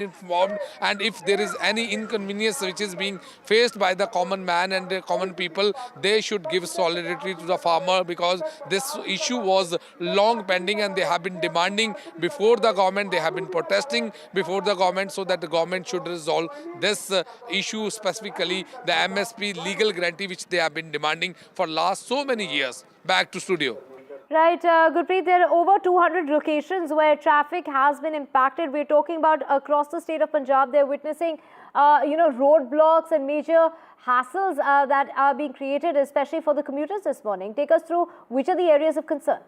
informed, and if there is any inconvenience which is being faced by the common man and the common people, they should give solidarity to the farmer, because this issue was long pending and they have been demanding before the government, they have been protesting before the government, so that the government should resolve this issue, specifically the MSP legal guarantee which they have been demanding for last so many years. Back to studio. Right, Gurpreet, there are over 200 locations where traffic has been impacted. We're talking about across the state of Punjab. They're witnessing, roadblocks and major hassles that are being created, especially for the commuters this morning. Take us through which are the areas of concern.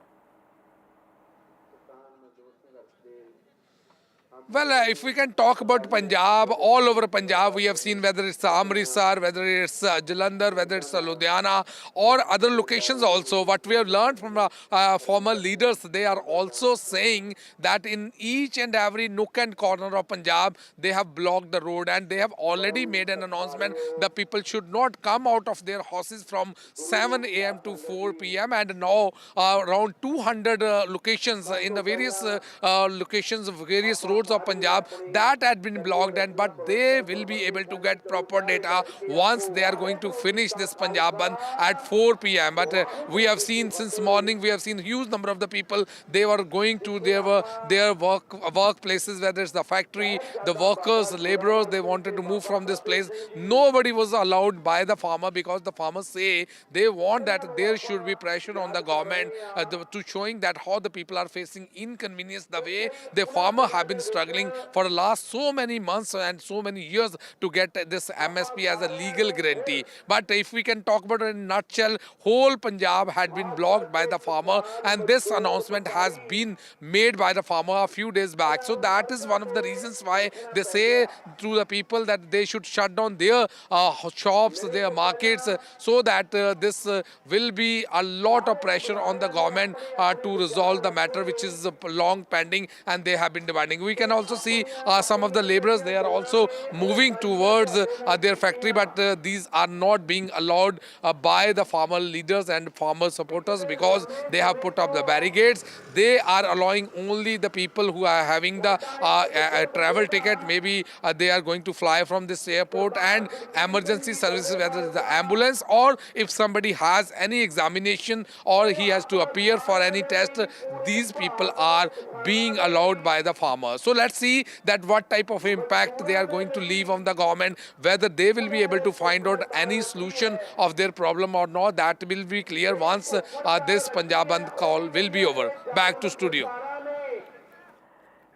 Well, if we can talk about Punjab, all over Punjab, we have seen whether it's Amritsar, whether it's Jalandhar, whether it's Ludhiana, or other locations also. What we have learned from former leaders, they are also saying that in each and every nook and corner of Punjab, they have blocked the road, and they have already made an announcement that people should not come out of their houses from 7 a.m. to 4 p.m. And now around 200 locations in the various locations of various roads of Punjab that had been blocked, but they will be able to get proper data once they are going to finish this Punjab Bandh at 4 p.m. But we have seen since morning, we have seen huge number of the people, they were going to their workplaces, whether it's the factory, the workers, the laborers, they wanted to move from this place. Nobody was allowed by the farmer, because the farmers say they want that there should be pressure on the government to showing that how the people are facing inconvenience, the way the farmer have been struggling for the last so many months and so many years to get this MSP as a legal guarantee. But if we can talk about it in a nutshell, whole Punjab had been blocked by the farmer, and this announcement has been made by the farmer a few days back. So that is one of the reasons why they say to the people that they should shut down their shops, their markets, so that this will be a lot of pressure on the government to resolve the matter, which is long pending and they have been demanding. We can also see some of the laborers, they are also moving towards their factory, but these are not being allowed by the farmer leaders and farmer supporters, because they have put up the barricades. They are allowing only the people who are having the travel ticket, maybe they are going to fly from this airport, and emergency services, whether it's the ambulance, or if somebody has any examination or he has to appear for any test, these people are being allowed by the farmer. So let's see that what type of impact they are going to leave on the government, whether they will be able to find out any solution of their problem or not. That will be clear once this Punjab Bandh call will be over. Back to studio.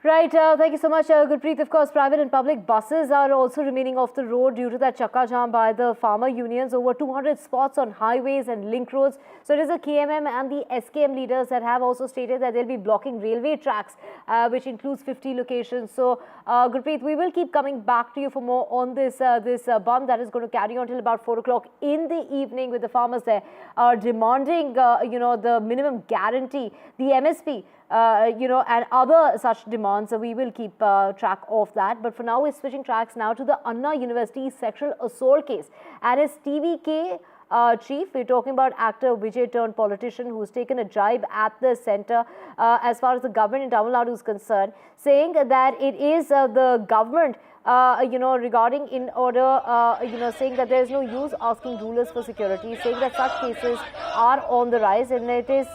Right, thank you so much, Gurpreet. Of course, private and public buses are also remaining off the road due to that chakka jam by the farmer unions. Over 200 spots on highways and link roads. So it is the KMM and the SKM leaders that have also stated that they'll be blocking railway tracks, which includes 50 locations. So, Gurpreet, we will keep coming back to you for more on this bandh that is going to carry on till about 4 o'clock in the evening, with the farmers there demanding, the minimum guarantee, the MSP. And other such demands. So we will keep track of that. But for now, we're switching tracks now to the Anna University sexual assault case. And as TVK chief, we're talking about actor Vijay turned politician who's taken a jibe at the centre as far as the government in Tamil Nadu is concerned, saying that it is the government regarding in order, saying that there is no use asking rulers for security, saying that such cases are on the rise, and it is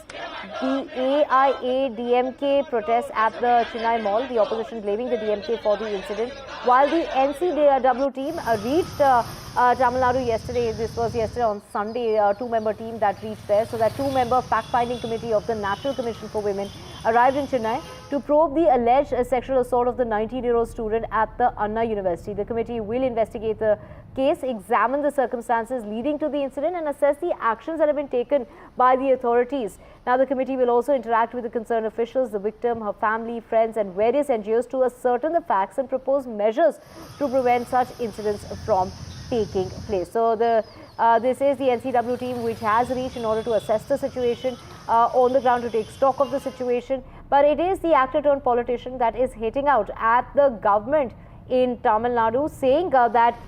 the AIA-DMK protests at the Chennai Mall, the opposition blaming the DMK for the incident, while the NCW team reached Tamil Nadu yesterday. This was yesterday on Sunday, a two-member team that reached there. So that two-member fact-finding committee of the National Commission for Women arrived in Chennai to probe the alleged sexual assault of the 19-year-old student at the Anna University. The committee will investigate the case, examine the circumstances leading to the incident, and assess the actions that have been taken by the authorities. Now, the committee will also interact with the concerned officials, the victim, her family, friends, and various NGOs to ascertain the facts and propose measures to prevent such incidents from taking place. So, this is the NCW team which has reached in order to assess the situation on the ground, to take stock of the situation. But it is the actor turned politician that is hitting out at the government in Tamil Nadu, saying that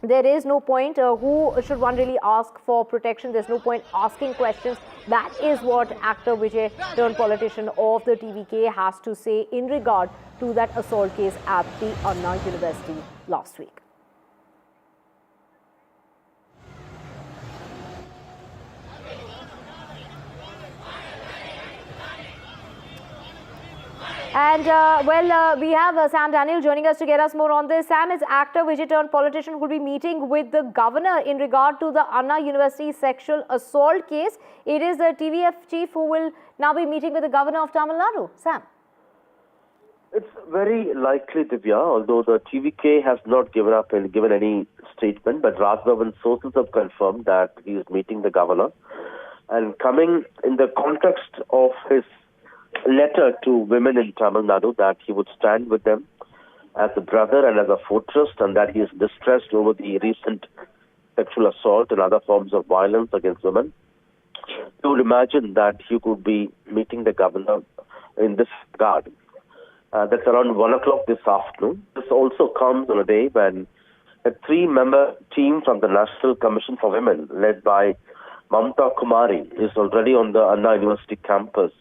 there is no point. Who should one really ask for protection? There's no point asking questions. That is what actor Vijay turned politician of the TVK has to say in regard to that assault case at the Anna University last week. And we have Sam Daniel joining us to get us more on this. Sam is actor Vijay turned politician who will be meeting with the governor in regard to the Anna University sexual assault case. It is the TVF chief who will now be meeting with the governor of Tamil Nadu. Sam. It's very likely, Divya, although the TVK has not given any statement, but Raj Bhavan sources have confirmed that he is meeting the governor. And coming in the context of his letter to women in Tamil Nadu, that he would stand with them as a brother and as a fortress, and that he is distressed over the recent sexual assault and other forms of violence against women. You would imagine that he could be meeting the governor in this regard. That's around 1 o'clock this afternoon. This also comes on a day when a 3-member team from the National Commission for Women, led by Mamata Kumari, is already on the Anna University campus,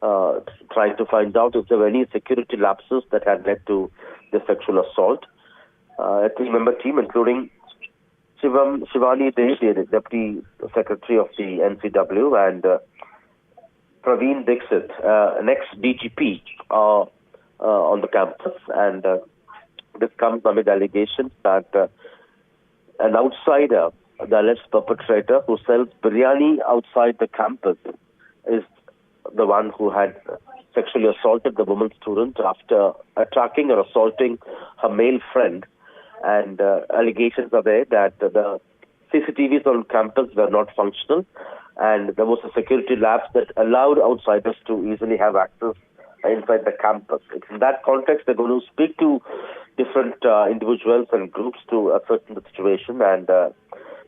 trying to find out if there were any security lapses that had led to the sexual assault. A 3-member team, including Shivani Dey, the Deputy Secretary of the NCW, and Praveen Dixit, an ex-DGP, on the campus. And this comes amid allegations that an outsider, the alleged perpetrator who sells biryani outside the campus, is the one who had sexually assaulted the woman student after attacking or assaulting her male friend. And allegations are there that the CCTVs on campus were not functional, and there was a security lapse that allowed outsiders to easily have access inside the campus. It's in that context they're going to speak to different individuals and groups to ascertain the situation, and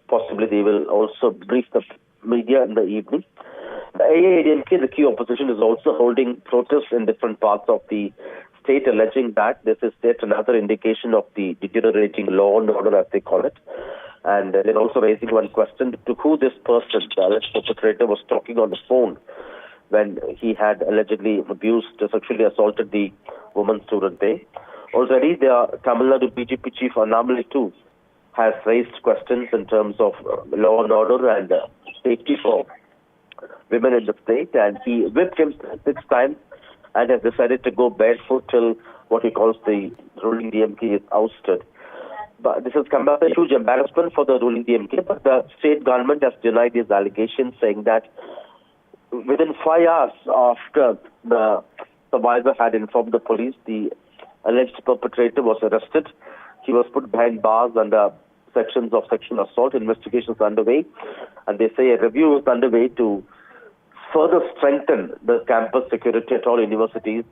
possibly they will also brief the media in the evening. The AIADMK, the key opposition, is also holding protests in different parts of the state, alleging that this is yet another indication of the deteriorating law and order, as they call it. And they're also raising one question to who this person, the alleged perpetrator, was talking on the phone when he had allegedly sexually assaulted the woman student there. Already, the Tamil Nadu BJP chief, Annamalai too, has raised questions in terms of law and order and safety for women in the state, and he whipped him 6 times and has decided to go barefoot till what he calls the ruling DMK is ousted. But this has come as a huge embarrassment for the ruling DMK, but the state government has denied these allegations, saying that within 5 hours after the survivor had informed the police, the alleged perpetrator was arrested. He was put behind bars under sections of sexual assault. Investigations are underway, and they say a review is underway to further strengthen the campus security at all universities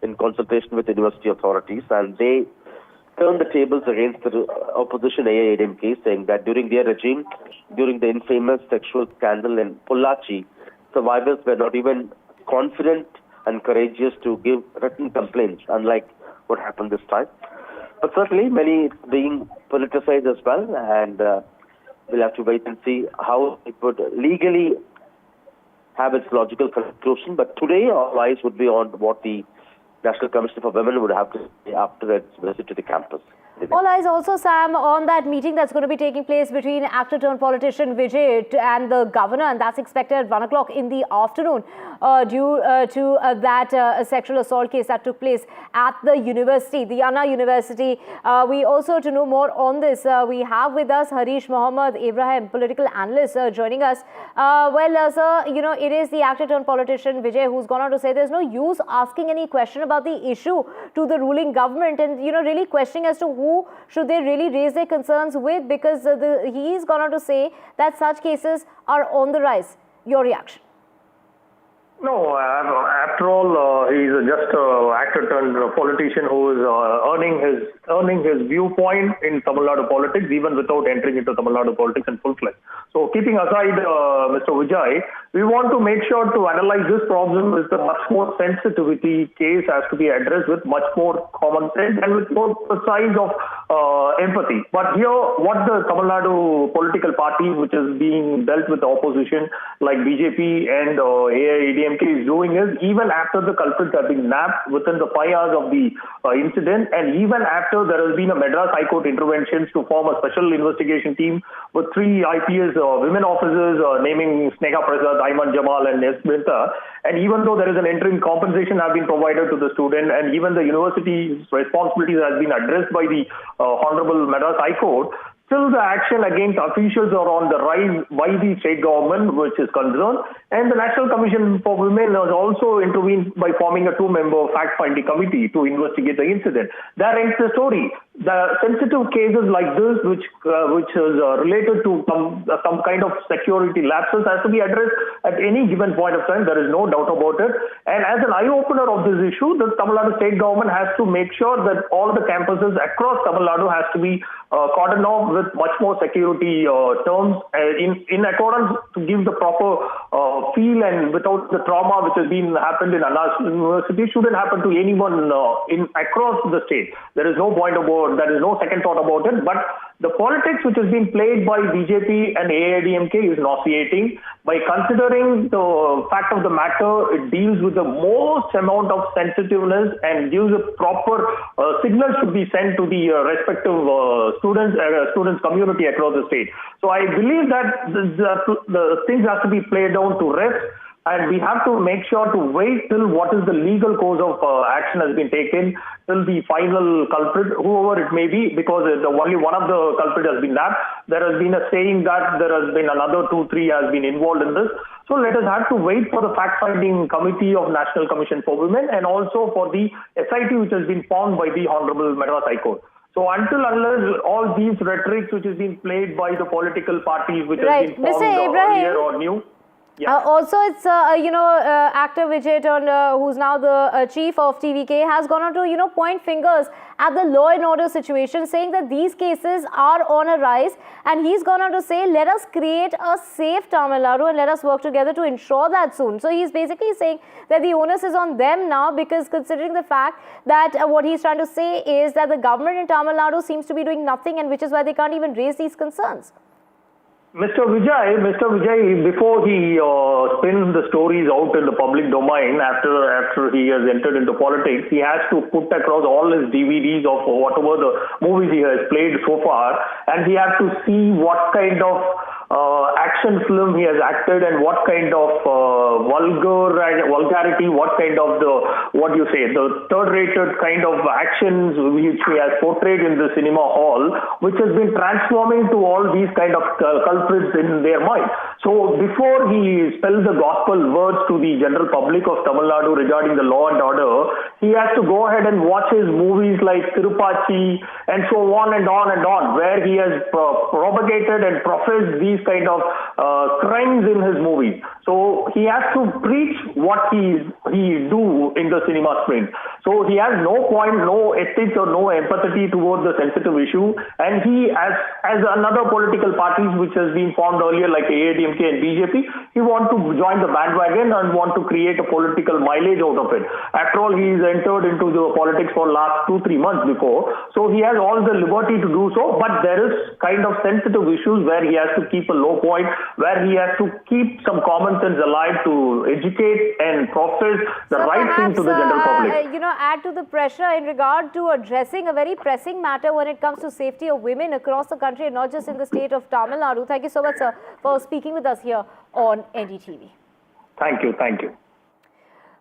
in consultation with university authorities. And they turned the tables against the opposition AIADMK, saying that during their regime, during the infamous sexual scandal in Pollachi, survivors were not even confident and courageous to give written complaints, unlike what happened this time. But certainly many being politicized as well, and we'll have to wait and see how it would legally have its logical conclusion. But today our eyes would be on what the National Commission for Women would have to say after its visit to the campus. All eyes also, Sam, on that meeting that's going to be taking place between actor turned politician Vijay and the governor, and that's expected at 1 o'clock in the afternoon due to that sexual assault case that took place at the university, the Anna University. We also, to know more on this, we have with us Harish Mohammed Ibrahim, political analyst, joining us. Sir, you know, it is the actor turned politician Vijay who's gone on to say there's no use asking any question about the issue to the ruling government, and, you know, really questioning as to who should they really raise their concerns with, because he's gone on to say that such cases are on the rise. Your reaction? No, after all, he's just an actor turned politician who is earning his viewpoint in Tamil Nadu politics, even without entering into Tamil Nadu politics in full fledged. So, keeping aside Mr. Vijay, we want to make sure to analyze this problem with a much more sensitivity. Case has to be addressed with much more common sense and with more precise of empathy. But here, what the Tamil Nadu political parties, which is being dealt with the opposition, like BJP and AIADMK, is doing is, even after the culprits have been nabbed within the 5 hours of the incident, and even after there has been a Madras High Court interventions to form a special investigation team with 3 IPS women officers naming Sneha Prasad, Ayman Jamal and Nesbinta, and even though there is an interim compensation have been provided to the student, and even the university's responsibilities has been addressed by the Honorable Madras High Court, still the action against officials are on the rise by the state government, which is concerned. And the National Commission for Women has also intervened by forming a 2-member fact-finding committee to investigate the incident. That ends the story. The sensitive cases like this, which is related to some kind of security lapses, has to be addressed at any given point of time. There is no doubt about it. And as an eye-opener of this issue, the Tamil Nadu state government has to make sure that all the campuses across Tamil Nadu has to be cordoned off with much more security terms in accordance to give the proper feel, and without the trauma which has been happened in Anna's University shouldn't happen to anyone across the state. There is no point about, there is no second thought about it. But the politics which has been played by BJP and AIADMK is nauseating. By considering the fact of the matter, it deals with the most amount of sensitiveness and gives a proper signal should be sent to the respective students community across the state. So I believe that the things have to be played down to rest, and we have to make sure to wait till what is the legal course of action has been taken, till the final culprit, whoever it may be, because only one of the culprit has been nabbed. There has been a saying that there has been another 2-3 has been involved in this. So let us have to wait for the fact-finding committee of National Commission for Women, and also for the SIT which has been formed by the Honorable Madras High Court. So unless all these rhetorics which has been played by the political parties which has been formed earlier or new. Yeah. Also, it's actor Vijay, who's now the chief of TVK, has gone on to point fingers at the law and order situation, saying that these cases are on a rise, and he's gone on to say, let us create a safe Tamil Nadu and let us work together to ensure that soon. So he's basically saying that the onus is on them now, because considering the fact that what he's trying to say is that the government in Tamil Nadu seems to be doing nothing, and which is why they can't even raise these concerns. Mr. Vijay, before he spins the stories out in the public domain, after he has entered into politics, he has to put across all his DVDs of whatever the movies he has played so far, and he has to see what kind of action film he has acted, and what kind of vulgarity, what kind of the third-rated kind of actions which he has portrayed in the cinema hall, which has been transforming to all these kind of culprits in their mind. So before he spells the gospel words to the general public of Tamil Nadu regarding the law and order, he has to go ahead and watch his movies like Tirupachi and so on and on and on, where he has propagated and professed these kind of crimes in his movies. So he has to preach what he do in the cinema screen. So he has no point, no ethics or no empathy towards the sensitive issue. And he, as another political parties which has been formed earlier like AIADMK and BJP, he want to join the bandwagon and want to create a political mileage out of it. After all, he is entered into the politics for last 2-3 months before. So he has all the liberty to do so, but there is kind of sensitive issues where he has to keep a low point, where he has to keep some common sense alive to educate and profess the right thing to the general public. Add to the pressure in regard to addressing a very pressing matter when it comes to safety of women across the country, and not just in the state of Tamil Nadu. Thank you so much, sir, for speaking with us here on NDTV. Thank you. Thank you.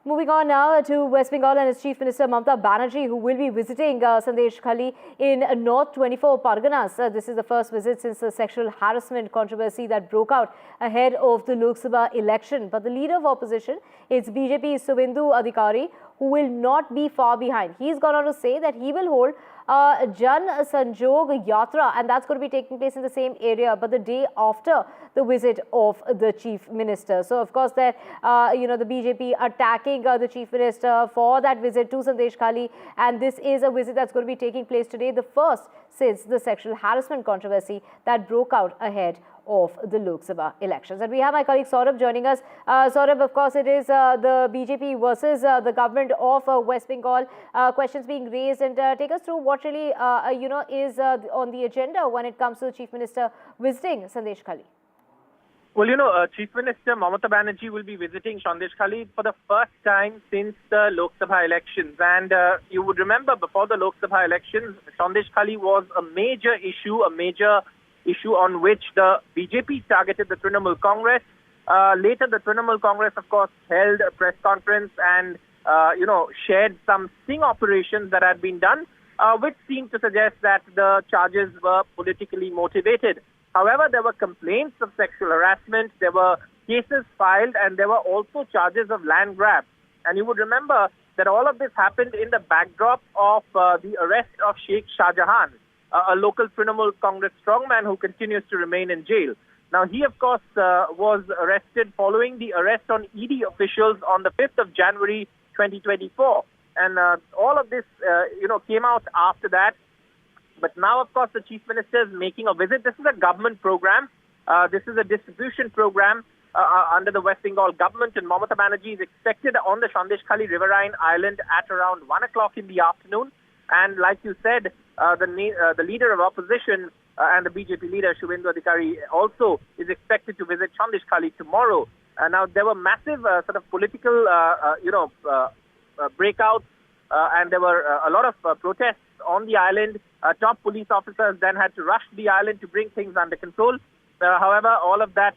Moving on now to West Bengal and its Chief Minister Mamata Banerjee, who will be visiting Sandeshkhali in North 24 Parganas. This is the first visit since the sexual harassment controversy that broke out ahead of the Lok Sabha election. But the leader of opposition is BJP's Suvendu Adhikari, who will not be far behind. He's gone on to say that he will hold Jan Sanjog Yatra, and that's going to be taking place in the same area, but the day after the visit of the Chief Minister. So, of course, the BJP attacking the Chief Minister for that visit to Sandeshkhali, and this is a visit that's going to be taking place today, the first since the sexual harassment controversy that broke out ahead of the Lok Sabha elections. And we have my colleague Saurabh joining us. Saurabh, of course, it is the BJP versus the government of West Bengal. Questions being raised, and take us through what really is on the agenda when it comes to the Chief Minister visiting Sandeshkhali. Well, Chief Minister Mamata Banerjee will be visiting Sandeshkhali for the first time since the Lok Sabha elections. And you would remember before the Lok Sabha elections, Sandeshkhali was a major issue on which the BJP targeted the Trinamool Congress. Later, the Trinamool Congress, of course, held a press conference and, shared some sting operations that had been done, which seemed to suggest that the charges were politically motivated. However, there were complaints of sexual harassment, there were cases filed, and there were also charges of land grab. And you would remember that all of this happened in the backdrop of the arrest of Sheikh Shah Jahan, a local Trinamool Congress strongman who continues to remain in jail. Now, he, of course, was arrested following the arrest on ED officials on the 5th of January 2024. And all of this, came out after that. But now, of course, the Chief Minister is making a visit. This is a government program. This is a distribution program under the West Bengal government. And Mamata Banerjee is expected on the Sandeshkhali Riverine Island at around 1 o'clock in the afternoon. And like you said, the leader of opposition and the BJP leader, Shubhendu Adhikari, also is expected to visit Sandeshkhali tomorrow. Now, there were massive sort of political, breakouts, and there were a lot of protests on the island. Top police officers then had to rush the island to bring things under control. However, all of that,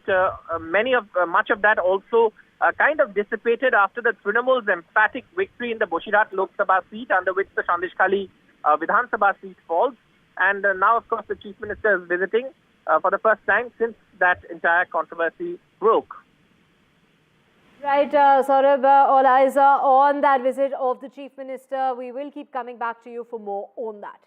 much of that also kind of dissipated after the Trinamool's emphatic victory in the Boshirat Lok Sabha seat, under which the Sandeshkhali Vidhan Sabha seat falls. And now, of course, the Chief Minister is visiting for the first time since that entire controversy broke. Right, Saurabh, all eyes are on that visit of the Chief Minister. We will keep coming back to you for more on that.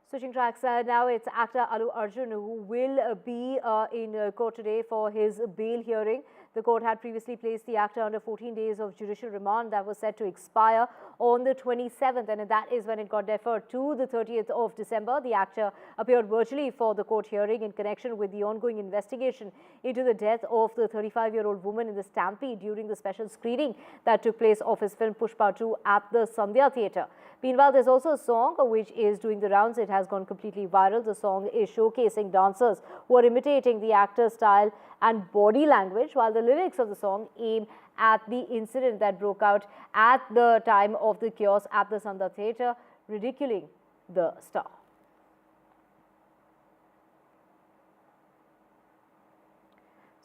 Switching tracks now, it's actor Allu Arjun who will be in court today for his bail hearing. The court had previously placed the actor under 14 days of judicial remand that was set to expire on the 27th, and that is when it got deferred to the 30th of December. The actor appeared virtually for the court hearing in connection with the ongoing investigation into the death of the 35-year-old woman in the stampede during the special screening that took place of his film Pushpa 2 at the Sandhya Theatre. Meanwhile, there's also a song which is doing the rounds. It has gone completely viral. The song is showcasing dancers who are imitating the actor's style and body language, while the lyrics of the song aim at the incident that broke out at the time of the chaos at the Sandhya Theatre, ridiculing the star.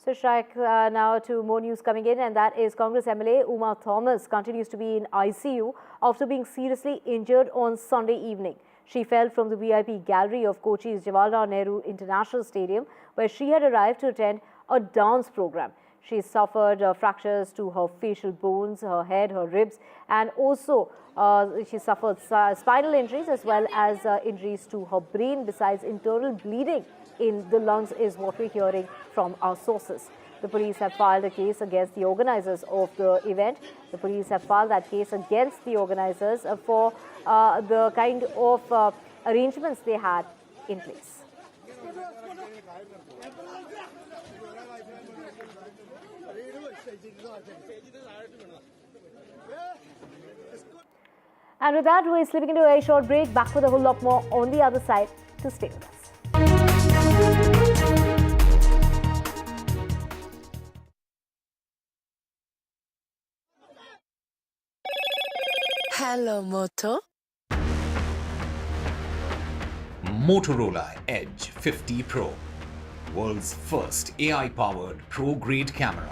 So, strike now to more news coming in, and that is Congress MLA Uma Thomas continues to be in ICU after being seriously injured on Sunday evening. She fell from the VIP gallery of Kochi's Jawaharlal Nehru International Stadium, where she had arrived to attend a dance program. She suffered fractures to her facial bones, her head, her ribs, and also she suffered spinal injuries as well as injuries to her brain, besides internal bleeding in the lungs, is what we're hearing from our sources. The police have filed a case against the organizers of the event. The police have filed that case against the organizers for the kind of arrangements they had in place. And with that, we're slipping into a short break. Back with a whole lot more on the other side. To stay with us. Hello, Moto. Motorola Edge 50 Pro, world's first AI-powered pro-grade camera.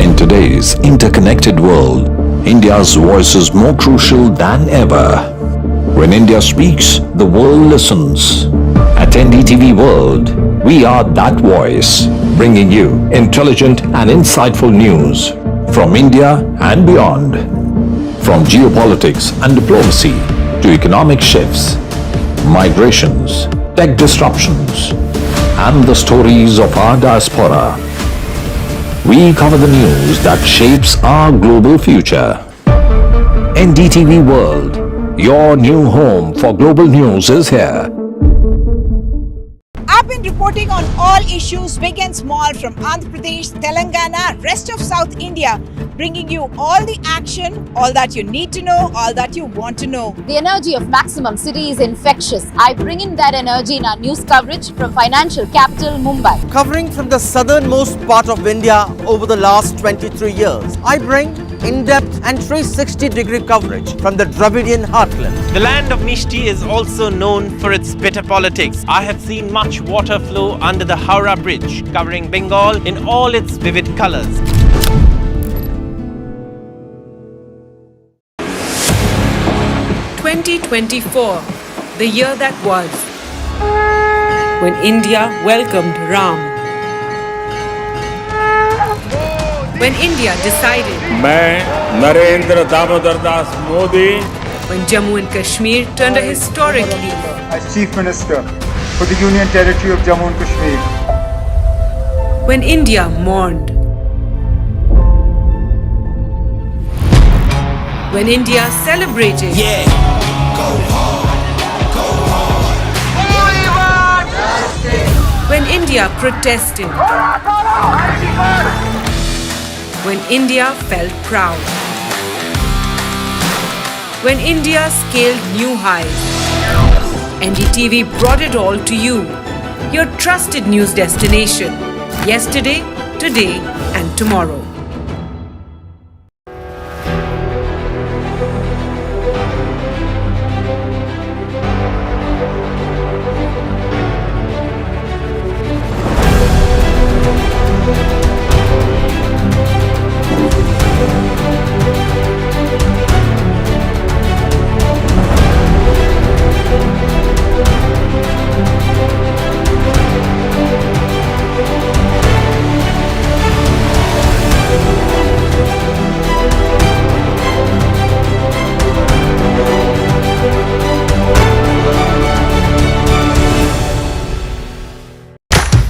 In today's interconnected world, India's voice is more crucial than ever. When India speaks, the world listens. At NDTV World, we are that voice, bringing you intelligent and insightful news from India and beyond. From geopolitics and diplomacy to economic shifts, migrations, tech disruptions, and the stories of our diaspora. We cover the news that shapes our global future. NDTV World, your new home for global news is here. I've been reporting on all issues big and small from Andhra Pradesh, Telangana, rest of South India, bringing you all the action, all that you need to know, all that you want to know. The energy of Maximum City is infectious. I bring in that energy in our news coverage from financial capital Mumbai. Covering from the southernmost part of India over the last 23 years, I bring in-depth and 360-degree coverage from the Dravidian heartland. The land of Mishti is also known for its bitter politics. I have seen much water flow under the Howrah Bridge, covering Bengal in all its vivid colors. (2024), the year that was, when India welcomed Ram. When India decided, मैं Narendra Damodar Das Modi, when Jammu and Kashmir turned a historic leaf, as Chief Minister for the Union Territory of Jammu and Kashmir, when India mourned, when India celebrated, when India protested, when India felt proud, when India scaled new highs. NDTV brought it all to you, your trusted news destination, yesterday, today and tomorrow.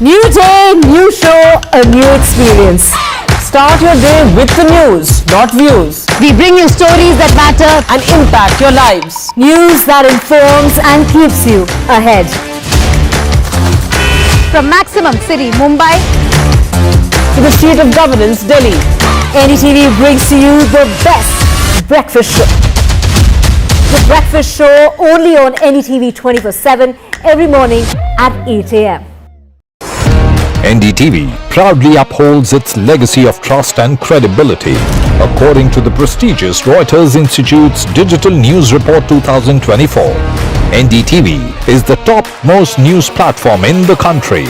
New day, new show, a new experience. Start your day with the news, not views. We bring you stories that matter and impact your lives. News that informs and keeps you ahead. From Maximum City, Mumbai, To the state of governance, Delhi, NDTV brings to you the best breakfast show. The breakfast show only on NDTV 24/7 every morning at 8 a.m. NDTV proudly upholds its legacy of trust and credibility. According to the prestigious Reuters Institute's Digital News Report 2024, NDTV is the top-most news platform in the country.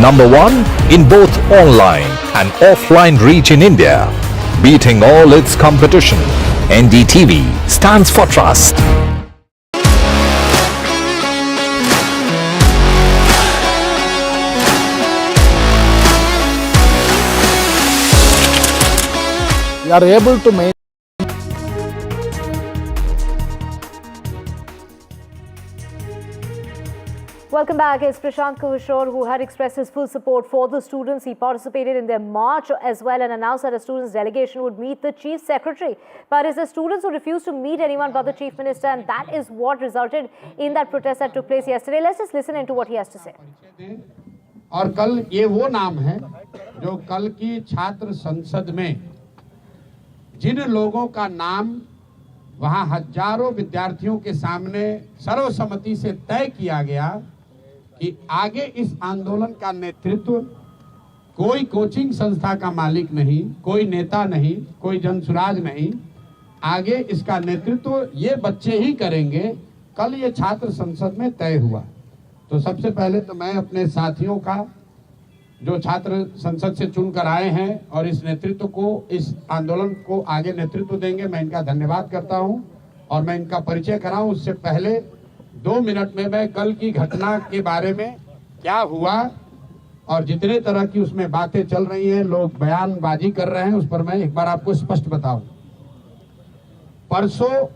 Number one in both online and offline reach in India. Beating all its competition, NDTV stands for trust. We are able to maintain. Welcome back. It's Prashant Kishore, who had expressed his full support for the students. He participated in their march as well and announced that a students' delegation would meet the Chief Secretary. But it's the students who refused to meet anyone but the Chief Minister, and that is what resulted in that protest that took place yesterday. Let's just listen into what he has to say. और कल ये वो नाम है जो कल की छात्र संसद में जिन लोगों का नाम वहां हजारों विद्यार्थियों के सामने सर्वसम्मति से तय किया गया कि आगे इस आंदोलन का नेतृत्व कोई कोचिंग संस्था का मालिक नहीं, कोई नेता नहीं, कोई जनसुराज नहीं, आगे इसका नेतृत्व ये बच्चे ही करेंगे। कल ये छात्र संसद में तय हुआ। तो सबसे पहले तो मैं अपने साथियों का जो छात्र संसद से चुनकर आए हैं और इस नेतृत्व को, इस आंदोलन को आगे नेतृत्व देंगे, मैं इनका धन्यवाद करता हूं। और मैं इनका परिचय कराऊं उससे पहले 2 मिनट में मैं कल की घटना के बारे में क्या हुआ और जितने तरह की उसमें बातें चल रही हैं, लोग बयानबाजी कर रहे हैं, उस पर मैं एक बार आपको स्पष्ट बताऊं। परसों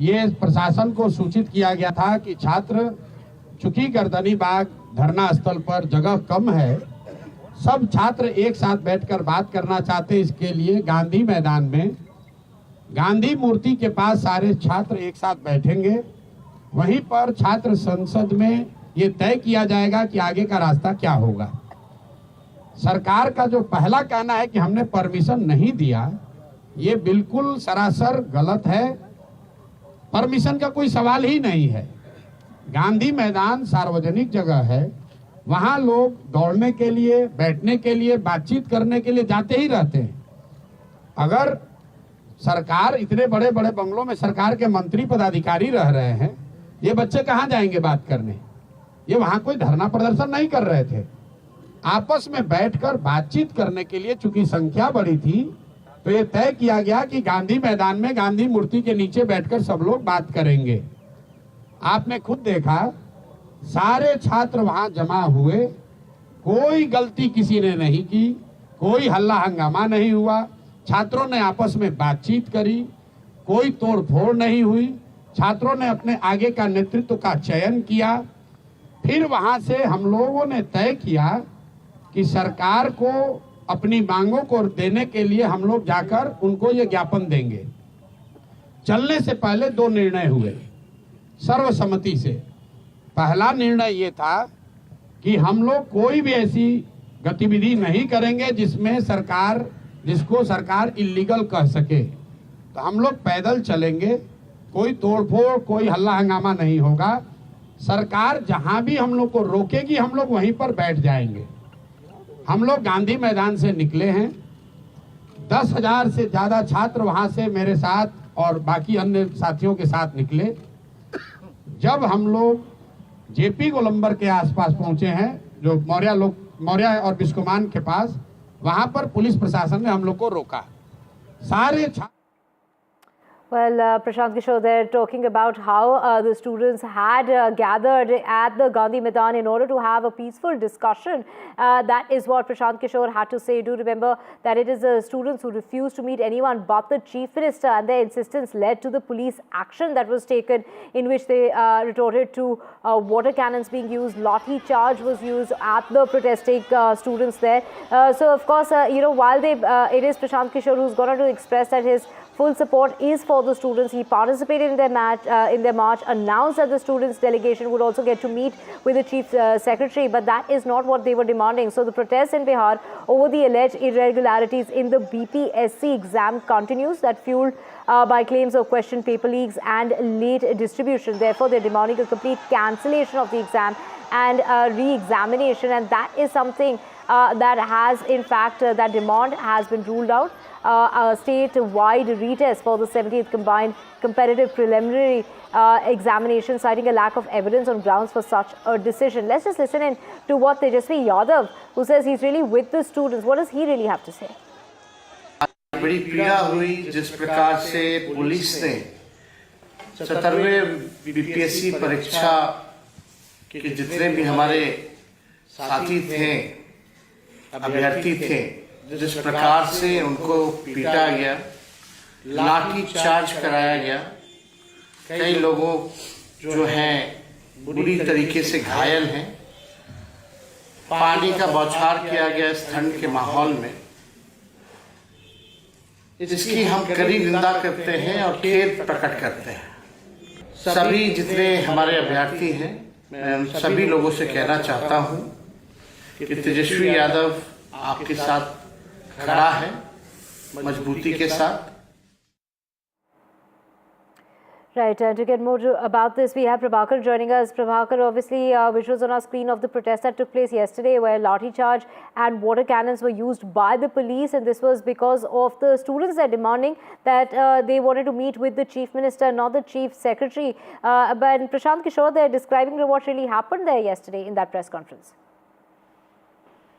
ये प्रशासन को सूचित किया गया था कि छात्र, चूंकि गर्दनी बाग धरना स्थल पर जगह कम है, सब छात्र एक साथ बैठकर बात करना चाहते, इसके लिए गांधी मैदान में गांधी मूर्ति के पास सारे छात्र एक साथ बैठेंगे। वहीं पर छात्र संसद में ये तय किया जाएगा कि आगे का रास्ता क्या होगा। सरकार का जो पहला कहना है कि हमने परमिशन नहीं दिया, ये बिल्कुल सरासर गलत है। परमिशन का कोई सवाल ही नहीं है। गांधी मैदान सार्वजनिक जगह है, वहां लोग दौड़ने के लिए, बैठने के लिए, बातचीत करने के लिए जाते ही रहते हैं। अगर सरकार, इतने बड़े बड़े बंगलों में सरकार के मंत्री पदाधिकारी रह रहे हैं, ये बच्चे कहाँ जाएंगे बात करने? ये वहां कोई धरना प्रदर्शन नहीं कर रहे थे, आपस में बैठकर बातचीत करने के लिए। चूंकि संख्या बड़ी थी तो ये तय किया गया कि गांधी मैदान में गांधी मूर्ति के नीचे बैठकर सब लोग बात करेंगे। आपने खुद देखा, सारे छात्र वहां जमा हुए, कोई गलती किसी ने नहीं की, कोई हल्ला हंगामा नहीं हुआ, छात्रों ने आपस में बातचीत करी, कोई तोड़ फोड़ नहीं हुई। छात्रों ने अपने आगे का नेतृत्व का चयन किया। फिर वहां से हम लोगों ने तय किया कि सरकार को अपनी मांगों को देने के लिए हम लोग जाकर उनको ये ज्ञापन देंगे। चलने से पहले 2 निर्णय हुए सर्वसम्मति से। पहला निर्णय ये था कि हम लोग कोई भी ऐसी गतिविधि नहीं करेंगे जिसको सरकार इल्लीगल कह सके। तो हम लोग पैदल चलेंगे, कोई तोड़फोड़, कोई हल्ला हंगामा नहीं होगा। सरकार जहां भी हम लोग को रोकेगी, हम लोग वहीं पर बैठ जाएंगे। हम लोग गांधी मैदान से निकले हैं, 10,000 से ज्यादा छात्र वहां से मेरे साथ और बाकी अन्य साथियों के साथ निकले। जब हम लोग जेपी गोलंबर के आसपास पहुंचे हैं, जो मौर्या और बिस्कुमान के पास, वहां पर पुलिस प्रशासन ने हम लोग को रोका। सारे Well, Prashant Kishore, they're talking about how the students had gathered at the Gandhi Maidan in order to have a peaceful discussion. That is what Prashant Kishore had to say. Do remember that it is the students who refused to meet anyone but the Chief Minister, and their insistence led to the police action that was taken, in which they retorted to water cannons being used. Lathi charge was used at the protesting students there. So, of course, while it is Prashant Kishore who's going to express that his full support is for the students. He participated in their march, announced that the students' delegation would also get to meet with the Chief Secretary, but that is not what they were demanding. So the protest in Bihar over the alleged irregularities in the BPSC exam continues, that fueled by claims of questioned paper leaks and late distribution. Therefore, they're demanding a complete cancellation of the exam and re-examination, and that is something that has, in fact, that demand has been ruled out. A state-wide retest for the 17th Combined Competitive Preliminary Examination, citing a lack of evidence on grounds for such a decision. Let's just listen in to what Tejasvi Yadav, who says he's really with the students. What does he really have to say? बड़ी पीड़ा हुई जिस प्रकार से police ने 17वें BPSC परीक्षा के जितने भी हमारे साथी थे, अभ्यर्थी थे, जिस प्रकार से उनको पीटा गया, लाठी चार्ज कराया गया, कई लोगों जो हैं बुरी तरीके से घायल हैं, पानी का बौछार किया गया इस ठंड के माहौल में, इसकी हम कड़ी निंदा करते हैं और खेद प्रकट करते हैं। सभी जितने हमारे अभ्यर्थी हैं, मैं उन सभी लोगों से कहना चाहता हूं कि तेजस्वी यादव आपके साथ खड़ा है, मजबूती के साथ। Right, and to get more about this, we have Prabhakar joining us. Prabhakar, obviously, visuals on our screen of the protest that took place yesterday, where lathi charge and water cannons were used by the police, and this was because of the students that demanding that they wanted to meet with the Chief Minister, not the Chief Secretary. But Prashant Kishore, they're describing what really happened there yesterday in that press conference.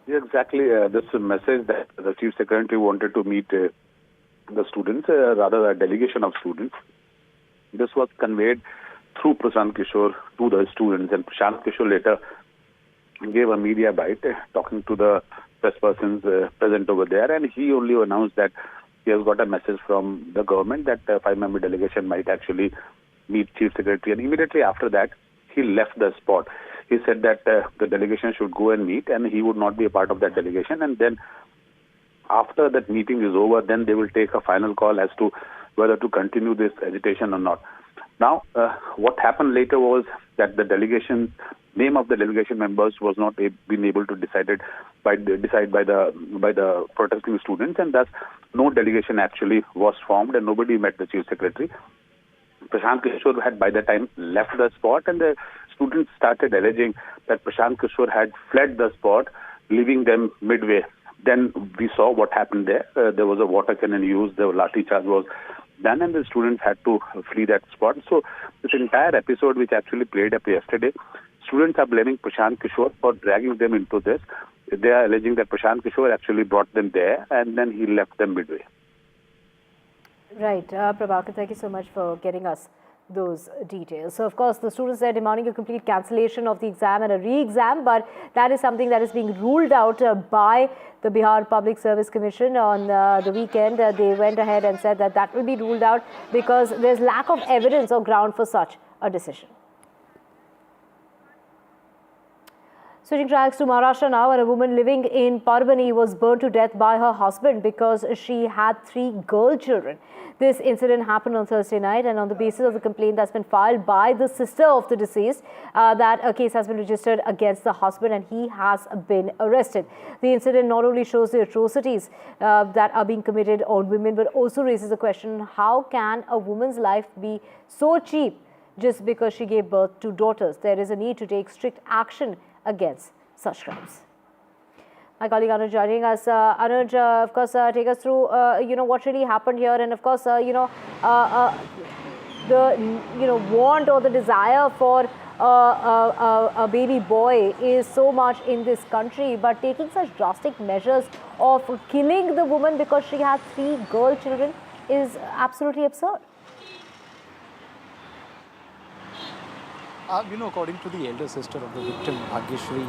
Yeah, exactly. This message that the Chief Secretary wanted to meet the students, rather a delegation of students. this was conveyed through Prashant Kishore to the students, and Prashant Kishore later gave a media bite talking to the press persons present over there, and he only announced that he has got a message from the government that a 5-member delegation might actually meet Chief Secretary, and immediately after that he left the spot. He said that the delegation should go and meet, and he would not be a part of that delegation, and then after that meeting is over, then they will take a final call as to whether to continue this agitation or not. Now, what happened later was that the delegation name of the delegation members was not been able to decide by the protesting students, and thus no delegation actually was formed, and nobody met the Chief Secretary. Prashant Kishore had by the time left the spot, and the students started alleging that Prashant Kishore had fled the spot, leaving them midway. Then we saw what happened there. There was a water cannon used, the lathi charge was done, and the students had to flee that spot. So this entire episode, which actually played up yesterday, students are blaming Prashant Kishore for dragging them into this. They are alleging that Prashant Kishore actually brought them there, and then he left them midway. Right. Prabhakar, thank you so much for getting us those details. So, of course, the students are demanding a complete cancellation of the exam and a re-exam, but that is something that is being ruled out by the Bihar Public Service Commission on the weekend. They went ahead and said that that will be ruled out because there's lack of evidence or ground for such a decision. Switching tracks to Maharashtra now, and a woman living in Parbhani was burned to death by her husband because she had 3 girl children. This incident happened on Thursday night, and on the basis of the complaint that's been filed by the sister of the deceased, that a case has been registered against the husband and he has been arrested. The incident not only shows the atrocities that are being committed on women, but also raises the question, how can a woman's life be so cheap just because she gave birth to daughters? There is a need to take strict action against such crimes. My colleague Anuj joining us. Anuj, of course, take us through, what really happened here, and of course, the, want or the desire for a baby boy is so much in this country, but taking such drastic measures of killing the woman because she had 3 girl children is absolutely absurd. According to the elder sister of the victim, Bhagyashri,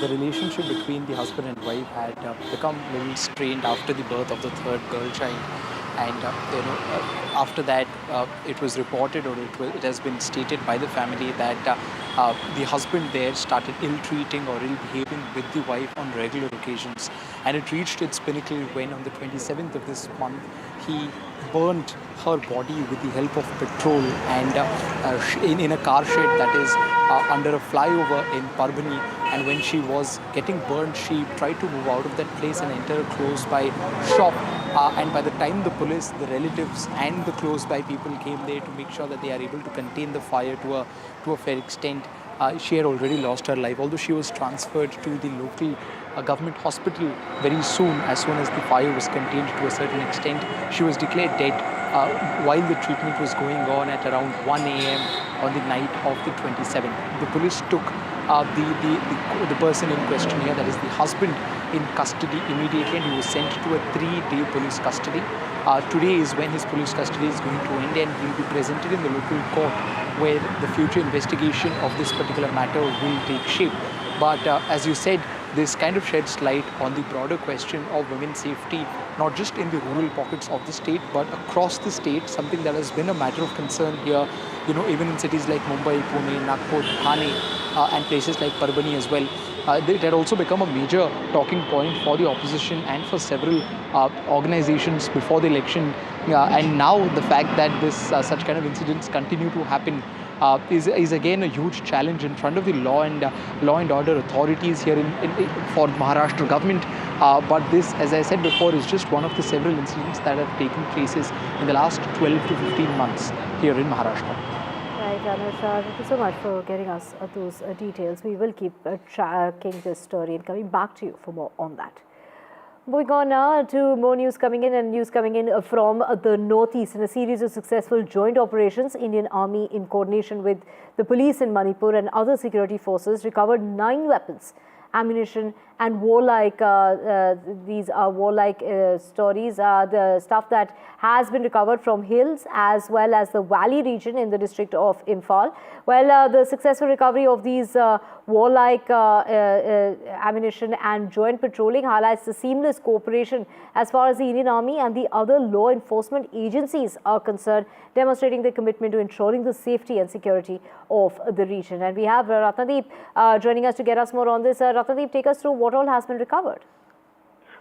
the relationship between the husband and wife had become a little strained after the birth of the 3rd girl child. And, after that, it was reported, or it has been stated by the family that the husband there started ill-treating or ill-behaving with the wife on regular occasions. And it reached its pinnacle when on the 27th of this month, he burnt her body with the help of petrol and in a car shed that is under a flyover in Parbhani. And when she was getting burned, she tried to move out of that place and enter a close-by shop. And by the time the police, the relatives and the close-by people came there to make sure that they are able to contain the fire to a fair extent, she had already lost her life. Although she was transferred to the local government hospital very soon, as soon as the fire was contained to a certain extent, she was declared dead while the treatment was going on at around 1 a.m. on the night of the 27th. The police took the person in question here, that is the husband, in custody immediately, and he was sent to a 3-day police custody. Today is when his police custody is going to end, and he will be presented in the local court where the future investigation of this particular matter will take shape. But as you said, this kind of sheds light on the broader question of women's safety, not just in the rural pockets of the state, but across the state, something that has been a matter of concern here, even in cities like Mumbai, Pune, Nagpur, Thane, and places like Parbhani as well. It had also become a major talking point for the opposition and for several organizations before the election. And now the fact that this such kind of incidents continue to happen is again a huge challenge in front of the law and order authorities here for Maharashtra government. But this, as I said before, is just one of the several incidents that have taken places in the last 12 to 15 months here in Maharashtra. Right, Anuj, thank you so much for getting us those details. We will keep tracking this story and coming back to you for more on that. Moving on now to more news coming in from the northeast. In a series of successful joint operations, Indian Army, in coordination with the police in Manipur and other security forces, recovered 9 weapons ammunition and warlike, these are warlike stories, the stuff that has been recovered from hills as well as the valley region in the district of Imphal. Well, the successful recovery of these warlike ammunition and joint patrolling highlights the seamless cooperation as far as the Indian Army and the other law enforcement agencies are concerned, demonstrating their commitment to ensuring the safety and security of the region. And we have Ratnadeep joining us to get us more on this. Ratnadeep, take us through what all has been recovered.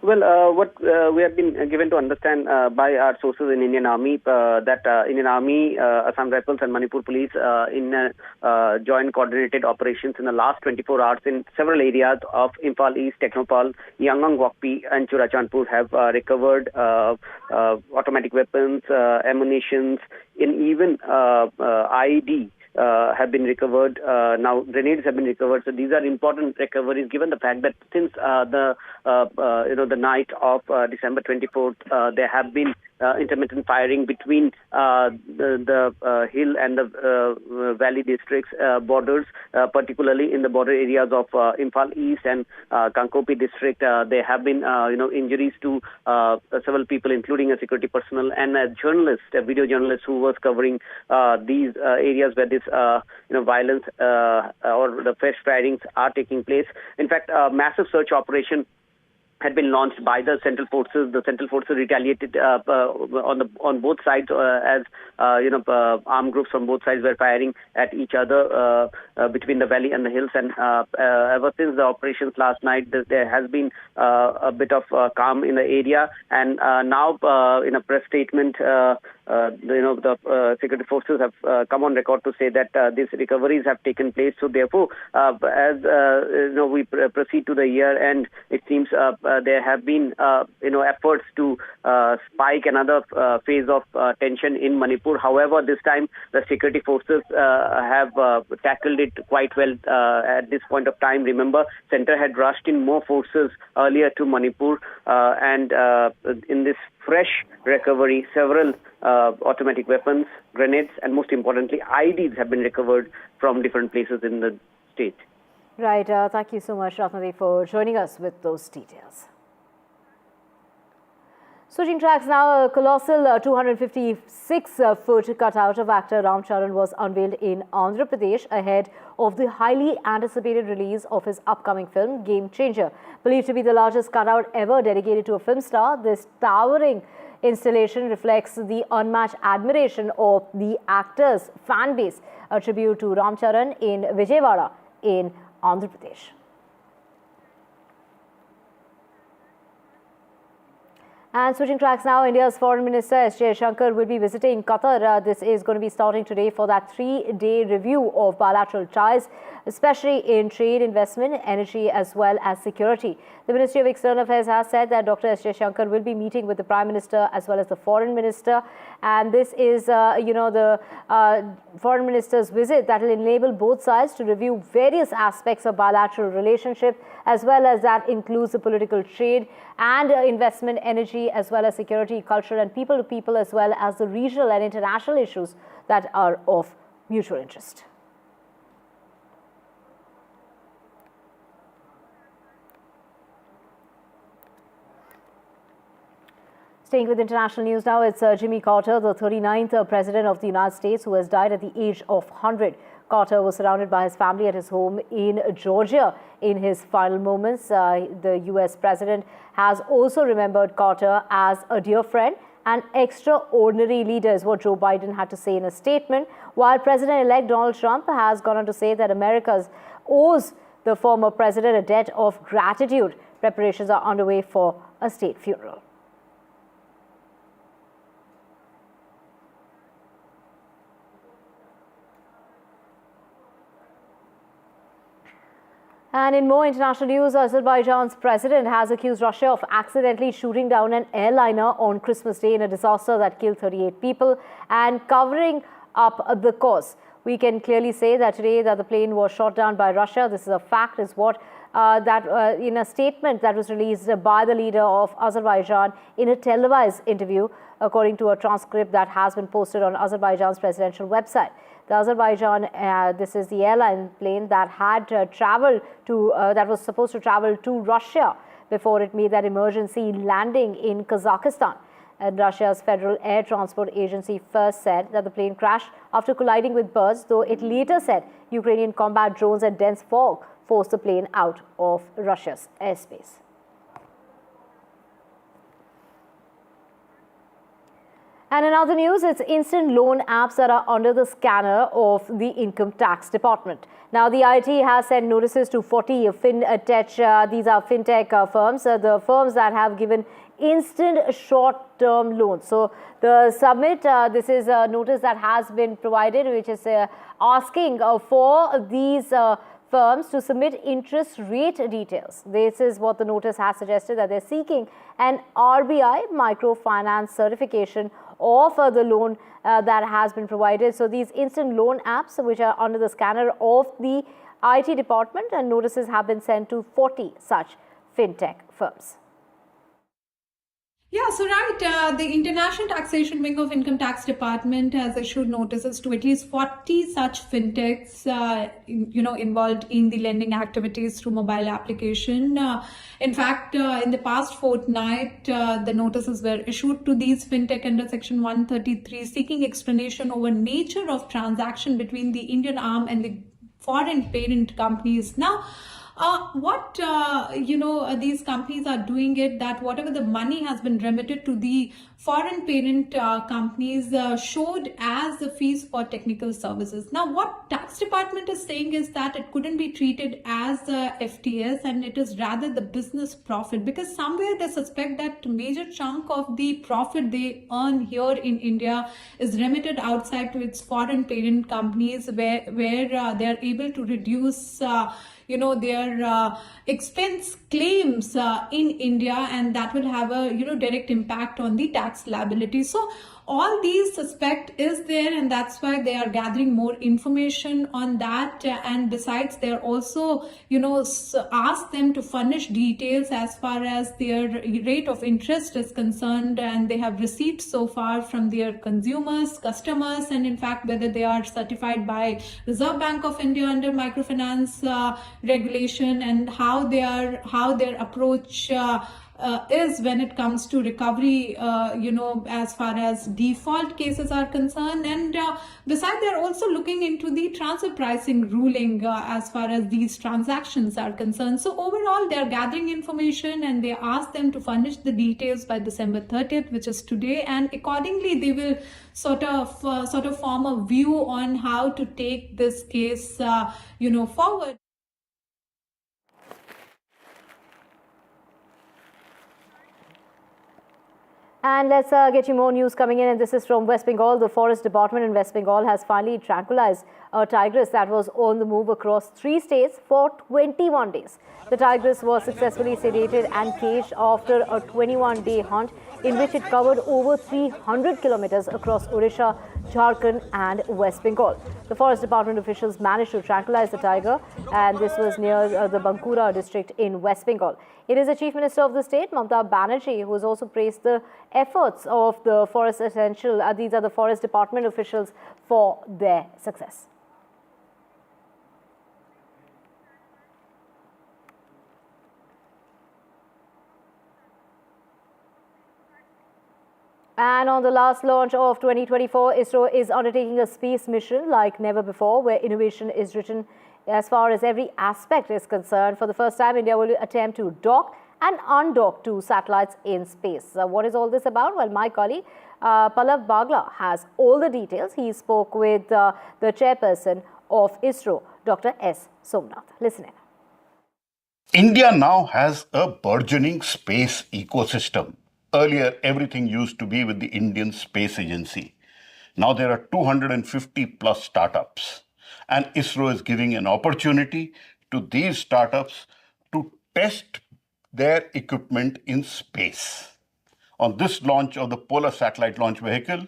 Well, what we have been given to understand by our sources in Indian Army, that Indian Army, Assam Rifles and Manipur Police in joint coordinated operations in the last 24 hours in several areas of Imphal East, Technopal, Yangon, Wakpi and Churachandpur have recovered automatic weapons, ammunitions, and even IED. Have been recovered. Now grenades have been recovered. So these are important recoveries, given the fact that since the night of December 24th, there have been intermittent firing between the hill and the valley districts borders, particularly in the border areas of Imphal East and Kankopi district. There have been injuries to several people, including a security personnel and a journalist, a video journalist who was covering these areas where this violence or the fresh firings are taking place. In fact, a massive search operation had been launched by the central forces. The central forces retaliated on both sides as armed groups from both sides were firing at each other between the valley and the hills. And ever since the operations last night, there has been a bit of calm in the area. And now, in a press statement, the security forces have come on record to say that these recoveries have taken place. So therefore, as we proceed to the year end, it seems there have been efforts to spike another phase of tension in Manipur. However, this time the security forces have tackled it quite well at this point of time. Remember, Center had rushed in more forces earlier to Manipur, and in this fresh recovery, several automatic weapons, grenades, and most importantly, IEDs have been recovered from different places in the state. Right. Thank you so much, Ratnadeep, for joining us with those details. Switching tracks now, a colossal 256-foot cutout of actor Charan was unveiled in Andhra Pradesh ahead of the highly anticipated release of his upcoming film, Game Changer. Believed to be the largest cutout ever dedicated to a film star, this towering installation reflects the unmatched admiration of the actor's fan base, a tribute to Charan in Vijayawada in Andhra Pradesh. And switching tracks now, India's Foreign Minister S. Jaishankar will be visiting Qatar. This is going to be starting today for that 3-day review of bilateral ties, especially in trade, investment, energy, as well as security. The Ministry of External Affairs has said that Dr. S. Jaishankar will be meeting with the Prime Minister as well as the Foreign Minister. And this is, the Foreign Minister's visit that will enable both sides to review various aspects of bilateral relationship, as well as that includes the political trade and investment, energy, as well as security, culture, and people to people, as well as the regional and international issues that are of mutual interest. Staying with international news now, it's Jimmy Carter, the 39th President of the United States, who has died at the age of 100. Carter was surrounded by his family at his home in Georgia in his final moments. The U.S. President has also remembered Carter as a dear friend and extraordinary leader, is what Joe Biden had to say in a statement, while President-elect Donald Trump has gone on to say that America owes the former president a debt of gratitude. Preparations are underway for a state funeral. And in more international news, Azerbaijan's president has accused Russia of accidentally shooting down an airliner on Christmas Day in a disaster that killed 38 people and covering up the cause. We can clearly say that today that the plane was shot down by Russia. This is a fact, is what in a statement that was released by the leader of Azerbaijan in a televised interview, according to a transcript that has been posted on Azerbaijan's presidential website. The Azerbaijan, this is the airline plane that had traveled to, that was supposed to travel to Russia before it made that emergency landing in Kazakhstan. And Russia's Federal Air Transport Agency first said that the plane crashed after colliding with birds, though it later said Ukrainian combat drones and dense fog forced the plane out of Russia's airspace. And in other news, it's instant loan apps that are under the scanner of the Income Tax Department. Now, the IT has sent notices to 40 fintech, these are fintech firms, the firms that have given instant short-term loans. So, the submit, this is a notice that has been provided, which is asking for these firms to submit interest rate details. This is what the notice has suggested, that they're seeking an RBI microfinance certification of the loan that has been provided. So these instant loan apps, which are under the scanner of the IT department, and notices have been sent to 40 such fintech firms. Yeah, so right, the International Taxation Wing of Income Tax Department has issued notices to at least 40 such fintechs, involved in the lending activities through mobile application. In fact, in the past fortnight, the notices were issued to these fintech under Section 133, seeking explanation over nature of transaction between the Indian arm and the foreign parent companies. Now, these companies are doing it, that whatever the money has been remitted to the foreign parent companies showed as the fees for technical services. Now, what tax department is saying is that it couldn't be treated as FTS, and it is rather the business profit, because somewhere they suspect that major chunk of the profit they earn here in India is remitted outside to its foreign parent companies, where they are able to reduce their expense claims in India, and that will have a direct impact on the tax liability. So all these suspect is there, and that's why they are gathering more information on that. And besides, they are also ask them to furnish details as far as their rate of interest is concerned, and they have received so far from their customers, and in fact whether they are certified by Reserve Bank of India under microfinance regulation, and how their approach is when it comes to recovery, as far as default cases are concerned. And besides, they're also looking into the transfer pricing ruling as far as these transactions are concerned. So overall, they're gathering information, and they ask them to furnish the details by December 30th, which is today, and accordingly they will sort of form a view on how to take this case forward. And let's get you more news coming in, and this is from West Bengal. The Forest Department in West Bengal has finally tranquilized a tigress that was on the move across 3 states for 21 days. The tigress was successfully sedated and caged after a 21-day hunt in which it covered over 300 kilometers across Odisha, Jharkhand and West Bengal. The Forest Department officials managed to tranquilize the tiger, and this was near the Bankura district in West Bengal. It is the Chief Minister of the state, Mamata Banerjee, who has also praised the efforts of the Forest Essential, these are the Forest Department officials, for their success. And on the last launch of 2024, ISRO is undertaking a space mission like never before, where innovation is written as far as every aspect is concerned. For the first time, India will attempt to dock and undock 2 satellites in space. What is all this about? Well, my colleague Pallav Bagla has all the details. He spoke with the chairperson of ISRO, Dr. S. Somnath. Listen in. India now has a burgeoning space ecosystem. Earlier, everything used to be with the Indian Space Agency. Now there are 250 plus startups, and ISRO is giving an opportunity to these startups to test their equipment in space. On this launch of the Polar Satellite Launch Vehicle,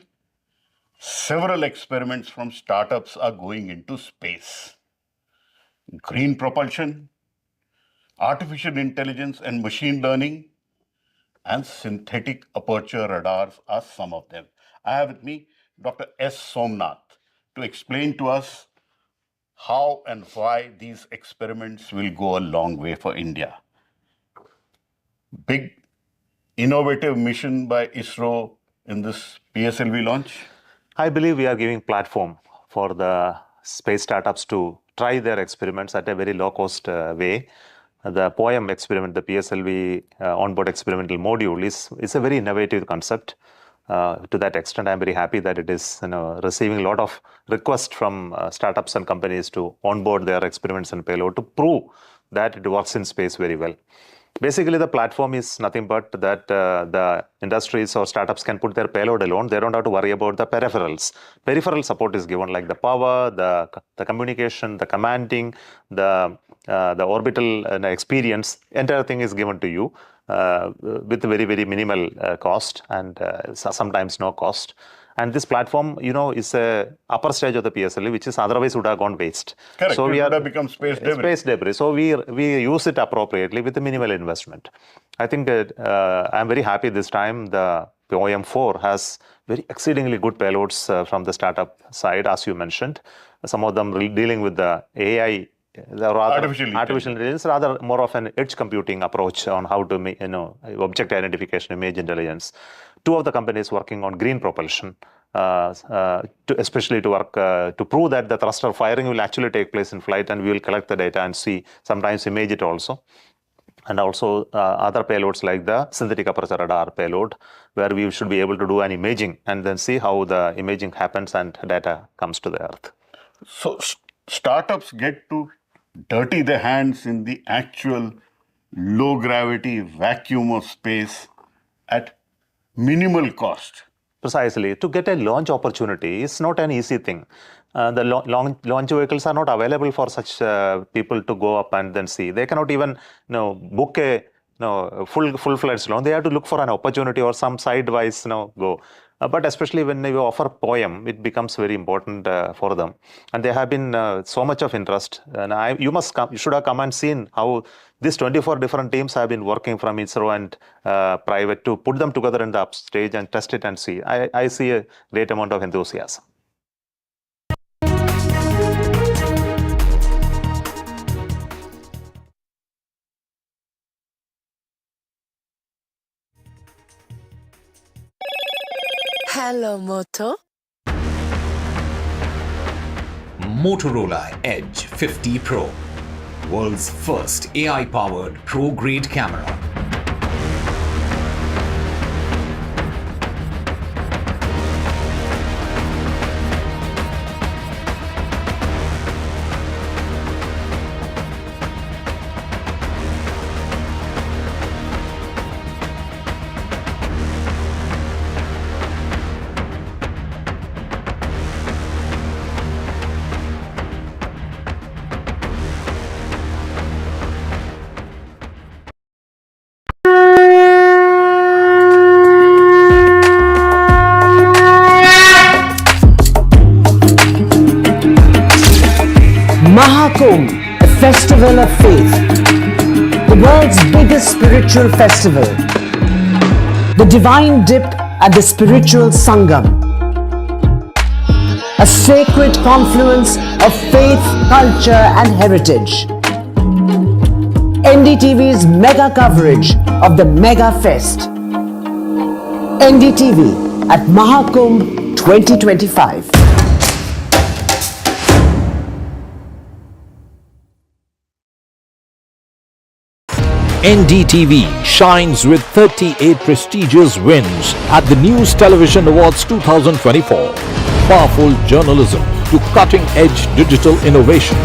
several experiments from startups are going into space. Green propulsion, artificial intelligence and machine learning, and synthetic aperture radars are some of them. I have with me Dr. S. Somnath to explain to us how and why these experiments will go a long way for India. Big innovative mission by ISRO in this PSLV launch? I believe we are giving platform for the space startups to try their experiments at a very low-cost way. The POEM experiment, the PSLV onboard experimental module, is a very innovative concept. To that extent, I'm very happy that it is receiving a lot of requests from startups and companies to onboard their experiments and payload to prove that it works in space very well. Basically, the platform is nothing but that the industries or startups can put their payload alone. They don't have to worry about the peripherals. Peripheral support is given, like the power, the communication, the commanding, the orbital experience. Entire thing is given to you with very, very minimal cost and sometimes no cost. And this platform, is a upper stage of the PSLV, which is otherwise would have gone waste. Correct. So it would have become space debris. Space debris. So we use it appropriately with a minimal investment. I think I'm very happy this time the POEM-4 has very exceedingly good payloads from the startup side, as you mentioned. Some of them dealing with the AI, artificial intelligence, rather more of an edge computing approach on how to object identification, image intelligence. Two of the companies working on green propulsion, especially to work to prove that the thruster firing will actually take place in flight, and we will collect the data and see, sometimes image it also. And also other payloads like the synthetic aperture radar payload, where we should be able to do an imaging and then see how the imaging happens and data comes to the Earth. So startups get to dirty their hands in the actual low gravity vacuum of space at minimal cost. Precisely. To get a launch opportunity is not an easy thing. The launch vehicles are not available for such people to go up and then see. They cannot even book a full-fledged launch. They have to look for an opportunity or some sidewise go. But especially when you offer POEM, it becomes very important for them. And there have been so much of interest. And you should have come and seen how these 24 different teams have been working from ISRO and private to put them together in the upstage and test it and see. I see a great amount of enthusiasm. Hello, Moto. Motorola Edge 50 Pro, world's first AI-powered pro-grade camera. Mahakumbh, a festival of faith, the world's biggest spiritual festival, the divine dip at the spiritual Sangam, a sacred confluence of faith, culture and heritage. NDTV's mega coverage of the Mega Fest. NDTV at Mahakumbh 2025. NDTV shines with 38 prestigious wins at the News Television Awards 2024. Powerful journalism to cutting-edge digital innovation,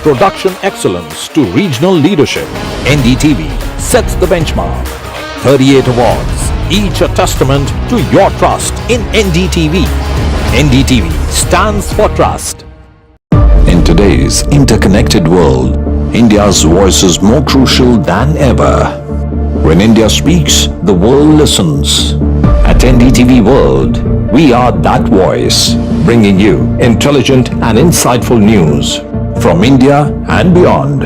production excellence to regional leadership. NDTV sets the benchmark. 38 awards, each a testament to your trust in NDTV. NDTV stands for trust. In today's interconnected world, India's voice is more crucial than ever. When India speaks, the world listens. At NDTV World, we are that voice, bringing you intelligent and insightful news from India and beyond.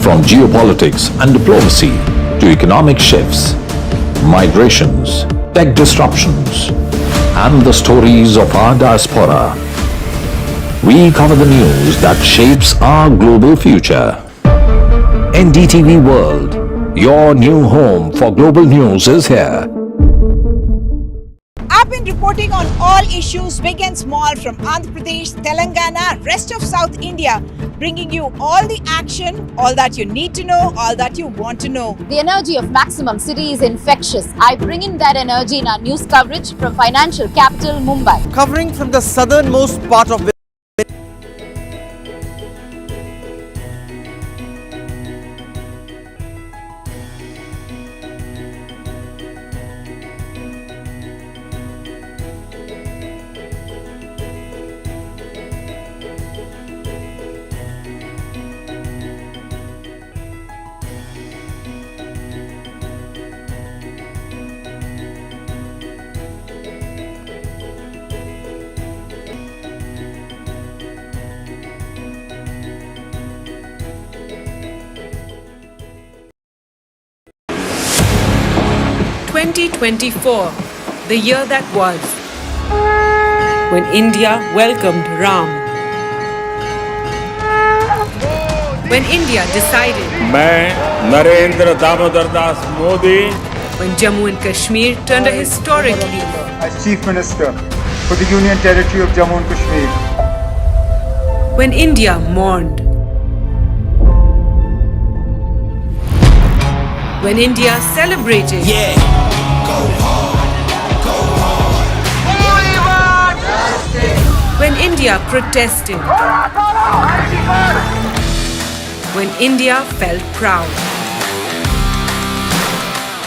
From geopolitics and diplomacy to economic shifts, migrations, tech disruptions, and the stories of our diaspora. we cover the news that shapes our global future. NDTV World, your new home for global news is here. I've been reporting on all issues big and small from Andhra Pradesh, Telangana, rest of South India, bringing you all the action, all that you need to know, all that you want to know. The energy of maximum city is infectious. I bring in that energy in our news coverage from financial capital Mumbai. Covering from the southernmost part of 2024, the year that was, when India welcomed Ram. When India decided, मैं Narendra Damodar Das Modi, when Jammu and Kashmir turned a historic leaf, as Chief Minister for the Union Territory of Jammu and Kashmir, when India mourned, when India celebrated, when India protested, when India felt proud,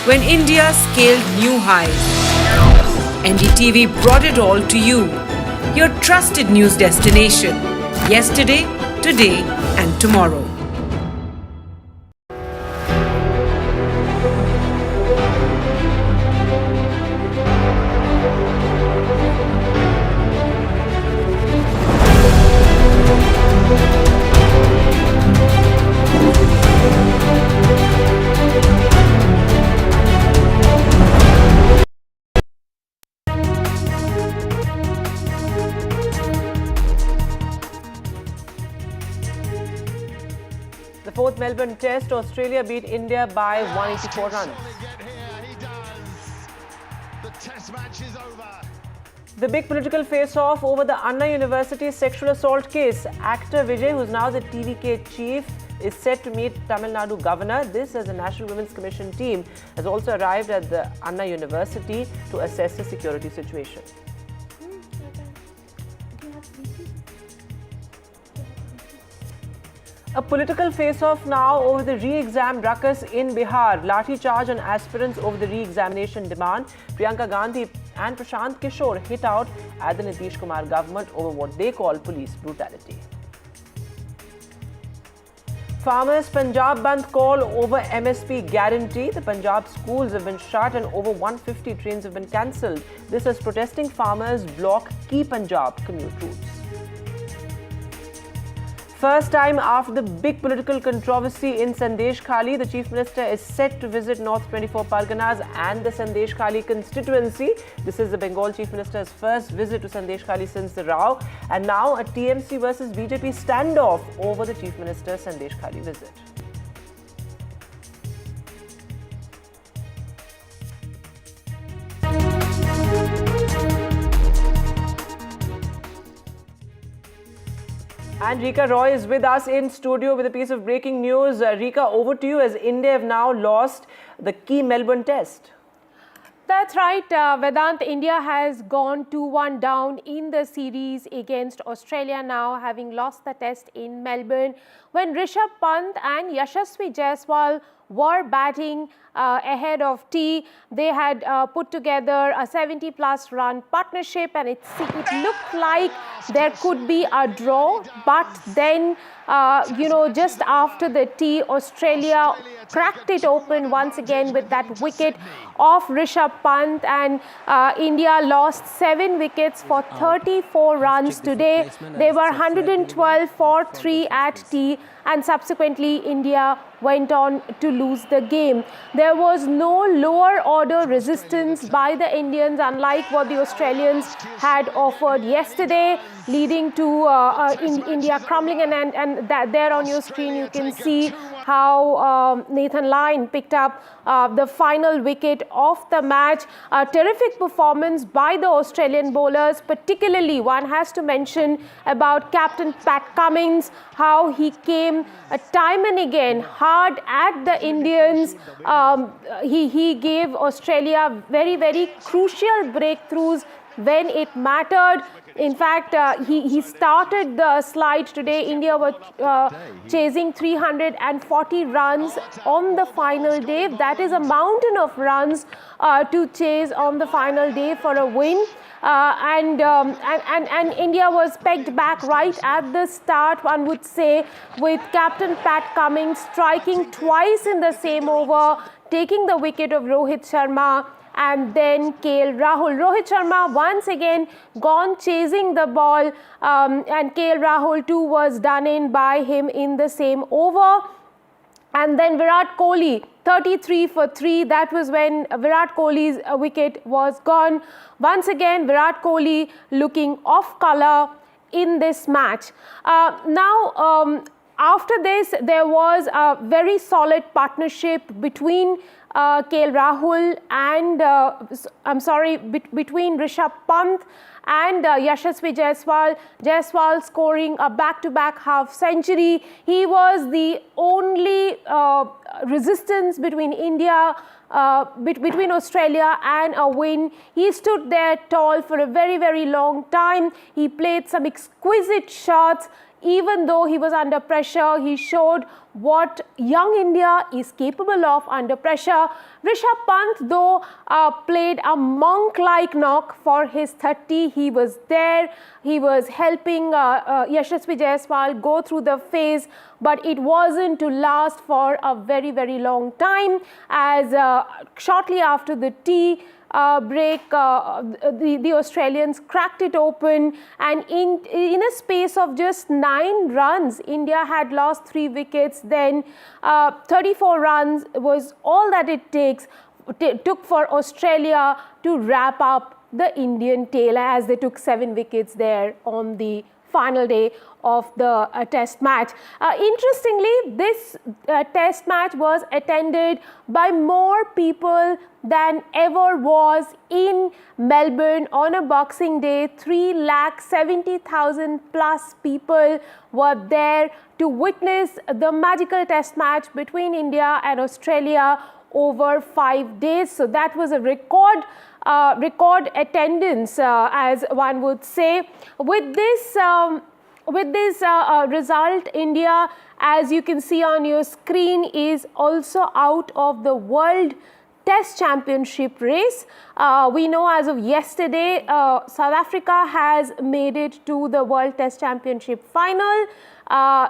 when India scaled new highs. NDTV brought it all to you, your trusted news destination, yesterday, today and tomorrow. The fourth Melbourne Test, Australia beat India by 184 runs. The big political face-off over the Anna University sexual assault case. Actor Vijay, who's now the TVK chief, is set to meet Tamil Nadu governor. This as the National Women's Commission team has also arrived at the Anna University to assess the security situation. A political face-off now over the re-exam ruckus in Bihar. Lathi charge on aspirants over the re-examination demand. Priyanka Gandhi and Prashant Kishore hit out at the Nitish Kumar government over what they call police brutality. Farmers' Punjab Bandh call over MSP guarantee. The Punjab schools have been shut and over 150 trains have been cancelled. This as protesting farmers block key Punjab commute routes. First time after the big political controversy in Sandeshkhali, the Chief Minister is set to visit North 24 Parganas and the Sandeshkhali constituency. This is the Bengal Chief Minister's first visit to Sandeshkhali since the row. And now a TMC versus BJP standoff over the Chief Minister's Sandeshkhali visit. And Rika Roy is with us in studio with a piece of breaking news. Rika, over to you as India have now lost the key Melbourne Test. That's right, Vedant. India has gone 2-1 down in the series against Australia now, having lost the test in Melbourne when Rishabh Pant and Yashasvi Jaiswal were batting ahead of tea. They had put together a 70-plus run partnership and it looked like there could be a draw. But then, just after the tea, Australia cracked it open once again with that wicket of Rishabh Pant, and India lost 7 wickets for 34 runs today. They were 112 for 3 at tea, and subsequently India went on to lose the game. There was no lower order resistance by the Indians, unlike what the Australians had offered yesterday, leading to India crumbling. And that there on your screen you can see how Nathan Lyon picked up the final wicket of the match. A terrific performance by the Australian bowlers, particularly one has to mention about Captain Pat Cummins, how he came time and again hard at the Indians. He gave Australia very, very crucial breakthroughs when it mattered. In fact, he started the slide today. India was chasing 340 runs on the final day. That is a mountain of runs to chase on the final day for a win. And India was pegged back right at the start, one would say, with Captain Pat Cummins striking twice in the same over, taking the wicket of Rohit Sharma, and then KL Rahul. Rohit Sharma once again gone chasing the ball, and KL Rahul too was done in by him in the same over. And then Virat Kohli, 33 for 3. That was when Virat Kohli's wicket was gone. Once again, Virat Kohli looking off colour in this match. Now, after this, there was a very solid partnership between KL Rahul and, between Rishabh Pant and Yashasvi Jaiswal. Jaiswal scoring a back-to-back half century. He was the only resistance between India, between Australia and a win. He stood there tall for a very, very long time. He played some exquisite shots. Even though he was under pressure, he showed what young India is capable of under pressure. Rishabh Pant, though, played a monk-like knock for his 30. He was there. He was helping Yashasvi Jaiswal go through the phase, but it wasn't to last for a very, very long time, as shortly after the tea break, the Australians cracked it open, and in a space of just 9 runs, India had lost 3 wickets. Then 34 runs was all that it took for Australia to wrap up the Indian tail, as they took 7 wickets there on the final day of the test match. Interestingly, this test match was attended by more people than ever was in Melbourne on a Boxing Day. 370,000 plus people were there to witness the magical test match between India and Australia over 5 days. So that was a record attendance, as one would say. With this result, India, as you can see on your screen, is also out of the World Test Championship race. We know as of yesterday, South Africa has made it to the World Test Championship final.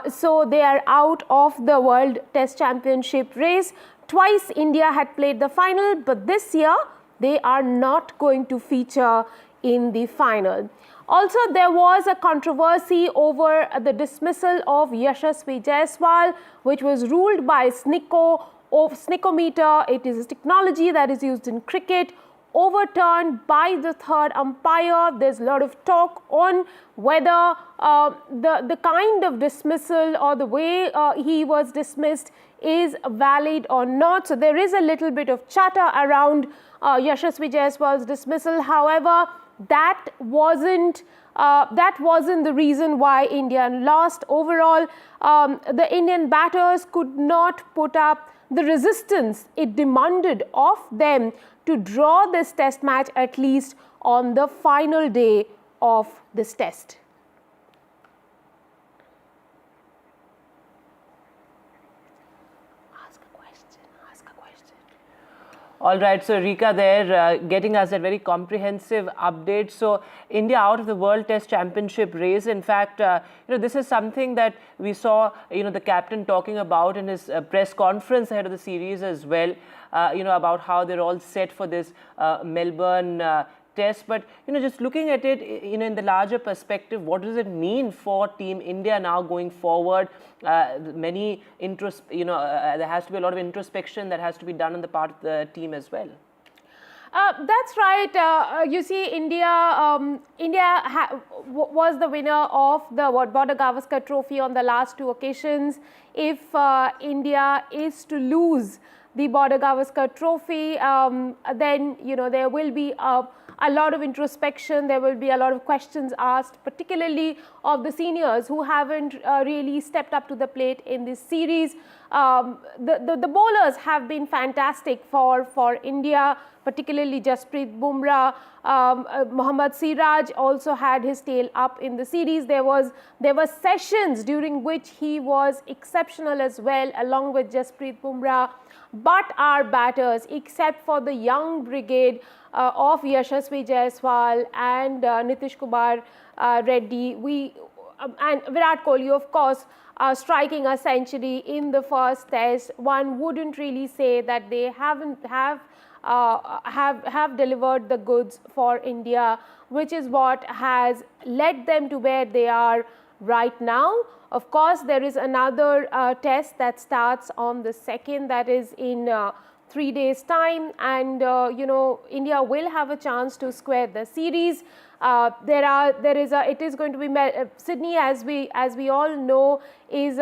So they are out of the World Test Championship race. Twice India had played the final, but this year they are not going to feature in the final. Also, there was a controversy over the dismissal of Yashasvi Jaiswal, which was ruled by Snikometer. It is a technology that is used in cricket, overturned by the third umpire. There's a lot of talk on whether the kind of dismissal or the way he was dismissed is valid or not. So there is a little bit of chatter around Yashasvi Jaiswal's dismissal. However, that wasn't the reason why India lost. Overall, the Indian batters could not put up the resistance it demanded of them to draw this test match, at least on the final day of this test. All right, so Rika there getting us a very comprehensive update. So India out of the World Test Championship race. In fact, this is something that we saw, the captain talking about in his press conference ahead of the series as well. About how they're all set for this Melbourne test. But just looking at it, in the larger perspective, what does it mean for Team India now going forward? There has to be a lot of introspection that has to be done on the part of the team as well. That's right. You see, India was the winner of the Border Gavaskar Trophy on the last 2 occasions. If India is to lose the Border Gavaskar Trophy, then there will be a lot of introspection. There will be a lot of questions asked, particularly of the seniors who haven't really stepped up to the plate in this series. The bowlers have been fantastic for India, particularly Jasprit Bumrah. Mohammad Siraj also had his tail up in the series. There were sessions during which he was exceptional as well, along with Jasprit Bumrah. But our batters, except for the young brigade of Yashasvi Jaiswal and Nitish Kumar Reddy, and Virat Kohli, of course, striking a century in the first test, one wouldn't really say that they have delivered the goods for India, which is what has led them to where they are right now. Of course, there is another test that starts on the 2nd, that is in 3 days' time, and India will have a chance to square the series. It is going to be Sydney, as we all know, is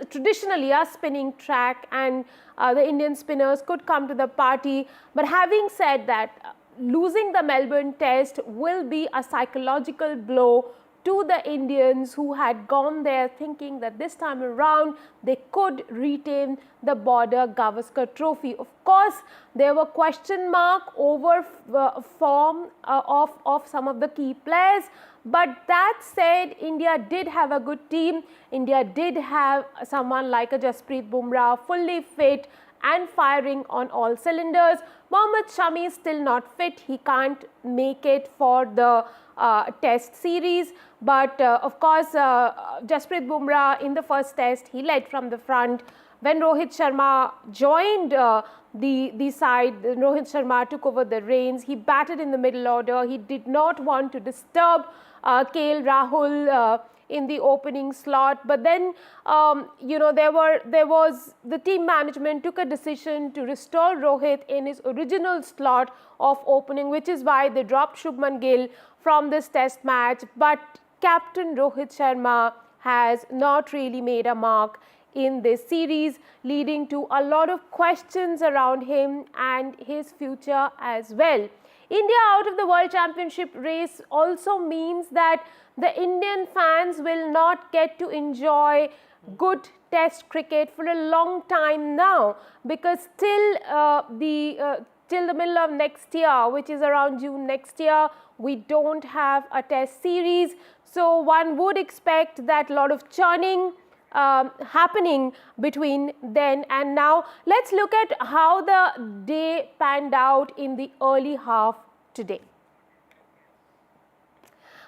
traditionally a spinning track, and the Indian spinners could come to the party. But having said that, losing the Melbourne test will be a psychological blow to the Indians who had gone there thinking that this time around they could retain the Border Gavaskar Trophy. Of course, there were question marks over form of some of the key players. But that said, India did have a good team. India did have someone like a Jasprit Bumrah fully fit and firing on all cylinders. Mohammad Shami is still not fit. He can't make it for the test series. But of course, Jasprit Bumrah in the first test, he led from the front. When Rohit Sharma joined the side, Rohit Sharma took over the reins. He batted in the middle order. He did not want to disturb KL Rahul in the opening slot. But then, there was the team management took a decision to restore Rohit in his original slot of opening, which is why they dropped Shubman Gill from this test match. But Captain Rohit Sharma has not really made a mark in this series, leading to a lot of questions around him and his future as well. India out of the World Championship race also means that the Indian fans will not get to enjoy good test cricket for a long time now, because till the middle of next year, which is around June next year, we don't have a test series. So one would expect that a lot of churning happening between then and now. Let's look at how the day panned out in the early half today.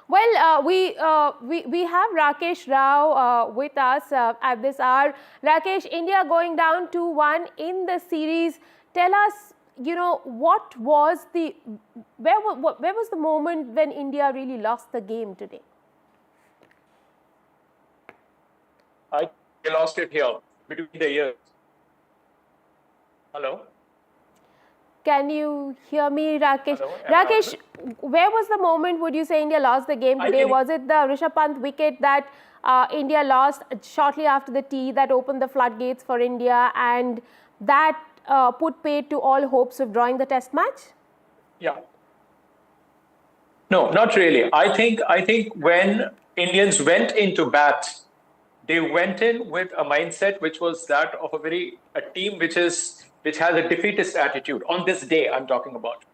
Well, we have Rakesh Rao with us at this hour. Rakesh, India going down 2-1 in the series. Tell us, what was where was the moment when India really lost the game today? I lost it here, between the ears. Hello? Can you hear me, Rakesh? Hello? Rakesh, where was the moment, would you say, India lost the game today? Was it the Rishabh Pant wicket that India lost shortly after the tee that opened the floodgates for India, and that put paid to all hopes of drawing the test match? Yeah. No, not really. I think when Indians went into bat, they went in with a mindset which was that of a team which has a defeatist attitude. On this day, I'm talking about.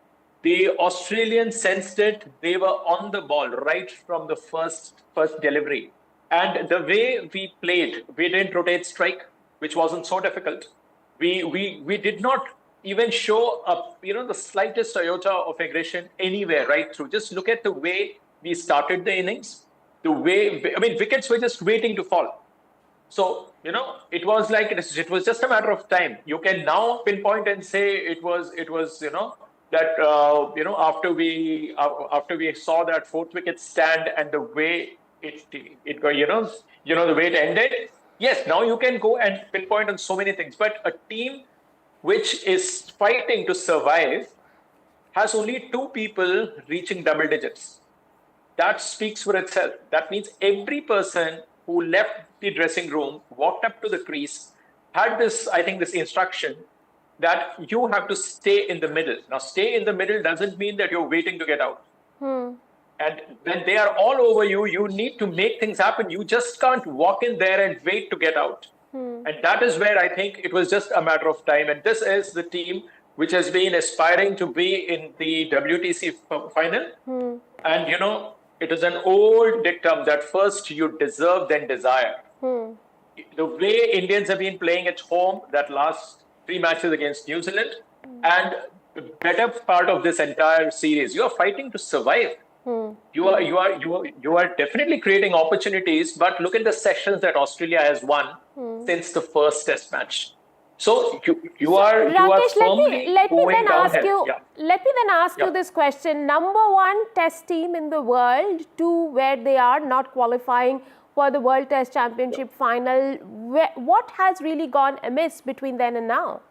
The Australians sensed it. They were on the ball right from the first delivery. And the way we played, we didn't rotate strike, which wasn't so difficult. We did not even show up, the slightest iota of aggression anywhere right through. Just look at the way we started the innings. Wickets were just waiting to fall. So, it was just a matter of time. You can now pinpoint and say it was that after we saw that fourth wicket stand and the way it go, the way it ended. Yes, now you can go and pinpoint on so many things, but a team which is fighting to survive has only 2 people reaching double digits. That speaks for itself. That means every person who left the dressing room, walked up to the crease, had this instruction that you have to stay in the middle. Now, stay in the middle doesn't mean that you're waiting to get out. And when they are all over you, you need to make things happen. You just can't walk in there and wait to get out. And that is where I think it was just a matter of time. And this is the team which has been aspiring to be in the WTC final. And, it is an old dictum that first you deserve, then desire. The way Indians have been playing at home, that last 3 matches against New Zealand, and the better part of this entire series, you are fighting to survive. You are definitely creating opportunities, but look at the sessions that Australia has won since the first Test match. So you are firmly going downhill. Let me then ask you this question. Number 1 Test team in the world to where they are not qualifying for the World Test Championship final. What has really gone amiss between then and now?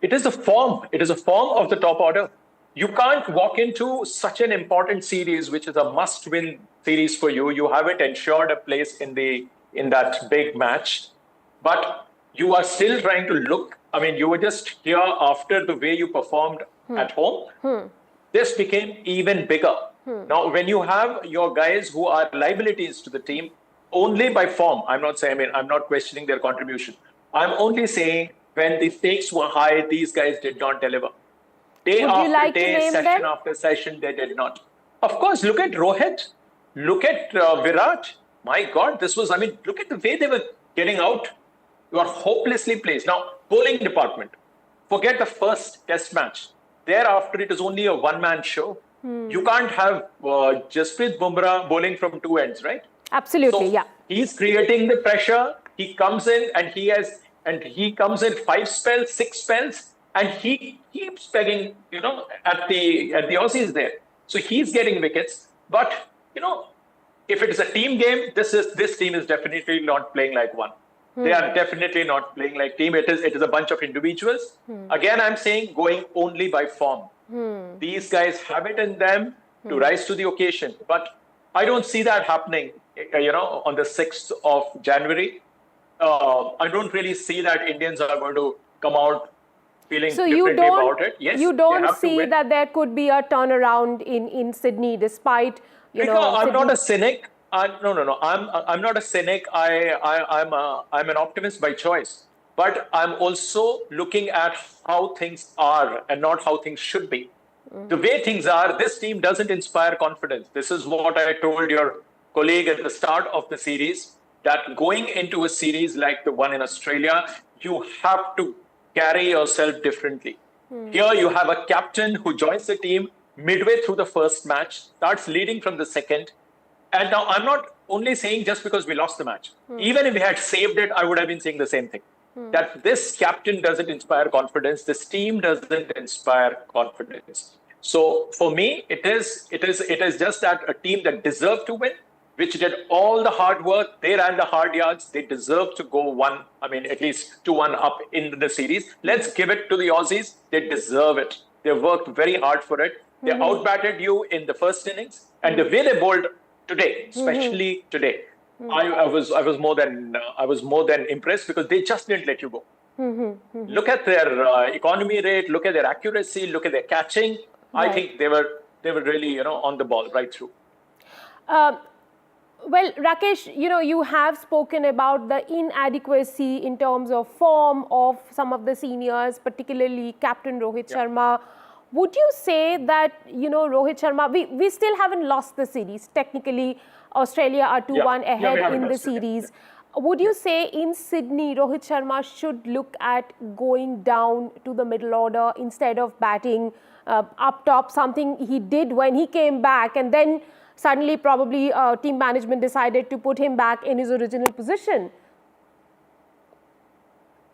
It is a form. It is a form of the top order. You can't walk into such an important series, which is a must-win series for you. You haven't ensured a place in that big match, but you are still trying to look. I mean, you were just here after the way you performed at home. This became even bigger. Now, when you have your guys who are liabilities to the team only by form, I'm not questioning their contribution. I'm only saying when the stakes were high, these guys did not deliver. Day after day, session after session, they did not. Of course, look at Rohit. Look at Virat. My God, look at the way they were getting out. You are hopelessly placed. Now, bowling department, forget the first Test match. Thereafter, it is only a one-man show. You can't have Jasprit Bumrah bowling from 2 ends, right? Absolutely, so he's creating the pressure. He comes in and he comes in 5 spells, 6 spells, and he keeps pegging, at the Aussies there. So he's getting wickets. But, if it is a team game, this team is definitely not playing like one. They are definitely not playing like team. It is a bunch of individuals. Again, I'm saying going only by form. These guys have it in them to rise to the occasion. But I don't see that happening, on the 6th of January. I don't really see that Indians are going to come out feeling differently about it. Yes, you don't see that there could be a turnaround in Sydney despite, I'm not a cynic. No. I'm not a cynic. I'm an optimist by choice. But I'm also looking at how things are and not how things should be. The way things are, this team doesn't inspire confidence. This is what I told your colleague at the start of the series, that going into a series like the one in Australia, you have to carry yourself differently. Here you have a captain who joins the team midway through the first match, starts leading from the second. And now I'm not only saying just because we lost the match. Even if we had saved it, I would have been saying the same thing. That this captain doesn't inspire confidence. This team doesn't inspire confidence. So for me, it is just that a team that deserved to win, which did all the hard work. They ran the hard yards. They deserve to go at least 2-1 up in the series. Let's give it to the Aussies. They deserve it. They worked very hard for it. They outbatted you in the first innings. And the way they bowled today, especially today, I was more than impressed because they just didn't let you go. Look at their economy rate, look at their accuracy, look at their catching. I think they were really on the ball right through. Well, Rakesh, you have spoken about the inadequacy in terms of form of some of the seniors, particularly Captain Rohit Sharma. Would you say that, Rohit Sharma, we still haven't lost the series. Technically, Australia are 2-1 ahead in the series. Would you say in Sydney, Rohit Sharma should look at going down to the middle order instead of batting up top, something he did when he came back, and then suddenly probably team management decided to put him back in his original position?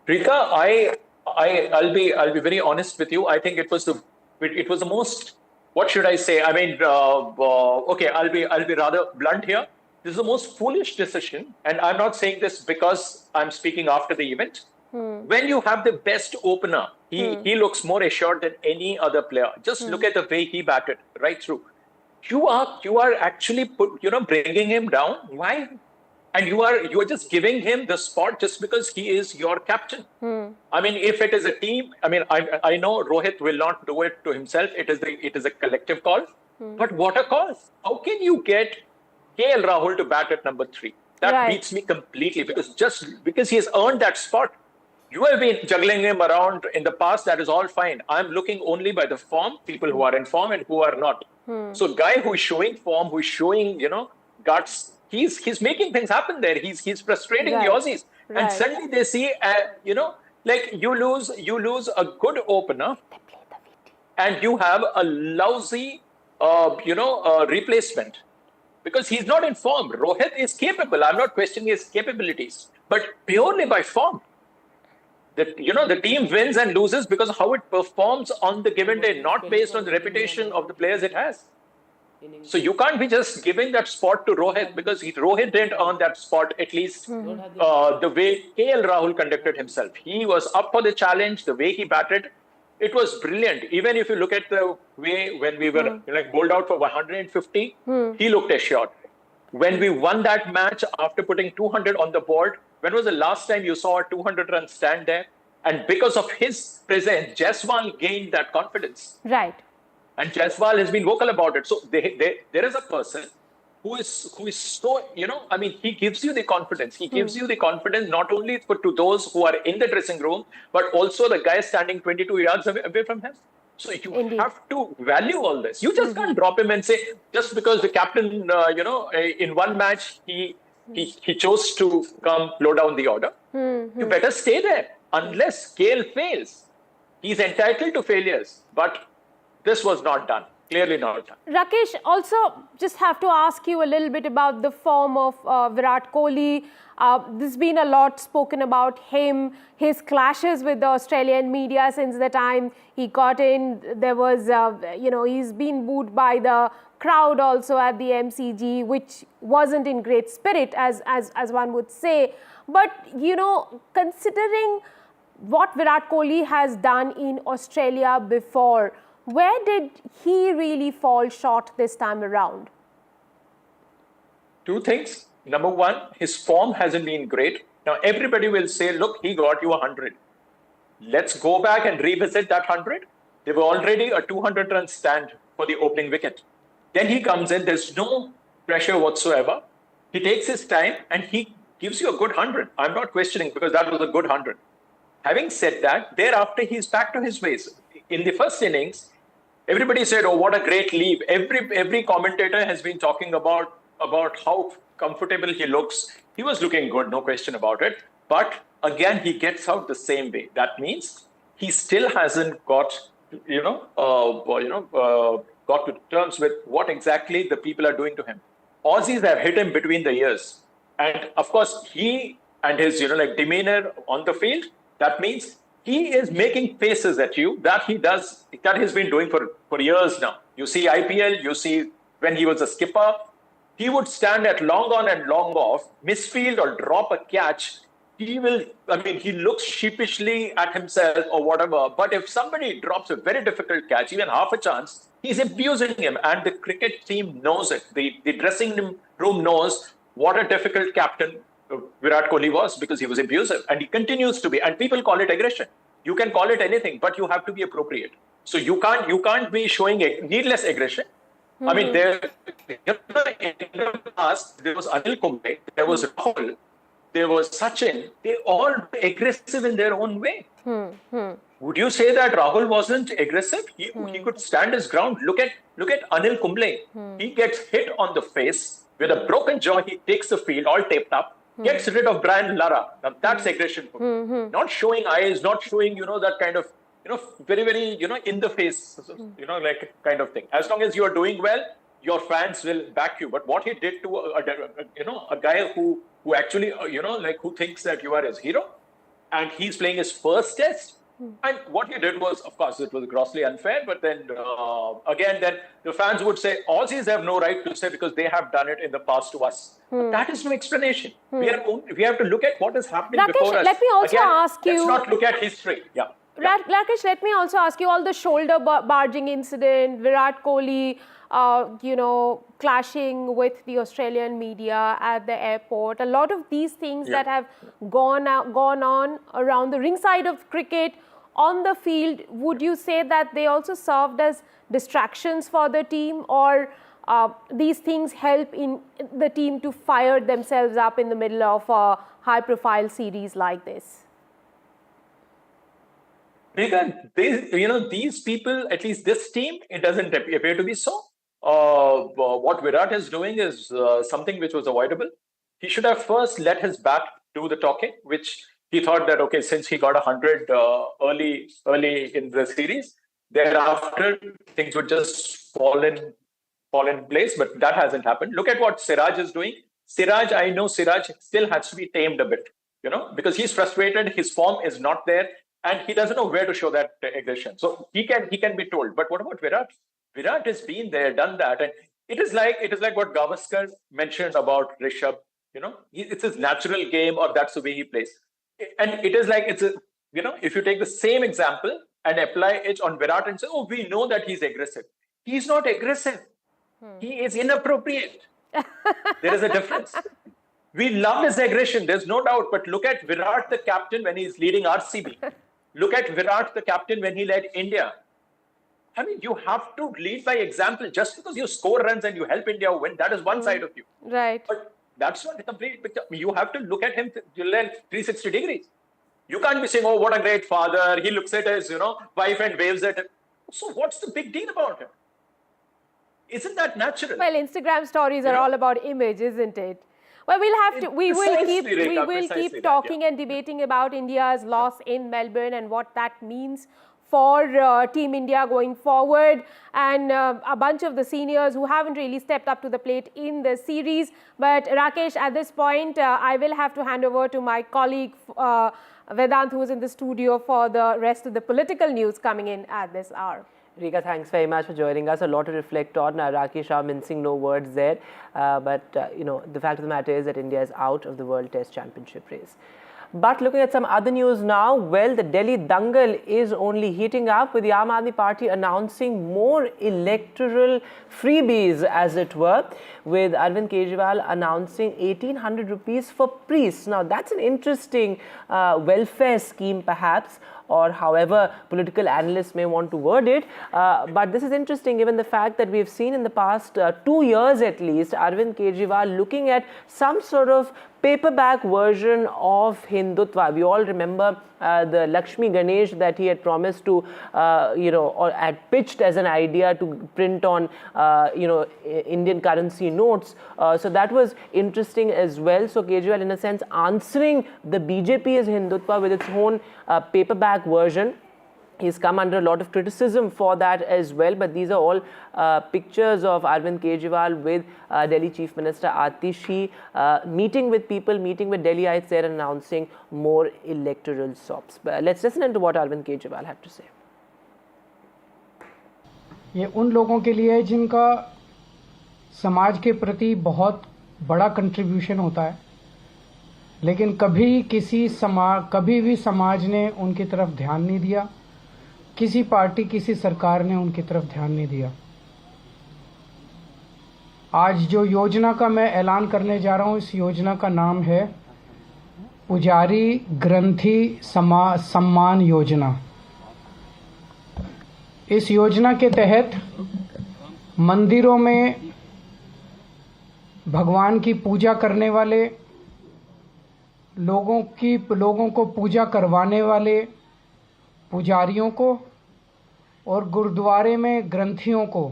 Rika, I'll be very honest with you. I think it was the most, what should I say? I mean, okay, I'll be rather blunt here. This is the most foolish decision, and I'm not saying this because I'm speaking after the event. When you have the best opener, he looks more assured than any other player. Just look at the way he batted right through. You are actually bringing him down. Why? And you are just giving him the spot just because he is your captain. I mean, if it is a team, I mean, I know Rohit will not do it to himself. It is a collective call. But what a call! How can you get KL Rahul to bat at number 3? That beats me completely, because he has earned that spot. You have been juggling him around in the past. That is all fine. I'm looking only by the form, people who are in form and who are not. So, guy who is showing form, who is showing guts, he's making things happen there. He's frustrating the Aussies, and suddenly they see like you lose a good opener, and you have a lousy replacement because he's not in form. Rohit is capable. I'm not questioning his capabilities, but purely by form. The team wins and loses because of how it performs on the given day, not based on the reputation of the players it has. So you can't be just giving that spot to Rohit because Rohit didn't earn that spot, at least the way KL Rahul conducted himself. He was up for the challenge, the way he batted. It was brilliant. Even if you look at the way when we were bowled out for 150, he looked assured. When we won that match after putting 200 on the board, when was the last time you saw a 200-run stand there? And because of his presence, Jaiswal gained that confidence. Right. And Jaiswal has been vocal about it. So there is a person who is so, I mean, he gives you the confidence. He gives you the confidence not only to those who are in the dressing room, but also the guy standing 22 yards away from him. So you have to value all this. You just can't drop him and say, just because the captain, in one match, he chose to come low down the order. You better stay there unless KL fails. He's entitled to failures, but this was not done. Clearly not done. Rakesh, also just have to ask you a little bit about the form of Virat Kohli. There's been a lot spoken about him, his clashes with the Australian media since the time he got in. There was, he's been booed by the crowd also at the MCG, which wasn't in great spirit, as one would say. But, considering what Virat Kohli has done in Australia before, where did he really fall short this time around? Two things. Number one, his form hasn't been great. Now, everybody will say, look, he got you 100. Let's go back and revisit that 100. They were already a 200-run stand for the opening wicket. Then he comes in, there's no pressure whatsoever. He takes his time and he gives you a good 100. I'm not questioning because that was a good 100. Having said that, thereafter, he's back to his ways. In the first innings, everybody said, oh, what a great leave. Every commentator has been talking about how comfortable he looks. He was looking good, no question about it. But again, he gets out the same way. That means he still hasn't got, got to terms with what exactly the people are doing to him. Aussies have hit him between the ears. And of course, he and his, demeanor on the field, that means he is making faces at you that he's been doing for years now. You see IPL, you see when he was a skipper, he would stand at long on and long off, misfield or drop a catch. He looks sheepishly at himself or whatever. But if somebody drops a very difficult catch, even half a chance, he's abusing him. And the cricket team knows it. The dressing room knows what a difficult captain Virat Kohli was because he was abusive. And he continues to be. And people call it aggression. You can call it anything, but you have to be appropriate. So you can't be showing needless aggression. I mean, in the past, there was Anil Kumble, there was Rahul, there was Sachin. They all were aggressive in their own way. Would you say that Rahul wasn't aggressive? He could stand his ground. Look at Anil Kumble. He gets hit on the face with a broken jaw. He takes the field, all taped up, gets rid of Brian Lara. Now that's aggression. Not showing eyes, not showing, that kind of, very, very, in the face, like kind of thing. As long as you are doing well, your fans will back you. But what he did to a guy who actually, who thinks that you are his hero, and he's playing his first test, And what he did was, of course, it was grossly unfair. But then again, then the fans would say, Aussies have no right to say because they have done it in the past to us. But that is no explanation. We have to look at what is happening Rakesh, before us. let me also ask you. Let's not look at history. Yeah. Rakesh, let me also ask you, all the shoulder barging incident, Virat Kohli, clashing with the Australian media at the airport, a lot of these things that have gone on around the ringside of cricket, on the field, would you say that they also served as distractions for the team, or these things help in the team to fire themselves up in the middle of a high-profile series like this? Because these people, at least this team, it doesn't appear to be so. What Virat is doing is something which was avoidable. He should have first let his bat do the talking, which he thought that, okay, since he got 100 early in the series, thereafter things would just fall in place, but that hasn't happened. Look at what Siraj is doing. I know Siraj still has to be tamed a bit, because he's frustrated, his form is not there, and he doesn't know where to show that aggression. So he can be told. But what about Virat? Virat has been there, done that, and it is like what Gavaskar mentioned about Rishabh. It's his natural game, or that's the way he plays. And it is like if you take the same example and apply it on Virat and say, oh, we know that he's aggressive. He's not aggressive. He is inappropriate. There is a difference. We love his aggression, there's no doubt. But look at Virat, the captain, when he's leading RCB. Look at Virat, the captain, when he led India. I mean, you have to lead by example. Just because you score runs and you help India win, that is one side of you. Right. But that's not the complete picture. You have to look at him 360 degrees. You can't be saying, oh, what a great father. He looks at his, wife and waves at him. So what's the big deal about him? Isn't that natural? Well, Instagram stories are all about image, isn't it? Well, we will keep talking and debating about India's loss in Melbourne and what that means for Team India going forward, and a bunch of the seniors who haven't really stepped up to the plate in the series. But Rakesh, at this point, I will have to hand over to my colleague Vedant, who is in the studio for the rest of the political news coming in at this hour. Rika, thanks very much for joining us. A lot to reflect on. Rakesh, mincing no words there. But the fact of the matter is that India is out of the World Test Championship race. But looking at some other news now, well, the Delhi dangle is only heating up, with the Aam Aadmi Party announcing more electoral freebies, as it were, with Arvind Kejriwal announcing 1,800 rupees for priests. Now, that's an interesting welfare scheme, perhaps, or however political analysts may want to word it. But this is interesting given the fact that we've seen in the past 2 years at least, Arvind Kejriwal looking at some sort of paperback version of Hindutva. We all remember the Lakshmi Ganesh that he had promised to, or had pitched as an idea to print on, Indian currency notes. So that was interesting as well. So Kejriwal, in a sense, answering the BJP's Hindutva with its own paperback version. He's come under a lot of criticism for that as well, but these are all pictures of Arvind Kejriwal with Delhi Chief Minister Atishi meeting with people, meeting with Delhiites there, announcing more electoral SOPs. But let's listen to what Arvind Kejriwal had to say. ये उन लोगों के लिए है जिनका समाज के प्रति बहुत बड़ा कंट्रीब्यूशन होता है, लेकिन कभी भी समाज ने उनकी तरफ ध्यान नहीं दिया, किसी पार्टी, किसी सरकार ने उनकी तरफ ध्यान नहीं दिया। आज जो योजना का मैं ऐलान करने जा रहा हूं, इस योजना का नाम है पुजारी ग्रंथी सम्मान योजना। इस योजना के तहत मंदिरों में भगवान की पूजा करने वाले लोगों को पूजा करवाने वाले पुजारियों को और गुरुद्वारे में ग्रंथियों को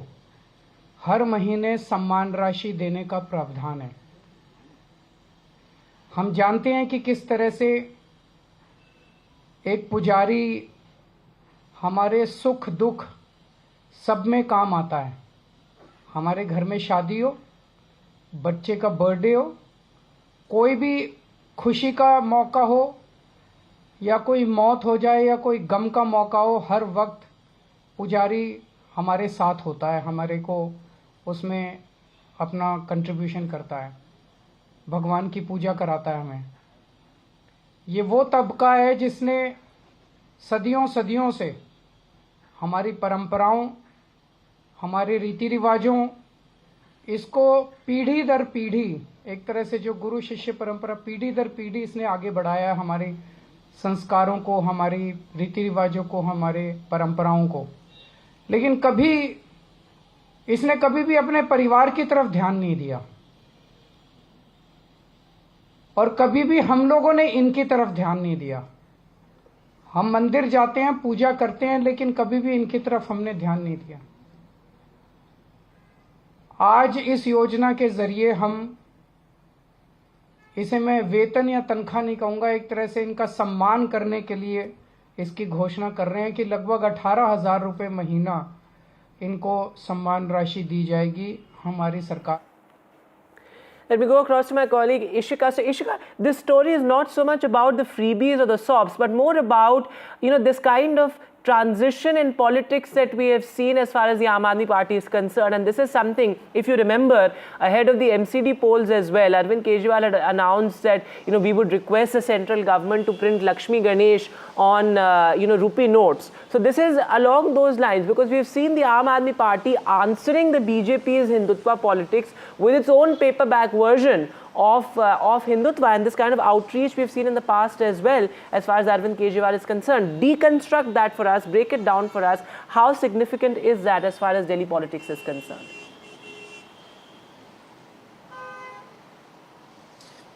हर महीने सम्मान राशि देने का प्रावधान है। हम जानते हैं कि किस तरह से एक पुजारी हमारे सुख दुख सब में काम आता है। हमारे घर में शादी हो, बच्चे का बर्थडे हो, कोई भी खुशी का मौका हो या कोई मौत हो जाए या कोई गम का मौका हो, हर वक्त पुजारी हमारे साथ होता है, हमारे को उसमें अपना कंट्रीब्यूशन करता है, भगवान की पूजा कराता है हमें। ये वो तबका है जिसने सदियों सदियों से हमारी परंपराओं, हमारे रीति रिवाजों, इसको पीढ़ी दर पीढ़ी, एक तरह से जो गुरु शिष्य परंपरा पीढ़ी दर पीढ़ी इसने आगे बढ़ाया, हमारे संस्कारों को, हमारी रीति रिवाजों को, हमारे परंपराओं को। लेकिन इसने कभी भी अपने परिवार की तरफ ध्यान नहीं दिया और कभी भी हम लोगों ने इनकी तरफ ध्यान नहीं दिया। हम मंदिर जाते हैं, पूजा करते हैं, लेकिन कभी भी इनकी तरफ हमने ध्यान नहीं दिया। आज इस योजना के जरिए हम, इसे मैं वेतन या तनख्वाह नहीं कहूंगा, एक तरह से इनका सम्मान करने के लिए इसकी घोषणा कर रहे हैं कि लगभग 18,000 रुपये महीना इनको सम्मान राशि दी जाएगी हमारी सरकार। Let me go across to my colleague Ishika. So Ishika, this story is not so much about the freebies or the sobs, but more about, this kind of transition in politics that we have seen as far as the Aam Aadmi Party is concerned. And this is something, if you remember, ahead of the MCD polls as well, Arvind Kejriwal had announced that, we would request the central government to print Lakshmi Ganesh on, rupee notes. So this is along those lines, because we've seen the Aam Aadmi Party answering the BJP's Hindutva politics with its own paperback version of Hindutva, and this kind of outreach we've seen in the past as well as far as Arvind Kejriwal is concerned. Deconstruct that for us, break it down for us. How significant is that as far as Delhi politics is concerned?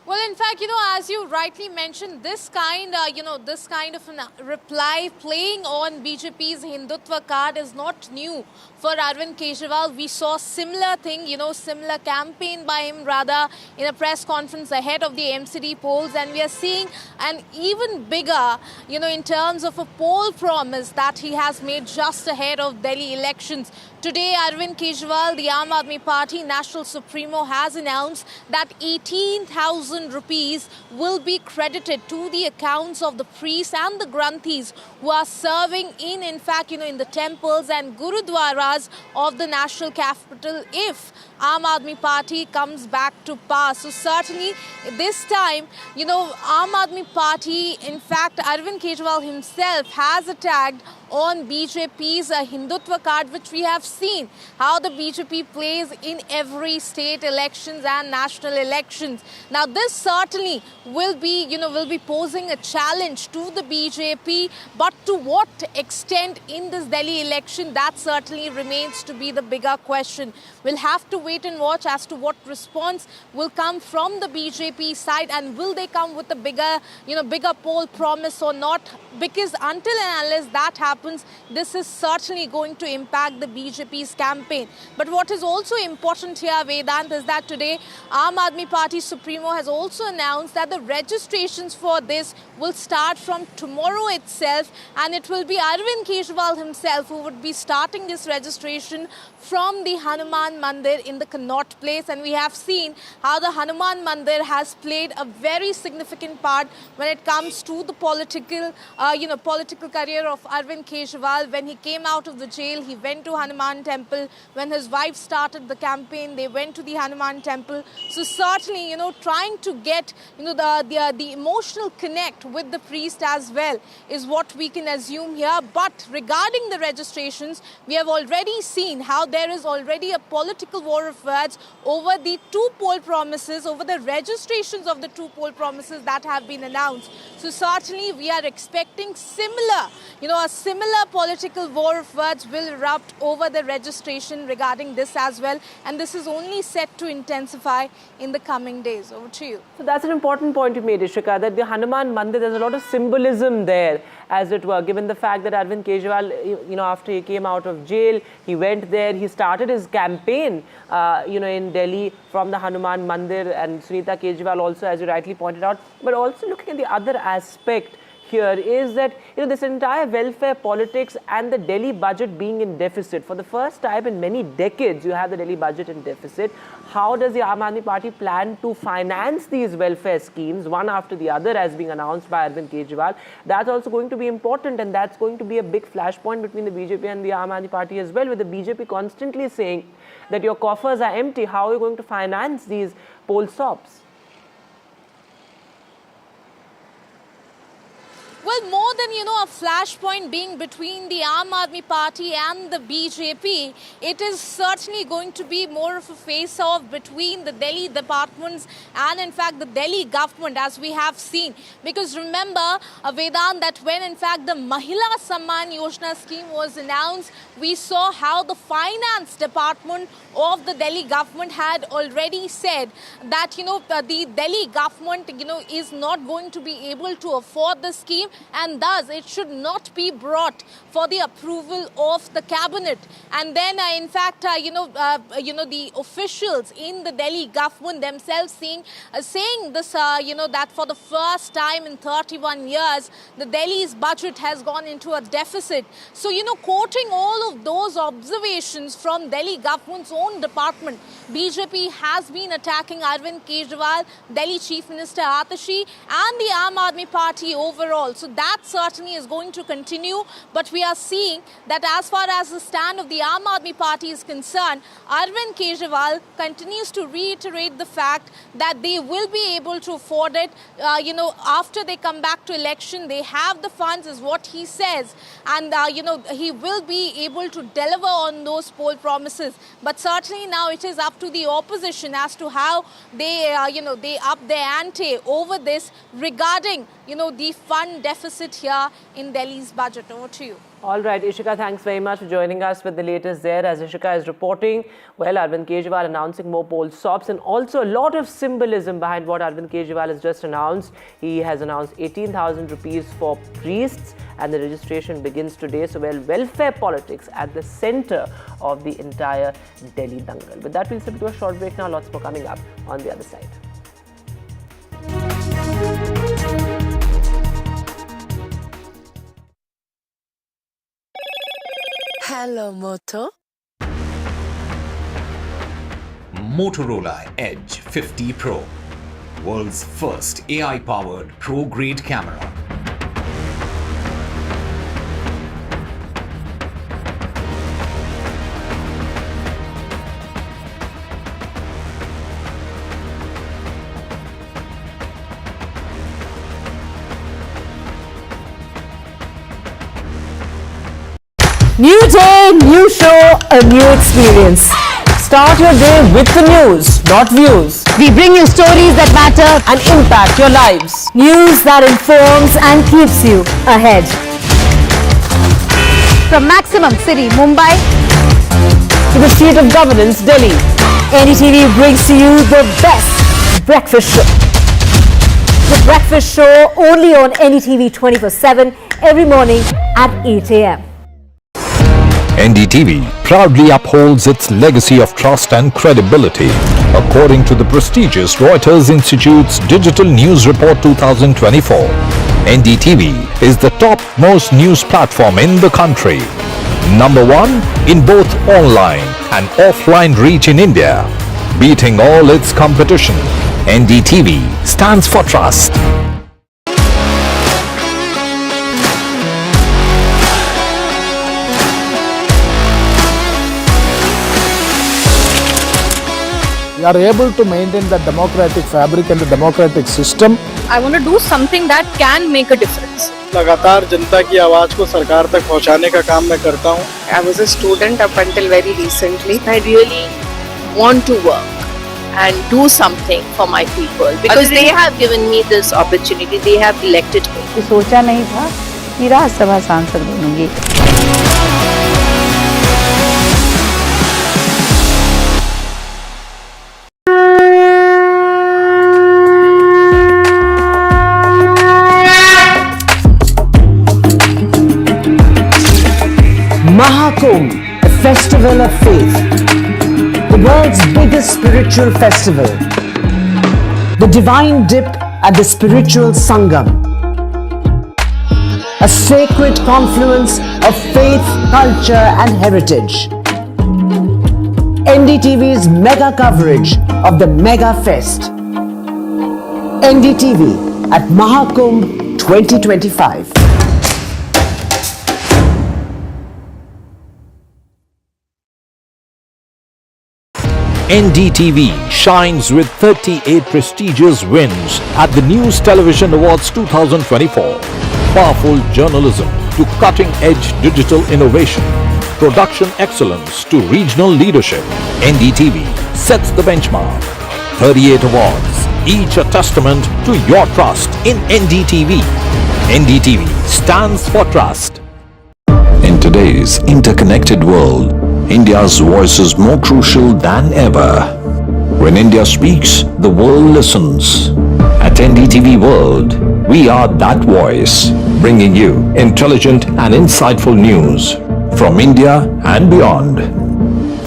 Well, in fact, as you rightly mentioned, this kind of a reply playing on BJP's Hindutva card is not new for Arvind Kejriwal. We saw similar thing, similar campaign by him rather in a press conference ahead of the MCD polls, and we are seeing an even bigger, in terms of a poll promise that he has made just ahead of Delhi elections. Today, Arvind Kejriwal, the Aam Aadmi Party National Supremo, has announced that 18,000 rupees will be credited to the accounts of the priests and the Granthis who are serving in fact, in the temples and Gurudwaras of the national capital if Aam Aadmi Party comes back to power. So certainly this time, Aam Aadmi Party, in fact, Arvind Kejriwal himself has attacked on BJP's Hindutva card, which we have seen how the BJP plays in every state elections and national elections. Now, this certainly will be posing a challenge to the BJP, but to what extent in this Delhi election, that certainly remains to be the bigger question. We'll have to wait and watch as to what response will come from the BJP side, and will they come with a bigger poll promise or not? Because until and unless that happens, this is certainly going to impact the BJP's campaign. But what is also important here, Vedant, is that today Aam Aadmi Party Supremo has also announced that the registrations for this will start from tomorrow itself, and it will be Arvind Kejriwal himself who would be starting this registration from the Hanuman Mandir in the Connaught Place. And we have seen how the Hanuman Mandir has played a very significant part when it comes to the political career of Arvind Kejriwal. When he came out of the jail, he went to Hanuman Temple. When his wife started the campaign, they went to the Hanuman Temple. So certainly, trying to get, the emotional connect with the priest as well is what we can assume here. But regarding the registrations, we have already seen how there is already a political war of words over the two poll promises, over the registrations of the two poll promises that have been announced. So certainly we are expecting a similar political war of words will erupt over the registration regarding this as well. And this is only set to intensify in the coming days. Over to you. So that's an important point you made, Ishika, that the Hanuman Mandir, there's a lot of symbolism there, as it were, given the fact that Arvind Kejriwal, after he came out of jail, he went there, he started his campaign, in Delhi from the Hanuman Mandir, and Sunita Kejriwal also, as you rightly pointed out, but also looking at the other aspect here is that, this entire welfare politics and the Delhi budget being in deficit. For the first time in many decades, you have the Delhi budget in deficit. How does the Aam Aadmi Party plan to finance these welfare schemes, one after the other, as being announced by Arvind Kejriwal? That's also going to be important, and that's going to be a big flashpoint between the BJP and the Aam Aadmi Party as well, with the BJP constantly saying that your coffers are empty. How are you going to finance these poll stops? Well, more than, a flashpoint being between the Aam Aadmi Party and the BJP, it is certainly going to be more of a face-off between the Delhi departments and, in fact, the Delhi government, as we have seen. Because remember, Vedant, that when, in fact, the Mahila Samman Yojana scheme was announced, we saw how the finance department of the Delhi government had already said that, the Delhi government, is not going to be able to afford the scheme, and thus it should not be brought for the approval of the cabinet. And then, in fact, the officials in the Delhi government themselves saying this, that for the first time in 31 years, the Delhi's budget has gone into a deficit. So, quoting all of those observations from Delhi government's own department, BJP has been attacking Arvind Kejriwal, Delhi Chief Minister Atashi, and the Aam Aadmi Party overall. So that certainly is going to continue. But we are seeing that as far as the stand of the Aam Aadmi Party is concerned, Arvind Kejriwal continues to reiterate the fact that they will be able to afford it. After they come back to election, they have the funds, is what he says. And, he will be able to deliver on those poll promises. But certainly now it is up to the opposition as to how they, they up their ante over this regarding, the fund deficit here in Delhi's budget. Over to you. All right, Ishika, thanks very much for joining us with the latest there. As Ishika is reporting, well, Arvind Kejriwal announcing more poll stops, and also a lot of symbolism behind what Arvind Kejriwal has just announced. He has announced 18,000 rupees for priests, and the registration begins today. So, welfare politics at the center of the entire Delhi dangal. With that, we'll step to a short break now. Lots more coming up on the other side. Hello, Moto. Motorola Edge 50 Pro, world's first AI-powered pro-grade camera. New day, new show, a new experience. Start your day with the news, not views. We bring you stories that matter and impact your lives. News that informs and keeps you ahead. From Maximum City, Mumbai, To the seat of governance, Delhi, NDTV brings to you the best breakfast show. The breakfast show only on NDTV 24/7 every morning at 8 a.m. NDTV proudly upholds its legacy of trust and credibility. According to the prestigious Reuters Institute's Digital News Report 2024, NDTV is the top-most news platform in the country. Number 1 in both online and offline reach in India. Beating all its competition, NDTV stands for trust. We are able to maintain the democratic fabric and the democratic system. I want to do something that can make a difference. लगातार जनता की आवाज को सरकार तक पहुंचाने का काम मैं करता हूं. I was a student up until very recently. I really want to work and do something for my people because they have given me this opportunity. They have elected me. सोचा नहीं था कि राज्यसभा सांसद बनूंगी. Mahakumbh, a festival of faith, the world's biggest spiritual festival, the divine dip at the spiritual Sangam. a sacred confluence of faith, culture and heritage. NDTV's mega coverage of the Mega Fest. NDTV at Mahakumbh 2025. NDTV shines with 38 prestigious wins at the News Television Awards 2024. Powerful journalism to cutting-edge digital innovation, production excellence to regional leadership. NDTV sets the benchmark. 38 awards, each a testament to your trust in NDTV. NDTV stands for trust. In today's interconnected world, India's voice is more crucial than ever. When India speaks, the world listens. At NDTV World, we are that voice, bringing you intelligent and insightful news from India and beyond.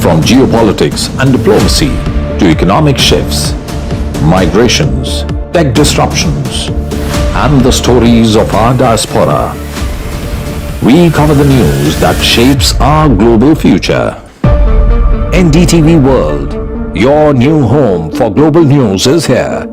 From geopolitics and diplomacy to economic shifts, migrations, tech disruptions, and the stories of our diaspora. We cover the news that shapes our global future. NDTV World, your new home for global news is here.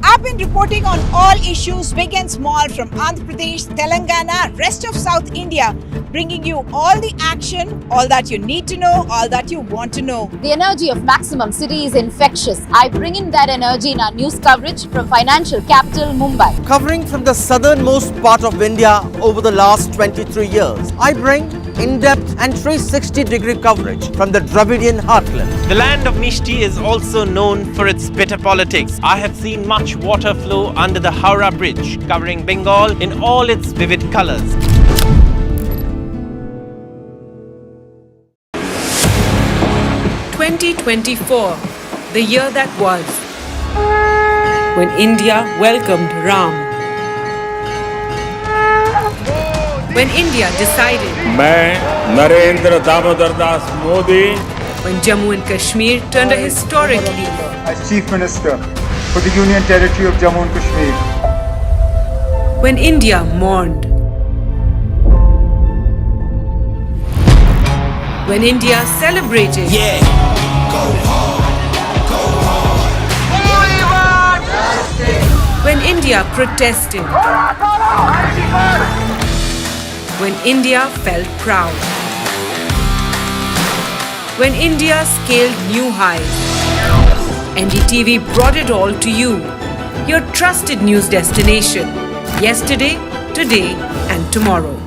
I've been reporting on all issues big and small from Andhra Pradesh, Telangana, rest of South India, bringing you all the action, all that you need to know, all that you want to know. The energy of maximum city is infectious. I bring in that energy in our news coverage from financial capital Mumbai. Covering from the southernmost part of India over the last 23 years, I bring in-depth and 360-degree coverage from the Dravidian heartland. The land of Mishti is also known for its bitter politics. I have seen much water flow under the Howrah Bridge, covering Bengal in all its vivid colors. (2024), the year that was, when India welcomed Ram. When India decided, मैं Narendra Damodar Das Modi, when Jammu and Kashmir turned a historic leaf, as Chief Minister for the Union Territory of Jammu and Kashmir, when India mourned, when India celebrated, when India protested, when India felt proud, when India scaled new highs. NDTV brought it all to you, your trusted news destination, yesterday, today and tomorrow.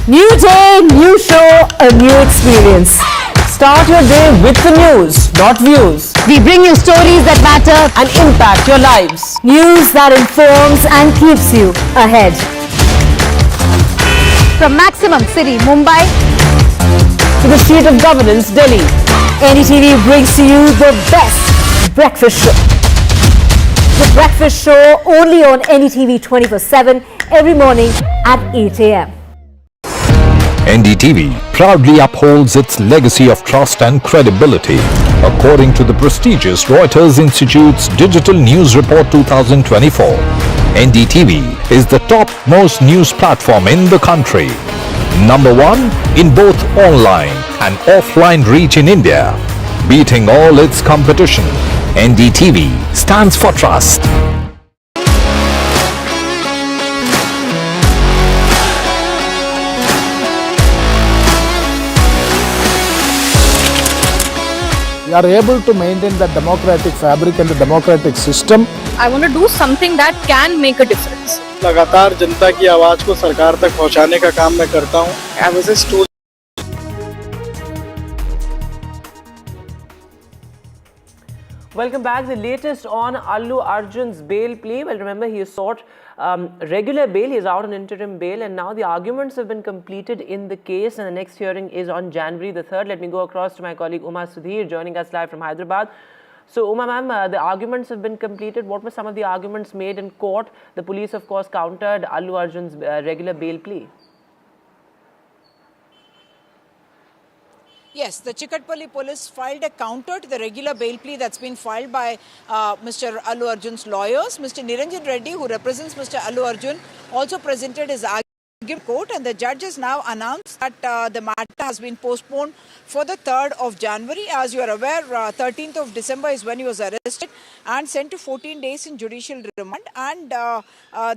New day, new show, a new experience. Start your day with the news, not views. We bring you stories that matter and impact your lives. News that informs and keeps you ahead. From maximum city, Mumbai, to the seat of governance, Delhi, NDTV brings to you the best breakfast show. The breakfast show only on NDTV 24/7 every morning at 8 a.m. NDTV proudly upholds its legacy of trust and credibility. According to the prestigious Reuters Institute's Digital News Report 2024, NDTV is the top-most news platform in the country. Number one in both online and offline reach in India. Beating all its competition, NDTV stands for trust. We are able to maintain the democratic fabric and the democratic system. I want to do something that can make a difference. लगातार जनता की आवाज को सरकार तक पहुंचाने का काम मैं करता हूं. I was a student. Welcome back. The latest on Allu Arjun's bail plea. Well, remember, he sought regular bail. He is out on interim bail, and now the arguments have been completed in the case, and the next hearing is on January the 3rd. Let me go across to my colleague Uma Sudhir, joining us live from Hyderabad. So, Uma ma'am, the arguments have been completed. What were some of the arguments made in court? The police, of course, countered Allu Arjun's regular bail plea. Yes, the Chikatpalli police filed a counter to the regular bail plea that's been filed by Mr. Allu Arjun's lawyers. Mr. Niranjan Reddy, who represents Mr. Allu Arjun, also presented his argument in court, and the judge has now announced that the matter has been postponed for the 3rd of January. As you are aware, 13th of December is when he was arrested and sent to 14 days in judicial remand. And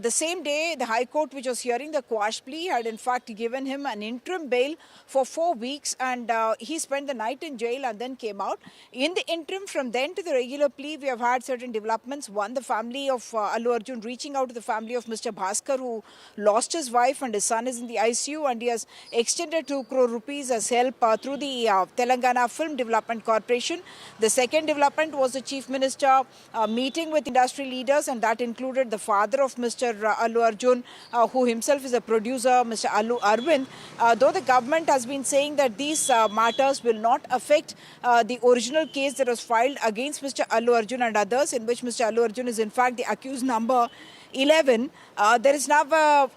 the same day, the High Court, which was hearing the quash plea, had in fact given him an interim bail for 4 weeks, and he spent the night in jail and then came out. In the interim, from then to the regular plea, we have had certain developments. One, the family of Allu Arjun reaching out to the family of Mr. Bhaskar, who lost his wife and his son is in the ICU, and he has extended 2 crore rupees as help through the Telangana Film Development Corporation. The second development was the Chief Minister meeting with industry leaders, and that included the father of Mr. Allu Arjun, who himself is a producer, Mr. Allu Arjun. Though the government has been saying that these matters will not affect the original case that was filed against Mr. Allu Arjun and others, in which Mr. Allu Arjun is in fact the accused number 11. There is now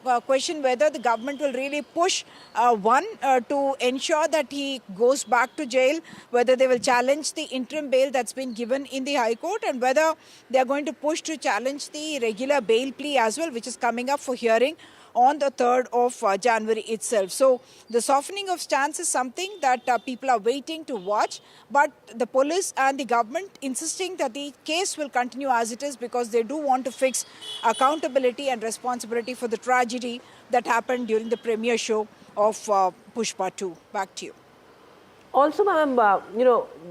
a question whether the government will really push to ensure that he goes back to jail, whether they will challenge the interim bail that's been given in the High Court, and whether they are going to push to challenge the regular bail plea as well, which is coming up for hearing on the 3rd of January itself. So the softening of stance is something that people are waiting to watch, but the police and the government insisting that the case will continue as it is, because they do want to fix accountability and responsibility for the tragedy that happened during the premiere show of Pushpa 2. Back to you. Also, ma'am,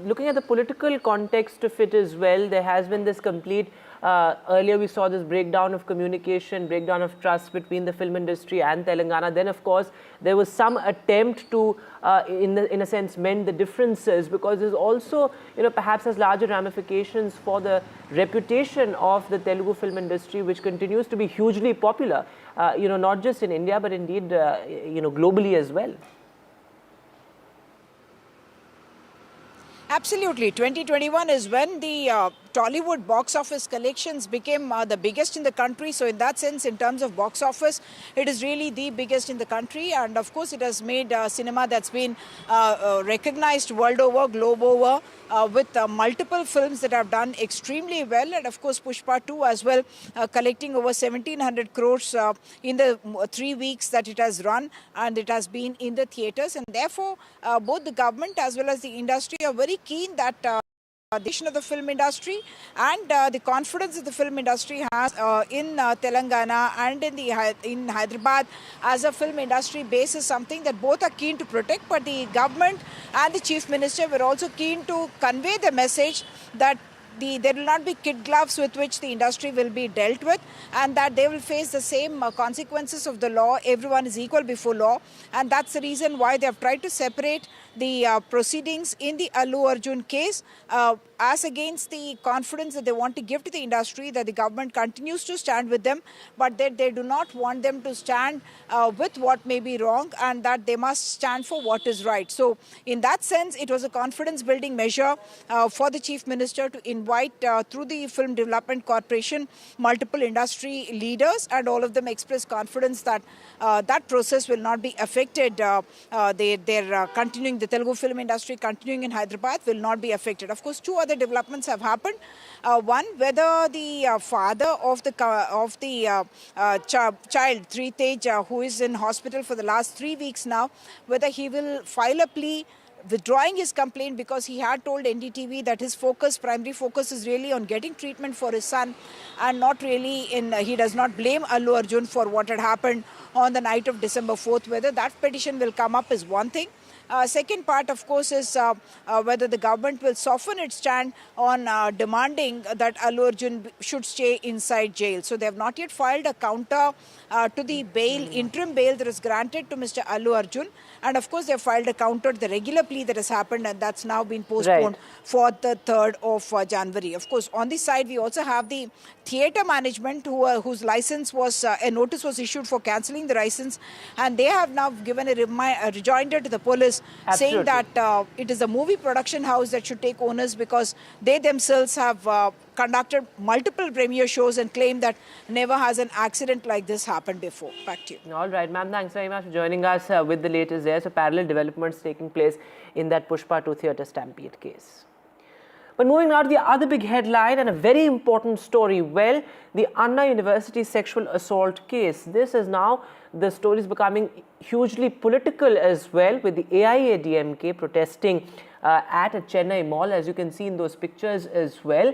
looking at the political context of it as well, there has been this complete earlier we saw this breakdown of communication, breakdown of trust between the film industry and Telangana. Then, of course, there was some attempt to, in a sense, mend the differences, because there's also, perhaps has larger ramifications for the reputation of the Telugu film industry, which continues to be hugely popular, not just in India, but indeed, globally as well. Absolutely. 2021 is when the Tollywood box office collections became the biggest in the country. So in that sense, in terms of box office, it is really the biggest in the country. And of course, it has made cinema that's been recognized world over, globe over, with multiple films that have done extremely well. And of course, Pushpa 2 as well, collecting over 1,700 crores in the 3 weeks that it has run, and it has been in the theatres. And therefore, both the government as well as the industry are very keen that of the film industry and the confidence that the film industry has in Telangana and in Hyderabad as a film industry base is something that both are keen to protect. But the government and the Chief Minister were also keen to convey the message that there will not be kid gloves with which the industry will be dealt with, and that they will face the same consequences of the law. Everyone is equal before law, and that's the reason why they have tried to separate the proceedings in the Allu Arjun case as against the confidence that they want to give to the industry, that the government continues to stand with them, but that they do not want them to stand with what may be wrong, and that they must stand for what is right. So in that sense, it was a confidence building measure for the Chief Minister to invite through the Film Development Corporation multiple industry leaders, and all of them express confidence that that process will not be affected. They're continuing, the Telugu film industry continuing in Hyderabad will not be affected. Of course, 2 other developments have happened. One, whether the father of the child, Tritej, who is in hospital for the last 3 weeks now, whether he will file a plea withdrawing his complaint, because he had told NDTV that his primary focus is really on getting treatment for his son, and not really he does not blame Allu Arjun for what had happened on the night of December 4th. Whether that petition will come up is one thing. Second part, of course, is whether the government will soften its stand on demanding that Allu Arjun should stay inside jail. So they have not yet filed a counter to the bail, interim bail that is granted to Mr. Allu Arjun. And of course, they have filed a counter to the regular plea that has happened, and that's now been postponed for the 3rd of January. Of course, on this side, we also have the theatre management whose license was, a notice was issued for cancelling the license, and they have now given a rejoinder to the police saying that it is the movie production house that should take onus because they themselves have conducted multiple premiere shows and claim that never has an accident like this happened before. Back to you. All right, ma'am, thanks very much for joining us with the latest there. So parallel developments taking place in that Pushpa 2 theatre stampede case. But moving now to the other big headline and a very important story. Well, the Anna University sexual assault case. This is now, the story is becoming hugely political as well, with the AIADMK protesting at a Chennai mall, as you can see in those pictures as well.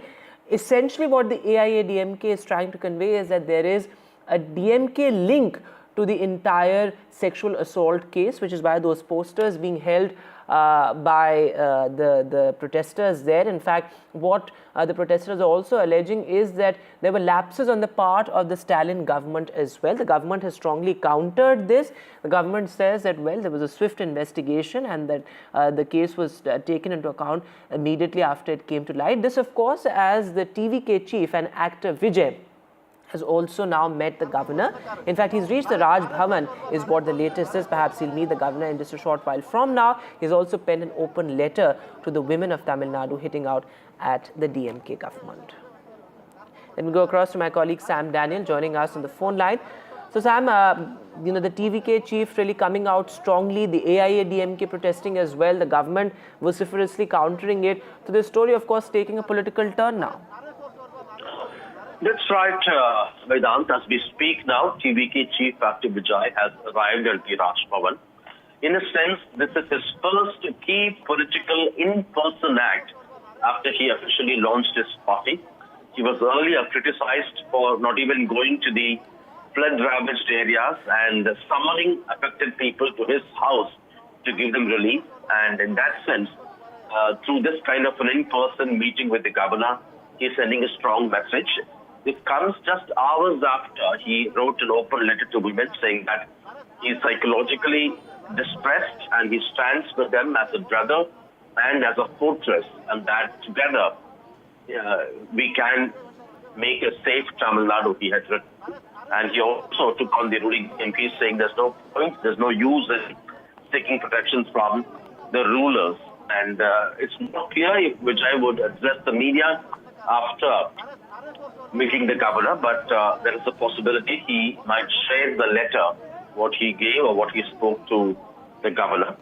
Essentially what the AIADMK is trying to convey is that there is a DMK link to the entire sexual assault case, which is why those posters being held by the protesters there. In fact, what the protesters are also alleging is that there were lapses on the part of the Stalin government as well. The government has strongly countered this. The government says that, well, there was a swift investigation and that the case was taken into account immediately after it came to light. This, of course, as the TVK chief and actor Vijay has also now met the governor. In fact, he's reached the Raj Bhavan is what the latest is. Perhaps he'll meet the governor in just a short while from now. He's also penned an open letter to the women of Tamil Nadu hitting out at the DMK government. Then we go across to my colleague Sam Daniel joining us on the phone line. So Sam, the TVK chief really coming out strongly, the AIADMK protesting as well, the government vociferously countering it. So this story, of course, taking a political turn now. That's right, Vedant. As we speak now, TVK Chief Actor Vijay has arrived at the Raj Bhavan. In a sense, this is his first key political in-person act after he officially launched his party. He was earlier criticized for not even going to the flood-ravaged areas and summoning affected people to his house to give them relief. And in that sense, through this kind of an in-person meeting with the governor, he's sending a strong message. This comes just hours after he wrote an open letter to women saying that he's psychologically distressed and he stands with them as a brother and as a fortress, and that together we can make a safe Tamil Nadu, he had written. And he also took on the ruling MP saying there's no point, there's no use in seeking protections from the rulers. And it's not clear if Vijay would address the media after meeting the governor, but there is a possibility he might share the letter, what he gave or what he spoke to the governor.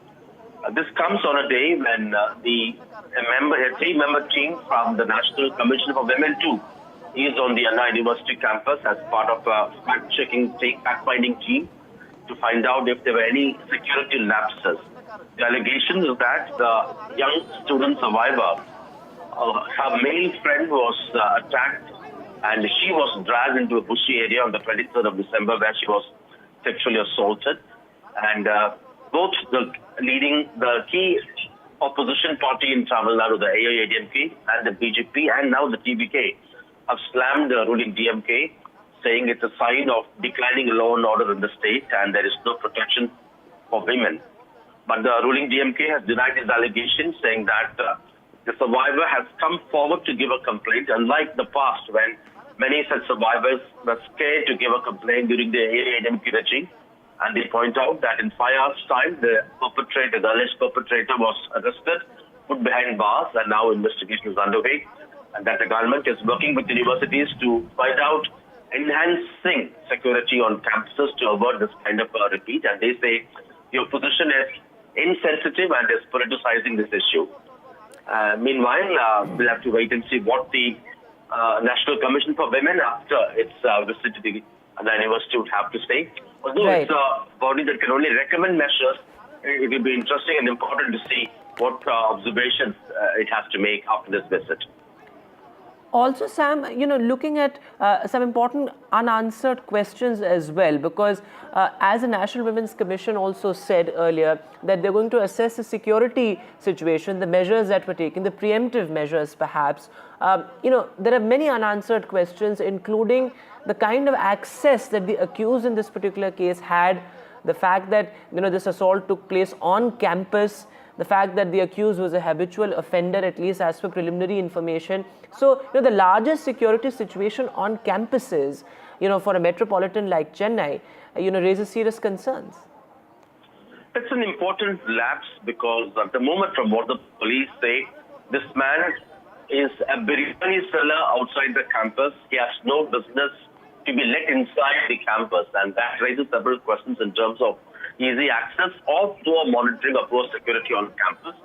This comes on a day when a three-member team from the National Commission for Women too is on the Anna University campus as part of a fact-finding team to find out if there were any security lapses. The allegation is that the young student survivor, her male friend was attacked and she was dragged into a bushy area on the 23rd of December where she was sexually assaulted. And both the key opposition party in Tamil Nadu, the AIADMK and the BJP and now the TVK have slammed the ruling DMK, saying it's a sign of declining law and order in the state and there is no protection for women. But the ruling DMK has denied his allegation, saying that the survivor has come forward to give a complaint, unlike the past when many such survivors were scared to give a complaint during the AIADMK regime. And they point out that in 5 hours' time, the alleged perpetrator was arrested, put behind bars, and now investigation is underway. And that the government is working with universities to find out enhancing security on campuses to avoid this kind of a repeat. And they say the opposition is insensitive and is politicizing this issue. Meanwhile, we'll have to wait and see what the National Commission for Women, after its visit to the university, would have to say. Although it's a body that can only recommend measures, it will be interesting and important to see what observations it has to make after this visit. Also, Sam, looking at some important unanswered questions as well, because as the National Women's Commission also said earlier, that they're going to assess the security situation, the measures that were taken, the preemptive measures perhaps. There are many unanswered questions, including the kind of access that the accused in this particular case had, the fact that this assault took place on campus, the fact that the accused was a habitual offender, at least as per preliminary information. So, the largest security situation on campuses, for a metropolitan like Chennai, raises serious concerns. It's an important lapse because at the moment, from what the police say, this man is a biryani seller outside the campus. He has no business to be let inside the campus, and that raises several questions in terms of easy access or poor monitoring or poor security on campus.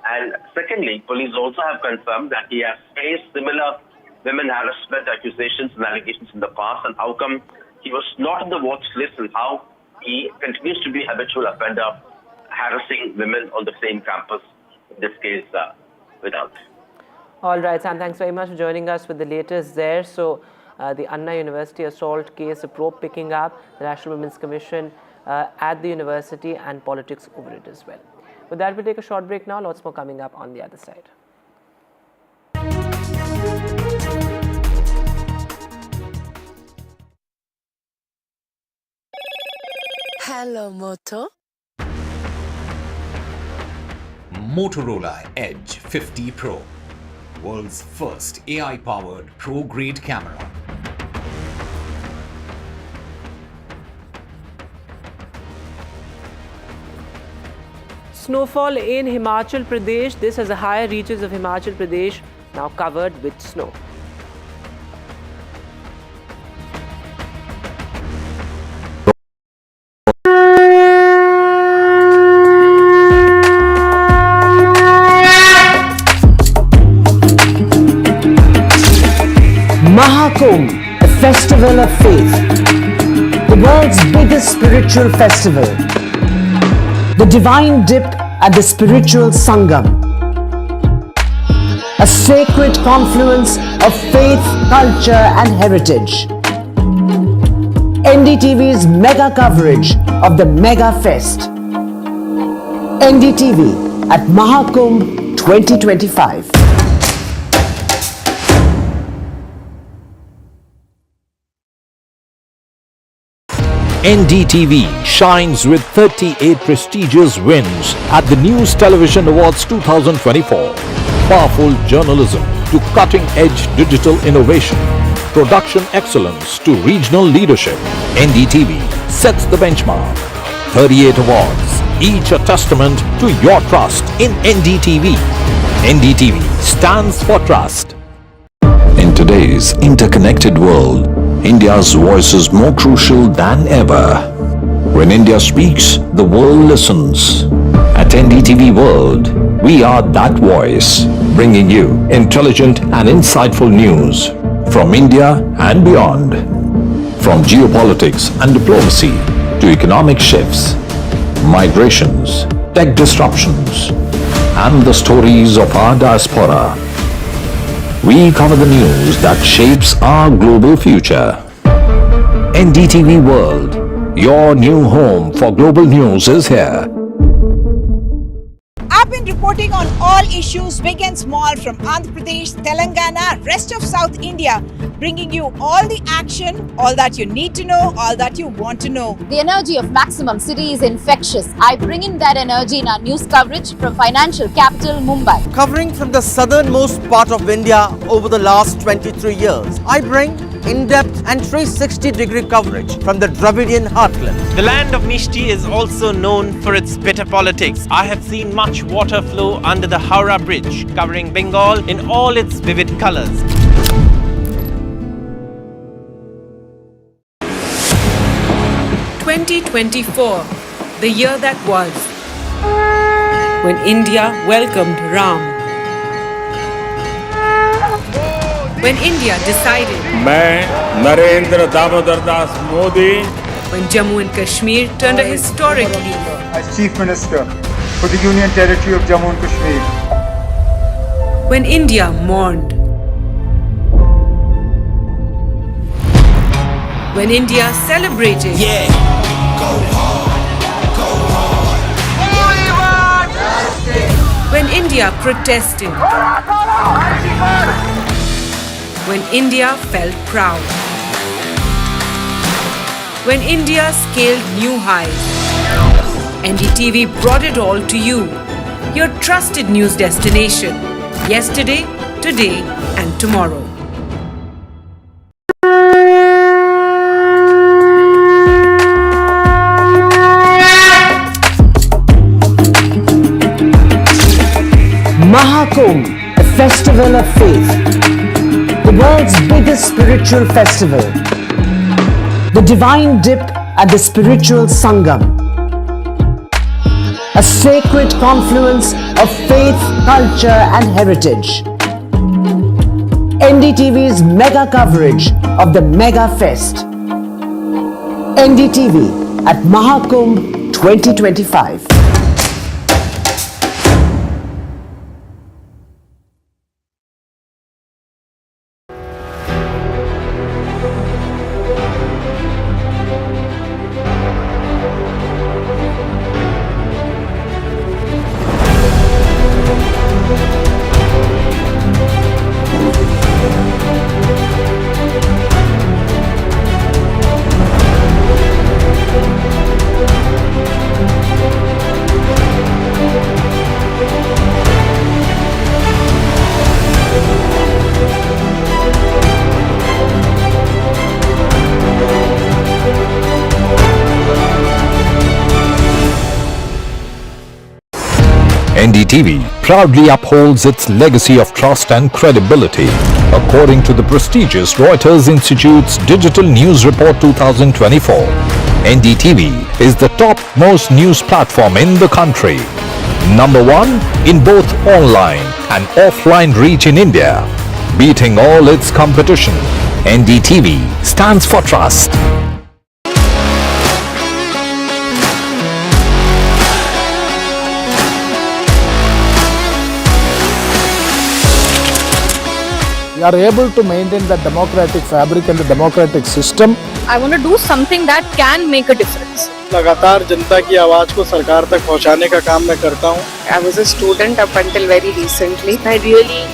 And secondly, police also have confirmed that he has faced similar women harassment accusations and allegations in the past, and how come he was not on the watch list and how he continues to be a habitual offender harassing women on the same campus, in this case without. All right, Sam, thanks very much for joining us with the latest there. So the Anna University assault case, a probe picking up, the National Women's Commission at the university, and politics over it as well. With that, we'll take a short break now. Lots more coming up on the other side. Hello, Moto. Motorola Edge 50 Pro, world's first AI-powered pro-grade camera. Snowfall in Himachal Pradesh. This has the higher reaches of Himachal Pradesh now covered with snow. Mahakumbh, a festival of faith, the world's biggest spiritual festival, the divine dip at the spiritual Sangam, a sacred confluence of faith, culture and heritage. NDTV's mega coverage of the Mega Fest. NDTV at Mahakumbh 2025. NDTV shines with 38 prestigious wins at the News Television Awards 2024. Powerful journalism to cutting-edge digital innovation, production excellence to regional leadership. NDTV sets the benchmark. 38 awards, each a testament to your trust in NDTV. NDTV stands for trust. In today's interconnected world, India's voice is more crucial than ever. When India speaks, the world listens. At NDTV World, we are that voice, bringing you intelligent and insightful news from India and beyond. From geopolitics and diplomacy to economic shifts, migrations, tech disruptions, and the stories of our diaspora. We cover the news that shapes our global future. NDTV World, your new home for global news is here. I've been reporting on all issues big and small from Andhra Pradesh, Telangana, rest of South India, bringing you all the action, all that you need to know, all that you want to know. The energy of maximum city is infectious. I bring in that energy in our news coverage from financial capital Mumbai. Covering from the southernmost part of India over the last 23 years, I bring in-depth and 360-degree coverage from the Dravidian heartland. The land of Mishti is also known for its bitter politics. I have seen much water flow under the Howrah Bridge, covering Bengal in all its vivid colors. (2024), the year that was, when India welcomed Ram. When India decided, मैं Narendra Damodar Das Modi, when Jammu and Kashmir turned a historic leaf, as Chief Minister for the Union Territory of Jammu and Kashmir, when India mourned, When India celebrated. When India protested. When India felt proud. When India scaled new highs. NDTV brought it all to you. Your trusted news destination. Yesterday, today and tomorrow. Mahakumbh, a festival of faith. The world's biggest spiritual festival. The divine dip at the spiritual Sangam. A sacred confluence of faith, culture and heritage. NDTV's mega coverage of the Mega Fest. NDTV at Mahakumbh 2025. NDTV proudly upholds its legacy of trust and credibility. According to the prestigious Reuters Institute's Digital News Report 2024, NDTV is the top-most news platform in the country. Number 1 in both online and offline reach in India. Beating all its competition, NDTV stands for trust. We are able to maintain the democratic fabric and the democratic system. I want to do something that can make a difference. लगातार जनता की आवाज को सरकार तक पहुंचाने का काम मैं करता हूं. I was a student up until very recently. I really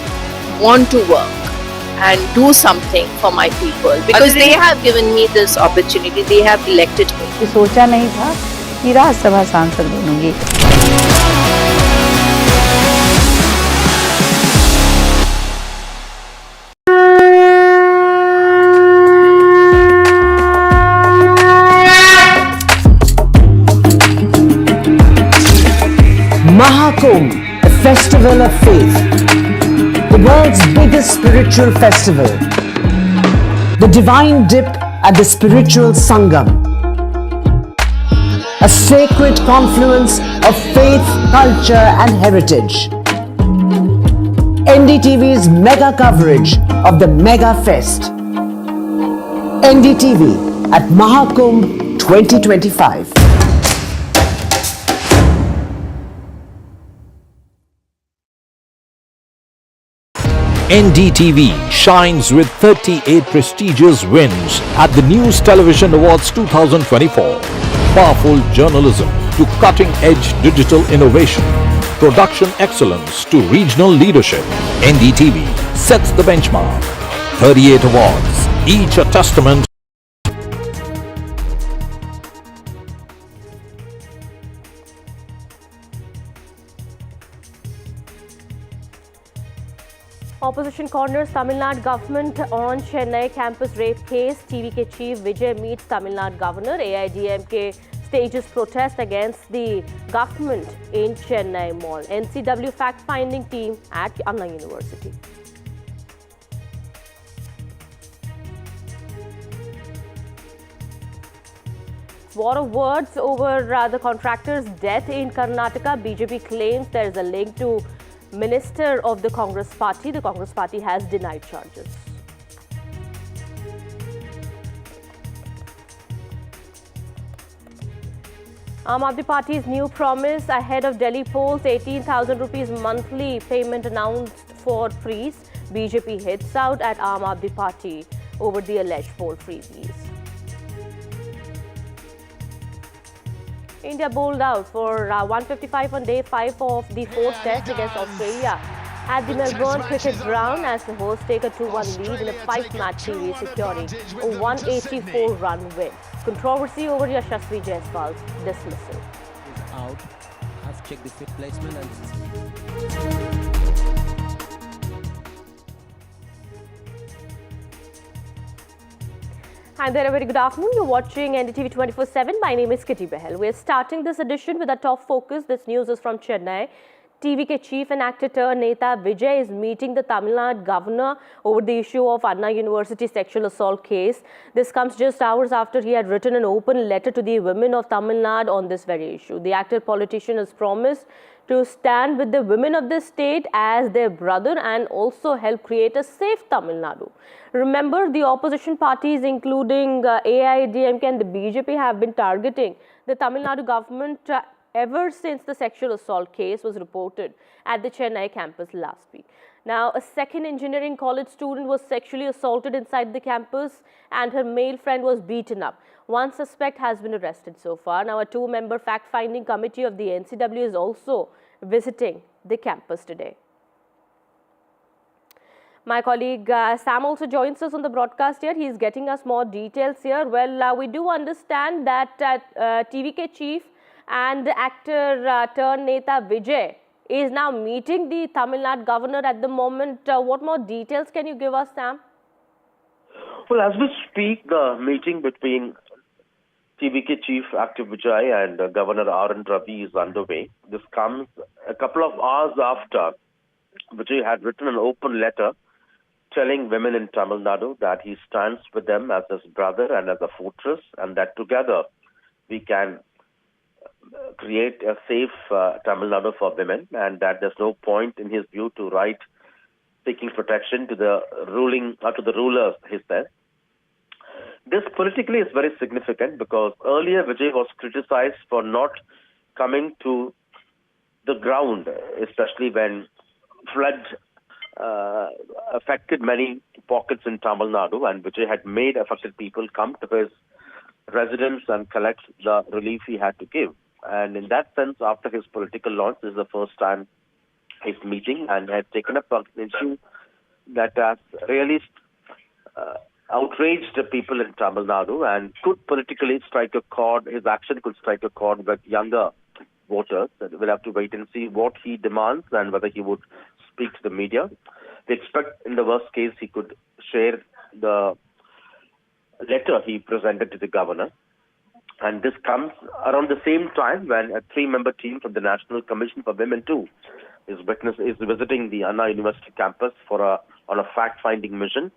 want to work and do something for my people because they have given me this opportunity. They have elected me. सोचा नहीं था कि राज्यसभा सांसद बनूंगी. Mahakumbh, a festival of faith. The world's biggest spiritual festival. The divine dip at the spiritual Sangam. A sacred confluence of faith, culture and heritage. NDTV's mega coverage of the Mega Fest. NDTV at Mahakumbh 2025. NDTV shines with 38 prestigious wins at the News Television Awards 2024. Powerful journalism to cutting-edge digital innovation. Production excellence to regional leadership. NDTV sets the benchmark. 38 awards, each a testament. Opposition corners Tamil Nadu government on Chennai campus rape case. TVK chief Vijay meets Tamil Nadu governor. AIDMK stages protest against the government in Chennai mall. NCW fact-finding team at Anna University. War of words over the contractor's death in Karnataka. BJP claims there is a link to Minister of the Congress Party. The Congress Party has denied charges. Aam Aadmi Party's new promise ahead of Delhi polls, 18,000 rupees monthly payment announced for freeze. BJP hits out at Aam Aadmi Party over the alleged poll freebies. India bowled out for 155 on day 5 of the 4th test against Australia at the Melbourne cricket ground as the hosts take a 2-1 lead in a 5-match series, securing a 184-run win. Controversy over Yashasvi Jaiswal's dismissal. He's out. Have checked the fit placement and Hi there, a very good afternoon. You're watching NDTV 24/7. My name is Kitty Behel. We're starting this edition with a top focus. This news is from Chennai. TVK chief and actor turned Neta Vijay is meeting the Tamil Nadu governor over the issue of Anna University sexual assault case. This comes just hours after he had written an open letter to the women of Tamil Nadu on this very issue. The actor politician has promised to stand with the women of the state as their brother and also help create a safe Tamil Nadu. Remember, the opposition parties including AIDMK and the BJP have been targeting the Tamil Nadu government ever since the sexual assault case was reported at the Chennai campus last week. Now, a second engineering college student was sexually assaulted inside the campus and her male friend was beaten up. One suspect has been arrested so far. Now, a 2-member fact-finding committee of the NCW is also visiting the campus today. My colleague Sam also joins us on the broadcast here. He is getting us more details here. Well, we do understand that TVK chief and actor turned Neta Vijay is now meeting the Tamil Nadu governor at the moment. What more details can you give us, Sam? Well, as we speak, the meeting between TVK chief actor Vijay and Governor R.N. Ravi is underway. This comes a couple of hours after Vijay had written an open letter telling women in Tamil Nadu that he stands with them as his brother and as a fortress, and that together we can create a safe Tamil Nadu for women, and that there's no point in his view to write seeking protection to the ruling or to the rulers, he said. This politically is very significant because earlier Vijay was criticized for not coming to the ground, especially when flood affected many pockets in Tamil Nadu, and Vijay had made affected people come to his residence and collect the relief he had to give. And in that sense, after his political launch, this is the first time he's meeting and had taken up an issue that has really outraged the people in Tamil Nadu and could politically strike a chord. His action could strike a chord with younger voters. We'll have to wait and see what he demands and whether he would speak to the media. We expect in the worst case he could share the letter he presented to the governor. And this comes around the same time when a 3-member team from the National Commission for Women too is visiting the Anna University campus on a fact-finding mission.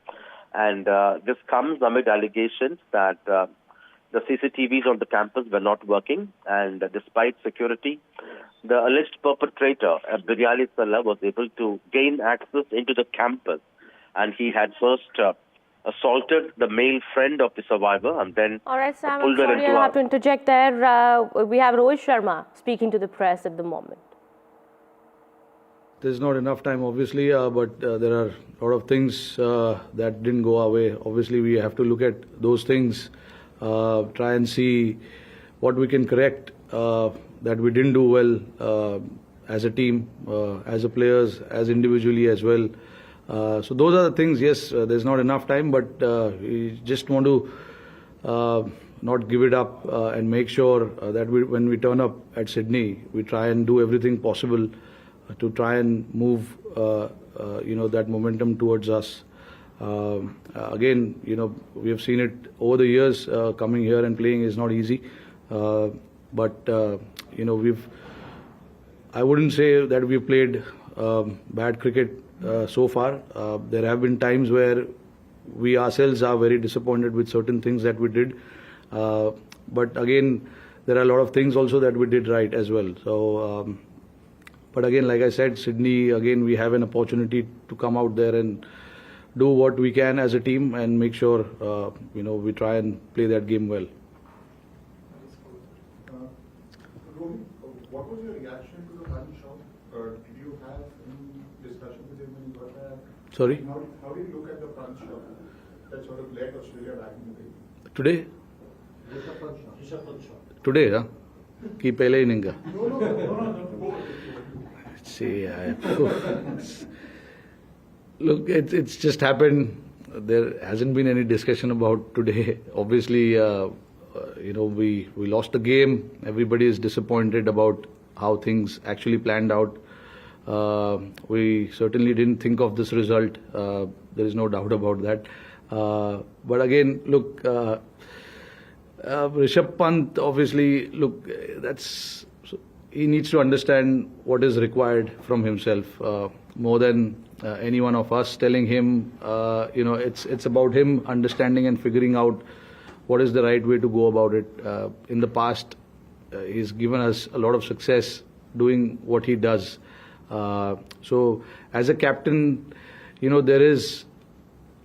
And this comes amid allegations that the CCTVs on the campus were not working, and despite security, the alleged perpetrator, a biryani seller, was able to gain access into the campus, and he had first assaulted the male friend of the survivor and then all right, Sam, pulled her into I have to interject there. We have Rohit Sharma speaking to the press at the moment. There's not enough time, obviously, but there are a lot of things that didn't go our way. Obviously, we have to look at those things, try and see what we can correct that we didn't do well as a team, as a players, as individually as well. So those are the things. Yes, there's not enough time, but we just want to not give it up and make sure that when we turn up at Sydney, we try and do everything possible to try and move that momentum towards us. Again, we have seen it over the years. Coming here and playing is not easy, but I wouldn't say that we've played bad cricket so far. There have been times where we ourselves are very disappointed with certain things that we did, but again, there are a lot of things also that we did right as well. So. But again, like I said, Sydney, again, we have an opportunity to come out there and do what we can as a team and make sure, we try and play that game well. Rohit, what was your reaction to the run shot? Did you have any discussion with him when you got that? Sorry? How did you look at the punch shot that sort of led Australia back in the day? Today? With the punch shot. Today, huh? कि पहले inning का? See, look, it's just happened. There hasn't been any discussion about today. Obviously, we lost the game. Everybody is disappointed about how things actually planned out. We certainly didn't think of this result. There is no doubt about that. But again, look, Rishabh Pant, obviously, look, he needs to understand what is required from himself more than any one of us telling him. It's about him understanding and figuring out what is the right way to go about it. In the past, he's given us a lot of success doing what he does. So as a captain, there is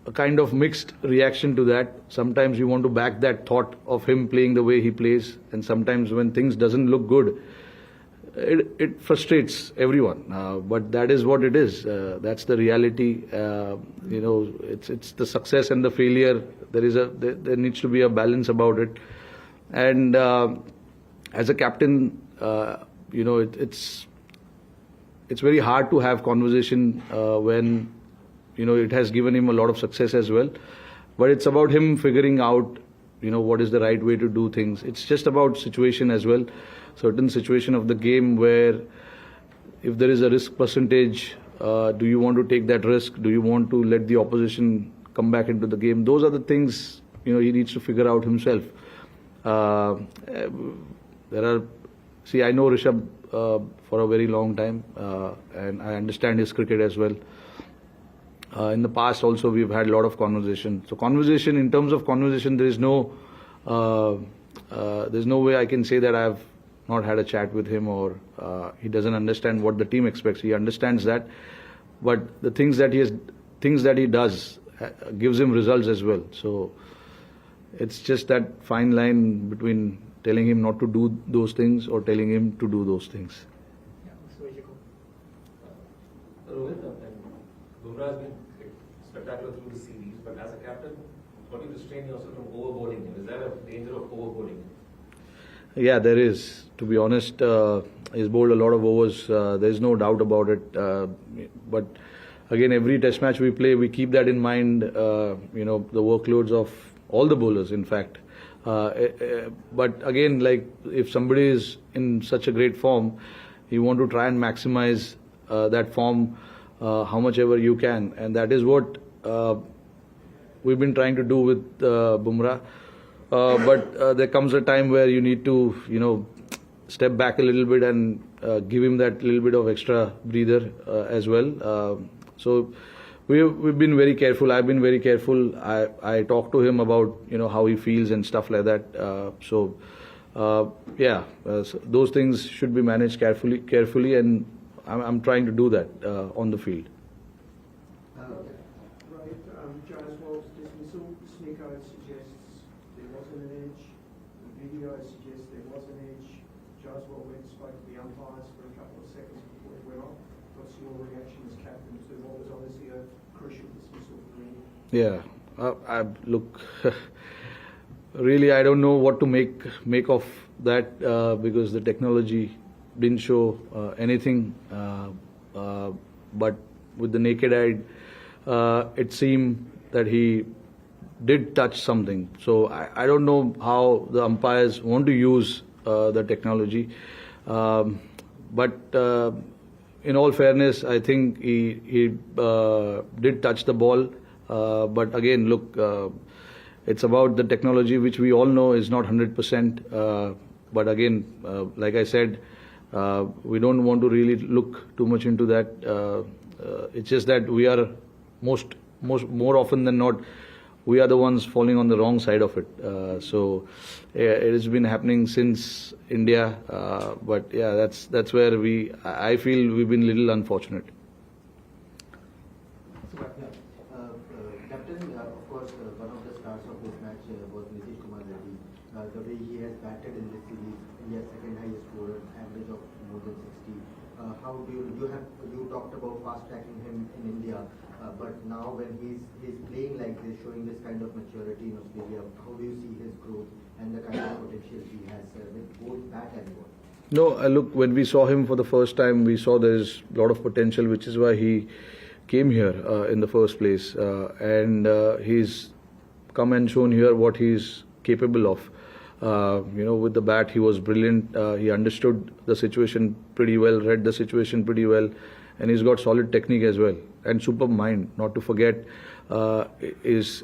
a kind of mixed reaction to that. Sometimes you want to back that thought of him playing the way he plays, and sometimes when things doesn't look good, it frustrates everyone. But that is what it is. That's the reality. It's the success and the failure. There needs to be a balance about it. And as a captain, it's very hard to have conversation when it has given him a lot of success as well. But it's about him figuring out what is the right way to do things. It's just about situation as well. Certain situation of the game where if there is a risk percentage, do you want to take that risk? Do you want to let the opposition come back into the game? Those are the things he needs to figure out himself. I know Rishabh for a very long time, and I understand his cricket as well. In the past also we've had a lot of conversation. So conversation, in terms of conversation, there's no way I can say that I've not had a chat with him or he doesn't understand what the team expects. He understands that, but the things that he does gives him results as well. So it's just that fine line between telling him not to do those things or telling him to do those things. Rohit, Bumrah has been spectacular through the series, but as a captain, how do you restrain yourself from overboarding him? Is there a danger of overboarding him? Yeah, there is. To be honest, he's bowled a lot of overs. There's no doubt about it. But again, every test match we play, we keep that in mind, the workloads of all the bowlers, in fact. But again, like if somebody is in such a great form, you want to try and maximize that form how much ever you can. And that is what we've been trying to do with Bumrah. But there comes a time where you need to, step back a little bit and give him that little bit of extra breather as well. So we've been very careful. I've been very careful. I talk to him about how he feels and stuff like that. So those things should be managed carefully, and I'm trying to do that on the field. Jaswal's dismissal, Sneeko suggests there wasn't an edge. The video suggests there was an edge. Jaswal went and spoke to the umpires for a couple of seconds before it went off. What's your reaction as captain to what was obviously a crucial dismissal for you? Yeah, look, really I don't know what to make of that because the technology didn't show anything, but with the naked eye, it seemed that he did touch something. So I don't know how the umpires want to use the technology, but in all fairness, I think he did touch the ball. But again, look, it's about the technology, which we all know is not 100%. But again, like I said, we don't want to really look too much into that. It's just that we are more often than not, we are the ones falling on the wrong side of it. So it has been happening since India. But yeah, that's where I feel we've been a little unfortunate. Captain, of course, one of the stars of this match was Reddy. The way he has batted in this series, India's second highest scorer, average of more than 60. How do you talked about fast tracking him in India, but now when he's playing like this, showing this kind of maturity in Australia, how do you see his growth and the kind of potential he has with both bat and ball? No, look, when we saw him for the first time, we saw there's a lot of potential, which is why he came here in the first place. And he's come and shown here what he's capable of. With the bat, he was brilliant. He understood the situation pretty well, read the situation pretty well, and he's got solid technique as well. And superb mind, not to forget, is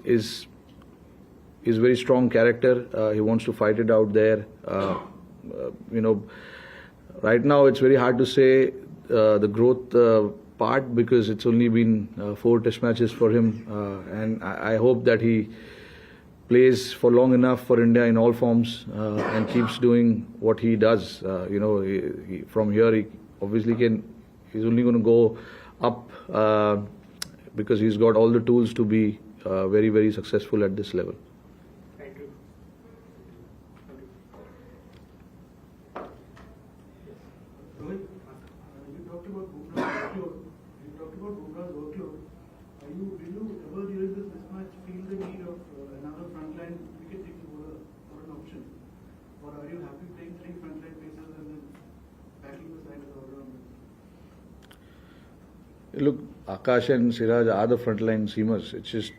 very strong character. He wants to fight it out there. Right now it's very hard to say the growth part, because it's only been 4 test matches for him, and I hope that he plays for long enough for India in all forms and keeps doing what he does. From here he obviously he's only going to go up because he's got all the tools to be very, very successful at this level. Thank you. Rohit, you talked about Bumrah's workload. Did you ever during this mismatch feel the need of another frontline wicket-taking bowler for an option? Or are you happy playing 3 frontline pacers and then backing the side as all-rounder? Look, Akash and Siraj are the frontline seamers. It's just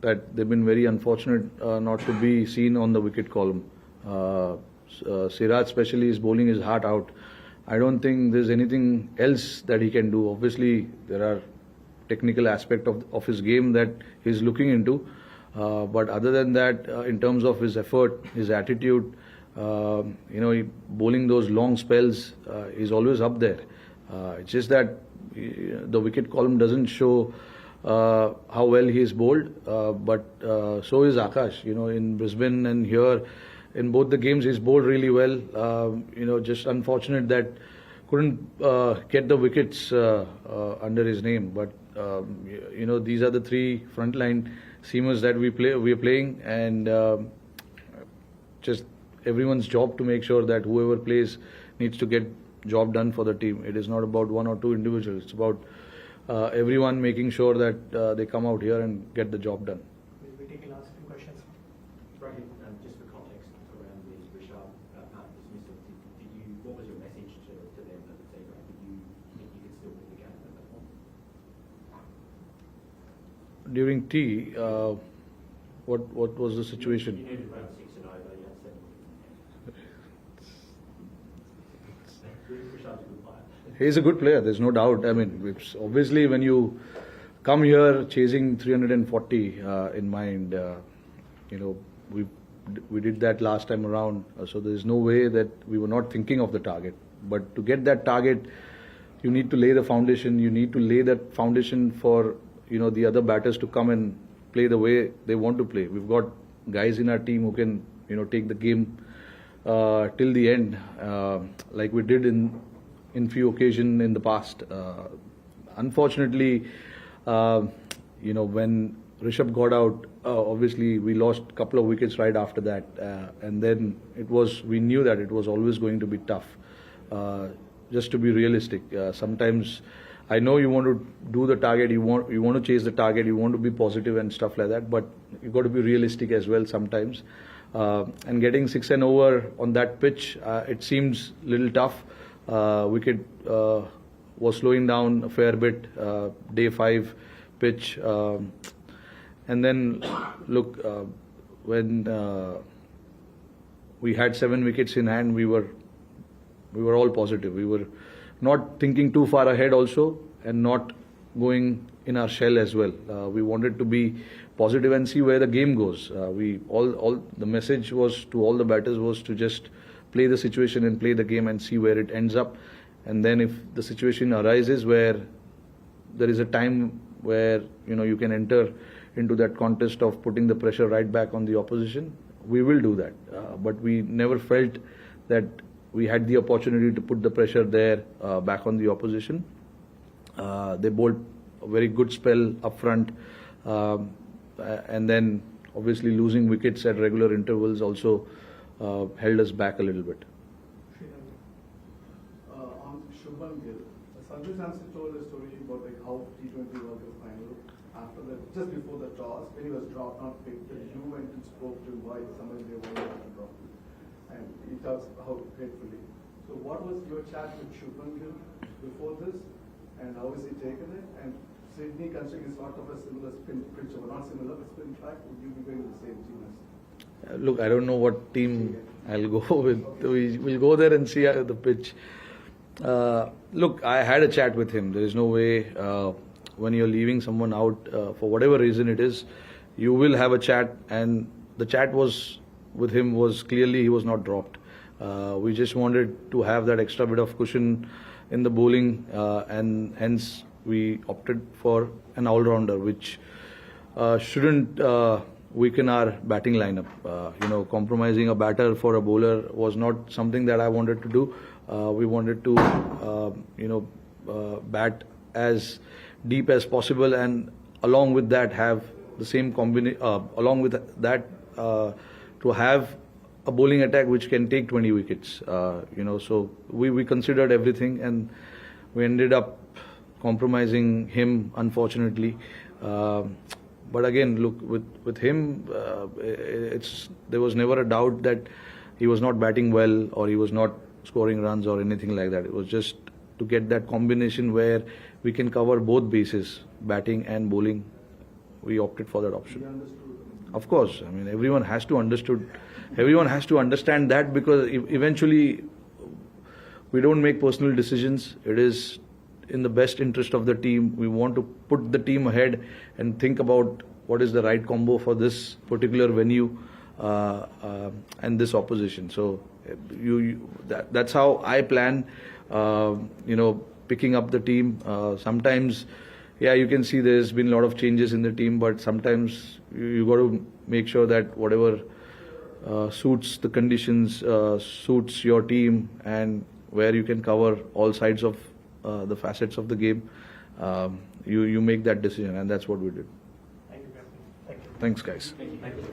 that they've been very unfortunate not to be seen on the wicket column. Siraj especially is bowling his heart out. I don't think there's anything else that he can do. Obviously, there are technical aspect of his game that he's looking into. But other than that, in terms of his effort, his attitude, bowling those long spells, he's always up there. It's just that the wicket column doesn't show how well he is bowled, but so is Akash. In Brisbane and here, in both the games, he's bowled really well. Just unfortunate that couldn't get the wickets under his name. But these are the 3 frontline seamers that we are playing, and just everyone's job to make sure that whoever plays needs to get job done for the team. It is not about 1 or 2 individuals. It's about everyone making sure that they come out here and get the job done. We'll be taking last few questions. Right, just for context around the Pushpa dismissal, what was your message to them at the table? Did you think you could still win the game at that point? During tea, what was the situation? You needed around 6 and over, yeah, 7. Pushpa's a good player. He's a good player, there's no doubt. I mean, it's obviously when you come here chasing 340 in mind, we did that last time around, so there's no way that we were not thinking of the target. But to get that target, you need to lay the foundation. You need to lay that foundation for the other batters to come and play the way they want to play. We've got guys in our team who can take the game till the end, like we did in few occasions in the past. Unfortunately, when Rishabh got out, obviously we lost a couple of wickets right after that, and then we knew that it was always going to be tough. Just to be realistic, sometimes I know you want to do the target, you want to chase the target, you want to be positive and stuff like that, but you got to be realistic as well sometimes. And getting 6 and over on that pitch, it seems a little tough. Wicket was slowing down a fair bit, day 5 pitch. And then, look, when we had 7 wickets in hand, we were all positive. We were not thinking too far ahead also, and not going in our shell as well. We wanted to be positive and see where the game goes. The message was to all the batters was to just play the situation and play the game and see where it ends up. And then if the situation arises where there is a time where you can enter into that contest of putting the pressure right back on the opposition, we will do that. But we never felt that we had the opportunity to put the pressure there back on the opposition. They bowled a very good spell up front, and then obviously losing wickets at regular intervals also held us back a little bit. On Shubman Gill, Sanjay Sampson told a story about how T20 World Cup final after the, just before the toss, when he was dropped, not picked, you went and spoke to him why somebody they were not dropped. And he talks how gratefully. So what was your chat with Shubman Gill before this, and how is he taken it? And Sydney, considering it's sort of a similar spin pitch, or not similar, but spin track, would you be going with the same team as? Look, I don't know what team I'll go with. We'll go there and see the pitch. Look, I had a chat with him. There is no way when you're leaving someone out for whatever reason it is, you will have a chat, and the chat was with him was clearly he was not dropped. We just wanted to have that extra bit of cushion in the bowling, and hence we opted for an all-rounder, which shouldn't weaken our batting lineup. Compromising a batter for a bowler was not something that I wanted to do. We wanted to, bat as deep as possible, and along with that have the same combination. Along with that, to have a bowling attack which can take 20 wickets. So we considered everything, and we ended up compromising him, unfortunately. But again, look, with him, there was never a doubt that he was not batting well or he was not scoring runs or anything like that. It was just to get that combination where we can cover both bases, batting and bowling. We opted for that option. Of course, I mean, everyone has to understand that, because eventually we don't make personal decisions. It is in the best interest of the team. We want to put the team ahead and think about what is the right combo for this particular venue and this opposition. So that's how I plan, picking up the team. Sometimes, you can see there's been a lot of changes in the team, but sometimes you got to make sure that whatever suits the conditions, suits your team, and where you can cover all sides of the facets of the game, you make that decision, and that's what we did. Thank you, Captain. Thanks, guys. Thank you.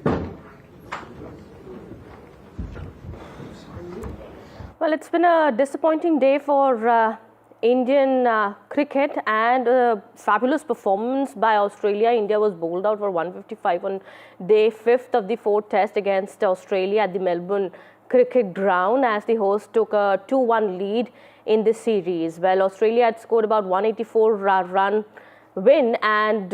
Well, it's been a disappointing day for Indian cricket, and a fabulous performance by Australia. India was bowled out for 155 on day 5th of the 4th test against Australia at the Melbourne cricket ground, as the host took a 2-1 lead in this series. Well, Australia had scored about 184 run win, and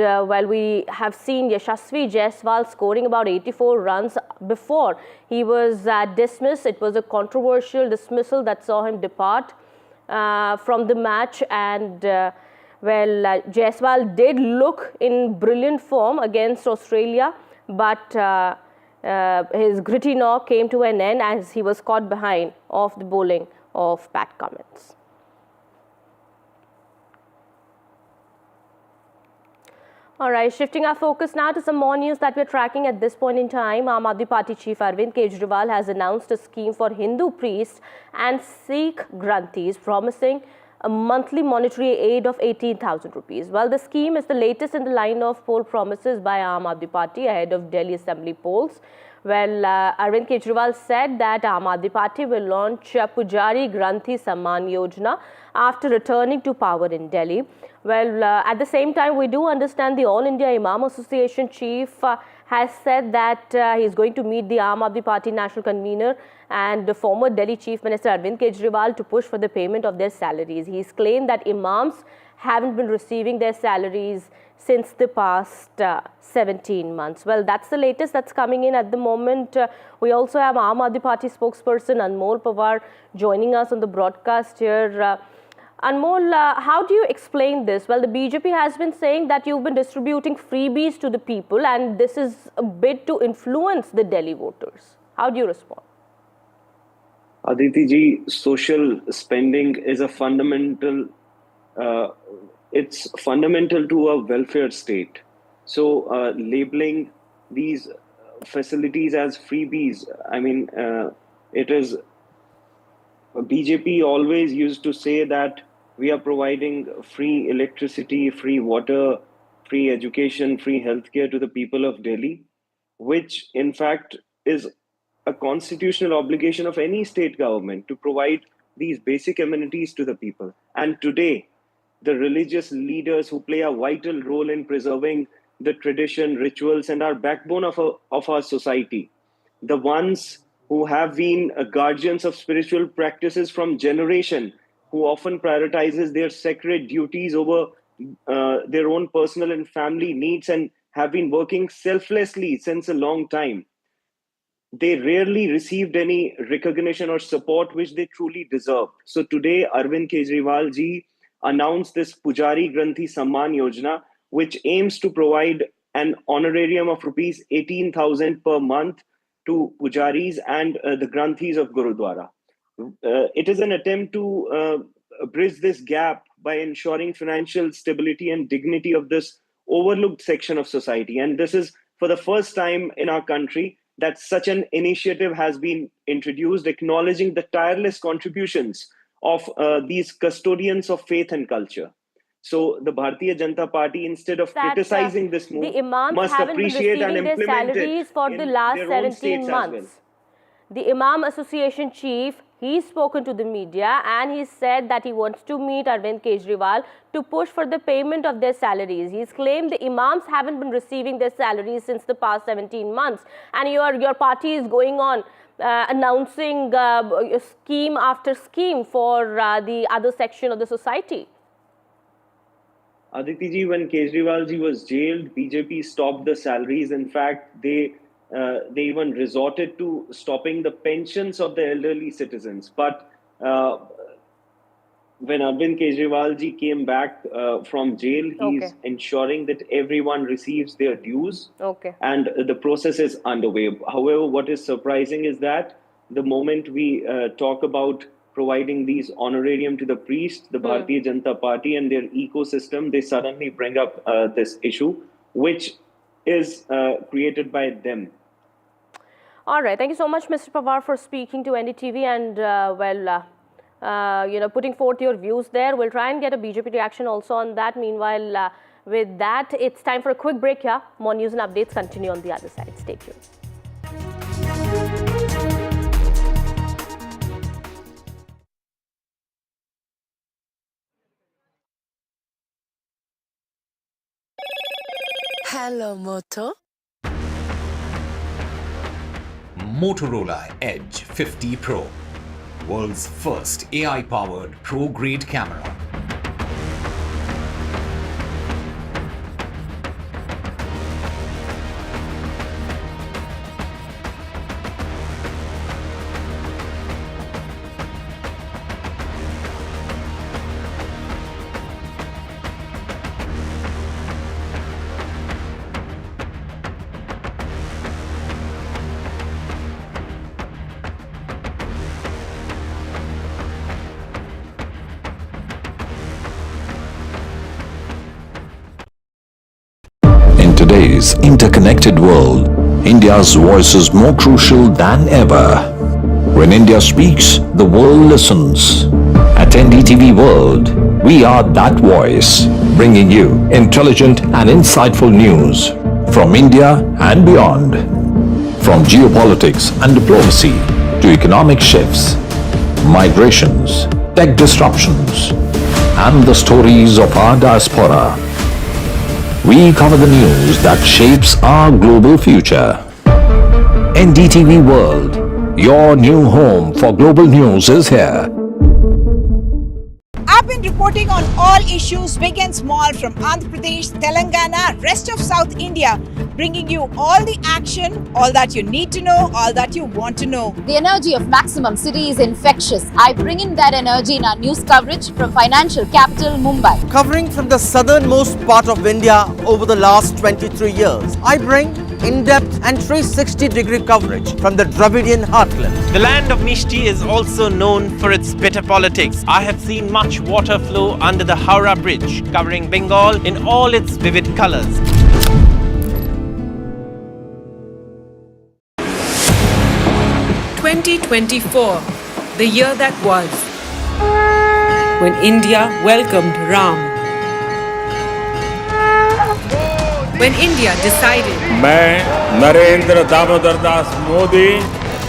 we have seen Yashasvi Jaiswal scoring about 84 runs before he was dismissed. It was a controversial dismissal that saw him depart from the match, and Jaiswal did look in brilliant form against Australia, but his gritty knock came to an end as he was caught behind off the bowling of Pat Cummins. All right, shifting our focus now to some more news that we're tracking at this point in time. Aam Aadmi Party chief Arvind Kejriwal has announced a scheme for Hindu priests and Sikh Granthis, promising a monthly monetary aid of 18,000 rupees. Well, the scheme is the latest in the line of poll promises by Aam Aadmi Party ahead of Delhi Assembly polls. Well, Arvind Kejriwal said that Aam Aadmi Party will launch Pujari Granthi Samman Yojana after returning to power in Delhi. Well, at the same time, we do understand the All India Imam Association chief has said that he is going to meet the Aam Aadmi Party national convener and the former Delhi Chief Minister Arvind Kejriwal to push for the payment of their salaries. He's claimed that imams haven't been receiving their salaries since the past 17 months. Well, that's the latest that's coming in at the moment. We also have Aam Aadmi Party spokesperson Anmol Pawar joining us on the broadcast here. Anmol, how do you explain this? Well, the BJP has been saying that you've been distributing freebies to the people, and this is a bid to influence the Delhi voters. How do you respond? Aditi ji, social spending is a fundamental, it's fundamental to a welfare state. So labeling these facilities as freebies, I mean, it is, BJP always used to say that we are providing free electricity, free water, free education, free healthcare to the people of Delhi, which in fact is a constitutional obligation of any state government to provide these basic amenities to the people. And today, the religious leaders who play a vital role in preserving the tradition, rituals, and our backbone of our society. The ones who have been guardians of spiritual practices from generation, who often prioritizes their sacred duties over their own personal and family needs and have been working selflessly since a long time. They rarely received any recognition or support which they truly deserve. So today, Arvind Kejriwal ji announced this Pujari Granthi Samman Yojana, which aims to provide an honorarium of rupees 18,000 per month to Pujaris and the Granthis of Gurudwara. It is an attempt to bridge this gap by ensuring financial stability and dignity of this overlooked section of society. And this is for the first time in our country that such an initiative has been introduced, acknowledging the tireless contributions of these custodians of faith and culture. So the Bharatiya Janata Party, instead of criticizing this move, the imams must haven't been appreciate and receiving their implement salaries it for in the last their own 17 states months. as well. The Imam Association chief, he's spoken to the media and he said that he wants to meet Arvind Kejriwal to push for the payment of their salaries. He's claimed the imams haven't been receiving their salaries since the past 17 months. And your party is going on announcing scheme after scheme for the other section of the society. Aditi ji, when Kejriwal ji was jailed, BJP stopped the salaries. In fact, they even resorted to stopping the pensions of the elderly citizens. But when Arvind Kejriwal ji came back from jail, he's ensuring that everyone receives their dues. And the process is underway. However, what is surprising is that the moment we talk about providing these honorarium to the priests, the Bharatiya Janata Party and their ecosystem, they suddenly bring up this issue, which is created by them. All right. Thank you so much, Mr. Pawar, for speaking to NDTV and, putting forth your views there. We'll try and get a BJP reaction also on that. Meanwhile, with that, it's time for a quick break here. More news and updates continue on the other side. Stay tuned. Hello, Moto. Motorola Edge 50 Pro, world's first AI-powered pro-grade camera. In today's interconnected world, India's voice is more crucial than ever. When India speaks, the world listens. At NDTV World, we are that voice, bringing you intelligent and insightful news from India and beyond. From geopolitics and diplomacy to economic shifts, migrations, tech disruptions, and the stories of our diaspora. We cover the news that shapes our global future. NDTV World, your new home for global news is here. I've been reporting on all issues, big and small, from Andhra Pradesh, Telangana, rest of South India, bringing you all the action, all that you need to know, all that you want to know. The energy of maximum city is infectious. I bring in that energy in our news coverage from financial capital Mumbai. Covering from the southernmost part of India over the last 23 years, I bring in-depth and 360-degree coverage from the Dravidian heartland. The land of Mishti is also known for its bitter politics. I have seen much water flow under the Howrah Bridge, covering Bengal in all its vivid colors. (2024), the year that was, when India welcomed Ram. When India decided, मैं Narendra Damodar Das Modi,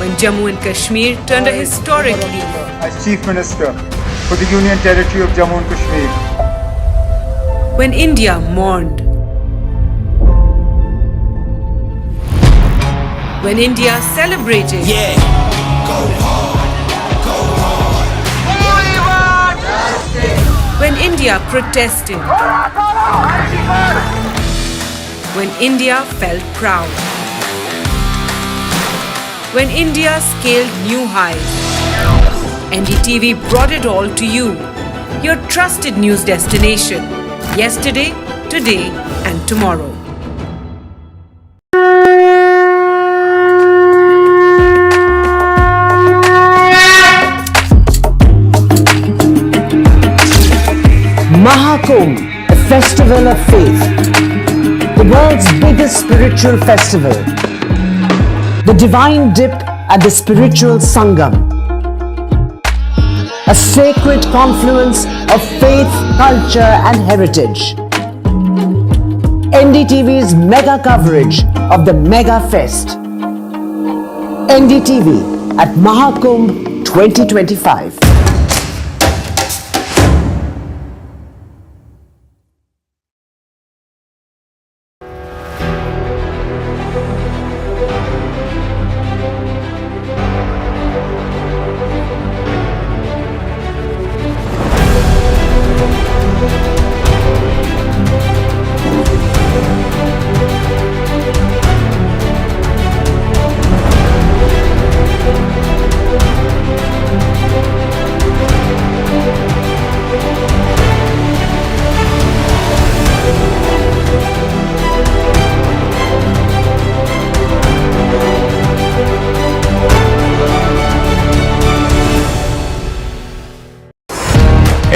when Jammu and Kashmir turned a historic leaf. As Chief Minister for the Union Territory of Jammu and Kashmir. When India mourned. When India celebrated. When India protested. When India felt proud. When India scaled new highs. NDTV brought it all to you. Your trusted news destination. Yesterday, today and tomorrow. Mahakumbh, a festival of faith, the world's biggest spiritual festival, the divine dip at the spiritual Sangam, a sacred confluence of faith, culture and heritage. NDTV's mega coverage of the Mega Fest. NDTV at Mahakumbh 2025.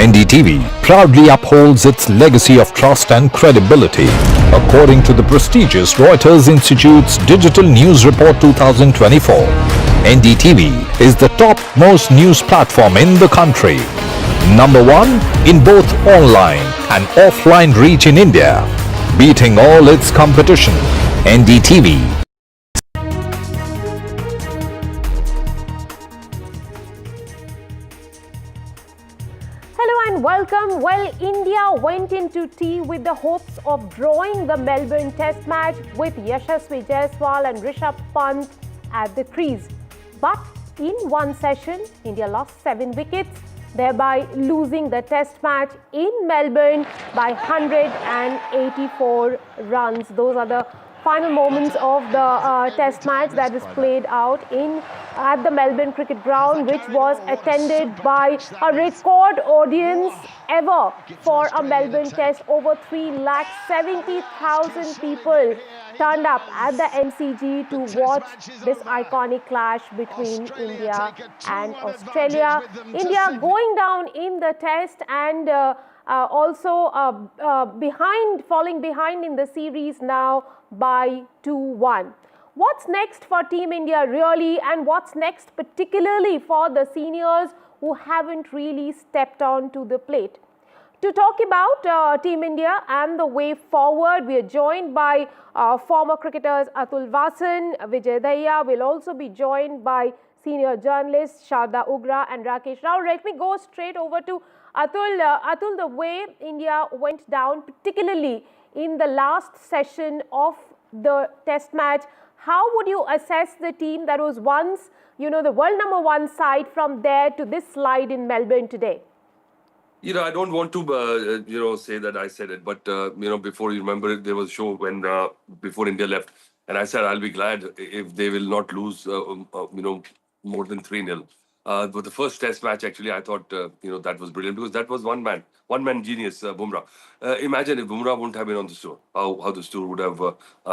NDTV proudly upholds its legacy of trust and credibility. According to the prestigious Reuters Institute's Digital News Report 2024, NDTV is the top-most news platform in the country. Number one in both online and offline reach in India, beating all its competition. NDTV. Welcome. Well, India went into tea with the hopes of drawing the Melbourne Test match with Yashasvi Jaiswal and Rishabh Pant at the crease. But in one session, India lost 7 wickets, thereby losing the Test match in Melbourne by 184 runs. Those are the final moments of the Test match that is played out at the Melbourne Cricket Ground, which was attended by a record audience ever for a Melbourne Test. Over 370,000 people turned up at the MCG to watch this iconic clash between India and Australia. India going down in the Test and falling behind in the series now by 2-1. What's next for Team India really, and what's next particularly for the seniors who haven't really stepped on to the plate? To talk about Team India and the way forward, we are joined by former cricketers Atul Vasan, Vijay. We'll also be joined by senior journalists Shada Ugra and Rakesh Rao. Let me go straight over to Atul. Atul, the way India went down, particularly in the last session of the Test match, how would you assess the team that was once, the world #1 side from there to this slide in Melbourne today? I don't want to, say that I said it, but, before you remember it, there was a show when, before India left, and I said, I'll be glad if they will not lose, more than 3-0. But the first Test match, actually, I thought, that was brilliant because that was one man genius, Bumrah. Imagine if Bumrah wouldn't have been on this tour, how this tour would have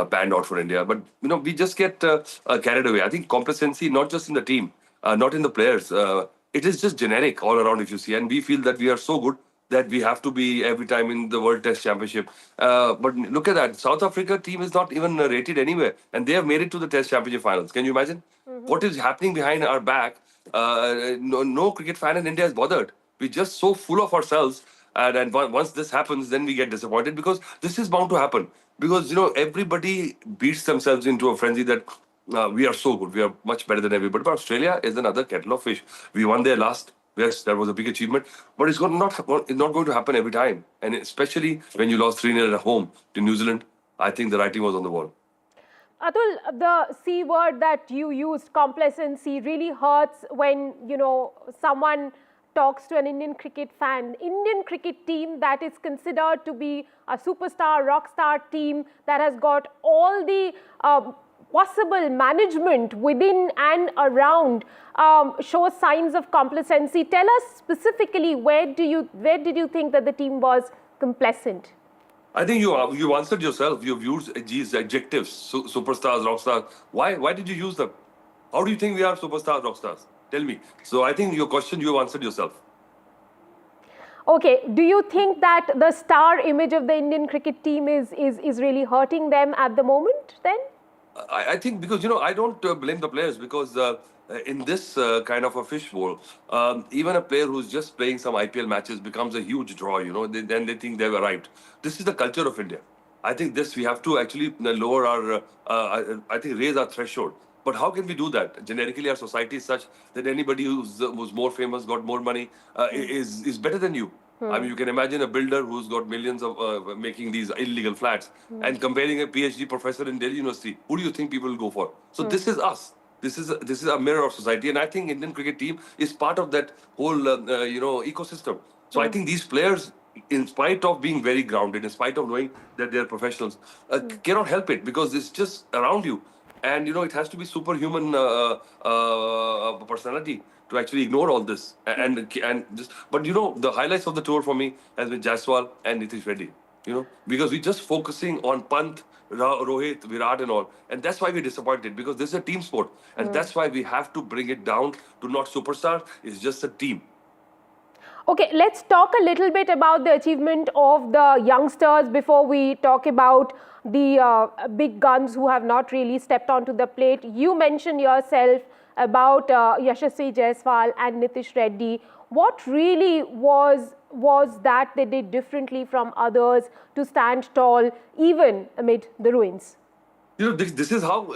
panned out for India. But, we just get carried away. I think complacency, not just in the team, not in the players, it is just generic all around, if you see. And we feel that we are so good that we have to be every time in the World Test Championship. But look at that. South Africa team is not even rated anywhere. And they have made it to the Test Championship finals. Can you imagine? What is happening behind our back? No cricket fan in India is bothered. We're just so full of ourselves. And once this happens, then we get disappointed because this is bound to happen. Because, everybody beats themselves into a frenzy that we are so good. We are much better than everybody. But Australia is another kettle of fish. We won their last Yes, that was a big achievement, but it's not going to happen every time. And especially when you lost 3-0 at home to New Zealand, I think the writing was on the wall. Atul, the C word that you used, complacency, really hurts when, someone talks to an Indian cricket fan. Indian cricket team that is considered to be a superstar, rock star team that has got all the possible management within and around shows signs of complacency. Tell us specifically, where did you think that the team was complacent? I think you answered yourself. You've used these adjectives, superstars, rock stars. Why did you use them? How do you think we are superstars, rock stars? Tell me. So I think your question, you have answered yourself. Okay. Do you think that the star image of the Indian cricket team is really hurting them at the moment then? I think because, I don't blame the players, because in this kind of a fishbowl, even a player who's just playing some IPL matches becomes a huge draw, then they think they've arrived. This is the culture of India. I think we have to actually lower our, raise our threshold. But how can we do that? Generically, our society is such that anybody who's more famous, got more money, is better than you. I mean, you can imagine a builder who's got millions of making these illegal flats and comparing a PhD professor in Delhi University. Who do you think people will go for? So this is us. This is a mirror of society, and I think Indian cricket team is part of that whole ecosystem. So I think these players, in spite of being very grounded, in spite of knowing that they're professionals, cannot help it, because it's just around you, and it has to be superhuman personality to actually ignore all this and just. But the highlights of the tour for me has been Jaiswal and Nitish Reddy. Because we're just focusing on Pant, Rohit, Virat and all. And that's why we're disappointed, because this is a team sport. And that's why we have to bring it down to not superstars. It's just a team. Okay, let's talk a little bit about the achievement of the youngsters before we talk about the big guns who have not really stepped onto the plate. You mentioned yourself about Yashasvi Jaiswal and Nitish Reddy. What really was that they did differently from others to stand tall even amid the ruins? This is how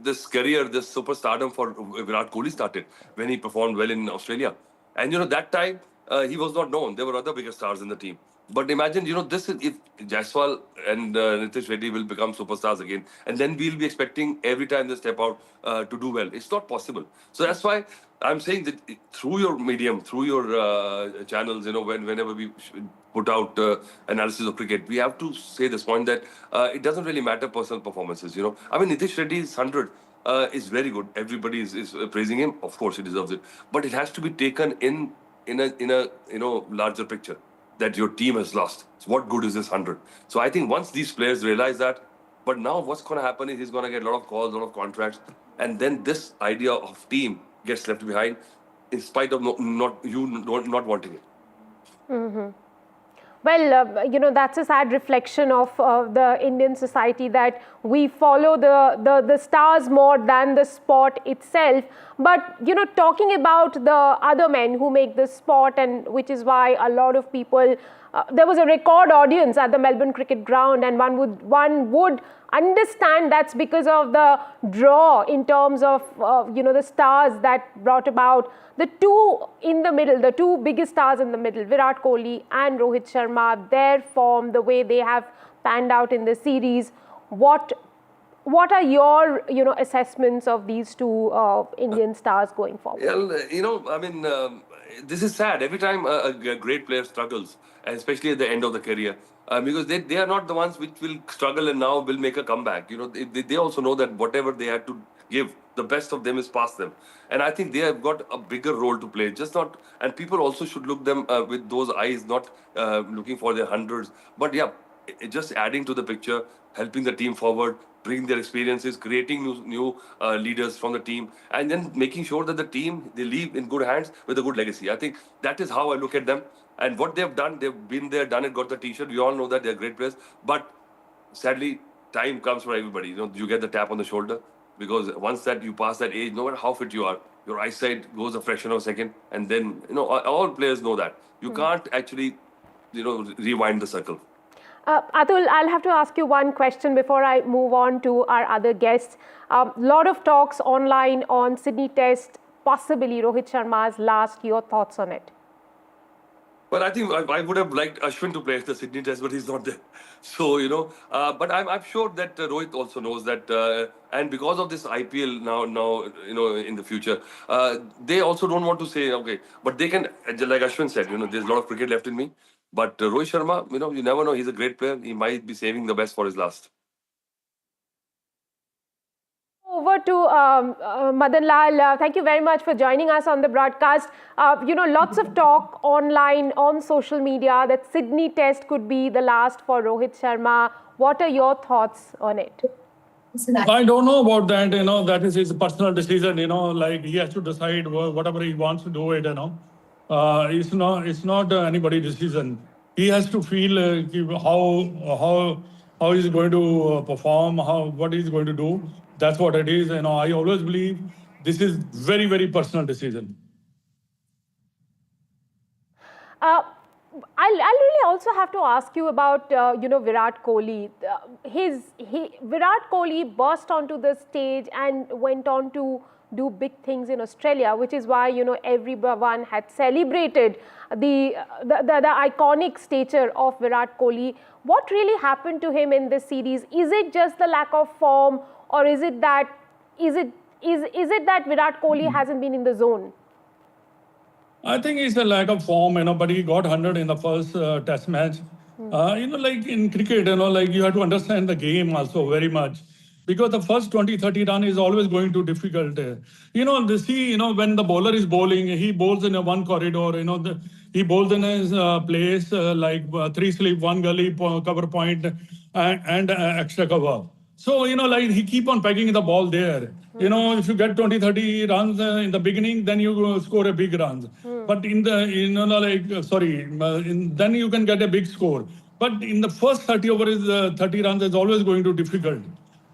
this career, this superstardom for Virat Kohli started, when he performed well in Australia. And that time he was not known. There were other bigger stars in the team. But imagine, this is if Jaiswal and Nitish Reddy will become superstars again, and then we'll be expecting every time they step out to do well. It's not possible. So that's why I'm saying that through your medium, through your channels, whenever we put out analysis of cricket, we have to say this point that it doesn't really matter personal performances. I mean, Nitish Reddy's 100 is very good. Everybody is praising him. Of course, he deserves it. But it has to be taken in a larger picture, that your team has lost. So what good is this 100? So I think once these players realize that, but now what's going to happen is he's going to get a lot of calls, a lot of contracts, and then this idea of team gets left behind, in spite of not wanting it. Mm-hmm. Well, that's a sad reflection of the Indian society, that we follow the stars more than the sport itself. But, talking about the other men who make this sport, and which is why a lot of people, there was a record audience at the Melbourne cricket ground, and one would understand that's because of the draw in terms of, the stars that brought about. The two in the middle, the two biggest stars in the middle, Virat Kohli and Rohit Sharma, their form, the way they have panned out in the series, what are your, assessments of these two Indian stars going forward? Well, this is sad. Every time a great player struggles, and especially at the end of the career, because they are not the ones which will struggle and now will make a comeback. They also know that whatever they had to give, the best of them is past them. And I think they have got a bigger role to play. And people also should look them with those eyes, not looking for their hundreds. But yeah, just adding to the picture, helping the team forward, bringing their experiences, creating new leaders from the team, and then making sure that the team, they leave in good hands with a good legacy. I think that is how I look at them. And what they've done, they've been there, done it, got the t-shirt. We all know that they're great players. But sadly, time comes for everybody. You get the tap on the shoulder, because once that you pass that age, no matter how fit you are, your eyesight goes a fraction of a second. And then, all players know that. You can't actually, rewind the circle. Atul, I'll have to ask you one question before I move on to our other guests. A lot of talks online on Sydney Test, possibly Rohit Sharma's last. Your thoughts on it? Well, I think I would have liked Ashwin to play the Sydney Test, but he's not there. So, but I'm sure that Rohit also knows that, and because of this IPL now, in the future, they also don't want to say, okay, but they can, like Ashwin said, there's a lot of cricket left in me. But Rohit Sharma, you never know, he's a great player. He might be saving the best for his last. Over to Madan Lal. Thank you very much for joining us on the broadcast. Lots of talk online, on social media, that Sydney Test could be the last for Rohit Sharma. What are your thoughts on it? I don't know about that. That is his personal decision. Like he has to decide whatever he wants to do it. It's not anybody's decision. He has to feel how he's going to perform, what he's going to do. That's what it is. I always believe this is very, very personal decision. I'll really also have to ask you about Virat Kohli. Virat Kohli burst onto the stage and went on to do big things in Australia, which is why everyone had celebrated the iconic stature of Virat Kohli. What really happened to him in this series? Is it just the lack of form, or is it that Virat Kohli hasn't been in the zone? I think it's a lack of form, but he got 100 in the first test match. Like in cricket, you have to understand the game also very much. Because the first 20-30 run is always going to be difficult. When the bowler is bowling, he bowls in one corridor, he bowls in his place, like 3 slip, 1 gully, cover point, and extra cover. So, he keep on pegging the ball there. If you get 20-30 runs in the beginning, then you score a big runs. But then you can get a big score. But in the first 30 overs, 30 runs is always going to be difficult.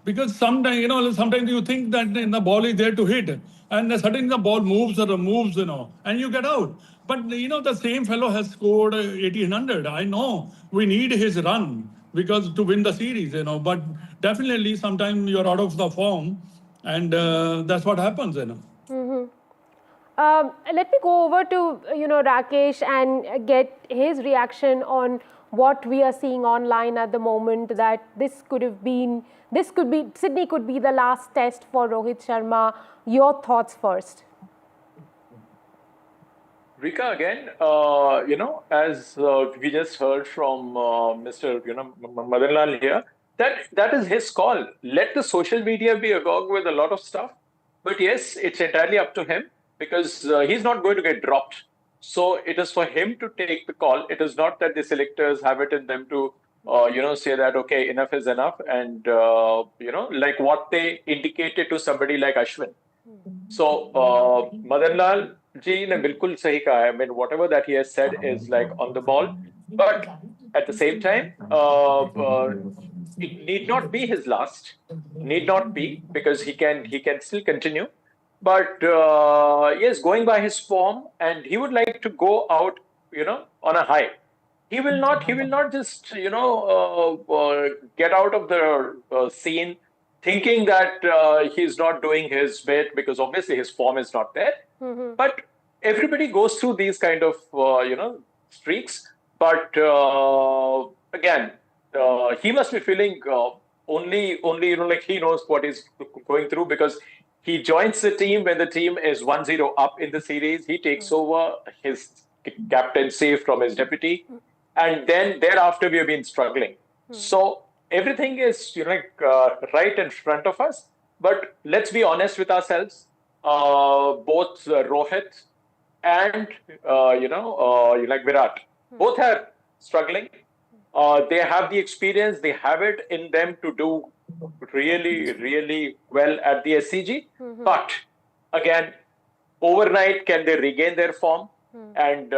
Because sometimes you think that the ball is there to hit, and suddenly the ball moves, and you get out. But, the same fellow has scored 1800. I know we need his run because to win the series, but definitely sometimes you're out of the form, and that's what happens, Let me go over to, Rakesh and get his reaction on what we are seeing online at the moment, that Sydney could be the last test for Rohit Sharma. Your thoughts first. Rika, again, as we just heard from Mr. Madan Lal here, that is his call. Let the social media be agog with a lot of stuff. But yes, it's entirely up to him because he's not going to get dropped. So it is for him to take the call. It is not that the selectors have it in them to, say that, okay, enough is enough. And, like what they indicated to somebody like Ashwin. So Madan Lal ji ne bilkul sahi kaha. I mean, whatever that he has said is like on the ball. But at the same time, it need not be his last. Need not be, because he can still continue. But yes, going by his form, and he would like to go out, on a high. He will not just, get out of the scene thinking that he's not doing his bit, because obviously his form is not there. But everybody goes through these kind of, streaks. But again, he must be feeling only, like he knows what he's going through, because he joins the team when the team is 1-0 up in the series. He takes over his captaincy from his deputy. And then thereafter, we have been struggling. So everything is right in front of us. But let's be honest with ourselves. Both Rohit and, Virat, both are struggling. They have the experience. They have it in them to do really, really well at the SCG. But again, overnight, can they regain their form? And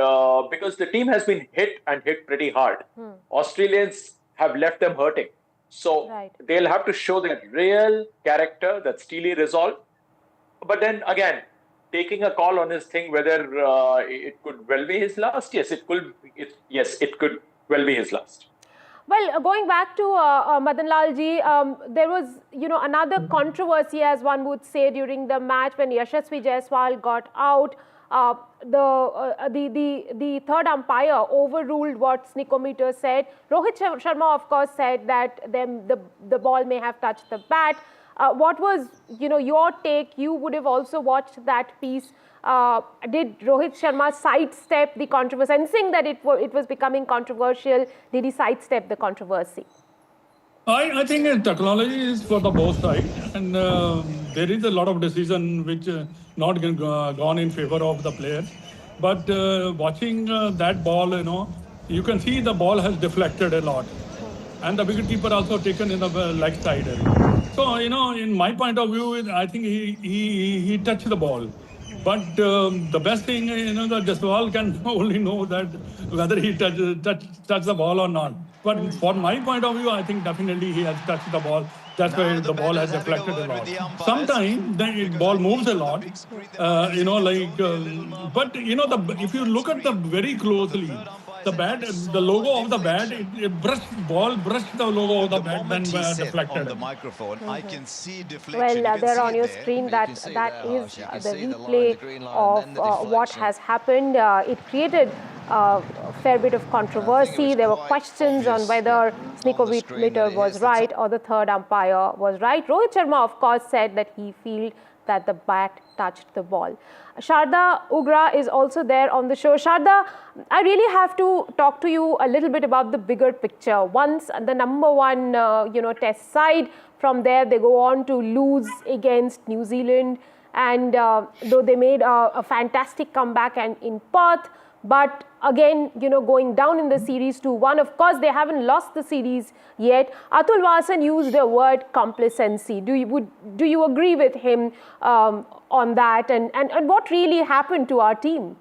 because the team has been hit pretty hard, Australians have left them hurting. So they'll have to show their real character, that steely resolve. But then again, taking a call on his thing, whether it could well be his last. Yes, it could. It could well be his last. Well, going back to Madan Lal ji, there was, another controversy, as one would say, during the match when Yashasvi Jaiswal got out. The third umpire overruled what commuter said. Rohit Sharma, of course, said that the ball may have touched the bat. What was, your take? You would have also watched that piece. Did Rohit Sharma sidestep the controversy? Sensing that it was becoming controversial, did he sidestep the controversy? I think technology is for the both sides, and there is a lot of decision which not gone in favor of the players. But watching that ball, you can see the ball has deflected a lot, and the wicketkeeper also taken in the leg side. So in my point of view, I think he touched the ball. But the best thing, the Jaiswal can only know that whether he touched the ball or not. But for my point of view, I think definitely he has touched the ball. That's why the ball has deflected a lot. Sometimes the ball moves a lot, but if you look at the very closely, the bat, the logo of the bat, ball brushed the logo of the bat, then deflected. I can see deflection. Well, there on your screen, that is the replay of what has happened. It created a fair bit of controversy. There were questions on whether commuter was right or the third umpire was right. Rohit Sharma, of course, said that he felt that the bat touched the ball. Sharda Ugra is also there on the show. Sharda, I really have to talk to you a little bit about the bigger picture. Once the number one, test side, from there they go on to lose against New Zealand, and though they made a fantastic comeback and in Perth, but again, going down in the series 2-1. Of course, they haven't lost the series yet. Atul Vasan used the word complacency. Do you agree with him on that? And what really happened to our team?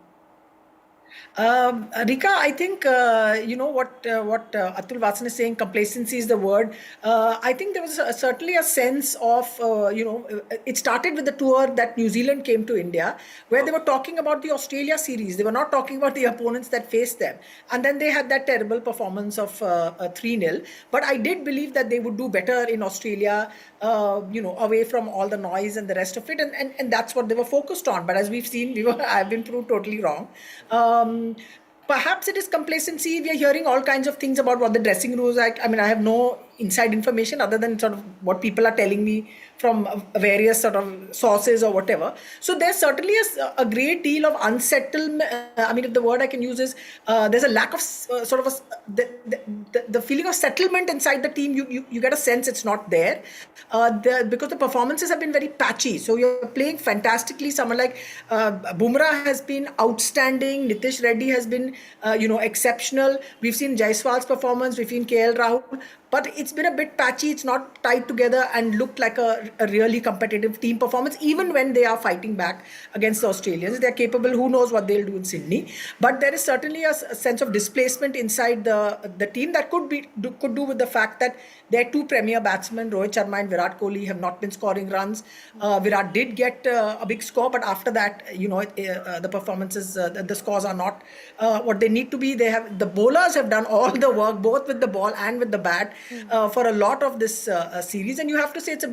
Rika, I think, what Atul Vasan is saying, complacency is the word. I think there was certainly a sense of, it started with the tour that New Zealand came to India, where they were talking about the Australia series. They were not talking about the opponents that faced them. And then they had that terrible performance of 3-0. But I did believe that they would do better in Australia, away from all the noise and the rest of it. And that's what they were focused on. But as we've seen, I've been proved totally wrong. Perhaps it is complacency. We are hearing all kinds of things about what the dressing rooms are. I mean, I have no inside information other than sort of what people are telling me from various sort of sources or whatever. So there's certainly a great deal of unsettlement. I mean, if the word I can use is, there's a lack of the feeling of settlement inside the team. You get a sense it's not there because the performances have been very patchy. So you're playing fantastically. Someone like Bumrah has been outstanding. Nitish Reddy has been, exceptional. We've seen Jaiswal's performance. We've seen KL Rahul. But it's been a bit patchy. It's not tied together and looked like a really competitive team performance, even when they are fighting back against the Australians. They're capable. Who knows what they'll do in Sydney. But there is certainly a sense of displacement inside the team that could do with the fact that their two premier batsmen, Rohit Sharma and Virat Kohli, have not been scoring runs. Virat did get a big score, but after that, the performances, the scores are not what they need to be. The bowlers have done all the work, both with the ball and with the bat, for a lot of this series. And you have to say it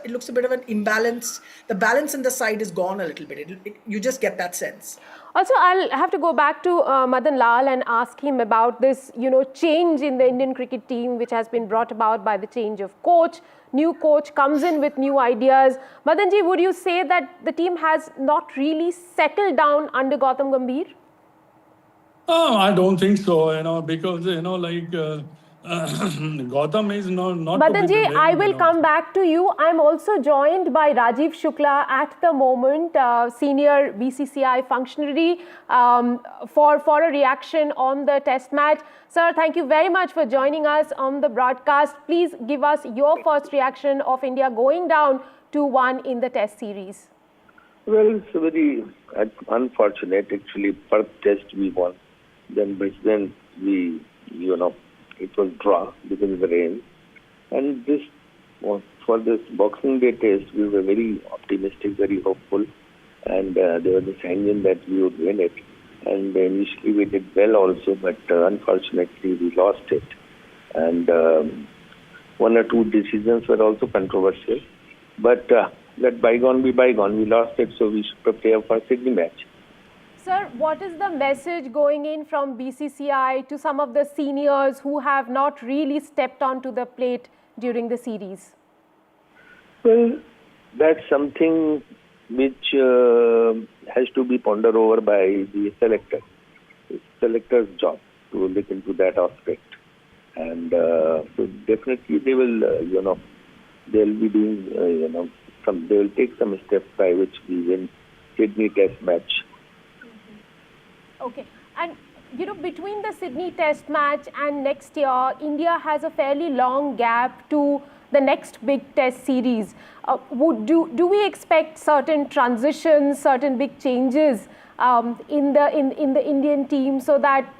looks a bit of an imbalance. The balance in the side is gone a little bit. You just get that sense. Also, I'll have to go back to Madan Lal and ask him about this, change in the Indian cricket team, which has been brought about by the change of coach. New coach comes in with new ideas. Madan ji, would you say that the team has not really settled down under Gautam Gambhir? Oh, I don't think so, because, Gautam is not Madan ji, I will come back to you. I'm also joined by Rajiv Shukla at the moment, senior BCCI functionary, for a reaction on the test match. Sir, thank you very much for joining us on the broadcast. Please give us your first reaction of India going down 2-1 in the test series. Well, it's very unfortunate. Actually, Perth test we won. Then Brisbane it was draw because of the rain. And for this Boxing Day test, we were very optimistic, very hopeful. And there was a sanguine that we would win it. And initially we did well also, but unfortunately we lost it. and one or two decisions were also controversial. But let bygone be bygone. We lost it, so we should prepare for Sydney match. Sir, what is the message going in from BCCI to some of the seniors who have not really stepped onto the plate during the series? Well, that's something which has to be pondered over by the selector. It's selector's job to look into that aspect. And so definitely they will, they'll be doing, they will take some steps by which we win Sydney Test match. Okay. And, between the Sydney Test match and next year, India has a fairly long gap to the next big Test series. Do we expect certain transitions, certain big changes in the Indian team so that,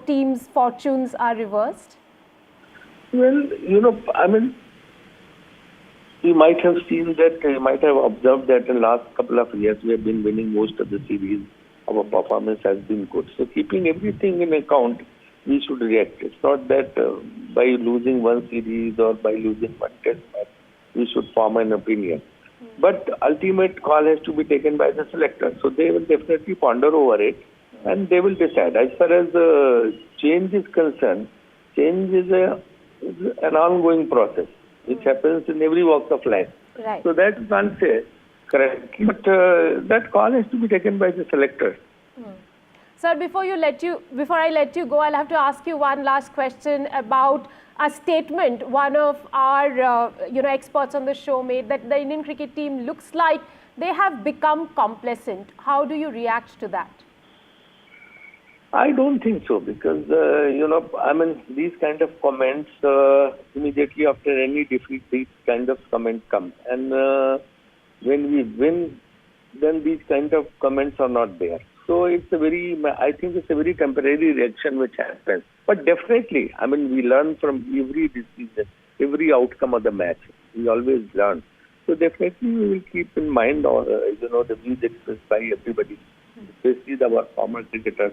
teams' fortunes are reversed? Well, you might have seen that, you might have observed that in the last couple of years we have been winning most of the series. Our performance has been good. So keeping everything in account, we should react. It's not that by losing one series or by losing one test match, we should form an opinion. But ultimate call has to be taken by the selector. So they will definitely ponder over it and they will decide. As far as change is concerned, change is an ongoing process which happens in every walk of life. Right. So that you can't say correctly, but that call has to be taken by the selector. Sir, before I let you go, I'll have to ask you one last question about a statement one of our experts on the show made, that the Indian cricket team looks like they have become complacent. How do you react to that? I don't think so, because these kind of comments immediately after any defeat, these kind of comments come, and when we win, then these kind of comments are not there. So it's I think it's a very temporary reaction which happens. But definitely, we learn from every decision, every outcome of the match. We always learn. So definitely we will keep in mind the views expressed by everybody, especially our former cricketers.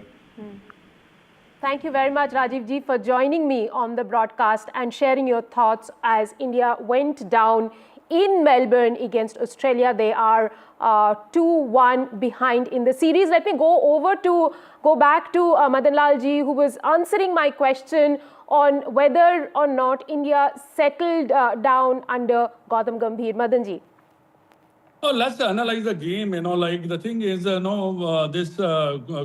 Thank you very much, Rajiv ji, for joining me on the broadcast and sharing your thoughts as India went down in Melbourne against Australia. They are 2-1 behind in the series. Let me go back to Madan Lal ji, who was answering my question on whether or not India settled down under Gautam Gambhir. Madan ji. Let's analyze the game. The thing is, this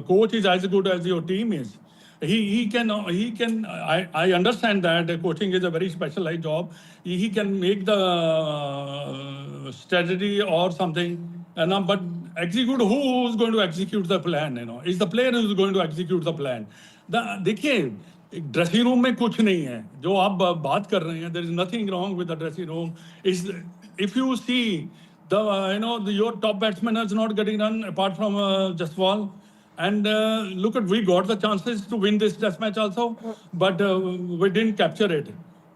coach is as good as your team is. He can. I understand that coaching is a very specialized job. He can make the strategy or something, but execute. Who is going to execute the plan? Is the player who is going to execute the plan? देखिए, dressing room में कुछ नहीं है जो आप बात कर रहे हैं. There is nothing wrong with the dressing room. If you see your top batsman is not getting run apart from Jaswal. And look we got the chances to win this test match also, but we didn't capture it.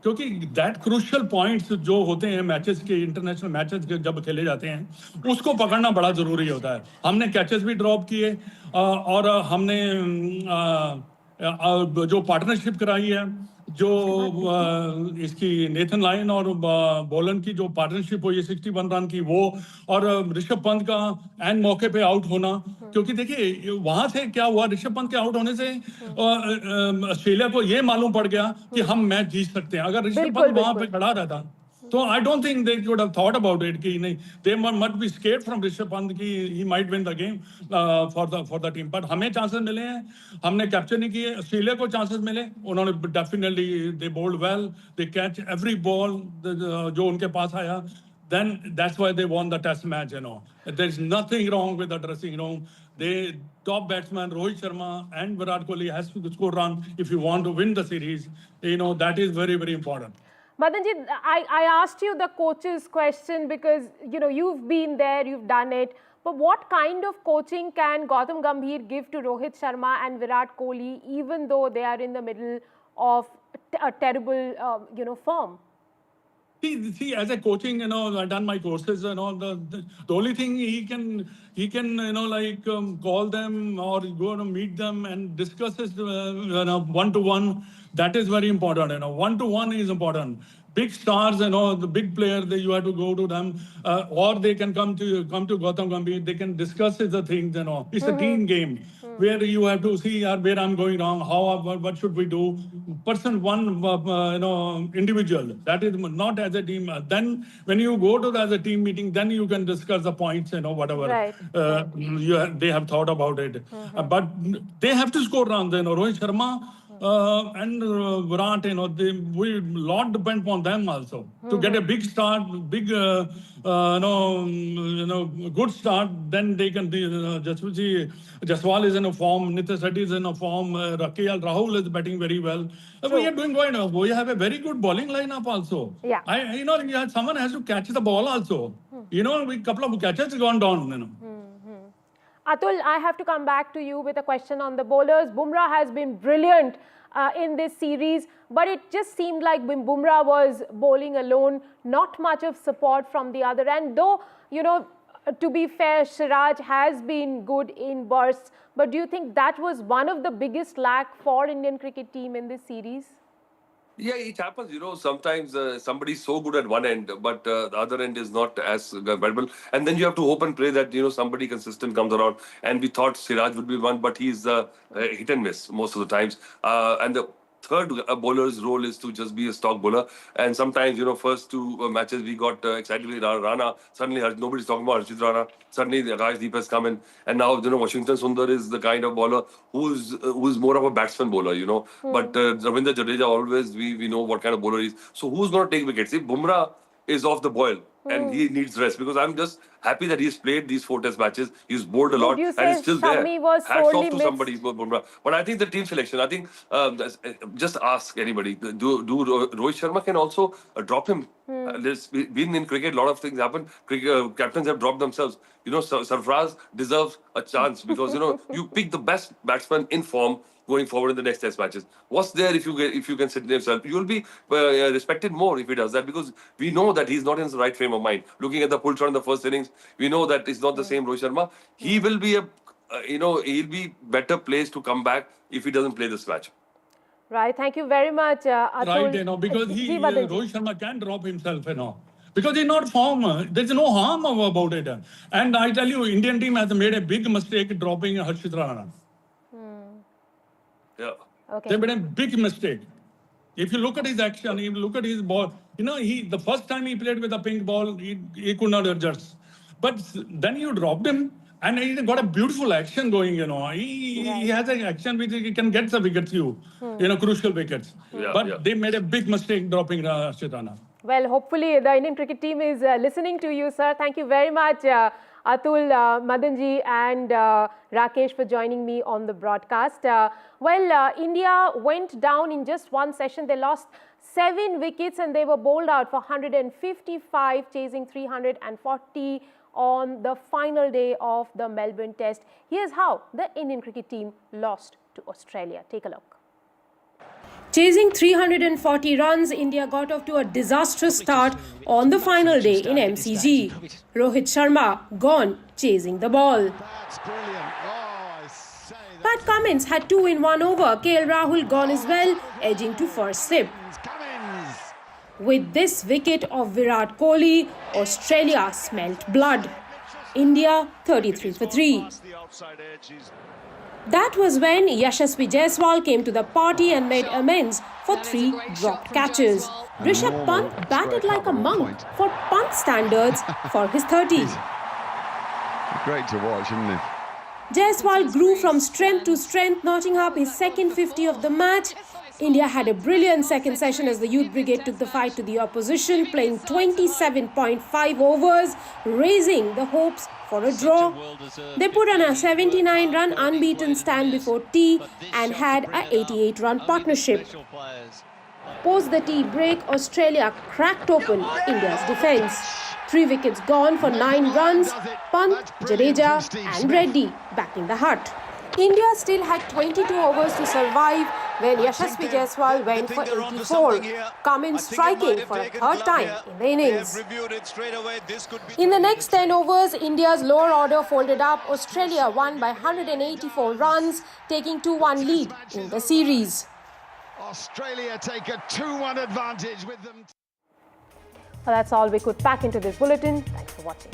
क्योंकि that crucial points जो होते हैं matches के, international matches के जब खेले जाते हैं, उसको पकड़ना बड़ा जरूरी होता है. हमने कैचेस भी ड्रॉप किए और हमने जो पार्टनरशिप कराई है, जो इसकी नेथन लाइन और बोलन की जो पार्टनरशिप हुई है 61 रन की, वो और ऋषभ पंत का एंड मौके पे आउट होना. क्योंकि देखिए वहां से क्या हुआ, ऋषभ पंत के आउट होने से ऑस्ट्रेलिया को ये मालूम पड़ गया कि हम मैच जीत सकते हैं. अगर ऋषभ पंत वहां पे खड़ा रहता तो I don't think they would have thought about it कि नहीं, they must be scared from Rishabh Pant कि he might win the game for the team. But हमें chances मिले हैं, हमने capture नहीं किए. ऑस्ट्रेलिया को chances मिले, उन्होंने definitely they bowled well, they catch every ball जो उनके पास आया. Then that's why they won the test match. There is nothing wrong with the dressing room. The top batsman Rohit Sharma and Virat Kohli has to score run if you want to win the series. That is very, very important. Madan ji, I asked you the coach's question because, you've been there, you've done it. But what kind of coaching can Gautam Gambhir give to Rohit Sharma and Virat Kohli, even though they are in the middle of a terrible, form? See, as a coaching, I've done my courses, the only thing he can, call them or go and meet them and discuss it, one-to-one. That is very important. You know, 1-to-1 is important. Big stars, you know, the big players, you have to go to them, or they can come to Gautam Gambhir. They can discuss the things. You know, it's a team game where you have to see where I'm going wrong, what should we do. Person one, you know, individual. That is not as a team. Then when you go to as a team meeting, then you can discuss the points. You know, whatever they have thought about it. But they have to score runs. You know, Rohit Sharma. And Virat, you know, we lot depend on them also to get a big start, big, good start. Then they can. Jaiswal is in a form. Nitish Reddy is in a form. Rahul is batting very well. We are doing well enough. We have a very good bowling lineup also. Yeah. Someone has to catch the ball also. You know, a couple of catches gone down. You know. Atul, I have to come back to you with a question on the bowlers. Bumrah has been brilliant in this series, but it just seemed like Bumrah was bowling alone, not much of support from the other end. Though, you know, to be fair, Siraj has been good in bursts, but do you think that was one of the biggest lack for Indian cricket team in this series? Yeah, it happens. You know, sometimes somebody's so good at one end, but the other end is not as valuable. And then you have to hope and pray that, you know, somebody consistent comes around. And we thought Siraj would be one, but he's hit and miss most of the times. And the third bowler's role is to just be a stock bowler. And sometimes, you know, first two matches we got excited with Rana. Suddenly, nobody's talking about Harshit Rana. Suddenly, the Akashdeep has come in. And now, you know, Washington Sundar is the kind of bowler who's more of a batsman bowler, you know. But Ravindra Jadeja always, we know what kind of bowler he is. So who's going to take wickets? If Bumrah is off the boil and he needs rest, because I'm just happy that he's played these 4 test matches. He's bowled a lot and he's still there. Hats off to somebody, Bumrah. But I think the team selection, I think, just ask anybody, do Rohit Sharma can also drop him. There's been in cricket, a lot of things happen. Captains have dropped themselves. You know, Sarfraz deserves a chance because, you know, you pick the best batsman in form going forward in the next test matches. What's there if you can sit yourself? You'll be respected more if he does that, because we know that he's not in the right frame of mind. Looking at the pull shot in the first innings, we know that it's not the same Rohit Sharma. He will be he'll be better placed to come back if he doesn't play this match. Right. Thank you very much, Atul. Right, you know, because Rohit Sharma can drop himself, you know. Because he's not form. There's no harm about it. And I tell you, Indian team has made a big mistake dropping Harshit Rana. Yeah. Okay. They made a big mistake. If you look at his action, if you look at his ball, you know, the first time he played with a pink ball, he could not adjust. But then you dropped him and he got a beautiful action going, you know. He has an action which he can get the wickets, you know, crucial wickets. But they made a big mistake dropping Harshit Rana. Well, hopefully the Indian cricket team is listening to you, sir. Thank you very much, Atul, Madanji and Rakesh for joining me on the broadcast. India went down in just one session. They lost 7 wickets and they were bowled out for 155, chasing 340 on the final day of the Melbourne Test. Here's how the Indian cricket team lost to Australia. Take a look. Chasing 340 runs, India got off to a disastrous start on the final day in MCG. Rohit Sharma gone chasing the ball. Pat Cummins had 2 in 1 over. KL Rahul gone as well, edging to first slip. With this wicket of Virat Kohli, Australia smelt blood. India 33 for 3. That was when Yashasvi Jaiswal came to the party and made amends for 3 dropped catches. Rishabh Pant batted like a monk for Pant standards for his 30. Great to watch, isn't it? Jaiswal grew from strength to strength, notching up his second 50 of the match. India had a brilliant second session as the Youth Brigade took the fight to the opposition, playing 27.5 overs, raising the hopes for a draw. They put on a 79-run unbeaten stand before tea and had a 88-run partnership. Post the tea break, Australia cracked open India's defence. 3 wickets gone for 9 runs, Pant, Jadeja and Reddy back in the hut. India still had 22 overs to survive when Yashasvi Jaiswal went for 84, Cummins striking for a 3rd time in the innings. In the next 10 overs, India's lower order folded up. Australia won by 184 runs, taking 2-1 lead in the series. Australia take a 2-1 advantage with them. Well, that's all we could pack into this bulletin. Thanks for watching.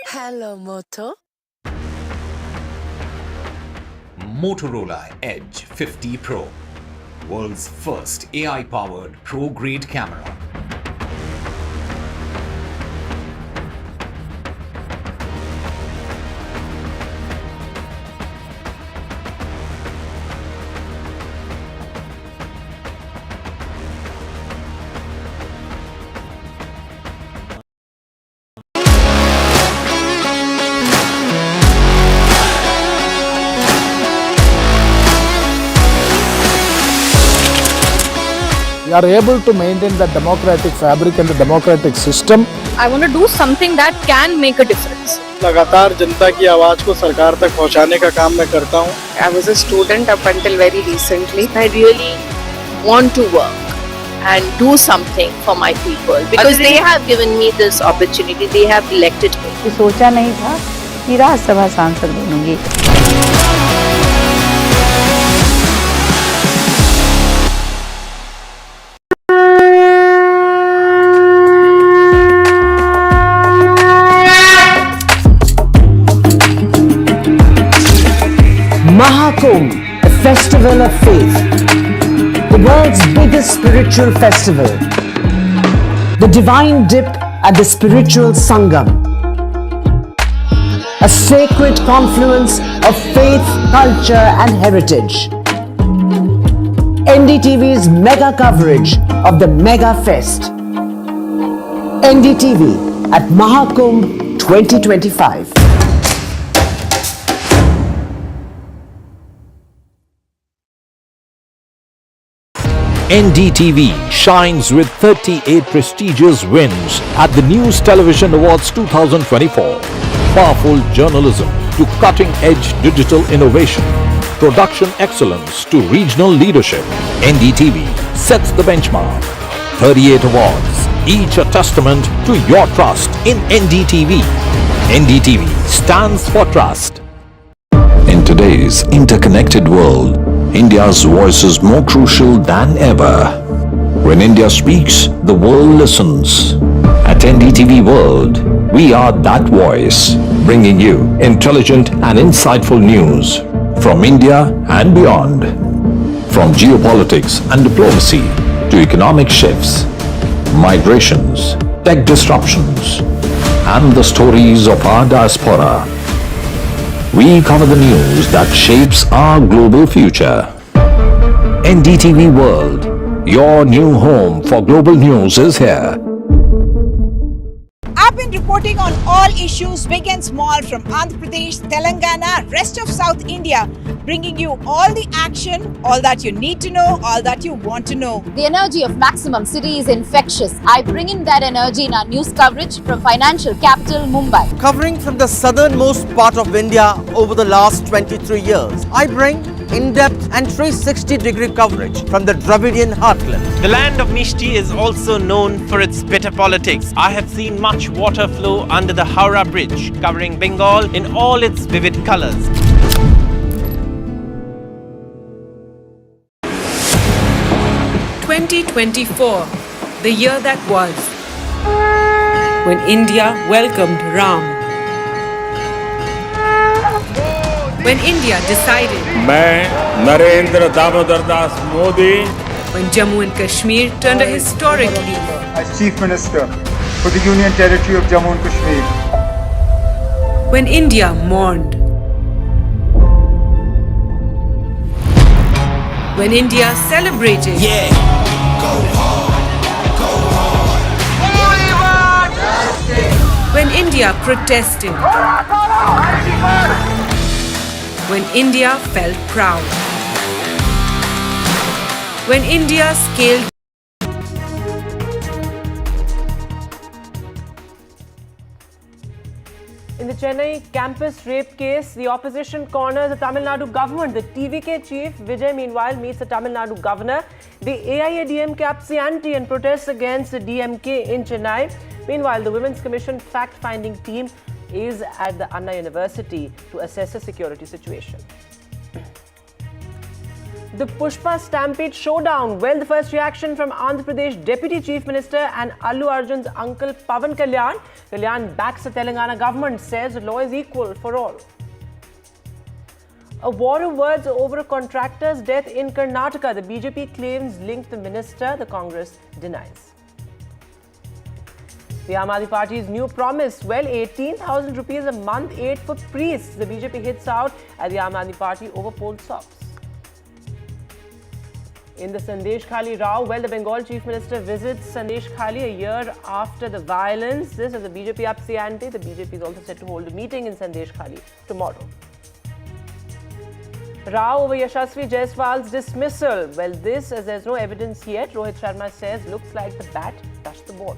Hello, Moto. Motorola Edge 50 Pro, world's first AI-powered pro-grade camera. We are able to maintain the democratic fabric and the democratic system. I want to do something that can make a difference. लगातार जनता की आवाज को सरकार तक पहुंचाने का काम मैं करता हूं. I was a student up until very recently. I really want to work and do something for my people because they have given me this opportunity. They have elected me. सोचा नहीं था कि राज्यसभा सांसद बनूंगी. Mahakumbh, a festival of faith, the world's biggest spiritual festival, the divine dip at the spiritual Sangam, a sacred confluence of faith, culture and heritage. NDTV's mega coverage of the Mega Fest. NDTV at Mahakumbh 2025. NDTV shines with 38 prestigious wins at the News Television Awards 2024. Powerful journalism to cutting-edge digital innovation. Production excellence to regional leadership. NDTV sets the benchmark. 38 awards, each a testament to your trust in NDTV. NDTV stands for trust. In today's interconnected world, India's voice is more crucial than ever. When India speaks, the world listens. At NDTV World, we are that voice, bringing you intelligent and insightful news from India and beyond. From geopolitics and diplomacy to economic shifts, migrations, tech disruptions, and the stories of our diaspora. We cover the news that shapes our global future. NDTV World, your new home for global news is here. I've been reporting on all issues big and small from Andhra Pradesh, Telangana, rest of South India, bringing you all the action, all that you need to know, all that you want to know. The energy of Maximum City is infectious. I bring in that energy in our news coverage from financial capital Mumbai. Covering from the southernmost part of India over the last 23 years, I bring in-depth and 360-degree coverage from the Dravidian heartland. The land of Mishti is also known for its bitter politics. I have seen much water flow under the Howrah Bridge, covering Bengal in all its vivid colors. (2024), the year that was, when India welcomed Ram. When India decided, मैं Narendra Damodar Das Modi, when Jammu and Kashmir turned a historic leaf, as Chief Minister for the Union Territory of Jammu and Kashmir, when India mourned, when India celebrated, when India protested, when India felt proud, when India scaled. In the Chennai campus rape case, the opposition corners the Tamil Nadu government. The TVK chief, Vijay, meanwhile, meets the Tamil Nadu governor. The AIADMK ups the ante and protests against the DMK in Chennai. Meanwhile, the Women's Commission fact-finding team is at the Anna University to assess the security situation. The Pushpa stampede showdown. Well, the first reaction from Andhra Pradesh Deputy Chief Minister and Allu Arjun's uncle Pawan Kalyan. Kalyan backs the Telangana government, says the law is equal for all. A war of words over a contractor's death in Karnataka. The BJP claims linked the minister, the Congress denies. The Aam Aadmi Party's new promise, well, 18,000 rupees a month aid for priests. The BJP hits out at the Aam Aadmi Party over poll stops. In the Sandeshkhali row, well, the Bengal Chief Minister visits Sandeshkhali a year after the violence. This is the BJP ups the ante. The BJP is also set to hold a meeting in Sandeshkhali tomorrow. Row over Yashasvi Jaiswal's dismissal. Well, this, as there's no evidence yet, Rohit Sharma says, looks like the bat touched the ball.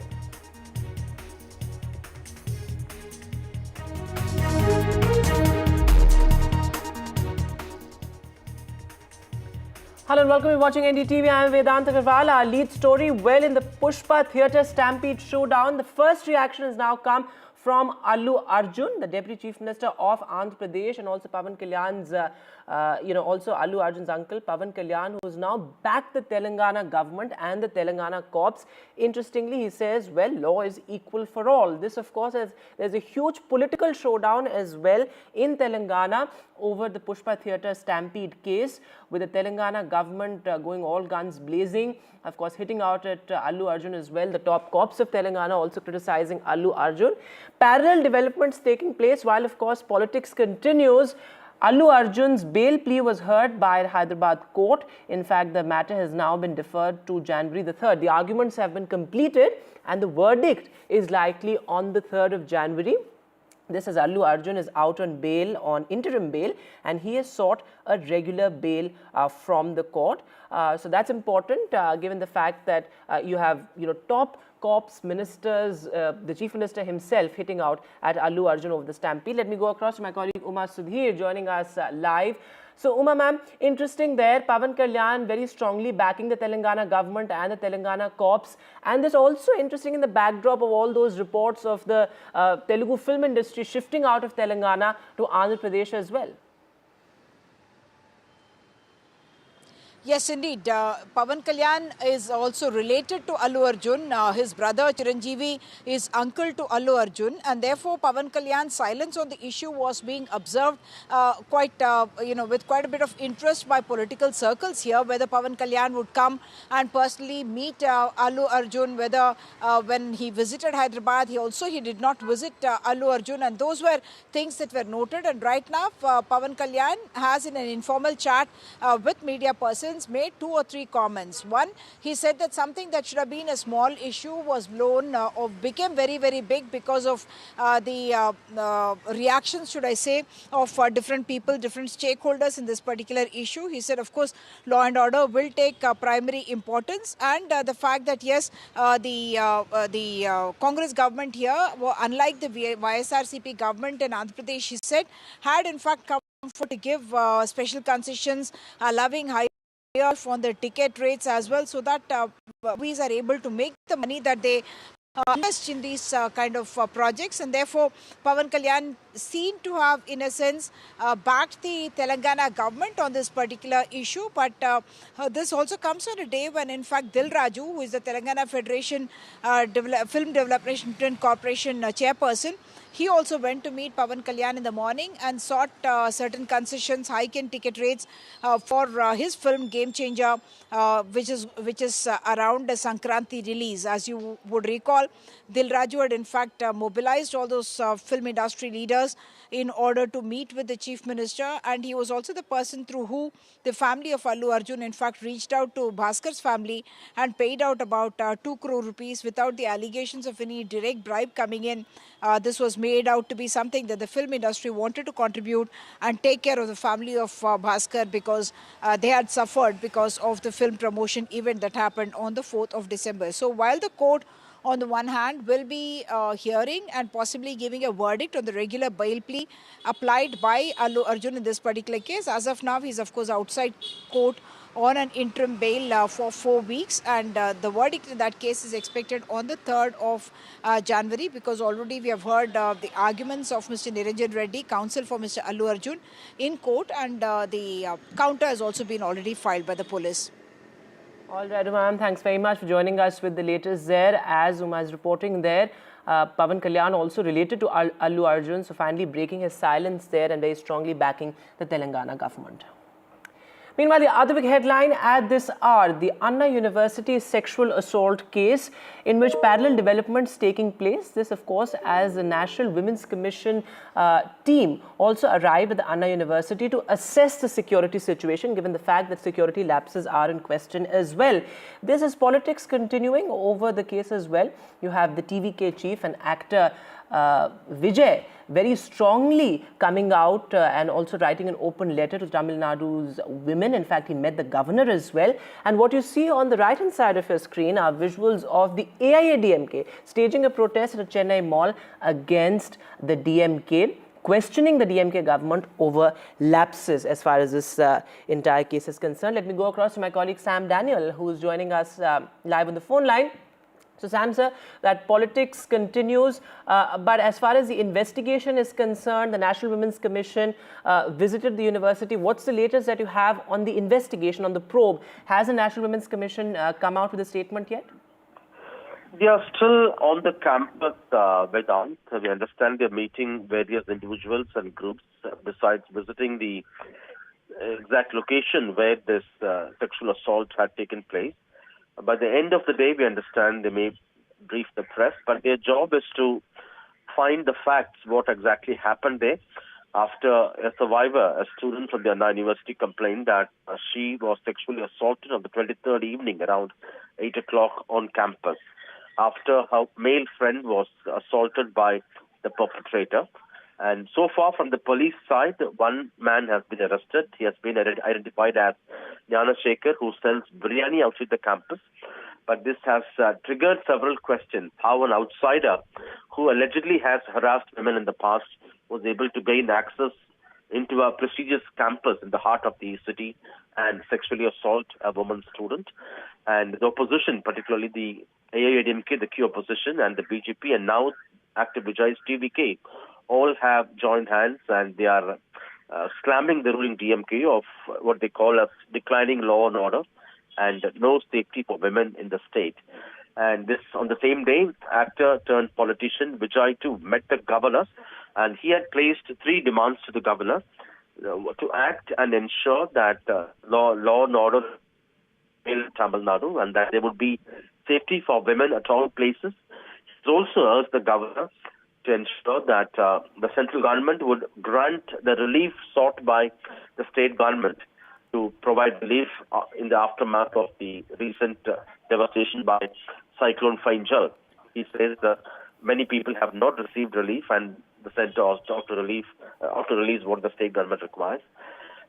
Hello and welcome. You're watching NDTV. I am Vedant Agarwal. Our lead story, well, in the Pushpa theatre stampede showdown, the first reaction has now come from Allu Arjun, the Deputy Chief Minister of Andhra Pradesh, and also Pawan Kalyan's, also Allu Arjun's uncle, Pawan Kalyan, who has now backed the Telangana government and the Telangana corps. Interestingly, he says, well, law is equal for all. This, of course, there's a huge political showdown as well in Telangana over the Pushpa theatre stampede case, with the Telangana government going all guns blazing, of course, hitting out at Allu Arjun as well. The top cops of Telangana also criticizing Allu Arjun. Parallel developments taking place while, of course, politics continues. Allu Arjun's bail plea was heard by Hyderabad court. In fact, the matter has now been deferred to January the 3rd. The arguments have been completed and the verdict is likely on the 3rd of January. This is Allu Arjun is out on bail, on interim bail, and he has sought a regular bail from the court. So that's important, given the fact that you have top corps ministers, the Chief Minister himself hitting out at Allu Arjun over the stampede. Let me go across to my colleague Uma Sudhir joining us live. So Uma ma'am, interesting there, Pawan Kalyan very strongly backing the Telangana government and the Telangana corps, and this also interesting in the backdrop of all those reports of the Telugu film industry shifting out of Telangana to Andhra Pradesh as well. Yes, indeed. Pawan Kalyan is also related to Allu Arjun. His brother Chiranjeevi is uncle to Allu Arjun, and therefore Pawan Kalyan's silence on the issue was being observed with quite a bit of interest by political circles here, whether Pawan Kalyan would come and personally meet Allu Arjun, whether when he visited Hyderabad, he did not visit Allu Arjun, and those were things that were noted. And right now, Pawan Kalyan has, in an informal chat with media persons, made 2 or 3 comments. One, he said that something that should have been a small issue was blown or became very, very big because of the reactions, should I say, of different people, different stakeholders in this particular issue. He said, of course, law and order will take primary importance, and the fact that, yes, the Congress government here, unlike the YSRCP government in Andhra Pradesh, he said, had in fact come for to give special concessions, allowing high on the ticket rates as well, so that movies are able to make the money that they invest in these kind of projects. And therefore, Pawan Kalyan seemed to have, in a sense, backed the Telangana government on this particular issue. But this also comes on a day when, in fact, Dil Raju, who is the Telangana Federation Film Development Corporation chairperson, he also went to meet Pawan Kalyan in the morning and sought certain concessions, hike in ticket rates for his film Game Changer, which is around the Sankranti release. As you would recall, Dil Raju had in fact mobilized all those film industry leaders in order to meet with the Chief Minister, and he was also the person through who the family of Allu Arjun in fact reached out to Bhaskar's family and paid out about 2 crore rupees without the allegations of any direct bribe coming in. This was made out to be something that the film industry wanted to contribute and take care of the family of Bhaskar, because they had suffered because of the film promotion event that happened on the 4th of December. So while the court, on the one hand, will be hearing and possibly giving a verdict on the regular bail plea applied by Allu Arjun in this particular case, as of now, he is of course outside court on an interim bail for 4 weeks, and the verdict in that case is expected on the 3rd of January, because already we have heard the arguments of Mr. Niranjan Reddy, counsel for Mr. Allu Arjun, in court, and the counter has also been already filed by the police. All right, ma'am. Thanks very much for joining us with the latest there. As Uma is reporting there, Pawan Kalyan also related to Allu Arjun, so finally breaking his silence there and very strongly backing the Telangana government. Meanwhile, the other big headline at this hour, the Anna University sexual assault case in which parallel developments taking place. This, of course, as the National Women's Commission team also arrived at the Anna University to assess the security situation, given the fact that security lapses are in question as well. This is politics continuing over the case as well. You have the TVK chief and actor Vijay very strongly coming out and also writing an open letter to Tamil Nadu's women. In fact, he met the governor as well. And what you see on the right-hand side of your screen are visuals of the AIADMK staging a protest at a Chennai mall against the DMK, questioning the DMK government over lapses as far as this entire case is concerned. Let me go across to my colleague Sam Daniel, who is joining us live on the phone line. So, Sam, sir, that politics continues, but as far as the investigation is concerned, the National Women's Commission visited the university. What's the latest that you have on the investigation, on the probe? Has the National Women's Commission come out with a statement yet? They are still on the campus, Vedant. We understand they're meeting various individuals and groups besides visiting the exact location where this sexual assault had taken place. By the end of the day, we understand they may brief the press, but their job is to find the facts, what exactly happened there. After a survivor, a student from the Anna University, complained that she was sexually assaulted on the 23rd evening around 8 o'clock on campus, after her male friend was assaulted by the perpetrator. And so far from the police side, one man has been arrested. He has been identified as Jnana Shekhar, who sells biryani outside the campus. But this has triggered several questions. How an outsider who allegedly has harassed women in the past was able to gain access into a prestigious campus in the heart of the city and sexually assault a woman student. And the opposition, particularly the AIADMK, the key opposition, and the BJP, and now active Vijay's TVK, all have joined hands, and they are slamming the ruling DMK of what they call as declining law and order and no safety for women in the state. And this, on the same day, actor turned politician Vijay too met the governor, and he had placed 3 demands to the governor to act and ensure that law and order in Tamil Nadu, and that there would be safety for women at all places. He also urged the governor to ensure that the central government would grant the relief sought by the state government to provide relief in the aftermath of the recent devastation by Cyclone Fainjal. He says that many people have not received relief, and the centre ought to release what the state government requires.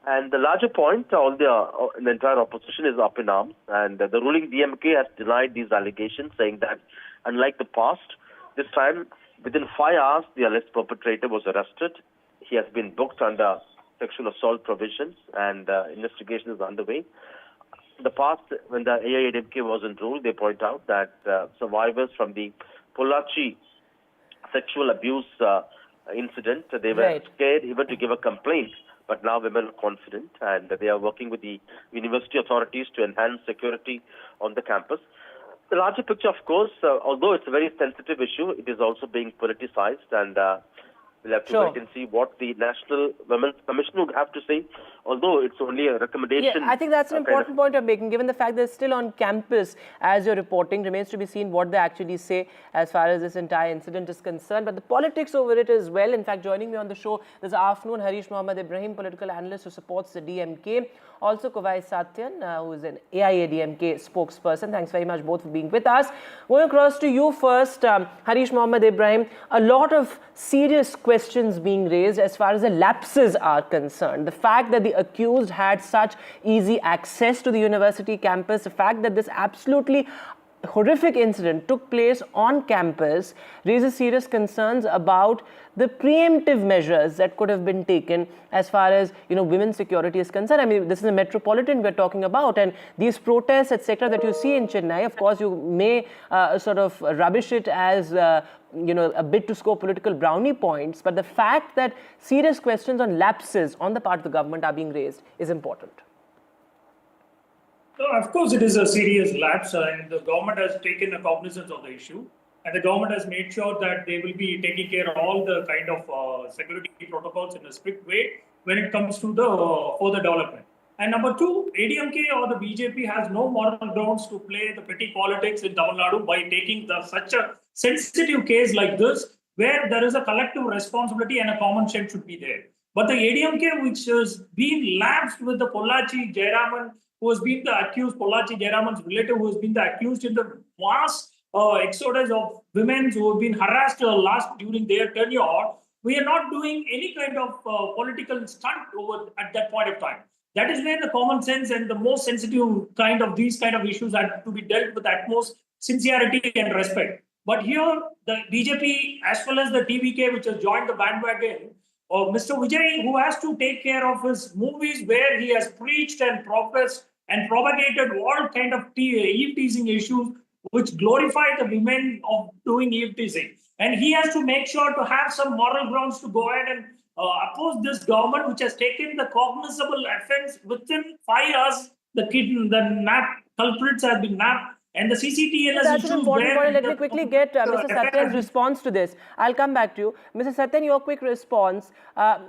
And the larger point, the entire opposition is up in arms, and the ruling DMK has denied these allegations, saying that unlike the past, this time within 5 hours, the alleged perpetrator was arrested. He has been booked under sexual assault provisions, and investigation is underway. In the past, when the AIADMK was in rule, they point out that survivors from the Pollachi sexual abuse incident, they were scared even to give a complaint, but now women are confident, and they are working with the university authorities to enhance security on the campus. The larger picture, of course, although it's a very sensitive issue, it is also being politicized, and we'll have to wait and see what the National Women's Commission would have to say, although it's only a recommendation. Yeah, I think that's an important point you're making, given the fact they're still on campus as you're reporting. Remains to be seen what they actually say as far as this entire incident is concerned. But the politics over it as well. In fact, joining me on the show this afternoon, Harish Mohammed Ibrahim, political analyst who supports the DMK. Also, Kovai Satyan, who is an AIADMK spokesperson. Thanks very much both for being with us. Going across to you first, Harish Mohammed Ibrahim. A lot of serious questions being raised as far as the lapses are concerned. The fact that the accused had such easy access to the university campus, the fact that this absolutely horrific incident took place on campus raises serious concerns about the preemptive measures that could have been taken as far as women's security is concerned. I mean, this is a metropolitan we're talking about, and these protests, etc., that you see in Chennai, of course, you may sort of rubbish it as a bit to score political brownie points, but the fact that serious questions on lapses on the part of the government are being raised is important. No, of course, it is a serious lapse, and the government has taken a cognizance of the issue, and the government has made sure that they will be taking care of all the kind of security protocols in a strict way when it comes to the further development. And number two, ADMK or the BJP has no moral grounds to play the petty politics in Tamil Nadu by taking such a sensitive case like this, where there is a collective responsibility and a common sense should be there. But the ADMK, which has been lapsed with the Pollachi Jayaraman, who has been the accused, Pollachi Jayaraman's relative, who has been the accused in the mass exodus of women who have been harassed during their tenure, we are not doing any kind of political stunt at that point of time. That is where the common sense and the most sensitive kind of these kind of issues are to be dealt with utmost sincerity and respect. But here, the BJP as well as the TVK, which has joined the bandwagon, Mr. Vijay, who has to take care of his movies where he has preached and professed and propagated all kind of eve teasing issues which glorify the women of doing eve teasing. And he has to make sure to have some moral grounds to go ahead and oppose this government, which has taken the cognizable offense within 5 hours. The culprits have been nabbed. And the CCTL has That's an important point. Let me quickly get Mr. Satyan's response to this. I'll come back to you. Mr. Satyan, your quick response.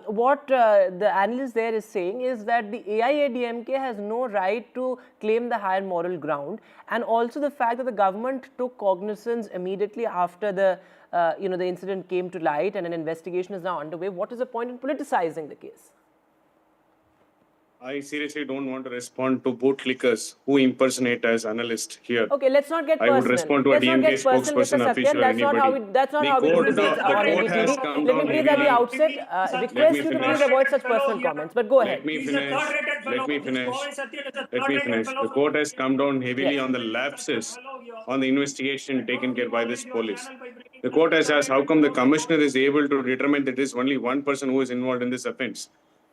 What the analyst there is saying is that the AIADMK has no right to claim the higher moral ground, and also the fact that the government took cognizance immediately after the incident came to light and an investigation is now underway. What is the point in politicizing the case? I seriously don't want to respond to bootlickers who impersonate as analysts here. Okay, let's not get personal. I would respond to a DMK spokesperson, official, or anybody. That's not how we do it on NDTV. Let me please at the outset request you to please avoid such personal comments. But go ahead. Let me finish. The court has come down heavily on the lapses on the investigation taken care by this police. The court has asked how come the commissioner is able to determine that there is only one person who is involved in this offence.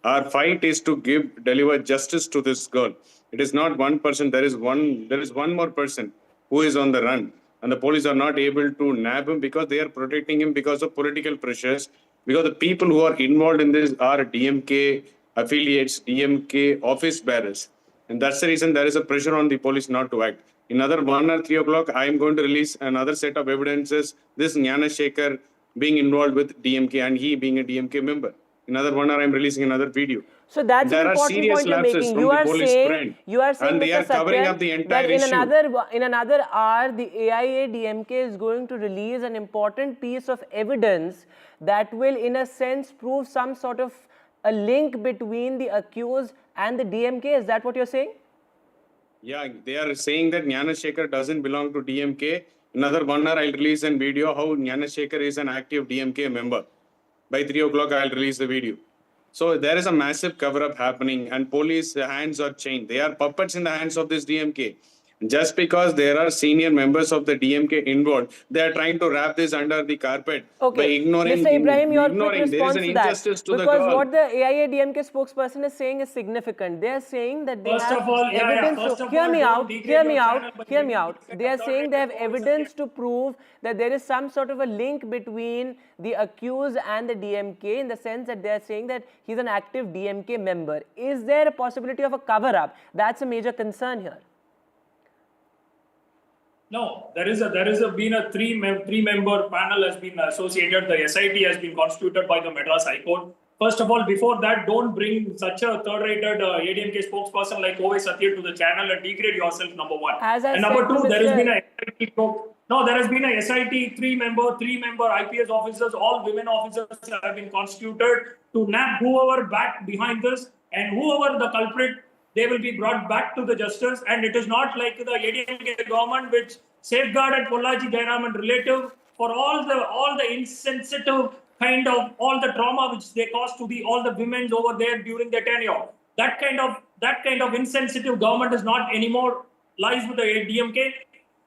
Our fight is to deliver justice to this girl. It is not one person. There is one more person who is on the run, and the police are not able to nab him because they are protecting him because of political pressures. Because the people who are involved in this are DMK affiliates, DMK office bearers, and that's the reason there is a pressure on the police not to act. In another 1 or 3 o'clock, I am going to release another set of evidences. This Jnana Shekhar being involved with DMK and he being a DMK member. In another 1 hour, I am releasing another video. So that's an important point you're making. You are saying, and they are covering up the entire issue. In another hour, the AIADMK is going to release an important piece of evidence that will, in a sense, prove some sort of a link between the accused and the DMK. Is that what you're saying? Yeah, they are saying that Jnana Shekhar doesn't belong to DMK. Another 1 hour, I'll release a video how Jnana Shekhar is an active DMK member. By 3 o'clock, I'll release the video. So there is a massive cover-up happening and police hands are chained. They are puppets in the hands of this DMK. Just because there are senior members of the DMK involved, they are trying to wrap this under the carpet by ignoring. Mr. Ibrahim, your quick response there is an to that, injustice to because the girl. what the AIADMK spokesperson is saying is significant. They are saying that they have evidence. Hear me out. They are saying they have evidence to prove that there is some sort of a link between the accused and the DMK, in the sense that they are saying that he's an active DMK member. Is there a possibility of a cover-up? That's a major concern here. No, there is been a three-member panel has been associated. The SIT has been constituted by the Madras High Court. First of all, before that, don't bring such a third-rated ADMK spokesperson like O.V. Satya to the channel and degrade yourself, number one. And number two, there has been a SIT probe. No, there has been a SIT three-member IPS officers, all women officers have been constituted to nab whoever back behind this, and whoever the culprit, they will be brought back to the justice. And it is not like the ADMK government which safeguarded Pollachi Jayaraman relative for all the insensitive kind of all the trauma which they caused to all the women over there during their tenure. That kind of insensitive government is not anymore lies with the DMK.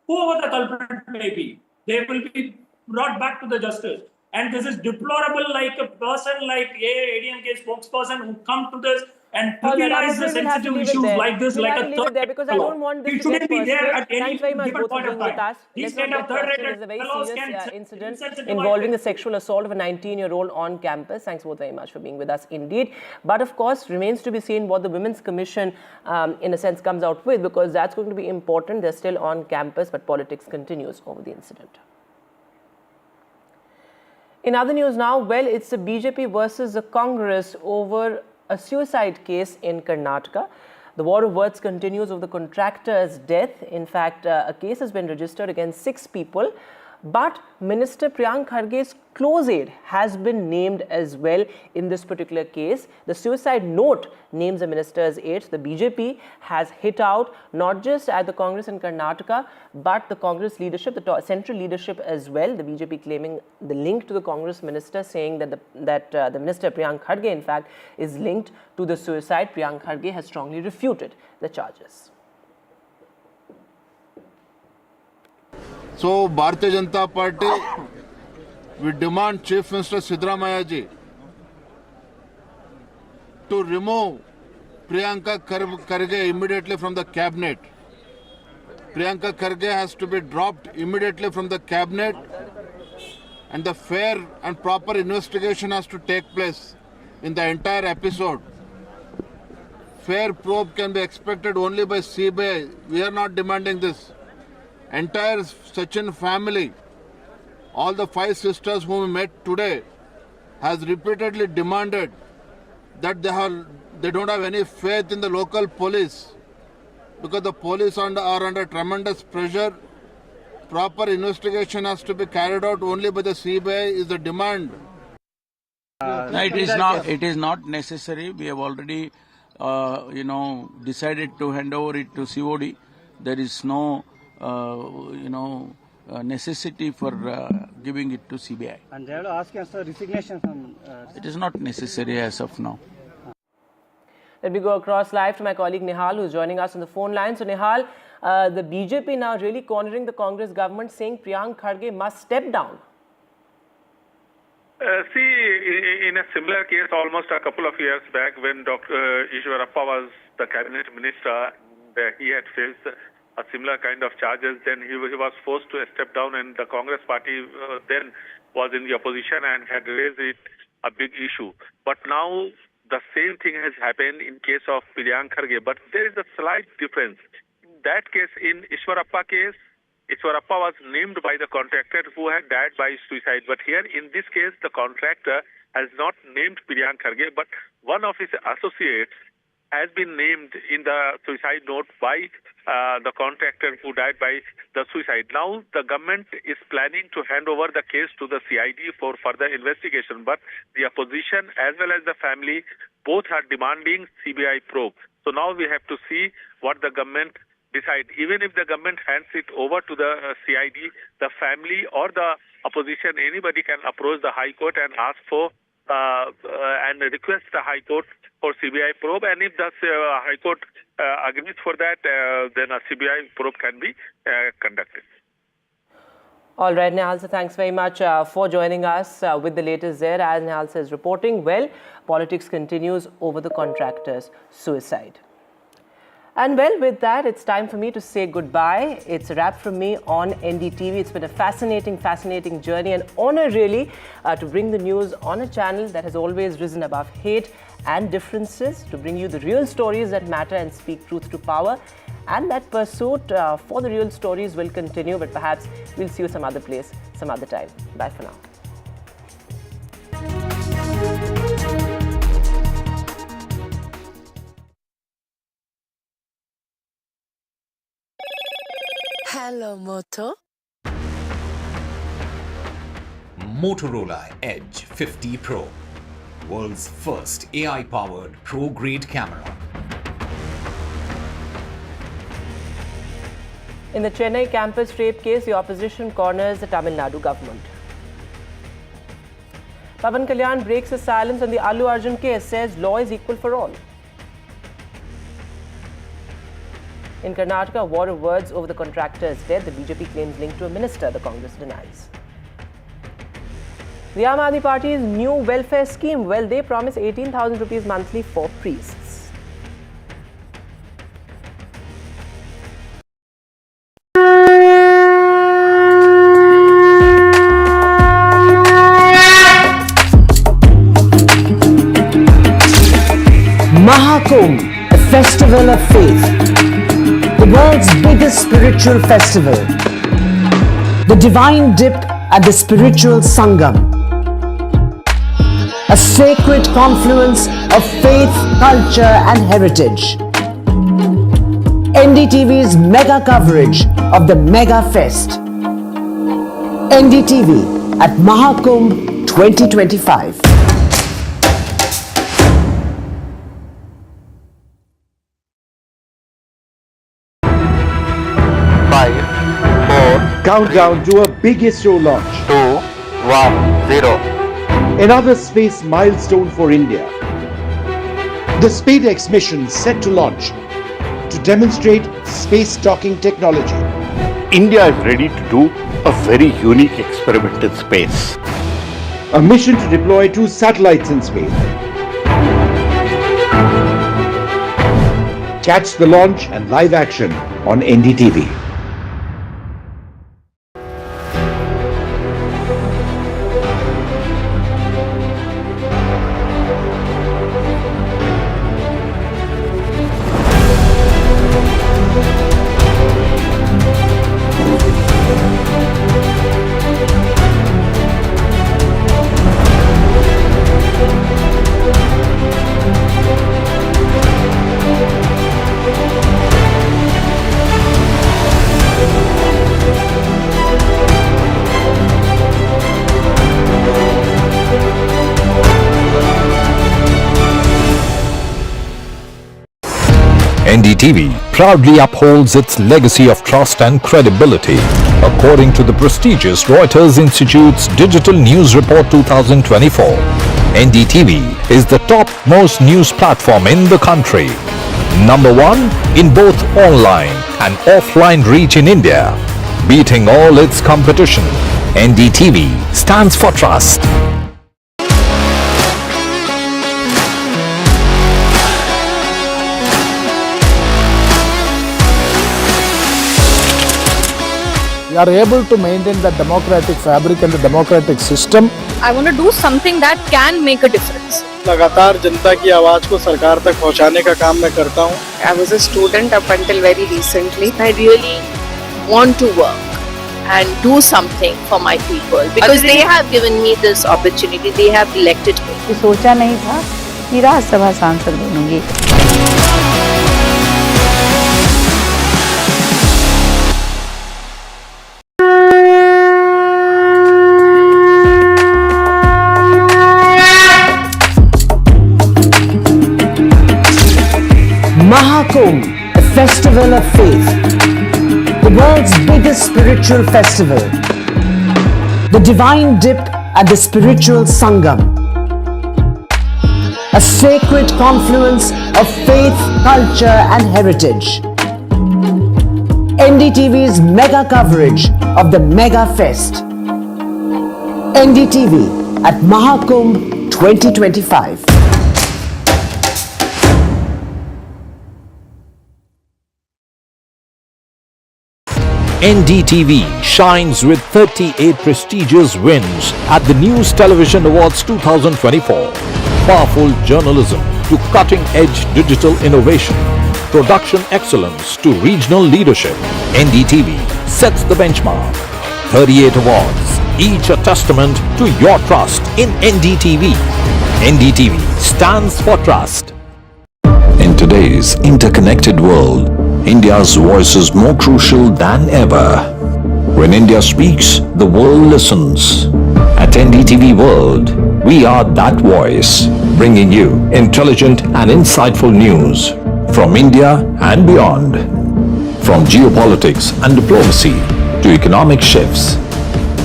whoever the culprit may be, they will be brought back to the justice. And this is deplorable, like a person like ADMK spokesperson who come to this and trivialize the sensitive issues like this, like a third rate because I don't want this to get personal. Thanks very much both for being with us. Let's not get personal. It's a very serious incident involving the sexual assault of a 19-year-old on campus. Thanks both very much for being with us indeed. But of course, remains to be seen what the Women's Commission, in a sense, comes out with, because that's going to be important. They're still on campus, but politics continues over the incident. In other news now, well, it's the BJP versus the Congress over a suicide case in Karnataka. The war of words continues over the contractor's death. In fact, a case has been registered against 6 people. But Minister Priyank Kharge's close aide has been named as well in this particular case. The suicide note names the minister's aide. The BJP has hit out not just at the Congress in Karnataka, but the Congress leadership, the central leadership as well. The BJP claiming the link to the Congress minister, saying that the minister Priyank Kharge, in fact, is linked to the suicide. Priyank Kharge has strongly refuted the charges. So, Bharatiya Janata Party, we demand Chief Minister Siddaramaiah ji to remove Priyanka Kharge immediately from the cabinet. Priyanka Kharge has to be dropped immediately from the cabinet, and the fair and proper investigation has to take place in the entire episode. Fair probe can be expected only by CBI. We are not demanding this. Entire Sachin family, all the 5 sisters whom we met today, has repeatedly demanded that they don't have any faith in the local police, because the police are under tremendous pressure. Proper investigation has to be carried out only by the CBI is the demand. No, it is not necessary. We have already decided to hand over it to COD. There is no necessity for giving it to CBI. And they have to ask us for resignation from... It is not necessary as of now. Let me go across live to my colleague Nihal, who's joining us on the phone line. So Nihal, the BJP now really cornering the Congress government, saying Priyank Kharge must step down. See, in a similar case, almost a couple of years back, when Dr. Ishwarappa was the cabinet minister, he had faced a similar kind of charges. Then he was forced to step down, and the Congress party then was in the opposition and had raised it a big issue. But now the same thing has happened in case of Priyank Kharge, but there is a slight difference. In that case, in Ishwarappa case, Ishwarappa was named by the contractor who had died by suicide. But here, in this case, the contractor has not named Priyank Kharge, but one of his associates has been named in the suicide note by the contractor who died by the suicide. Now, the government is planning to hand over the case to the CID for further investigation, but the opposition as well as the family both are demanding CBI probe. So now we have to see what the government decide. Even if the government hands it over to the CID, the family or the opposition, anybody can approach the High Court and ask for and request the High Court for CBI probe. And if the High Court agrees for that, then a CBI probe can be conducted. All right, Nihal, so thanks very much for joining us with the latest there. As Nihal says, reporting, well, politics continues over the contractor's suicide. And well, with that, it's time for me to say goodbye. It's a wrap from me on NDTV. It's been a fascinating journey, an honor really to bring the news on a channel that has always risen above hate and differences, to bring you the real stories that matter and speak truth to power. And that pursuit for the real stories will continue, but perhaps we'll see you some other place, some other time. Bye for now. Hello, Moto. Motorola Edge 50 Pro, world's first AI-powered pro-grade camera. In the Chennai campus rape case, the opposition corners the Tamil Nadu government. Pawan Kalyan breaks his silence on the Allu Arjun case, says law is equal for all. In Karnataka, a war of words over the contractor's death. The BJP claims linked to a minister. The Congress denies. The Aam Aadmi Party's new welfare scheme. Well, they promise 18,000 rupees monthly for priests. Mahakumbh, a festival of faith. The world's biggest spiritual festival. The divine dip at the spiritual Sangam. A sacred confluence of faith, culture and heritage. NDTV's mega coverage of the Mega Fest. NDTV at Mahakumbh 2025. 5, 4, Countdown to a big ISRO launch. 2, 1, 0. Another space milestone for India. The SpaceX mission set to launch to demonstrate space docking technology. India is ready to do a very unique experiment in space. A mission to deploy 2 satellites in space. Catch the launch and live action on NDTV. NDTV proudly upholds its legacy of trust and credibility. According to the prestigious Reuters Institute's Digital News Report 2024, NDTV is the top-most news platform in the country. Number 1 in both online and offline reach in India. Beating all its competition, NDTV stands for trust. We are able to maintain the democratic fabric and the democratic system. I want to do something that can make a difference. लगातार जनता की आवाज को सरकार तक पहुंचाने का काम मैं करता हूं. I was a student up until very recently. I really want to work and do something for my people because they have given me this opportunity. They have elected me. सोचा नहीं था कि राज्यसभा सांसद बनूंगी. Mahakumbh, a festival of faith. The world's biggest spiritual festival. The divine dip at the spiritual Sangam. A sacred confluence of faith, culture and heritage. NDTV's mega coverage of the Mega Fest. NDTV at Mahakumbh 2025. NDTV shines with 38 prestigious wins at the News Television Awards 2024. Powerful journalism to cutting-edge digital innovation, production excellence to regional leadership. NDTV sets the benchmark. 38 awards, each a testament to your trust in NDTV. NDTV stands for trust. In today's interconnected world, India's voice is more crucial than ever. When India speaks, the world listens. At NDTV World, we are that voice, bringing you intelligent and insightful news from India and beyond. From geopolitics and diplomacy to economic shifts,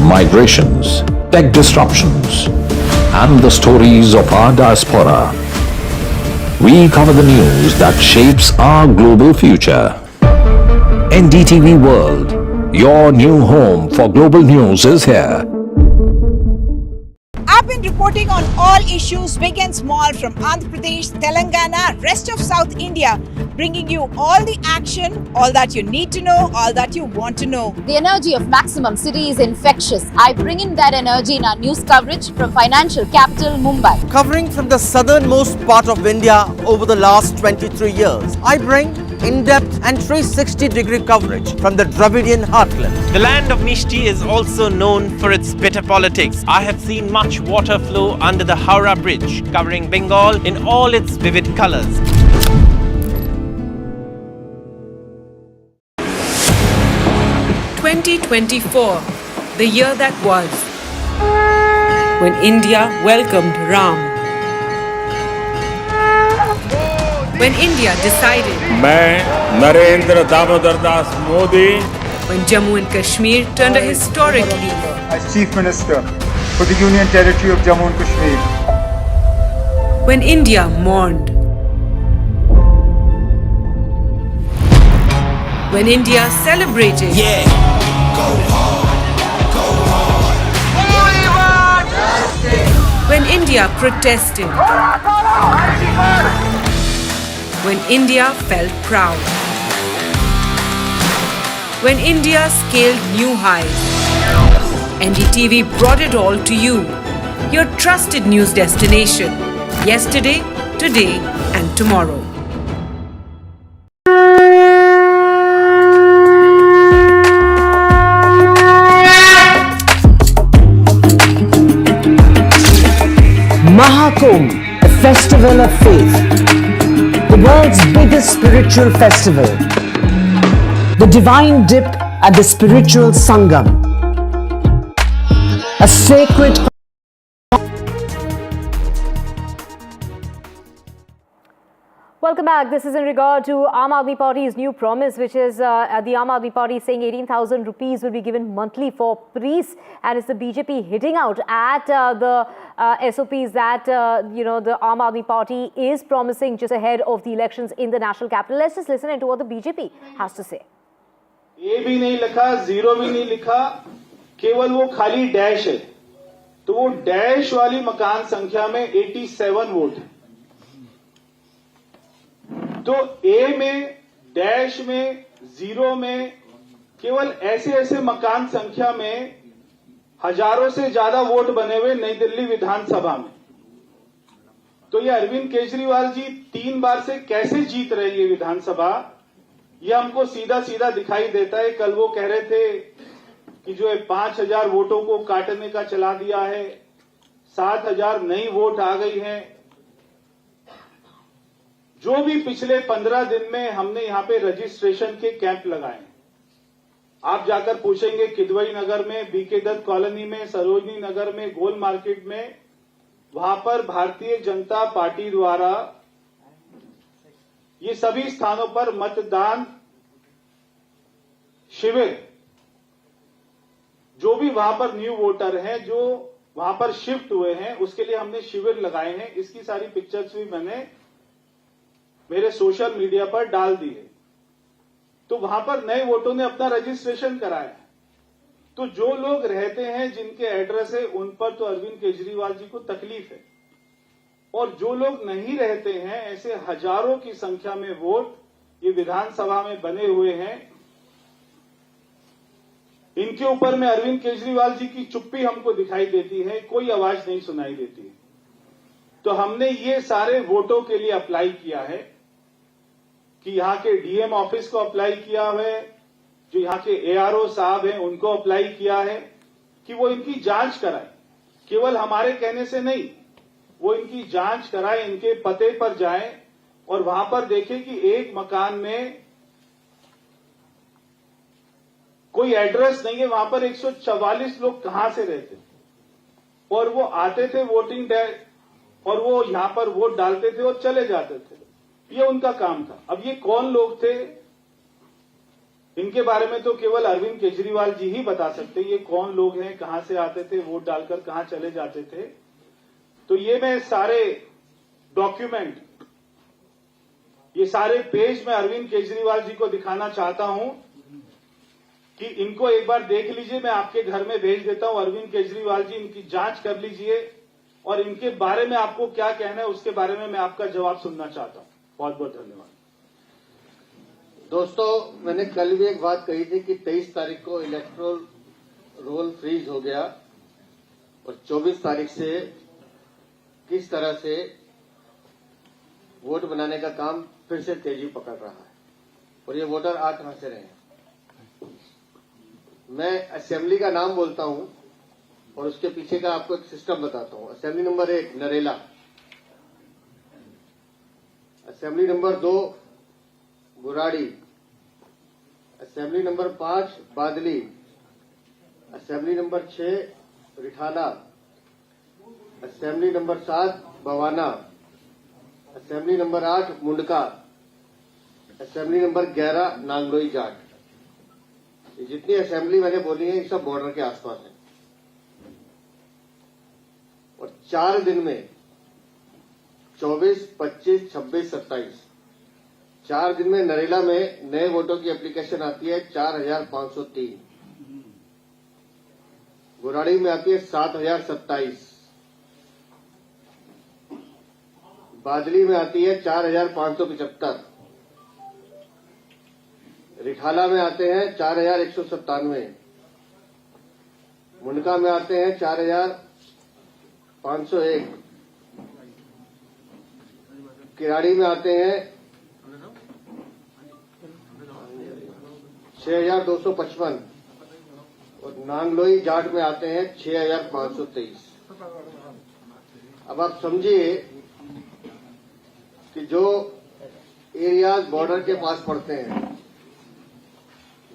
migrations, tech disruptions, and the stories of our diaspora. We cover the news that shapes our global future. NDTV World. Your new home for global news is here. I've been reporting on all issues, big and small, from Andhra Pradesh, Telangana, rest of South India, bringing you all the action, all that you need to know, all that you want to know. The energy of Maximum City is infectious. I bring in that energy in our news coverage from financial capital Mumbai. Covering from the southernmost part of India over the last 23 years, I bring in-depth and 360-degree coverage from the Dravidian heartland. The land of Mishti is also known for its bitter politics. I have seen much water flow under the Howrah Bridge, covering Bengal in all its vivid colors. "2024, the year that was, when India welcomed Ram. When India decided, मैं Narendra Damodar Das Modi, when Jammu and Kashmir turned a historic leaf, as Chief Minister for the Union Territory of Jammu and Kashmir, when India mourned, when India celebrated, when India protested, when India felt proud, when India scaled new heights. NDTV brought it all to you, your trusted news destination, yesterday, today and tomorrow. Mahakumbh, a festival of faith, the world's biggest spiritual festival, the divine dip at the spiritual Sangam, a sacred. Welcome back. This is in regard to Aam Aadmi Party's new promise, which is the Aam Aadmi Party saying 18,000 rupees will be given monthly for priests, and it's the BJP hitting out at the SOPs that the Aam Aadmi Party is promising just ahead of the elections in the national capital. Let's just listen into what the BJP has to say. A भी नहीं लिखा, zero भी नहीं लिखा, केवल वो खाली dash है। तो वो डैश वाली मकान संख्या में 87 वोट है। तो ए में, डैश में, जीरो में, केवल ऐसे ऐसे मकान संख्या में हजारों से ज्यादा वोट बने हुए नई दिल्ली विधानसभा में। तो ये अरविंद केजरीवाल जी 3 बार से कैसे जीत रहे ये विधानसभा, ये हमको सीधा सीधा दिखाई देता है। कल वो कह रहे थे कि जो है 5,000 वोटों को काटने का चला दिया है, 7,000 नई वोट आ गई हैं। जो भी पिछले 15 दिन में हमने यहां पे रजिस्ट्रेशन के कैंप लगाए, आप जाकर पूछेंगे किदवई नगर में, बीके दत्त कॉलोनी में, सरोजनी नगर में, गोल मार्केट में, वहां पर भारतीय जनता पार्टी द्वारा ये सभी स्थानों पर मतदान शिविर, जो भी वहां पर न्यू वोटर हैं, जो वहां पर शिफ्ट हुए हैं, उसके लिए हमने शिविर लगाए हैं। इसकी सारी पिक्चर्स भी मैंने मेरे सोशल मीडिया पर डाल दी है। तो वहां पर नए वोटों ने अपना रजिस्ट्रेशन कराया। तो जो लोग रहते हैं, जिनके एड्रेस है, उन पर तो अरविंद केजरीवाल जी को तकलीफ है, और जो लोग नहीं रहते हैं, ऐसे हजारों की संख्या में वोट ये विधानसभा में बने हुए हैं। इनके ऊपर में अरविंद केजरीवाल जी की चुप्पी हमको दिखाई देती है, कोई आवाज नहीं सुनाई देती है। तो हमने ये सारे वोटों के लिए अप्लाई किया है कि यहां के डीएम ऑफिस को अप्लाई किया है, जो यहां के एआरओ साहब हैं उनको अप्लाई किया है कि वो इनकी जांच कराए। केवल हमारे कहने से नहीं, वो इनकी जांच कराए, इनके पते पर जाएं और वहां पर देखें कि एक मकान में कोई एड्रेस नहीं है, वहां पर 144 लोग कहां से रहते, और वो आते थे वोटिंग डे और वो यहां पर वोट डालते थे और चले जाते थे। ये उनका काम था। अब ये कौन लोग थे, इनके बारे में तो केवल अरविंद केजरीवाल जी ही बता सकते। ये कौन लोग हैं, कहां से आते थे, वोट डालकर कहां चले जाते थे। तो ये मैं सारे डॉक्यूमेंट, ये सारे पेज मैं अरविंद केजरीवाल जी को दिखाना चाहता हूं कि इनको एक बार देख लीजिए, मैं आपके घर में भेज देता हूं अरविंद केजरीवाल जी, इनकी जांच कर लीजिए और इनके बारे में आपको क्या कहना है उसके बारे में मैं आपका जवाब सुनना चाहता हूं। बहुत बहुत धन्यवाद। दोस्तों, मैंने कल भी एक बात कही थी कि 23 तारीख को इलेक्ट्रोल रोल फ्रीज हो गया और 24 तारीख से किस तरह से वोट बनाने का काम फिर से तेजी पकड़ रहा है और ये वोटर आ कहां से रहे हैं। मैं असेंबली का नाम बोलता हूं और उसके पीछे का आपको एक सिस्टम बताता हूं। Assembly number 1 Narela, assembly number 2 Burari, assembly number 5 Badli, assembly number 6 Rithala, assembly number 7 Bawana, assembly number 8 Mundka, assembly number 11 Nangloi Jat. ये जितनी असेंबली मैंने बोली है ये सब बॉर्डर के आसपास है और 4 दिन में 24, 25, 26, 27 4 दिन में नरेला में नए वोटों की एप्लीकेशन आती है 4,503, बुराड़ी में आती है 7,027, बादली में आती है 4,575, रिठाला में आते हैं 4,197, मुंडका में आते हैं 4,501, किराड़ी में आते हैं 6,255 और नांगलोई जाट में आते हैं 6,523। अब आप समझिए कि जो एरियाज बॉर्डर के पास पड़ते हैं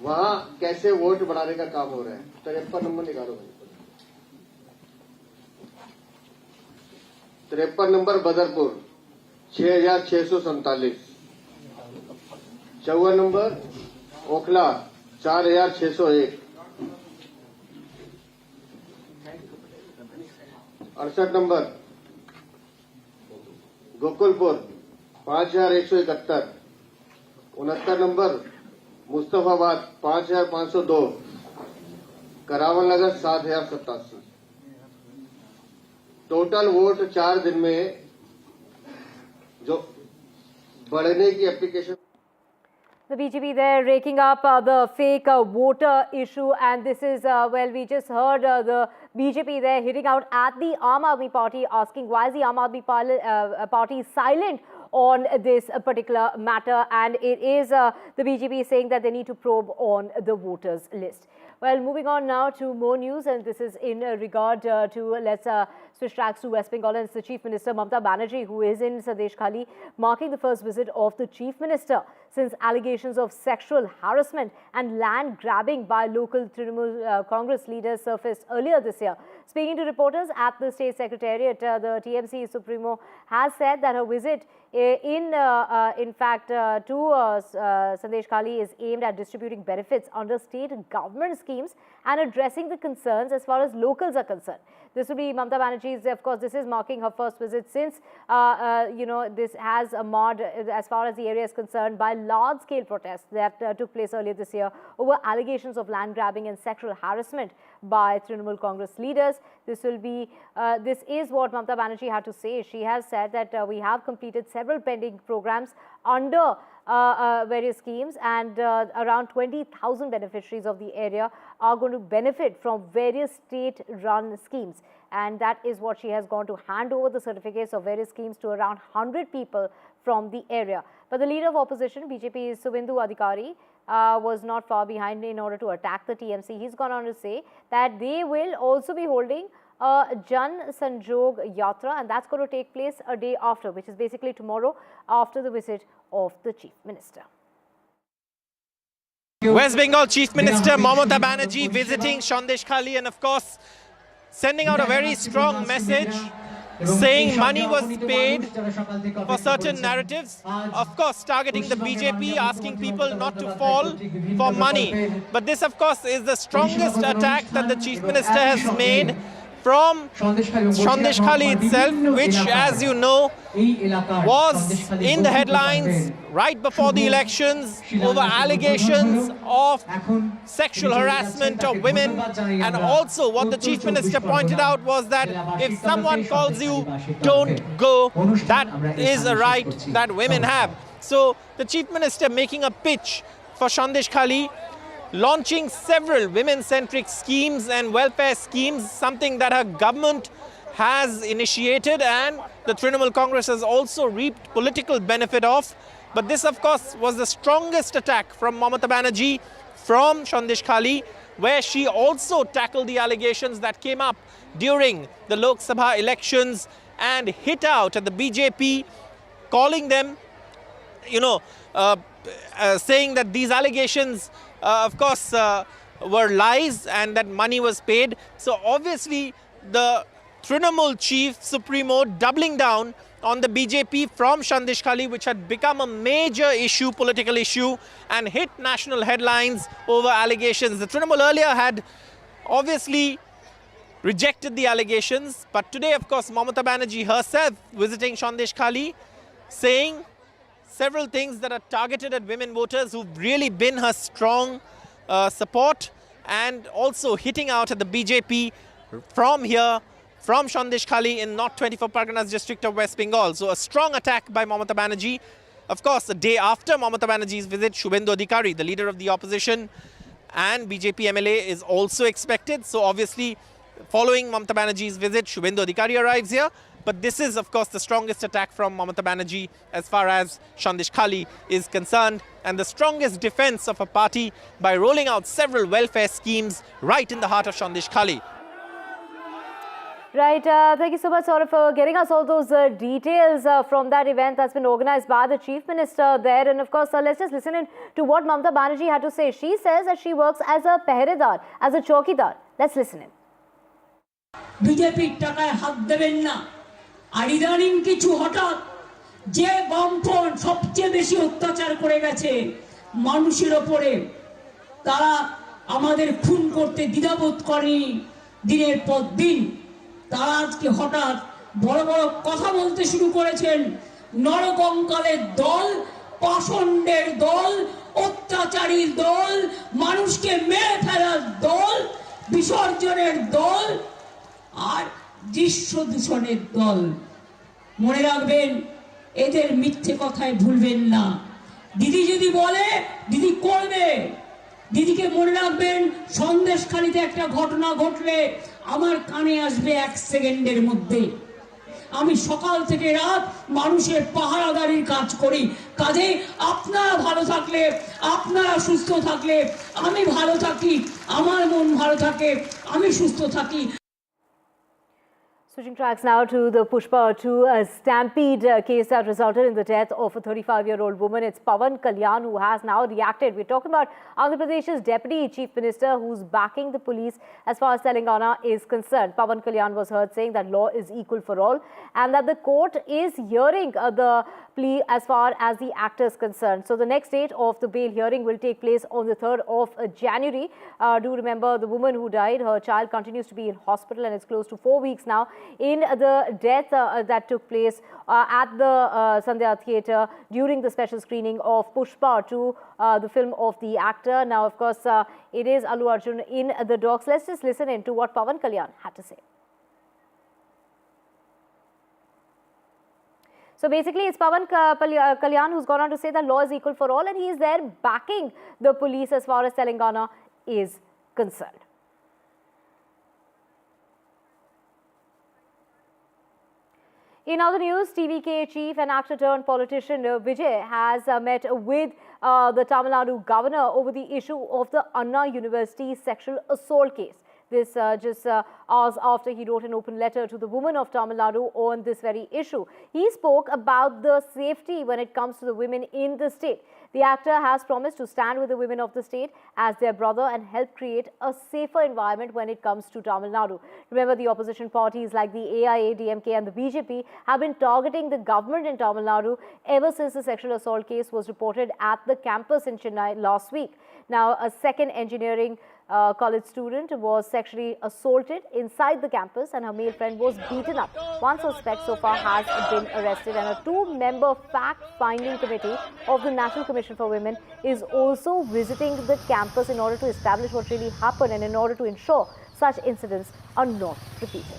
वहां कैसे वोट बढ़ाने का काम हो रहा है। 53 नंबर निकालो भाई। 53 number Badarpur 6,647, 54 number Okhla 4,601, 68 number Gokalpur 5,171, 69 number Mustafabad 5,502, Karawal Nagar 7,087। Total vote 4 दिन में जो बढ़ने की application. The BJP there raking up the fake voter issue, and this is, well, we just heard the BJP there hitting out at the Aam Aadmi Party, asking why is the Aam Aadmi Party silent on this particular matter, and it is the BJP saying that they need to probe on the voters list. Well, moving on now to more news, and this is in regard to, let's switch tracks to West Bengal, and it's the Chief Minister Mamata Banerjee who is in Sandeshkhali, marking the first visit of the Chief Minister since allegations of sexual harassment and land grabbing by local Trinamool Congress leaders surfaced earlier this year. Speaking to reporters at the State Secretariat, the TMC Supremo has said that her visit in fact to Sandeshkhali is aimed at distributing benefits under state government schemes and addressing the concerns as far as locals are concerned. This will be Mamata Banerjee's, of course, this is marking her first visit since, this has marred, as far as the area is concerned, by large-scale protests that took place earlier this year over allegations of land grabbing and sexual harassment by Trinamool Congress leaders. This will be, this is what Mamata Banerjee had to say. She has said that we have completed several pending programs under various schemes, and around 20,000 beneficiaries of the area are going to benefit from various state-run schemes, and that is what she has gone to hand over the certificates of various schemes to around 100 people from the area. But the leader of opposition, BJP's Suvendu Adhikari, was not far behind in order to attack the TMC. He's gone on to say that they will also be holding Jan Sanjog Yatra, and that's going to take place a day after, which is basically tomorrow, after the visit of the Chief Minister. West Bengal Chief Minister Mamata Banerjee visiting Sandeshkhali, and of course sending out a very strong message, saying money was paid for certain narratives, of course targeting the BJP, asking people not to fall for money. But this, of course, is the strongest attack that the Chief Minister has made from Sandeshkhali itself, which, as you know, was in the headlines right before the elections over allegations of sexual harassment of women. And also what the Chief Minister pointed out was that if someone calls you, don't go. That is a right that women have. So the Chief Minister making a pitch for Sandeshkhali, launching several women-centric schemes and welfare schemes, something that her government has initiated and the Trinamool Congress has also reaped political benefit of. But this, of course, was the strongest attack from Mamata Banerjee from Sandeshkhali, where she also tackled the allegations that came up during the Lok Sabha elections and hit out at the BJP, calling them, saying that these allegations, of course, were lies and that money was paid. So obviously, the Trinamool chief, Supremo, doubling down on the BJP from Sandeshkhali, which had become a major issue, political issue, and hit national headlines over allegations. The Trinamool earlier had obviously rejected the allegations, but today, of course, Mamata Banerjee herself visiting Sandeshkhali, saying several things that are targeted at women voters who've really been her strong support, and also hitting out at the BJP from here, from Sandeshkhali in North 24 Parganas district of West Bengal. So a strong attack by Mamata Banerjee. Of course, a day after Mamata Banerjee's visit, Shubhendu Adhikari, the leader of the opposition and BJP MLA, is also expected. So obviously, following Mamata Banerjee's visit, Shubhendu Adhikari arrives here. But this is, of course, the strongest attack from Mamata Banerjee as far as Sandeshkhali is concerned, and the strongest defense of a party by rolling out several welfare schemes right in the heart of Sandeshkhali. Right, thank you so much, Saurabh, for getting us all those details from that event that's been organized by the Chief Minister there. And of course, let's just listen in to what Mamata Banerjee had to say. She says that she works as a peheredar, as a chowkidar. Let's listen in. BJP টাকায় হাত দেবেন না আর ইদানিং কিছু হঠাৎ যে বামফ্রন্ট সবচেয়ে বেশি অত্যাচার করে গেছে মানুষের উপরে, তারা আমাদের খুন করতে দ্বিধাবোধ করেনি দিনের পর দিন। তারা আজকে হঠাৎ বড় বড় কথা বলতে শুরু করেছেন। নরকঙ্কালের দল, পাষণ্ডের দল, অত্যাচারীর দল, মানুষকে মেরে ফেলার দল, বিসর্জনের দল আর দৃশ্য দূষণের দল। মনে রাখবেন, এদের মিথ্যে কথায় ভুলবেন না। দিদি যদি বলে দিদি করবে। দিদিকে মনে রাখবেন, সন্দেশখালীতে একটা ঘটনা ঘটলে আমার কানে আসবে 1 সেকেন্ডের মধ্যে। আমি সকাল থেকে রাত মানুষের পাহারাদারির কাজ করি। কাজে আপনারা ভালো থাকলে, আপনারা সুস্থ থাকলে আমি ভালো থাকি, আমার মন ভালো থাকে, আমি সুস্থ থাকি। Switching tracks now to the Pushpa 2 stampede case that resulted in the death of a 35-year-old woman. It's Pawan Kalyan who has now reacted. We're talking about Andhra Pradesh's Deputy Chief Minister who's backing the police as far as Telangana is concerned. Pawan Kalyan was heard saying that law is equal for all and that the court is hearing the plea as far as the actor is concerned. So the next date of the bail hearing will take place on the 3rd of January. Do remember the woman who died, her child continues to be in hospital and it's close to 4 weeks now in the death that took place at the Sandhya Theatre during the special screening of Pushpa 2, the film of the actor. Now, of course, it is Allu Arjun in the docks. Let's just listen in to what Pawan Kalyan had to say. So basically, it's Pawan Kalyan who's gone on to say that law is equal for all, and he is there backing the police as far as Telangana is concerned. In other news, TVK chief and actor turned politician Vijay has met with the Tamil Nadu governor over the issue of the Anna University sexual assault case. This just hours after he wrote an open letter to the women of Tamil Nadu on this very issue. He spoke about the safety when it comes to the women in the state. The actor has promised to stand with the women of the state as their brother and help create a safer environment when it comes to Tamil Nadu. Remember, the opposition parties like the AIA, DMK and the BJP have been targeting the government in Tamil Nadu ever since the sexual assault case was reported at the campus in Chennai last week. Now, a second engineering A college student was sexually assaulted inside the campus and her male friend was beaten up. One suspect so far has been arrested, and a 2-member fact-finding committee of the National Commission for Women is also visiting the campus in order to establish what really happened and in order to ensure such incidents are not repeated.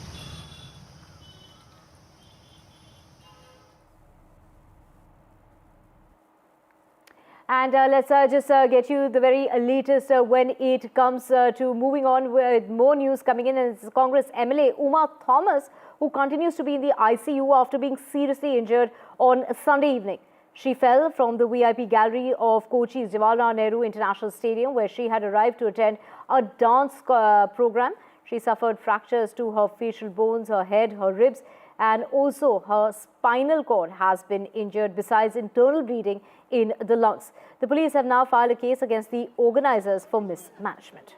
And let's just get you the very latest when it comes to moving on with more news coming in. And it's Congress MLA Uma Thomas, who continues to be in the ICU after being seriously injured on Sunday evening. She fell from the VIP gallery of Kochi's Jawaharlal Nehru International Stadium, where she had arrived to attend a dance program. She suffered fractures to her facial bones, her head, her ribs, and also her spinal cord has been injured, besides internal bleeding in the lungs. The police have now filed a case against the organizers for mismanagement.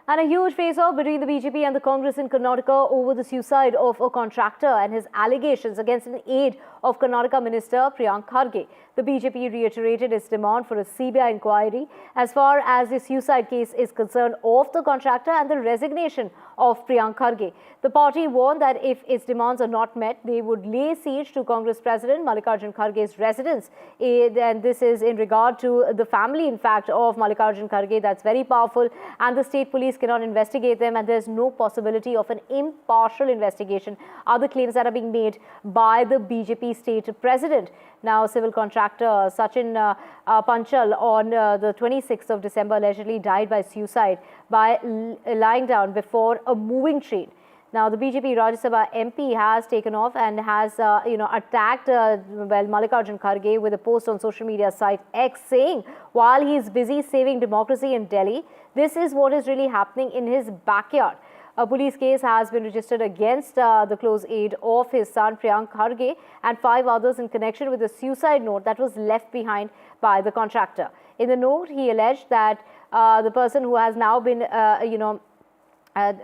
And a huge face-off between the BJP and the Congress in Karnataka over the suicide of a contractor and his allegations against an aide of Karnataka Minister Priyank Kharge. The BJP reiterated its demand for a CBI inquiry as far as the suicide case is concerned of the contractor and the resignation of Priyank Kharge. The party warned that if its demands are not met, they would lay siege to Congress President Mallikarjun Kharge's residence. And this is in regard to the family, in fact, of Mallikarjun Kharge. That's very powerful, and the state police cannot investigate them, and there's no possibility of an impartial investigation. Other claims that are being made by the BJP state president. Now, civil contractor Sachin Panchal on the 26th of December allegedly died by suicide by lying down before a moving train. Now, the BJP Rajya Sabha MP has taken off and has, attacked Mallikarjun Kharge with a post on social media site X, saying while he is busy saving democracy in Delhi, this is what is really happening in his backyard. A police case has been registered against the close aide of his son Priyank Kharge and 5 others in connection with a suicide note that was left behind by the contractor. In the note, he alleged that the person who has now been,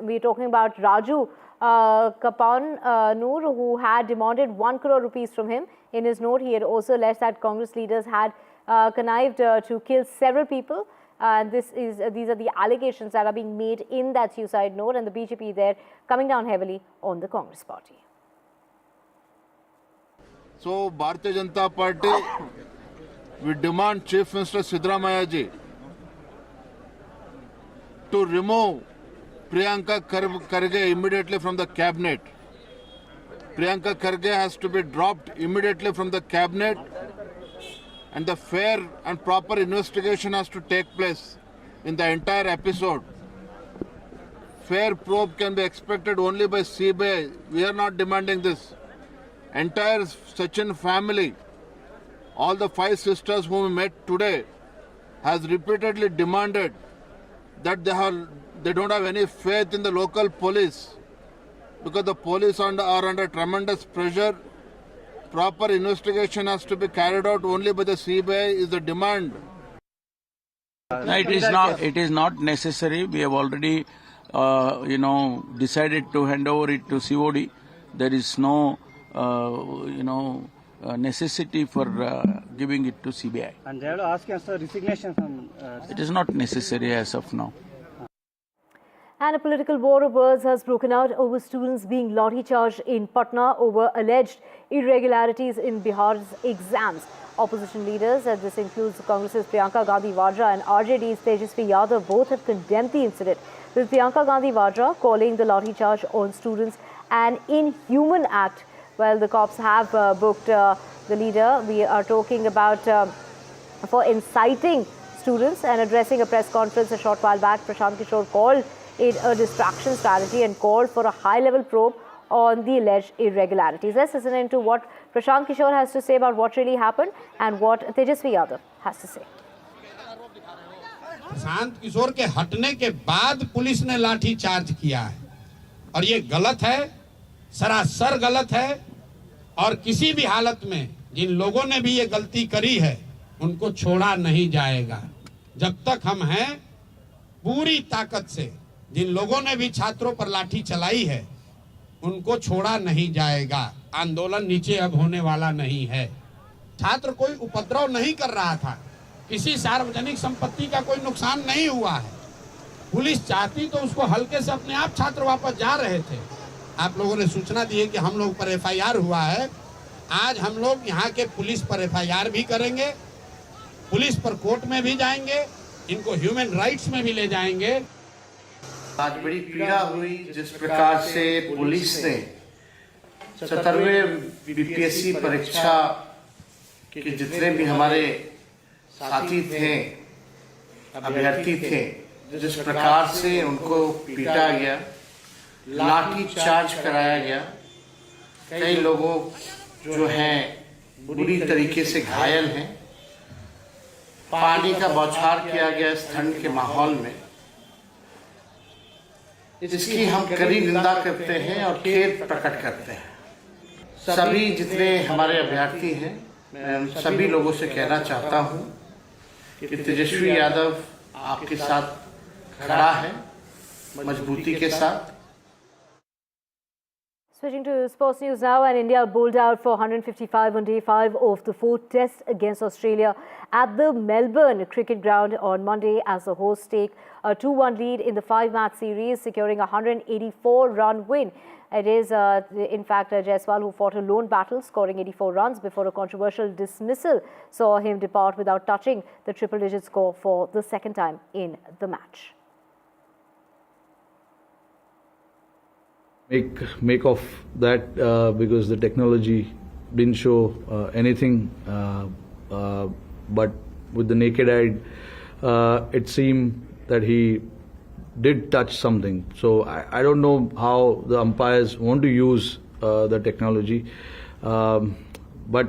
we're talking about Raju Kapan Noor, who had demanded 1 crore rupees from him. In his note, he had also alleged that Congress leaders had connived to kill several people. These are the allegations that are being made in that suicide note, and the BJP there coming down heavily on the Congress party. So, Bharatiya Janata Party, we demand Chief Minister Siddaramaiah ji to remove Priyanka Kharge immediately from the cabinet. Priyanka Kharge has to be dropped immediately from the cabinet, and the fair and proper investigation has to take place in the entire episode. Fair probe can be expected only by CBI. We are not demanding this. Entire Sachin family, all the 5 sisters whom we met today, has repeatedly demanded that they don't have any faith in the local police, because the police are under tremendous pressure. Proper investigation has to be carried out only by the CBI is the demand. No, it is not necessary. We have already, decided to hand over it to COD. There is no, necessity for giving it to CBI. And they have asked us for resignation from. It is not necessary as of now. And a political war of words has broken out over students being lathi charged in Patna over alleged irregularities in Bihar's exams. Opposition leaders, and this includes Congress's Priyanka Gandhi Vadra and RJD's Tejasvi Yadav, both have condemned the incident, with Priyanka Gandhi Vadra calling the lathi charge on students an inhuman act. Well, the cops have booked the leader. We are talking about for inciting students, and addressing a press conference a short while back, Prashant Kishore called it a distraction strategy and called for a high-level probe on the alleged irregularities. Let's listen into what Prashant Kishore has to say about what really happened and what Tejasvi Yadav has to say. Prashant Kishor के हटने के बाद police ने लाठी charge किया है और ये गलत है, सरासर गलत है, और किसी भी हालत में जिन लोगों ने भी ये गलती करी है उनको छोड़ा नहीं जाएगा। जब तक हम हैं, पूरी ताकत से जिन लोगों ने भी छात्रों पर लाठी चलाई है उनको छोड़ा नहीं जाएगा। आंदोलन नीचे अब होने वाला नहीं है। छात्र कोई उपद्रव नहीं कर रहा था, किसी सार्वजनिक संपत्ति का कोई नुकसान नहीं हुआ है। पुलिस चाहती तो उसको हल्के से अपने आप छात्र वापस जा रहे थे। आप लोगों ने सूचना दी है कि हम लोग पर एफआईआर हुआ है। आज हम लोग यहाँ के पुलिस पर एफआईआर भी करेंगे, पुलिस पर कोर्ट में भी जाएंगे, इनको ह्यूमन राइट्स में भी ले जाएंगे। आज बड़ी पीड़ा हुई जिस प्रकार से पुलिस ने 77वें बीपीएससी परीक्षा के जितने भी हमारे साथी थे, अभ्यर्थी थे, जिस प्रकार से उनको पीटा गया, लाठी चार्ज कराया गया, कई लोगों जो हैं बुरी तरीके से घायल हैं, पानी का बौछार किया गया इस ठंड के माहौल में, इसकी हम कड़ी निंदा करते हैं और खेद प्रकट करते हैं। सभी जितने हमारे अभ्यर्थी हैं, मैं उन सभी लोगों से कहना चाहता हूं कि तेजस्वी यादव आपके साथ खड़ा है, मजबूती के साथ। Switching to sports news now, and India bowled out for 155 on day 5 of the 4th test against Australia at the Melbourne cricket ground on Monday as the hosts take a 2-1 lead in the 5-match series, securing a 184-run win. It is, in fact, Jaiswal who fought a lone battle, scoring 84 runs before a controversial dismissal saw him depart without touching the triple-digit score for the second time in the match. Make of that because the technology didn't show anything, but with the naked eye, it seemed that he did touch something. So I don't know how the umpires want to use the technology, but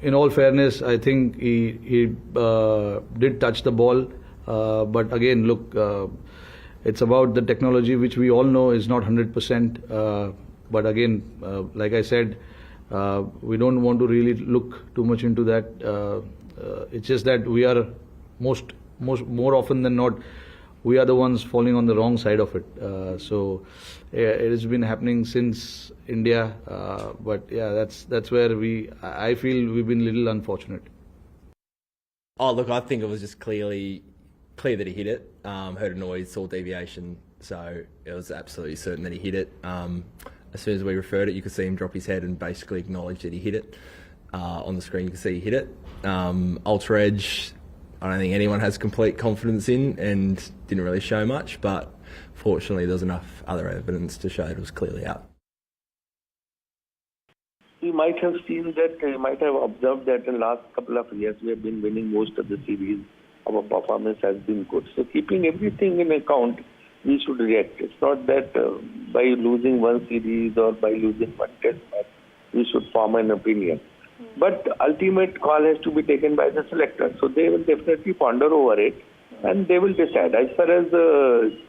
in all fairness, I think he did touch the ball. But again, look. It's about the technology, which we all know is not 100%. But again, like I said, we don't want to really look too much into that. It's just that we are more often than not, we are the ones falling on the wrong side of it. So it has been happening since India. But yeah, that's where I feel we've been a little unfortunate. Oh, look, I think it was just clear that he hit it. Heard a noise, saw deviation, so it was absolutely certain that he hit it. As soon as we referred it, you could see him drop his head and basically acknowledge that he hit it. On the screen, you could see he hit it. Ultra Edge, I don't think anyone has complete confidence in, and didn't really show much, but fortunately there's enough other evidence to show it was clearly out. You might have seen that, you might have observed that in the last couple of years we have been winning most of the series. Our performance has been good. So keeping everything in account, we should react. It's not that by losing one series or by losing one test match, we should form an opinion. But ultimate call has to be taken by the selector. So they will definitely ponder over it and they will decide. As far as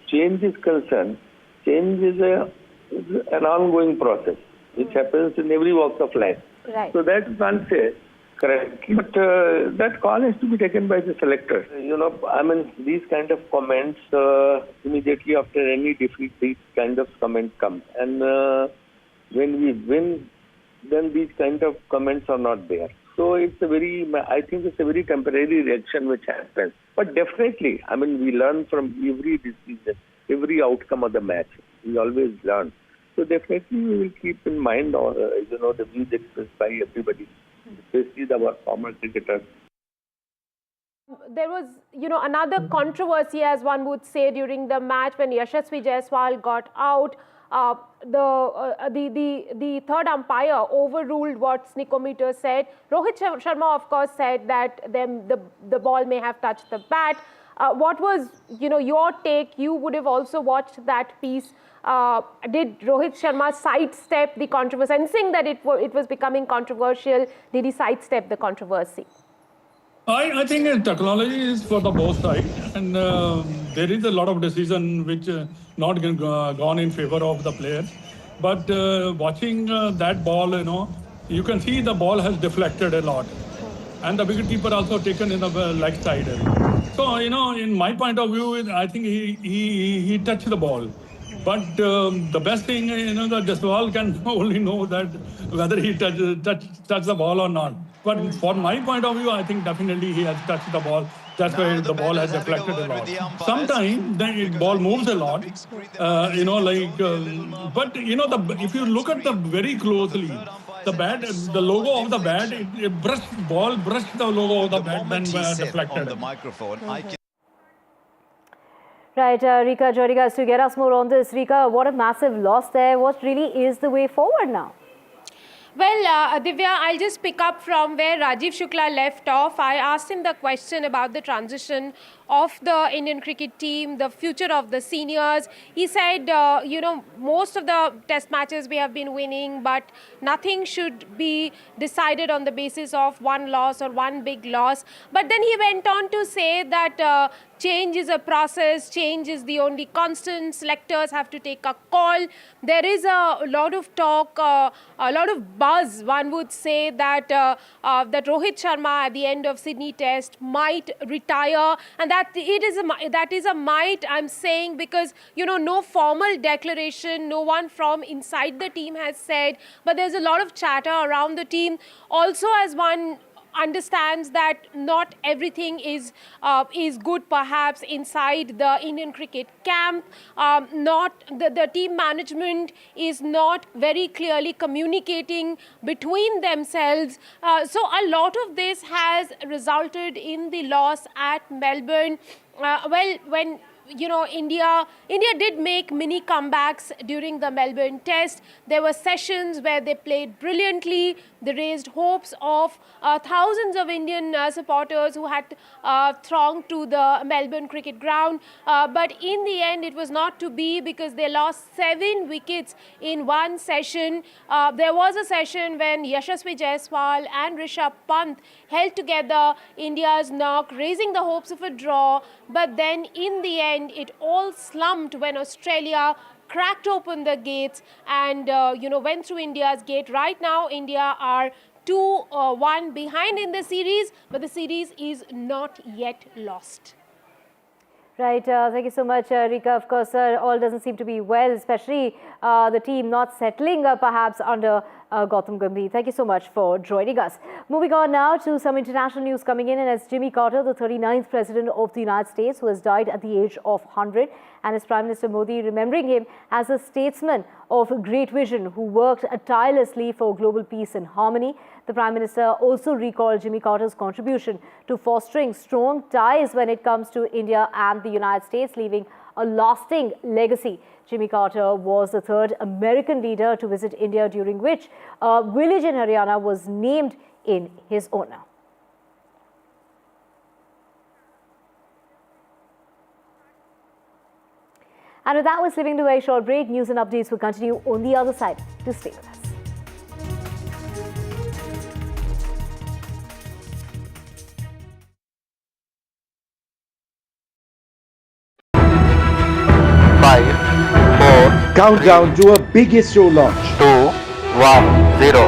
change is concerned, change is an ongoing process which happens in every walk of life. Right. So that one says, correct. But that call has to be taken by the selector. You know, I mean, these kind of comments, immediately after any defeat, these kind of comments come. And when we win, then these kind of comments are not there. So it's I think it's a very temporary reaction which happens. But definitely, I mean, we learn from every decision, every outcome of the match. We always learn. So definitely we will keep in mind, the views expressed by everybody, especially our former cricketers. There was, another controversy, as one would say, during the match when Yashasvi Jaiswal got out. The third umpire overruled what commuter said. Rohit Sharma, of course, said that the ball may have touched the bat. What was, your take? You would have also watched that piece. Did Rohit Sharma sidestep the controversy? Sensing that it was becoming controversial, did he sidestep the controversy? I think technology is for the both sides, and there is a lot of decision which not gone in favor of the players. But watching that ball, you can see the ball has deflected a lot, and the wicketkeeper also taken in the leg side. So in my point of view, I think he touched the ball. But the best thing, that Jaiswal can only know that whether he touched the ball or not. But for my point of view, I think definitely he has touched the ball. That's why the ball has deflected a lot. Sometimes the ball moves a lot, but if you look at the very closely, the bat, the logo of the bat, it brushed the logo of the bat, then deflected. Right, Rika joining us to get us more on this. Rika, what a massive loss there. What really is the way forward now? Well, Divya, I'll just pick up from where Rajiv Shukla left off. I asked him the question about the transition of the Indian cricket team, the future of the seniors. He said, most of the test matches we have been winning, but nothing should be decided on the basis of one loss or one big loss. But then he went on to say that change is a process, change is the only constant, selectors have to take a call. There is a lot of talk, a lot of buzz, one would say, that that Rohit Sharma at the end of Sydney Test might retire, and that is a might, I'm saying, because no formal declaration, no one from inside the team has said, but there's a lot of chatter around the team. Also, as one understands that not everything is good perhaps inside the Indian cricket camp. The team management is not very clearly communicating between themselves. So a lot of this has resulted in the loss at Melbourne. When India did make mini comebacks during the Melbourne Test. There were sessions where they played brilliantly. They raised hopes of thousands of Indian supporters who had thronged to the Melbourne cricket ground. But in the end, it was not to be, because they lost 7 wickets in one session. There was a session when Yashasvi Jaiswal and Rishabh Pant held together India's knock, raising the hopes of a draw. But then in the end, it all slumped when Australia cracked open the gates and went through India's gate. Right now, India are 2-1 behind in the series, but the series is not yet lost. Right, thank you so much, Rika. Of course, all doesn't seem to be well, especially the team not settling perhaps under Gautam Gambhir. Thank you so much for joining us. Moving on now to some international news coming in, and as Jimmy Carter, the 39th President of the United States, who has died at the age of 100, and his Prime Minister Modi remembering him as a statesman of great vision who worked tirelessly for global peace and harmony. The Prime Minister also recalled Jimmy Carter's contribution to fostering strong ties when it comes to India and the United States, leaving a lasting legacy. Jimmy Carter was the 3rd American leader to visit India, during which a village in Haryana was named in his honor. And with that, we're slipping to a very short break. News and updates will continue on the other side. Do stay with us. Countdown to a big ISRO launch. 2, 1, 0.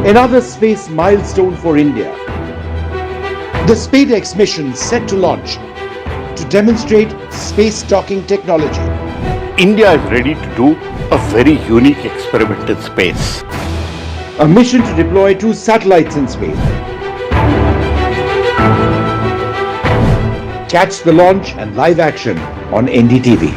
Another space milestone for India. The SpaceX mission set to launch to demonstrate space docking technology. India is ready to do a very unique experiment in space. A mission to deploy 2 satellites in space. Catch the launch and live action on NDTV.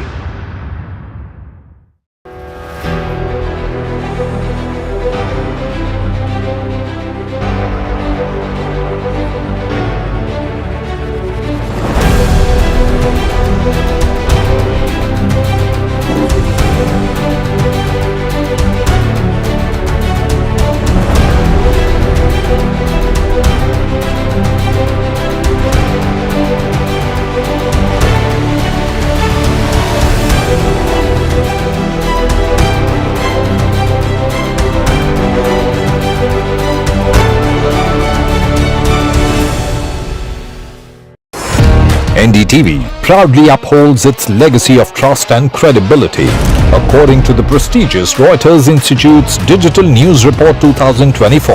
NDTV proudly upholds its legacy of trust and credibility. According to the prestigious Reuters Institute's Digital News Report 2024,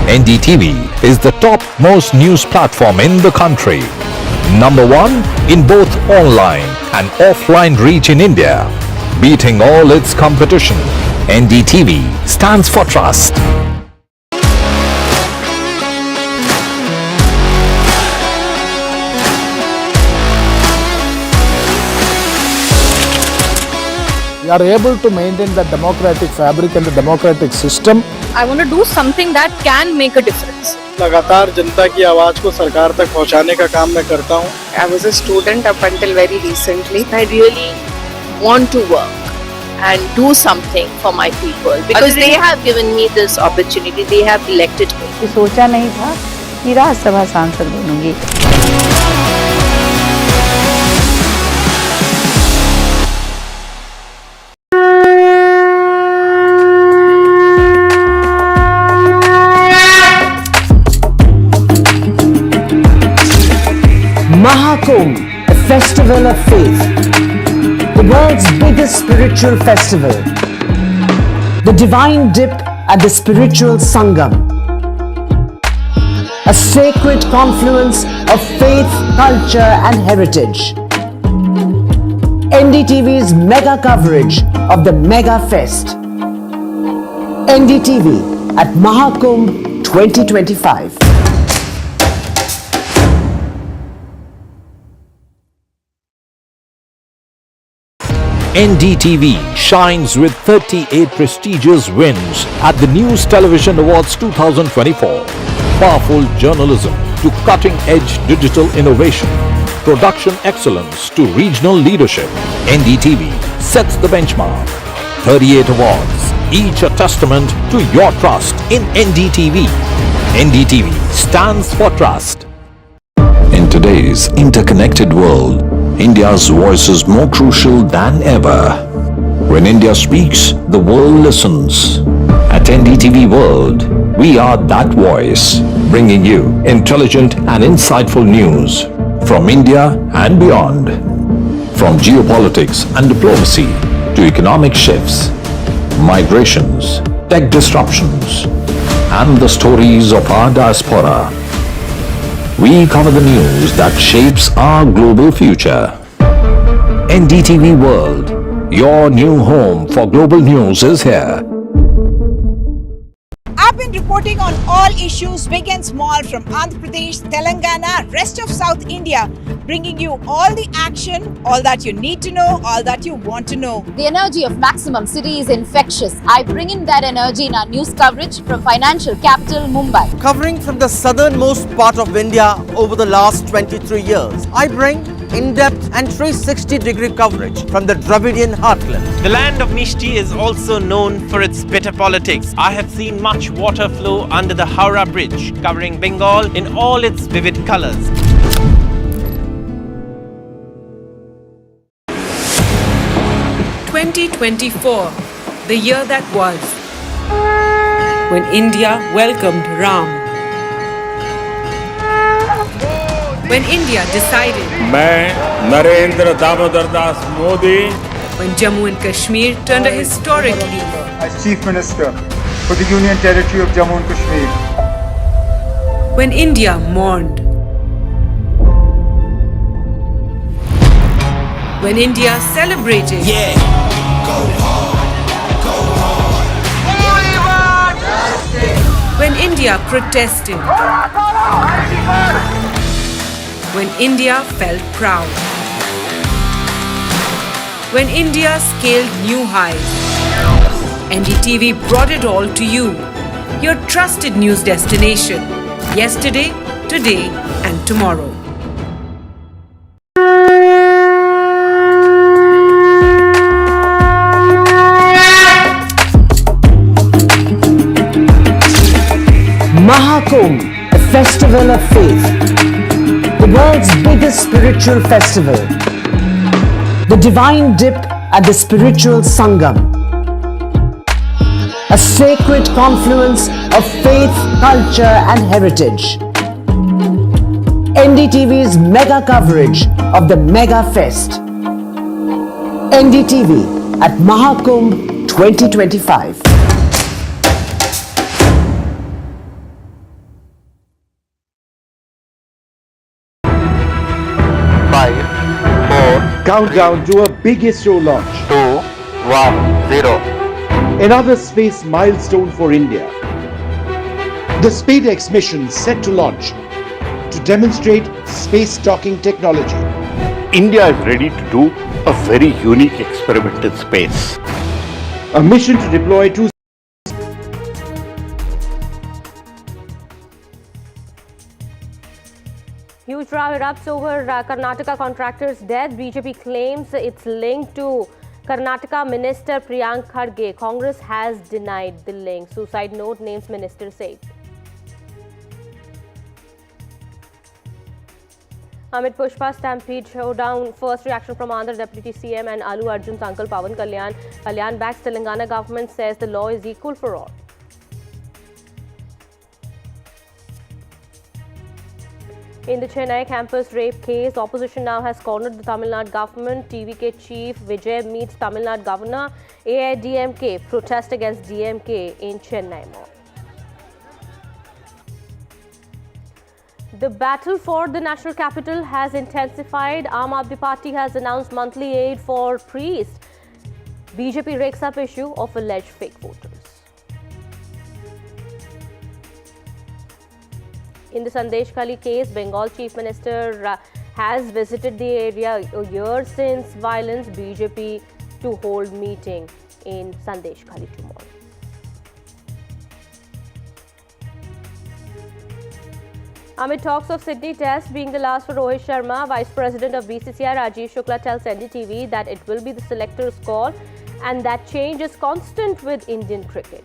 NDTV is the top-most news platform in the country. #1 in both online and offline reach in India. beating all its competition. NDTV stands for trust. We are able to maintain the democratic fabric and the democratic system. I want to do something that can make a difference. लगातार जनता की आवाज को सरकार तक पहुंचाने का काम मैं करता हूं. I was a student up until very recently. I really want to work and do something for my people because they have given me this opportunity. They have elected me. सोचा नहीं था कि राज्यसभा सांसद बनूंगी. Mahakumbh, the festival of faith, the world's biggest spiritual festival, the divine dip at the spiritual Sangam, a sacred confluence of faith, culture and heritage. NDTV's mega coverage of the Mega Fest. NDTV at Mahakumbh 2025. NDTV shines with 38 prestigious wins at the News Television Awards 2024. Powerful journalism to cutting-edge digital innovation, production excellence to regional leadership. NDTV sets the benchmark. 38 awards, each a testament to your trust in NDTV. NDTV stands for trust. In today's interconnected world, India's voice is more crucial than ever. When India speaks, the world listens. At NDTV World, we are that voice, bringing you intelligent and insightful news from India and beyond. From geopolitics and diplomacy to economic shifts, migrations, tech disruptions, and the stories of our diaspora. We cover the news that shapes our global future. NDTV World, your new home for global news is here. I've been reporting on all issues big and small from Andhra Pradesh, Telangana, rest of South India, bringing you all the action, all that you need to know, all that you want to know. The energy of Maximum City is infectious. I bring in that energy in our news coverage from financial capital Mumbai. Covering from the southernmost part of India over the last 23 years, I bring in-depth and 360-degree coverage from the Dravidian heartland. The land of Mishti is also known for its bitter politics. I have seen much water flow under the Howrah Bridge, covering Bengal in all its vivid colors. (2024), the year that was, when India welcomed Ram. When India decided, मैं Narendra Damodar Das Modi, when Jammu and Kashmir turned a historic leaf, as Chief Minister for the Union Territory of Jammu and Kashmir, when India mourned, when India celebrated, when India protested, when India felt proud, when India scaled new highs. NDTV brought it all to you, your trusted news destination, yesterday, today and tomorrow. Mahakumbh, the festival of faith, the world's biggest spiritual festival, the divine dip at the spiritual Sangam, a sacred confluence of faith, culture and heritage. NDTV's mega coverage of the Mega Fest. NDTV at Mahakumbh 2025. 5, 4, countdown to a big ISRO launch. 2, Another space milestone for India. The SpaceX mission set to launch to demonstrate space docking technology. India is ready to do a very unique experiment in space. A mission to deploy two Huge row erupts over Karnataka contractor's death. BJP claims it's linked to Karnataka Minister Priyank Kharge. Congress has denied the link. Suicide note names Minister said. Amid Pushpa stampede showdown, first reaction from Andhra Deputy CM and Allu Arjun's uncle Pawan Kalyan. Kalyan backs Telangana government, says the law is equal for all. In the Chennai campus rape case, opposition now has cornered the Tamil Nadu government. TVK chief Vijay meets Tamil Nadu governor. AIDMK protest against DMK in Chennai mall. The battle for the national capital has intensified. Aam Aadmi Party has announced monthly aid for priests. BJP rakes up issue of alleged fake voters. In the Sandeshkhali case, Bengal Chief Minister has visited the area a year since violence. BJP to hold meeting in Sandeshkhali tomorrow. Amid talks of Sydney Test being the last for Rohit Sharma, Vice President of BCCI Rajiv Shukla tells NDTV that it will be the selector's call and that change is constant with Indian cricket.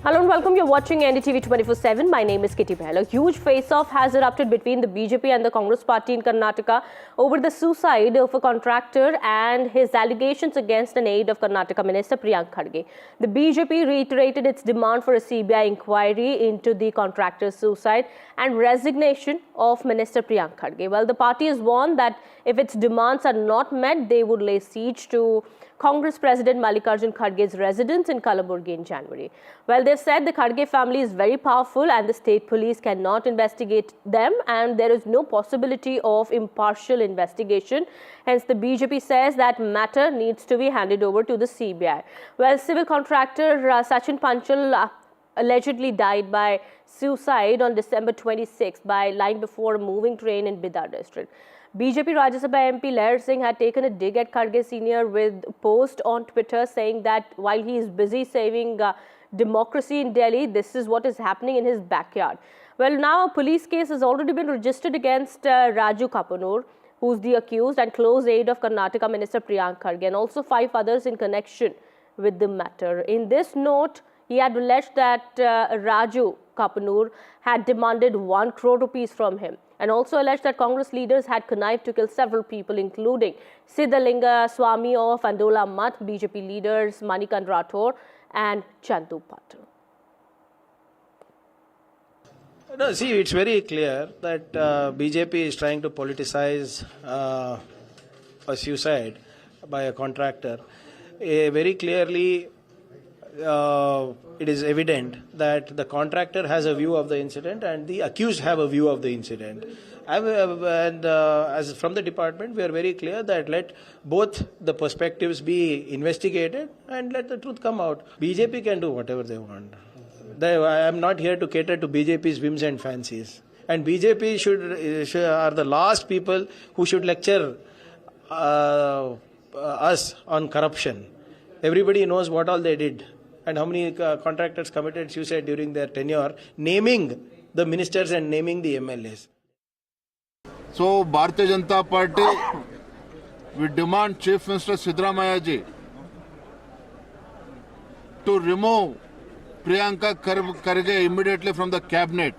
Hello and welcome. You're watching NDTV 24/7. My name is Kitty Behl. A huge face-off has erupted between the BJP and the Congress party in Karnataka over the suicide of a contractor and his allegations against an aide of Karnataka Minister Priyank Kharge. The BJP reiterated its demand for a CBI inquiry into the contractor's suicide and resignation of Minister Priyank Kharge. Well, the party has warned that if its demands are not met, they would lay siege to Congress President Mallikarjun Kharge's residence in Kalaburgi in January. Well, they've said the Kharge family is very powerful and the state police cannot investigate them and there is no possibility of impartial investigation. Hence, the BJP says that matter needs to be handed over to the CBI. Well, civil contractor Sachin Panchal allegedly died by suicide on December 26 by lying before a moving train in Bihar district. BJP Rajya Sabha MP Lair Singh had taken a dig at Kharge Senior with a post on Twitter saying that while he is busy saving democracy in Delhi, this is what is happening in his backyard. Well, now a police case has already been registered against Raju Kapanur, who's the accused and close aide of Karnataka Minister Priyank Kharge, and also 5 others in connection with the matter. In this note, he had alleged that Raju Kapanur had demanded 1 crore rupees from him and also alleged that Congress leaders had connived to kill several people, including Siddhalinga Swami of Andola Math, BJP leaders Manikand Rathore and Chandu Patil. No, see, it's very clear that BJP is trying to politicize a suicide by a contractor. Very clearly, it is evident that the contractor has a view of the incident and the accused have a view of the incident. And as from the department, we are very clear that let both the perspectives be investigated and let the truth come out. BJP can do whatever they want. I am not here to cater to BJP's whims and fancies. And BJP should are the last people who should lecture us on corruption. Everybody knows what all they did and how many contractors committed suicide during their tenure, naming the ministers and naming the MLAs. So, Bharatiya Janata Party, we demand Chief Minister Siddaramaiah ji to remove Priyanka Kharge immediately from the cabinet.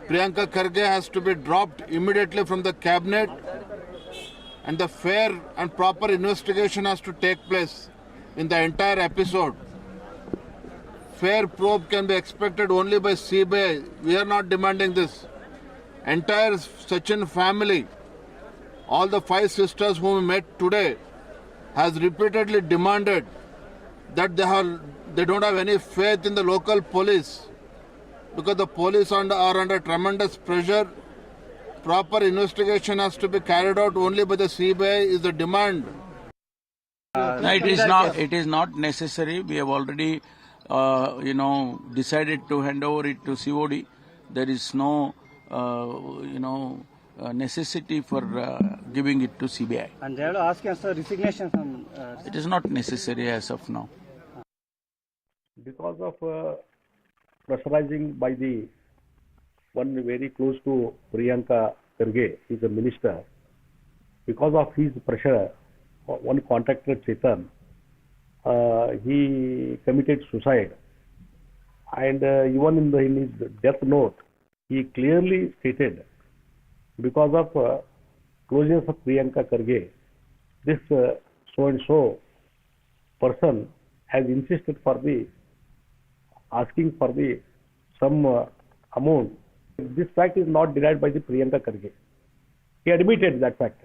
Priyanka Kharge has to be dropped immediately from the cabinet and the fair and proper investigation has to take place in the entire episode. Fair probe can be expected only by CBI. We are not demanding this. Entire Sachin family, all the 5 sisters whom we met today, has repeatedly demanded that they don't have any faith in the local police. because the police are under tremendous pressure. Proper investigation has to be carried out only by the CBI is the demand. No, it is not necessary. We have already, decided to hand over it to COD. There is no, necessity for giving it to CBI. And they have to ask us for resignation from. It is not necessary as of now. Because of pressurizing by the one very close to Priyanka Kharge, he is a minister. Because of his pressure, one contractor Charan, he committed suicide, and even in his death note, he clearly stated, because of closeness of Priyanka Kharge, this so and so person has insisted for the asking for the some amount. This fact is not denied by the Priyanka Kharge. He admitted that fact.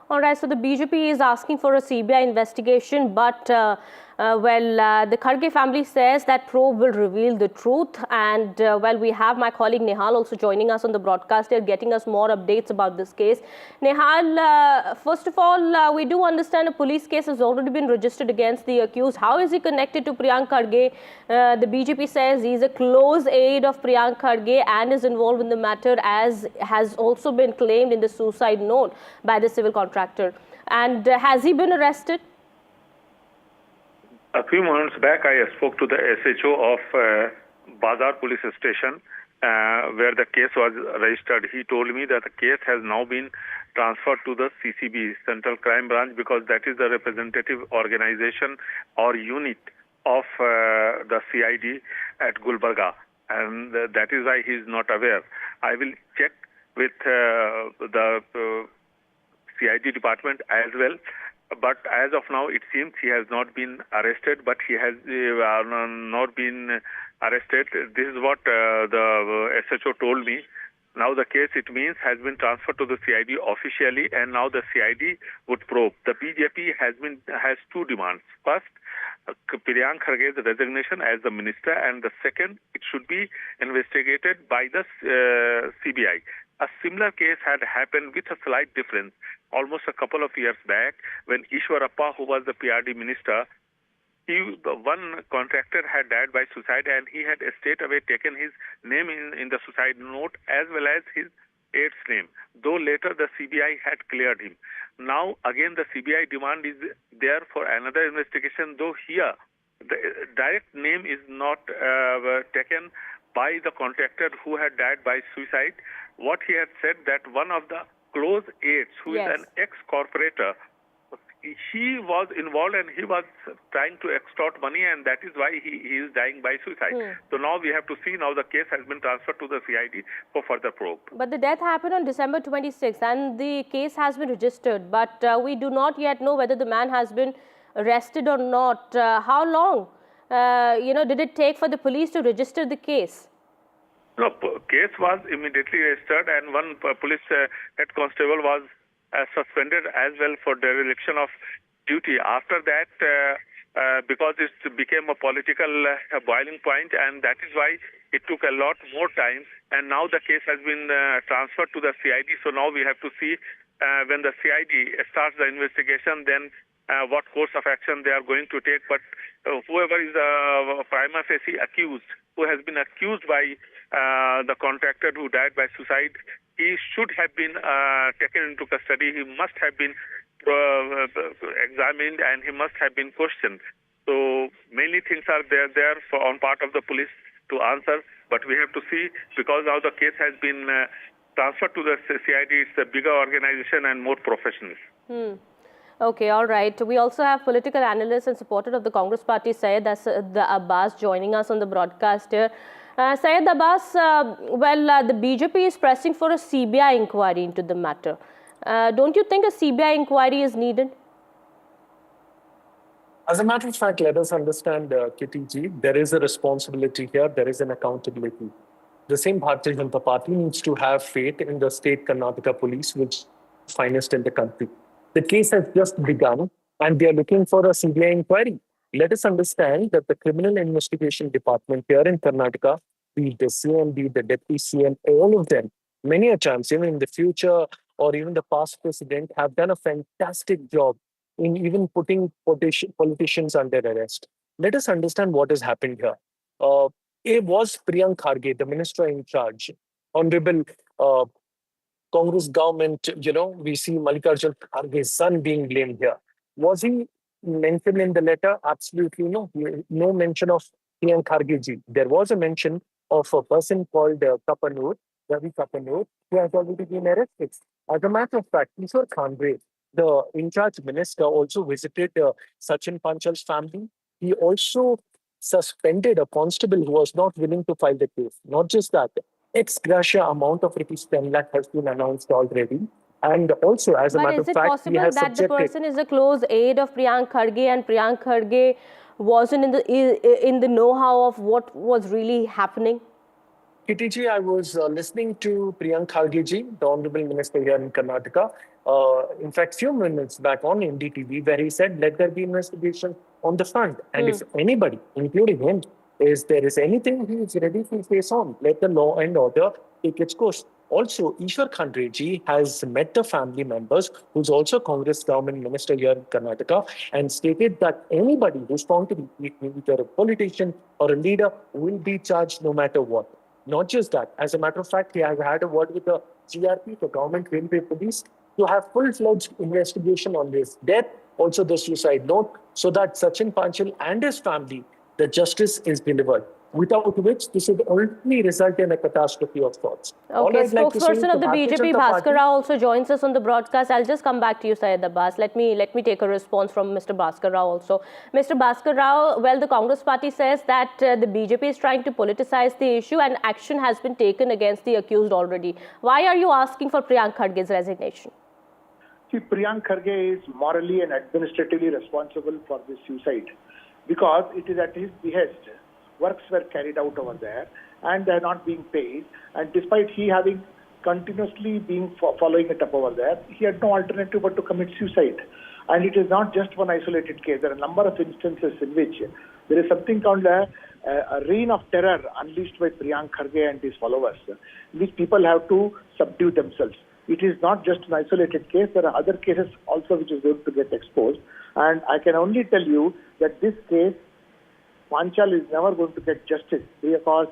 All right, so the BJP is asking for a CBI investigation, but the Kharge family says that probe will reveal the truth. And we have my colleague Nehal also joining us on the broadcast here, getting us more updates about this case. Nehal, first of all, we do understand a police case has already been registered against the accused. How is he connected to Priyanka Kharge? The BJP says he's a close aide of Priyanka Kharge and is involved in the matter, as has also been claimed in the suicide note by the civil contractor. And has he been arrested? A few months back, I spoke to the SHO of Bazar Police Station, where the case was registered. He told me that the case has now been transferred to the CCB, Central Crime Branch, because that is the representative organization or unit of the CID at Gulbarga, and that is why he is not aware. I will check with the CID department as well. But as of now, it seems he has not been arrested, but he has not been arrested. This is what the SHO told me. Now the case, it means, has been transferred to the CID officially, and now the CID would probe. The BJP has two demands. First, Priyanka Kharge's resignation as the minister, and the second, it should be investigated by the CBI. A similar case had happened with a slight difference almost a couple of years back when Ishwarappa, who was the PRD minister, one contractor had died by suicide, and he had straight away taken his name in the suicide note as well as his aide's name, though later the CBI had cleared him. Now again the CBI demand is there for another investigation, though here the direct name is not taken by the contractor who had died by suicide. What he had said, that one of the close aides, who is an ex-corporator, he was involved and he was trying to extort money, and that is why he is dying by suicide. So now we have to see, now the case has been transferred to the CID for further probe. But the death happened on December 26th and the case has been registered, but we do not yet know whether the man has been arrested or not. How long did it take for the police to register the case? No, case was immediately registered, and one police head constable was suspended as well for dereliction of duty. After that, because it became a political boiling point, and that is why it took a lot more time. And now the case has been transferred to the CID. So now we have to see when the CID starts the investigation, then what course of action they are going to take. But whoever is prima facie accused, who has been accused by the contractor who died by suicide, he should have been taken into custody. He must have been examined and he must have been questioned. So many things are there on part of the police to answer, but we have to see, because now the case has been transferred to the CID. It's a bigger organization and more professional. Okay, all right. We also have political analyst and supporter of the Congress party, Syed Abbas, joining us on the broadcast here. Syed Abbas, the BJP is pressing for a CBI inquiry into the matter. Don't you think a CBI inquiry is needed? As a matter of fact, let us understand, Kitty ji, there is a responsibility here, there is an accountability. The same Bharatiya Janata Party needs to have faith in the state Karnataka police, which is the finest in the country. The case has just begun and they are looking for a CBI inquiry. Let us understand that the Criminal Investigation Department here in Karnataka be it the CM, be it the deputy CM, all of them, many a times, even in the future or even the past president, have done a fantastic job in even putting politicians under arrest. Let us understand what has happened here. It was Priyank Kharge, the minister in charge, Honorable Congress government, we see Mallikarjun Kharge's son being blamed here. Was he mentioned in the letter? Absolutely no. No mention of Priyank Kharge ji. There was a mention of a person called Ravi Kapanur, who has already been arrested. As a matter of fact, Kishore Khandre, the in-charge minister, also visited Sachin Panchal's family. He also suspended a constable who was not willing to file the case. Not just that, ex gratia amount of rupees 10 lakh has been announced already. And also, as a matter of fact, But is it possible that the person is a close aide of Priyank Kharge and Priyank Kharge wasn't in the know-how of what was really happening? Kitty ji, I was listening to Priyank Kharge ji, the Honorable Minister here in Karnataka, in fact, few minutes back on NDTV, where he said, let there be investigation on the front. And if anybody, including him, there is anything he is ready to face on, let the law and order take its course. Also, Ishwar Khandre ji has met the family members, who's also Congress government minister here in Karnataka, and stated that anybody who's found to be either a politician or a leader will be charged no matter what. Not just that, as a matter of fact, he has had a word with the GRP, the Government Railway Police, to have full-fledged investigation on this death, also the suicide note, so that Sachin Panchal and his family, the justice is delivered. Without which, this would only result in a catastrophe of sorts. Okay, spokesperson of the BJP, Bhaskar Rao, also joins us on the broadcast. I'll just come back to you, Syed Abbas. Let me take a response from Mr. Bhaskar Rao also. Mr. Bhaskar Rao, well, the Congress party says that the BJP is trying to politicize the issue and action has been taken against the accused already. Why are you asking for Priyank Kharge's resignation? See, Priyank Kharge is morally and administratively responsible for this suicide because it is at his behest. Works were carried out over there and they are not being paid, and despite he having continuously been following it up over there, he had no alternative but to commit suicide. And it is not just one isolated case. There are a number of instances in which there is something called a reign of terror unleashed by Priyank Kharge and his followers, in which people have to subdue themselves. It is not just an isolated case. There are other cases also which is going to get exposed. And I can only tell you that this case, Panchal is never going to get justice because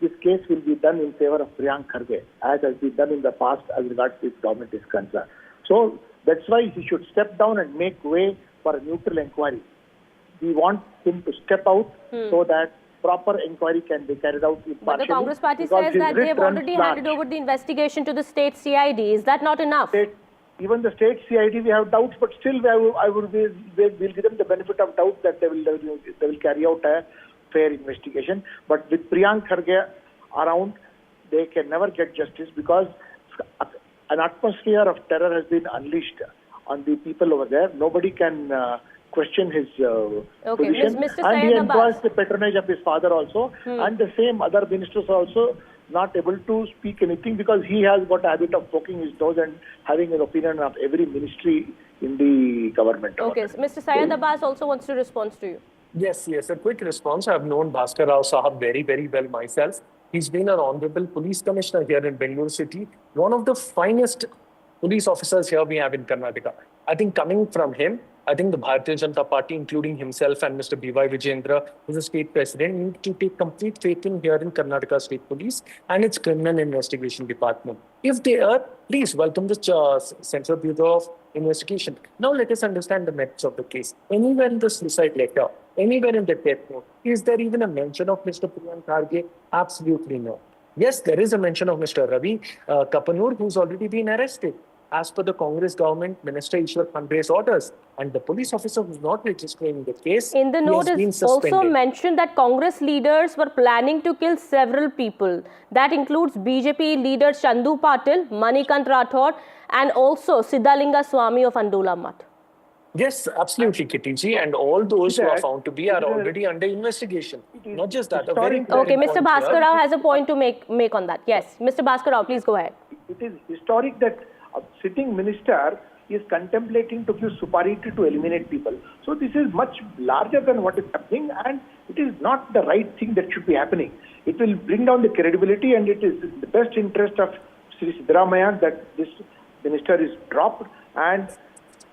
this case will be done in favor of Priyank Kharge, as has been done in the past as regards this government is concerned. So that's why he should step down and make way for a neutral inquiry. We want him to step out so that proper inquiry can be carried out impartially. But the Congress party says that they have already handed over the investigation to the state CID. Is that not enough? Even the state CID, we have doubts, but still we'll give them the benefit of doubt that they will carry out a fair investigation. But with Priyank Kharge around, they can never get justice because an atmosphere of terror has been unleashed on the people over there. Nobody can question his position. Mr. And he Syed employs Abbas. the patronage of his father also. And the same other ministers also not able to speak anything because he has got a habit of poking his nose and having an opinion of every ministry in the government. Okay, so Mr. Syed Abbas also wants to respond to you. Yes, a quick response. I've known Bhaskar Rao Sahab very, very well myself. He's been an honorable police commissioner here in Bengal city, one of the finest police officers here we have in Karnataka. I think coming from him, I think the Bharatiya Janata Party, including himself and Mr. Vijay, who's the state president, need to take complete faith in here in Karnataka State Police and its Criminal Investigation Department. If they are, please welcome the Central Bureau of Investigation. Now let us understand the merits of the case. Anywhere in the suicide letter, anywhere in the death note, is there even a mention of Mr. Priyank Kharge? Absolutely no. Yes, there is a mention of Mr. Ravi Kapanur, who's already been arrested, as per the Congress government Minister Ishwar Khandre's orders, and the police officer who's not registering the case. In the note is also mentioned that Congress leaders were planning to kill several people. That includes BJP leaders Chandu Patil, Manikant Rathod, and also Siddhalinga Swami of Andola Math. Yes, absolutely, Kitty ji, and all those who are found to be are already under investigation. Not just that. Okay, Mr. Bhaskar Rao has a point to make on that. Yes, Mr. Bhaskar Rao, please go ahead. It is historic that a sitting minister is contemplating to give superiority to eliminate people. So this is much larger than what is happening, and It is not the right thing that should be happening. It will bring down the credibility, and it is in the best interest of Sri Siddaramaiah that this minister is dropped and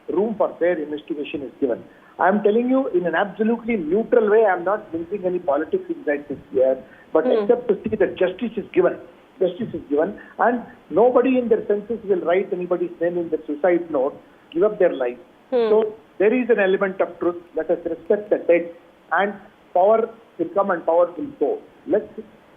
room for fair investigation is given. I am telling you in an absolutely neutral way. I am not mixing any politics inside this here, but except to see that justice is given. Justice is given, and nobody in their senses will write anybody's name in the suicide note, give up their life. So there is an element of truth. Let us respect the dead, and power will come and power will go. Let's.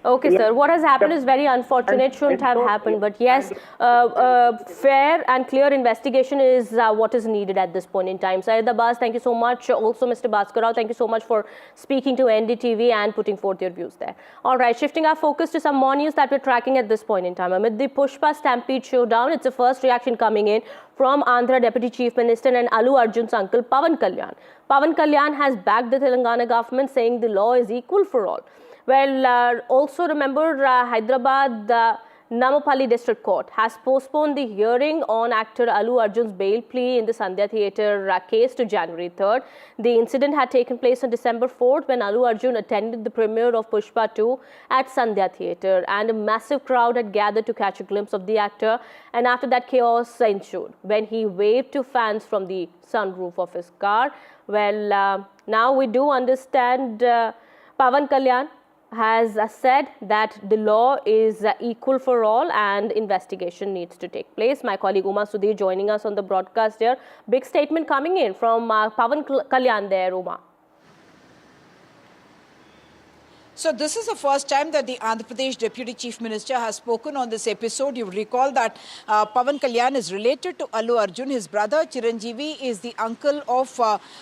Okay, sir. What has happened is very unfortunate. Shouldn't have happened. But yes, fair and clear investigation is what is needed at this point in time. Syed Abbas, thank you so much. Also, Mr. Bhaskar, thank you so much for speaking to NDTV and putting forth your views there. All right, shifting our focus to some more news that we're tracking at this point in time. Amid the Pushpa stampede showdown, it's the first reaction coming in from Andhra Deputy Chief Minister and Allu Arjun's uncle, Pawan Kalyan. Pawan Kalyan has backed the Telangana government, saying the law is equal for all. Well, also remember Hyderabad Namapalli District Court has postponed the hearing on actor Allu Arjun's bail plea in the Sandhya Theatre case to January 3rd. The incident had taken place on December 4th when Allu Arjun attended the premiere of Pushpa 2 at Sandhya Theatre, and a massive crowd had gathered to catch a glimpse of the actor, and after that chaos ensued when he waved to fans from the sunroof of his car. Well, now we do understand Pawan Kalyan has said that the law is equal for all and investigation needs to take place. My colleague Uma Sudhir joining us on the broadcast here. Big statement coming in from Pawan Kalyan there, Uma. So this is the first time that the Andhra Pradesh Deputy Chief Minister has spoken on this episode. You recall that Pawan Kalyan is related to Allu Arjun. His brother Chiranjeevi is the uncle of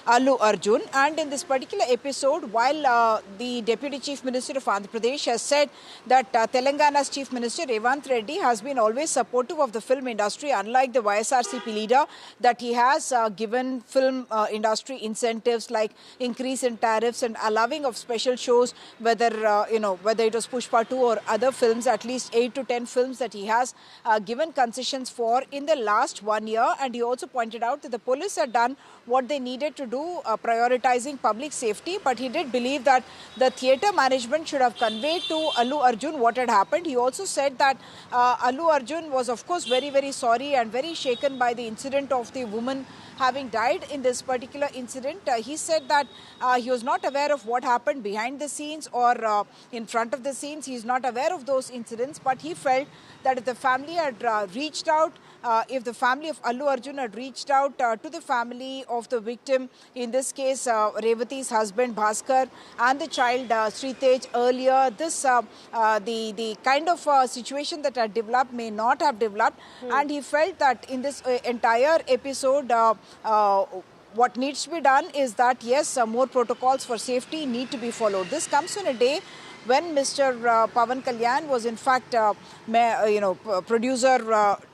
Allu Arjun. And in this particular episode, while the Deputy Chief Minister of Andhra Pradesh has said that Telangana's Chief Minister Revanth Reddy has been always supportive of the film industry, unlike the YSRCP leader, that he has given film industry incentives like increase in tariffs and allowing of special shows, whether it was Pushpa 2 or other films, at least 8 to 10 films that he has given concessions for in the last 1 year. And he also pointed out that the police had done what they needed to do, prioritizing public safety. But he did believe that the theatre management should have conveyed to Allu Arjun what had happened. He also said that Allu Arjun was, of course, very, very sorry and very shaken by the incident of the woman having died in this particular incident. He said that he was not aware of what happened behind the scenes or in front of the scenes. He is not aware of those incidents, but he felt that if the family had reached out, if the family of Allu Arjun had reached out to the family of the victim, in this case Revati's husband Bhaskar and the child Sritej earlier, this the kind of situation that had developed may not have developed. And he felt that in this entire episode, what needs to be done is that, yes, more protocols for safety need to be followed. This comes on a day when Mr. Pawan Kalyan was, in fact, producer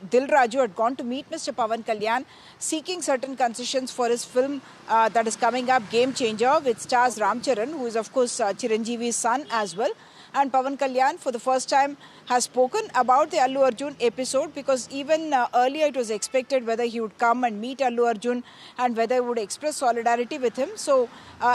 Dil Raju had gone to meet Mr. Pawan Kalyan, seeking certain concessions for his film that is coming up, Game Changer, which stars Charan, who is, of course, Chiranjeevi's son as well. And Pawan Kalyan, for the first time, has spoken about the Allu Arjun episode, because even earlier it was expected whether he would come and meet Allu Arjun and whether he would express solidarity with him. So,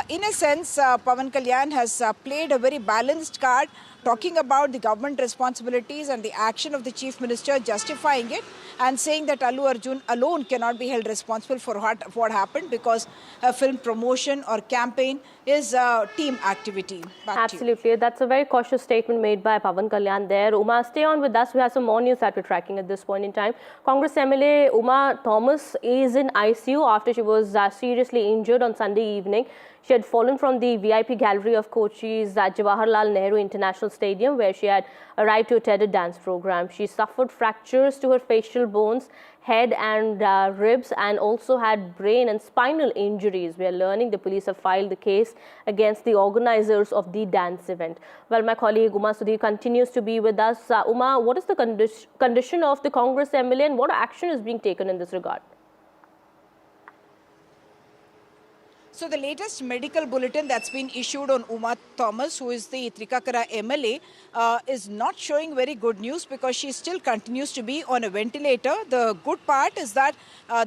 in a sense, Pawan Kalyan has played a very balanced card, talking about the government responsibilities and the action of the Chief Minister, justifying it and saying that Allu Arjun alone cannot be held responsible for what happened, because a film promotion or campaign is a team activity. Absolutely. That's a very cautious statement made by Pawan Kalyan there. Uma, stay on with us. We have some more news that we're tracking at this point in time. Congress MLA Uma Thomas is in ICU after she was seriously injured on Sunday evening. She had fallen from the VIP gallery of Kochi's Jawaharlal Nehru International Stadium, where she had arrived to attend a dance program. She suffered fractures to her facial bones, head and ribs, and also had brain and spinal injuries. We are learning the police have filed the case against the organizers of the dance event. Well, my colleague Uma Sudhir continues to be with us. Uma, what is the condition of the Congress MLA and what action is being taken in this regard? So the latest medical bulletin that's been issued on Uma Thomas, who is the Trikakara MLA, is not showing very good news because she still continues to be on a ventilator. The good part is that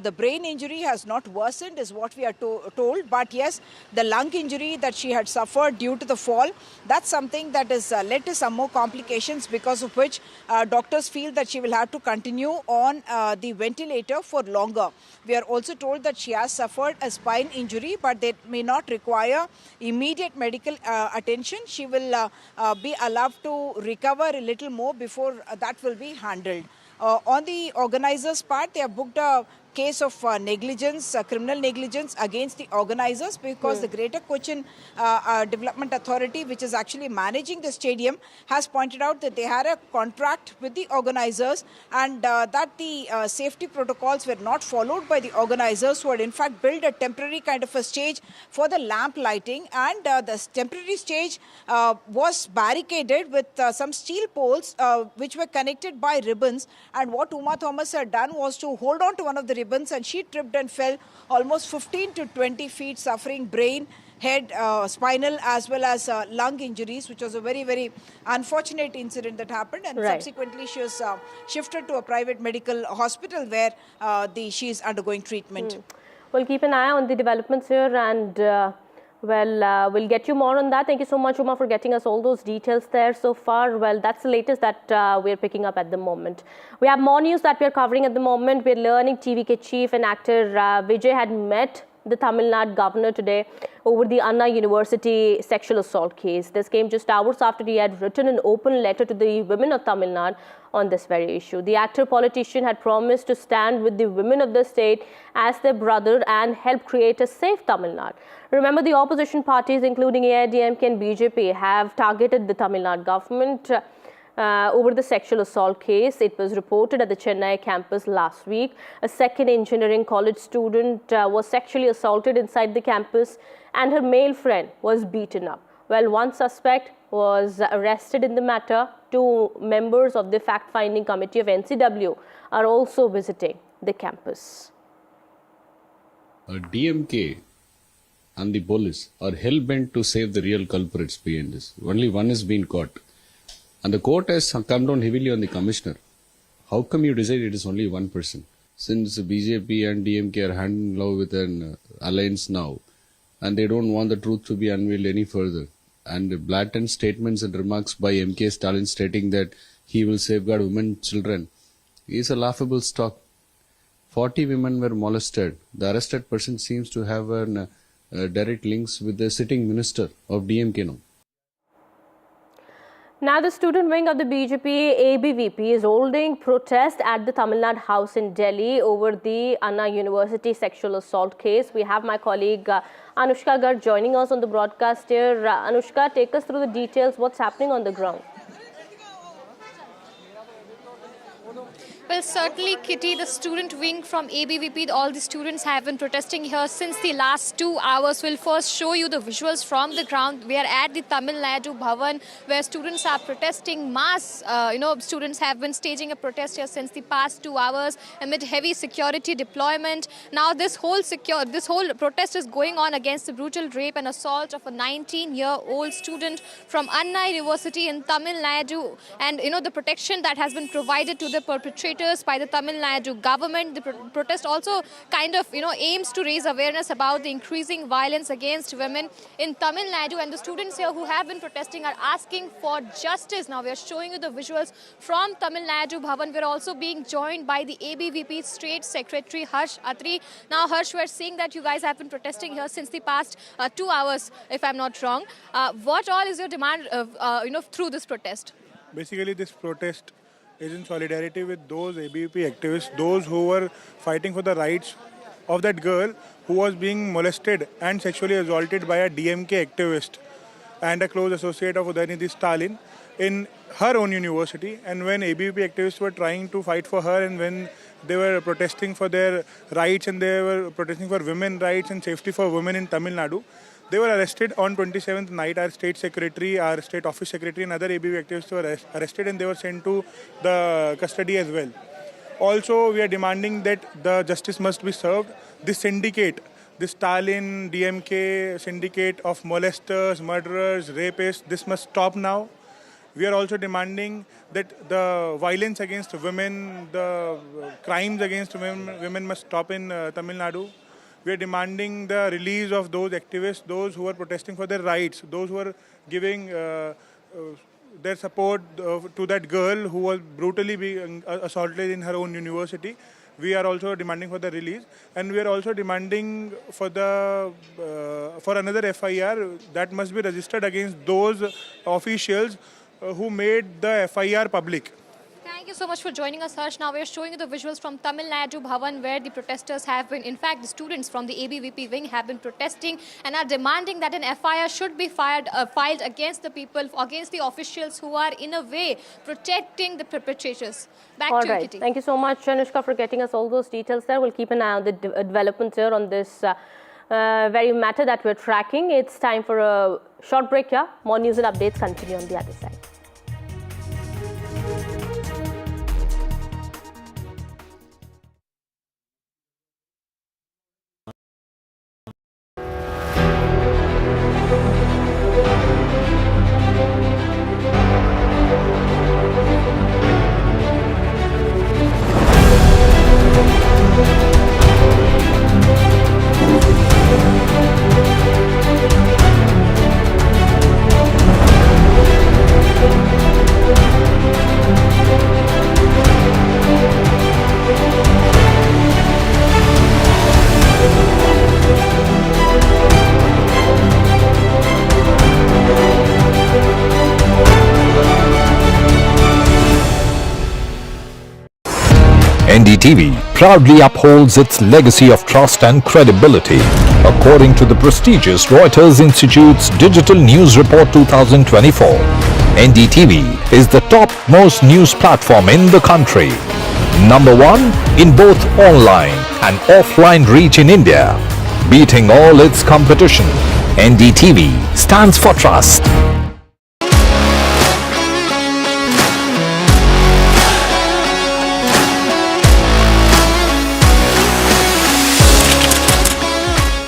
the brain injury has not worsened, is what we are told. But yes, the lung injury that she had suffered due to the fall, that's something that has led to some more complications, because of which doctors feel that she will have to continue on the ventilator for longer. We are also told that she has suffered a spine injury, but they may not require immediate medical attention. She will be allowed to recover a little more before that will be handled. On the organizers' part, they have booked a case of negligence, criminal negligence against the organizers, because the Greater Cochin Development Authority, which is actually managing the stadium, has pointed out that they had a contract with the organizers, and that the safety protocols were not followed by the organizers, who had in fact built a temporary kind of a stage for the lamp lighting, and the temporary stage was barricaded with some steel poles which were connected by ribbons. And what Uma Thomas had done was to hold on to one of the ribbons, and she tripped and fell almost 15 to 20 feet, suffering brain, head, spinal as well as lung injuries, which was a very, very unfortunate incident that happened. And subsequently she was shifted to a private medical hospital where she is undergoing treatment. We'll keep an eye on the developments here, and we'll get you more on that. Thank you so much, Uma, for getting us all those details there so far. Well, that's the latest that we're picking up at the moment. We have more news that we're covering at the moment. We're learning TVK chief and actor Vijay had met the Tamil Nadu governor today over the Anna University sexual assault case. This came just hours after he had written an open letter to the women of Tamil Nadu on this very issue. The actor politician had promised to stand with the women of the state as their brother and help create a safe Tamil Nadu. Remember, the opposition parties, including AIDMK and BJP, have targeted the Tamil Nadu government over the sexual assault case. It was reported at the Chennai campus last week. A second engineering college student was sexually assaulted inside the campus, and her male friend was beaten up. Well, one suspect was arrested in the matter. Two members of the fact-finding committee of NCW are also visiting the campus. DMK and the police are hell-bent to save the real culprits behind this. Only one has been caught. And the court has come down heavily on the commissioner. How come you decide it is only one person? Since BJP and DMK are hand in glove with an alliance now, and they don't want the truth to be unveiled any further, and blatant statements and remarks by MK Stalin stating that he will safeguard women and children is a laughable stock. 40 women were molested. The arrested person seems to have direct links with the sitting minister of DMK now. Now, the student wing of the BJP ABVP is holding protest at the Tamil Nadu House in Delhi over the Anna University sexual assault case. We have my colleague Anushka Garg joining us on the broadcast here. Anushka, take us through the details. What's happening on the ground? Well, certainly, Kitty, the student wing from ABVP, all the students have been protesting here since the last 2 hours. We'll first show you the visuals from the ground. We are at the Tamil Nadu Bhavan, where students are protesting mass. Students have been staging a protest here since the past 2 hours amid heavy security deployment. Now, this whole protest is going on against the brutal rape and assault of a 19-year-old student from Anna University in Tamil Nadu. And, the protection that has been provided to the perpetrators by the Tamil Nadu government. The protest also kind of, aims to raise awareness about the increasing violence against women in Tamil Nadu. And the students here who have been protesting are asking for justice. Now, we are showing you the visuals from Tamil Nadu Bhavan. We're also being joined by the ABVP State Secretary Harsh Atri. Now, Harsh, we're seeing that you guys have been protesting here since the past 2 hours, if I'm not wrong. What all is your demand, through this protest? Basically, this protest is in solidarity with those ABVP activists, those who were fighting for the rights of that girl who was being molested and sexually assaulted by a DMK activist and a close associate of Udayanidhi Stalin in her own university. And when ABVP activists were trying to fight for her, and when they were protesting for their rights, and they were protesting for women's rights and safety for women in Tamil Nadu, they were arrested on 27th night. Our state secretary, our state office secretary and other ABVP activists were arrested, and they were sent to the custody as well. Also, we are demanding that the justice must be served. This syndicate, This Stalin DMK syndicate of molesters, murderers, rapists, this must stop now. We are also demanding that the violence against women, the crimes against women must stop in Tamil Nadu. We are demanding the release of those activists, those who are protesting for their rights, those who are giving their support to that girl who was brutally being assaulted in her own university. We are also demanding for the release, and we are also demanding for another FIR that must be registered against those officials who made the FIR public. Thank you so much for joining us, Harsh. Now we are showing you the visuals from Tamil Nadu Bhavan, where the protesters have been, in fact, the students from the ABVP wing have been protesting and are demanding that an FIR should be filed against the people, against the officials who are, in a way, protecting the perpetrators. Back to you, Kitty. Thank you so much, Anushka, for getting us all those details there. We'll keep an eye on the developments here on this very matter that we're tracking. It's time for a short break here. More news and updates continue on the other side. NDTV proudly upholds its legacy of trust and credibility. According to the prestigious Reuters Institute's Digital News Report 2024, NDTV is the top-most news platform in the country. Number 1 in both online and offline reach in India. Beating all its competition, NDTV stands for trust.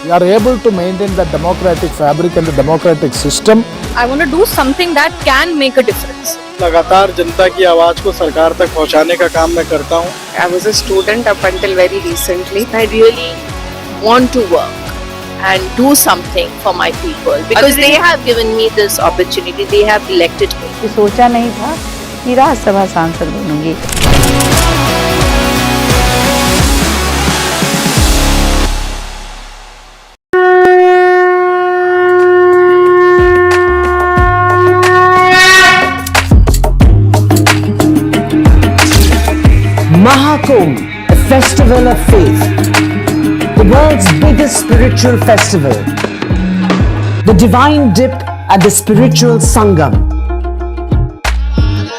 We are able to maintain the democratic fabric and the democratic system. I want to do something that can make a difference. लगातार जनता की आवाज को सरकार तक पहुंचाने का काम मैं करता हूं. I was a student up until very recently. I really want to work and do something for my people because they have given me this opportunity. They have elected me. सोचा नहीं था कि राज्यसभा सांसद बनूंगी. Mahakumbh, a festival of faith, the world's biggest spiritual festival, the divine dip at the spiritual Sangam,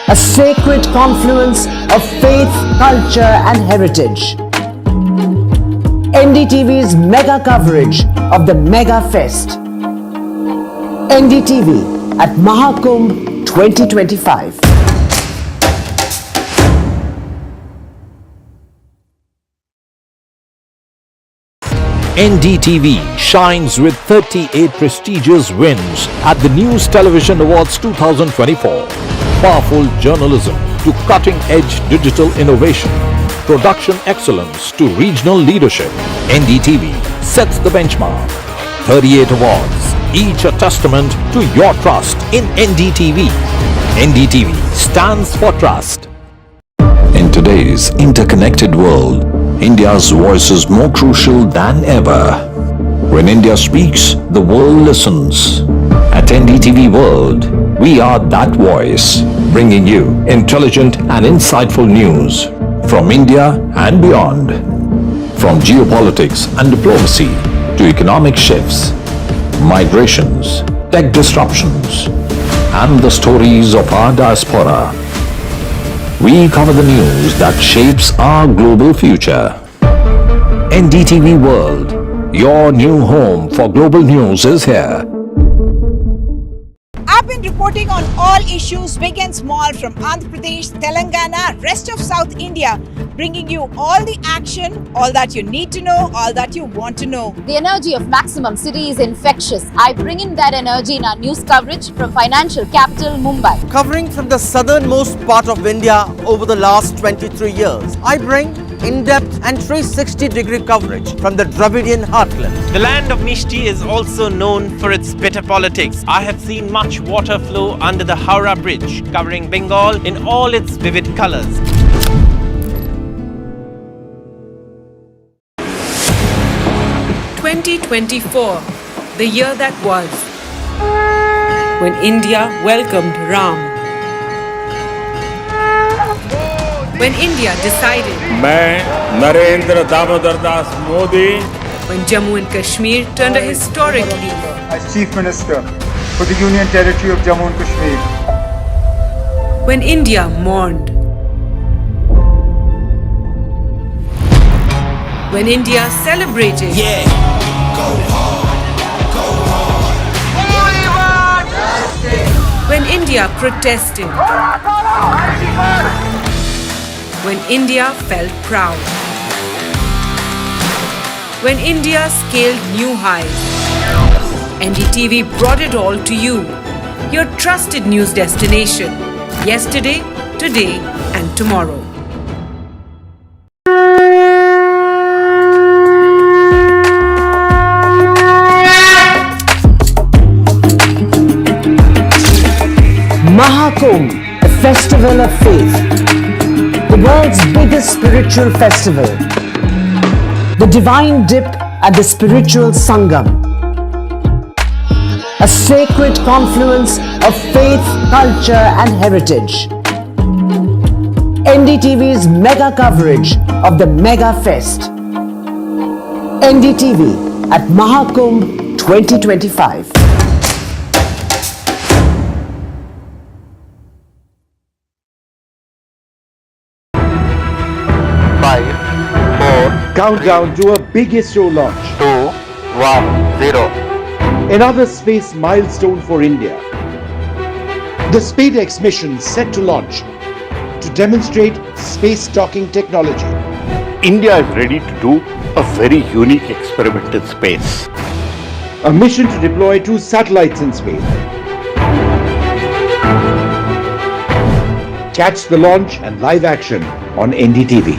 a sacred confluence of faith, culture and heritage. NDTV's mega coverage of the Mega Fest. NDTV at Mahakumbh 2025. NDTV shines with 38 prestigious wins at the News Television Awards 2024. Powerful journalism to cutting-edge digital innovation, production excellence to regional leadership. NDTV sets the benchmark. 38 awards, each a testament to your trust in NDTV. NDTV stands for trust. In today's interconnected world, India's voice is more crucial than ever. When India speaks, the world listens. At NDTV World, we are that voice, bringing you intelligent and insightful news from India and beyond. From geopolitics and diplomacy to economic shifts, migrations, tech disruptions, and the stories of our diaspora. We cover the news that shapes our global future. NDTV World, your new home for global news is here. I've been reporting on all issues big and small from Andhra Pradesh, Telangana, rest of South India. bringing you all the action, all that you need to know, all that you want to know. The energy of Maximum City is infectious. I bring in that energy in our news coverage from financial capital Mumbai. Covering from the southernmost part of India over the last 23 years, I bring in-depth and 360-degree coverage from the Dravidian heartland. The land of Mishti is also known for its bitter politics. I have seen much water flow under the Howrah Bridge, covering Bengal in all its vivid colors. (2024), the year that was, when India welcomed Ram. When India decided, मैं Narendra Damodar Das Modi, when Jammu and Kashmir turned a historic leaf, as Chief Minister for the Union Territory of Jammu and Kashmir, when India mourned, when India celebrated, when India protested, when India felt proud, when India scaled new highs. NDTV brought it all to you, your trusted news destination, yesterday, today and tomorrow. Mahakumbh, the festival of faith. The world's biggest spiritual festival. The divine dip at the spiritual Sangam. A sacred confluence of faith, culture and heritage. NDTV's mega coverage of the Mega Fest. NDTV at Mahakumbh 2025. Countdown to a big ISRO launch. 2, 1, 0. Another space milestone for India. The SpaceX mission set to launch to demonstrate space docking technology. India is ready to do a very unique experiment in space. A mission to deploy 2 satellites in space. Catch the launch and live action on NDTV.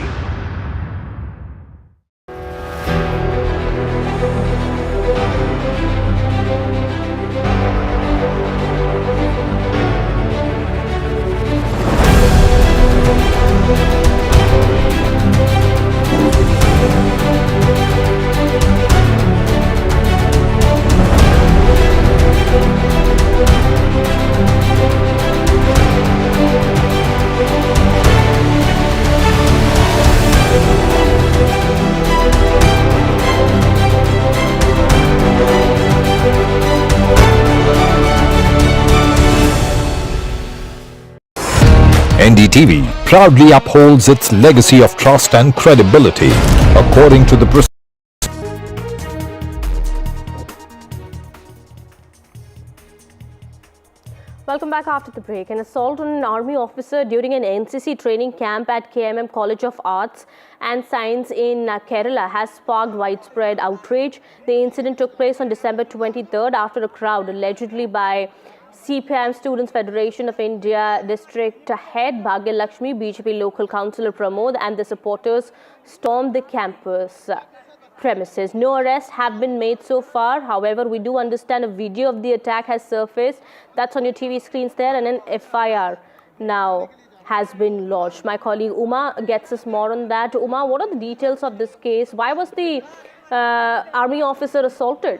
NDTV proudly upholds its legacy of trust and credibility, according to the Welcome back after the break. An assault on an army officer during an NCC training camp at KMM College of Arts and Science in Kerala has sparked widespread outrage. The incident took place on December 23rd after a crowd, allegedly by CPIM Students Federation of India District Head Bhagya Lakshmi, BJP local councillor Pramod and the supporters stormed the campus premises. No arrests have been made so far. However, we do understand a video of the attack has surfaced. That's on your TV screens there, and an FIR now has been lodged. My colleague Uma gets us more on that. Uma, what are the details of this case? Why was the army officer assaulted?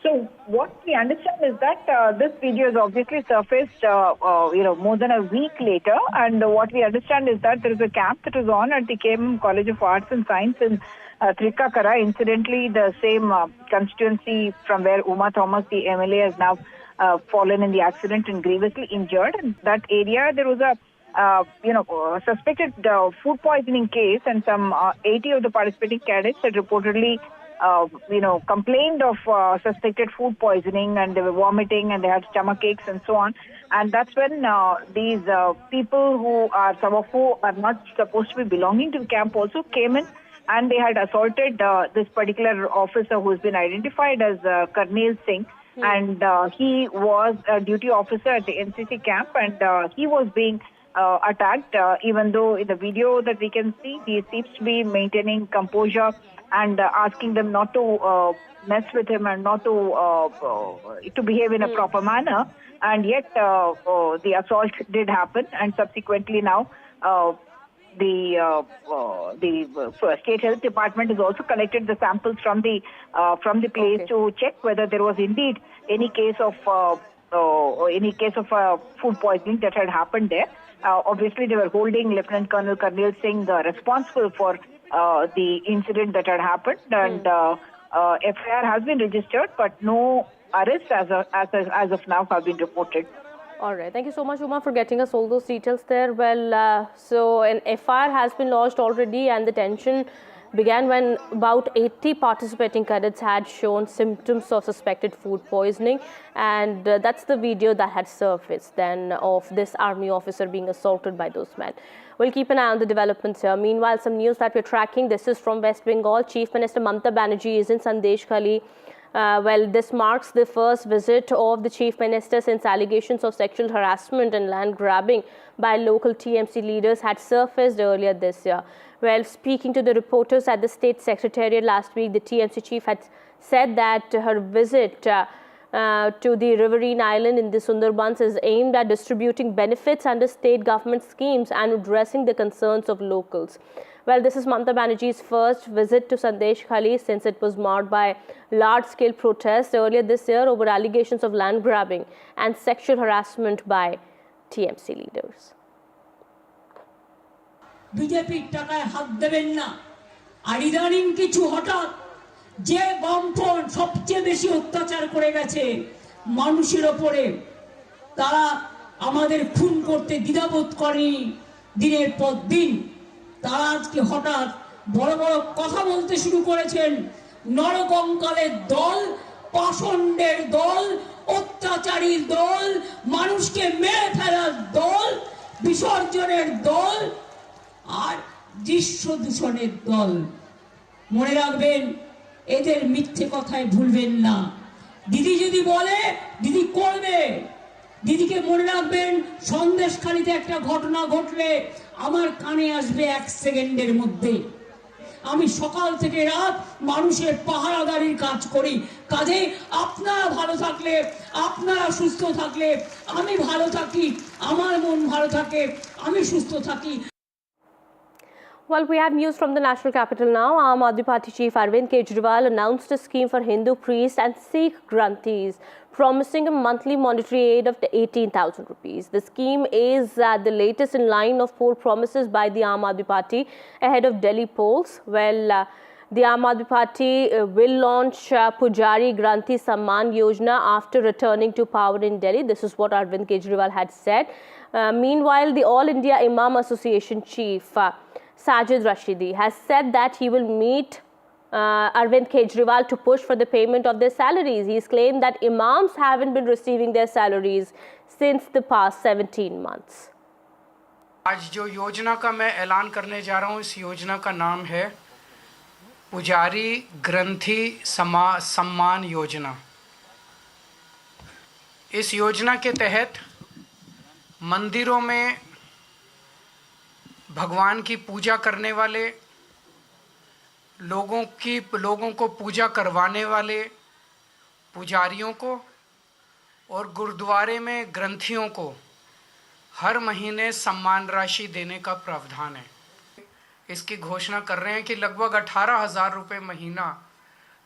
So what we understand is that this video is obviously surfaced, more than a week later. And what we understand is that there is a camp that was on at the KMM College of Arts and Science in Thrikkakara. Incidentally, the same constituency from where Uma Thomas, the MLA, has now fallen in the accident and grievously injured. In that area, there was a suspected food poisoning case, and some 80 of the participating cadets had reportedly complained of suspected food poisoning, and they were vomiting and they had stomach aches and so on. And that's when these people some of who are not supposed to be belonging to the camp also came in, and they had assaulted this particular officer who has been identified as Karnil Singh. And he was a duty officer at the NCC camp, and he was being attacked, even though in the video that we can see, he seems to be maintaining composure and asking them not to mess with him and not to behave in a proper manner. And yet the assault did happen, and subsequently now the State Health Department has also collected the samples from the place to check whether there was indeed any case of food poisoning that had happened there. Obviously, they were holding Lieutenant Colonel Karnil Singh responsible for the incident that had happened, and FIR has been registered, but no arrests as of now have been reported. All right. Thank you so much, Uma, for getting us all those details there. Well, so an FIR has been lodged already, and the tension began when about 80 participating cadets had shown symptoms of suspected food poisoning, and that's the video that had surfaced then of this army officer being assaulted by those men. We'll keep an eye on the developments here. Meanwhile, some news that we're tracking. This is from West Bengal. Chief Minister Mamata Banerjee is in Sandeshkhali. This marks the first visit of the Chief Minister since allegations of sexual harassment and land grabbing by local TMC leaders had surfaced earlier this year. Well, speaking to the reporters at the State Secretariat last week, the TMC chief had said that her visit to the riverine island in the Sundarbans is aimed at distributing benefits under state government schemes and addressing the concerns of locals. Well, this is Mamata Banerjee's first visit to Sandeshkhali since it was marked by large-scale protests earlier this year over allegations of land grabbing and sexual harassment by TMC leaders. বিজেপির টাকায় হাত দেবেন না আর ইদানিং কিছু হঠাৎ যে বামফ্রন্ট সবচেয়ে বেশি অত্যাচার করে গেছে মানুষের উপরে তারা আমাদের খুন করতে দ্বিধাবোধ করেনি দিনের পর দিন তারা আজকে হঠাৎ বড় বড় কথা বলতে শুরু করেছেন নরকঙ্কালের দল পাষণ্ডের দল অত্যাচারীর দল মানুষকে মেরে ফেলার দল বিসর্জনের দল আর দৃশ্য দূষণের দল মনে রাখবেন এদের মিথ্যে কথায় ভুলবেন না দিদি যদি বলে দিদি করবে দিদিকে মনে রাখবেন সন্দেশখালীতে একটা ঘটনা ঘটলে আমার কানে আসবে 1 সেকেন্ডের মধ্যে আমি সকাল থেকে রাত মানুষের পাহারাদারির কাজ করি কাজে আপনারা ভালো থাকলে আপনারা সুস্থ থাকলে আমি ভালো থাকি আমার মন ভালো থাকে আমি সুস্থ থাকি. Well, we have news from the national capital now. Aam Aadmi Party chief Arvind Kejriwal announced a scheme for Hindu priests and Sikh granthis, promising a monthly monetary aid of 18,000 rupees. The scheme is the latest in line of poll promises by the Aam Aadmi Party ahead of Delhi polls. Well, the Aam Aadmi Party will launch Pujari Granthi Samman Yojana after returning to power in Delhi. This is what Arvind Kejriwal had said. Meanwhile, the All India Imam Association chief Sajid Rashidi has said that he will meet Arvind Kejriwal to push for the payment of their salaries. He's claimed that imams haven't been receiving their salaries since the past 17 months. आज जो योजना का मैं ऐलान करने जा रहा हूँ इस योजना का नाम है पुजारी ग्रंथि सम्मान योजना. इस योजना के तहत मंदिरों में भगवान की पूजा करने वाले लोगों को पूजा करवाने वाले पुजारियों को और गुरुद्वारे में ग्रंथियों को हर महीने सम्मान राशि देने का प्रावधान है. इसकी घोषणा कर रहे हैं कि लगभग 18,000 रुपये महीना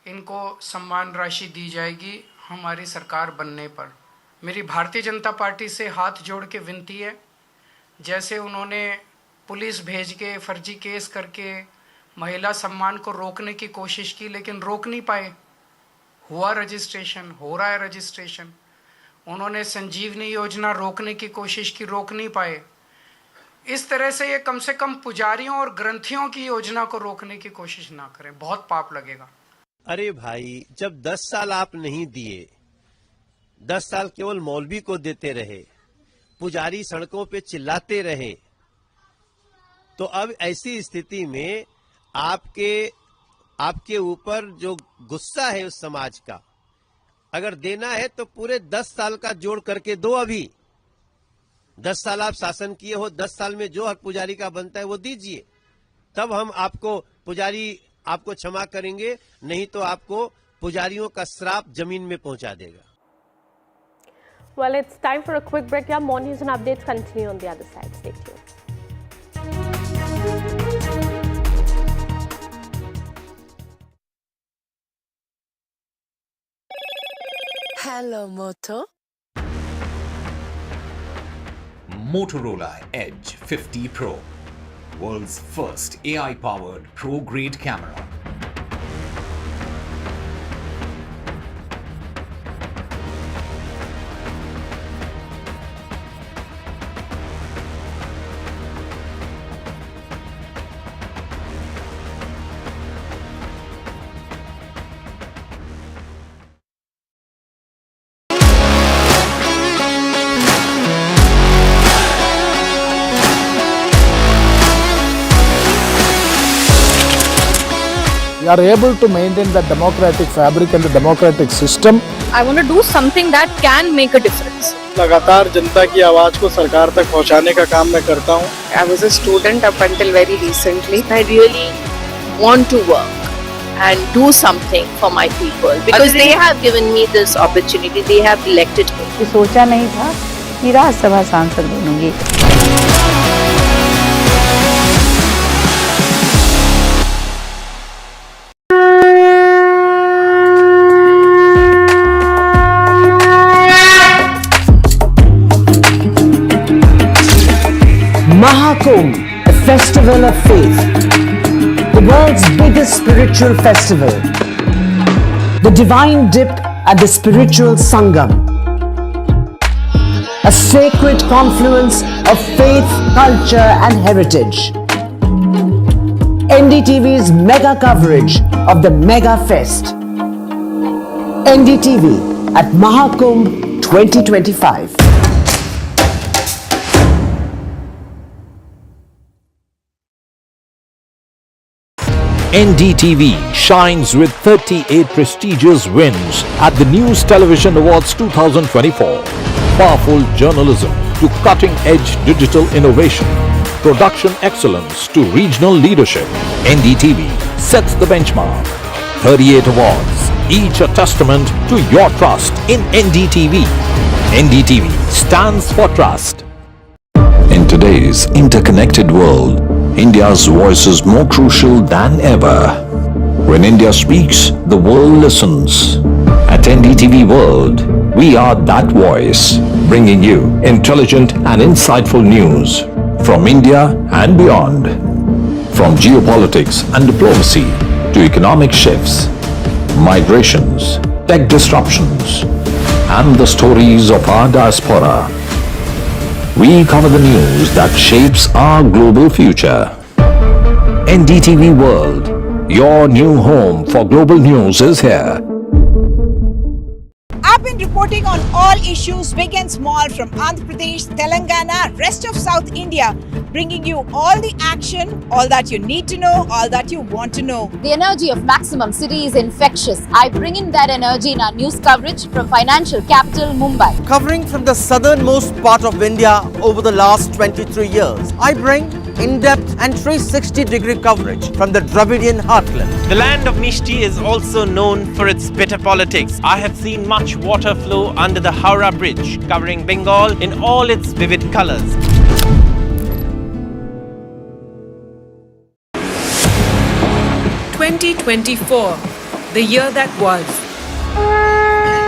इनको सम्मान राशि दी जाएगी हमारी सरकार बनने पर. मेरी भारतीय जनता पार्टी से हाथ जोड़ के विनती है जैसे उन्होंने पुलिस भेज के फर्जी केस करके महिला सम्मान को रोकने की कोशिश की लेकिन रोक नहीं पाए. हुआ रजिस्ट्रेशन हो रहा है रजिस्ट्रेशन. उन्होंने संजीवनी योजना रोकने की कोशिश की रोक नहीं पाए. इस तरह से ये कम से कम पुजारियों और ग्रंथियों की योजना को रोकने की कोशिश ना करें बहुत पाप लगेगा. अरे भाई, जब 10 साल आप नहीं दिए, 10 साल केवल मौलवी को देते रहे, पुजारी सड़कों पे चिल्लाते रहे, तो अब ऐसी स्थिति में आपके ऊपर जो गुस्सा है उस समाज का, अगर देना है तो पूरे 10 साल का जोड़ करके दो। अभी 10 साल आप शासन किए हो, 10 साल में जो हक पुजारी का बनता है वो दीजिए, तब हम आपको क्षमा करेंगे, नहीं तो आपको पुजारियों का श्राप जमीन में पहुंचा देगा। Well, it's time for a quick break. Yeah, more news and updates continue on the other side. Stay tuned. Hello, Moto. Motorola Edge 50 Pro, world's first AI-powered pro-grade camera. We are able to maintain the democratic fabric and the democratic system. I want to do something that can make a difference. लगातार जनता की आवाज को सरकार तक पहुंचाने का काम मैं करता हूं। I was a student up until very recently. I really want to work and do something for my people because they have given me this opportunity. They have elected me. ये सोचा नहीं था कि राज्यसभा सांसद बनूंगी। Mahakumbh, the festival of faith, the world's biggest spiritual festival, the divine dip at the spiritual Sangam, a sacred confluence of faith, culture and heritage. NDTV's mega coverage of the Mega Fest. NDTV at Mahakumbh 2025. NDTV shines with 38 prestigious wins at the News Television Awards 2024. Powerful journalism to cutting-edge digital innovation, production excellence to regional leadership. NDTV sets the benchmark. 38 awards, each a testament to your trust in NDTV. NDTV stands for trust. In today's interconnected world, India's voice is more crucial than ever. When India speaks, the world listens. At NDTV World, we are that voice, bringing you intelligent and insightful news from India and beyond. From geopolitics and diplomacy to economic shifts, migrations, tech disruptions, and the stories of our diaspora. We cover the news that shapes our global future. NDTV World, your new home for global news is here. I've been reporting on all issues big and small from Andhra Pradesh, Telangana, rest of South India, bringing you all the action, all that you need to know, all that you want to know. The energy of Maximum City is infectious. I bring in that energy in our news coverage from financial capital Mumbai. Covering from the southernmost part of India over the last 23 years, I bring in-depth and 360-degree coverage from the Dravidian heartland. The land of Mishti is also known for its bitter politics. I have seen much water flow under the Howrah Bridge, covering Bengal in all its vivid colors. (2024), the year that was,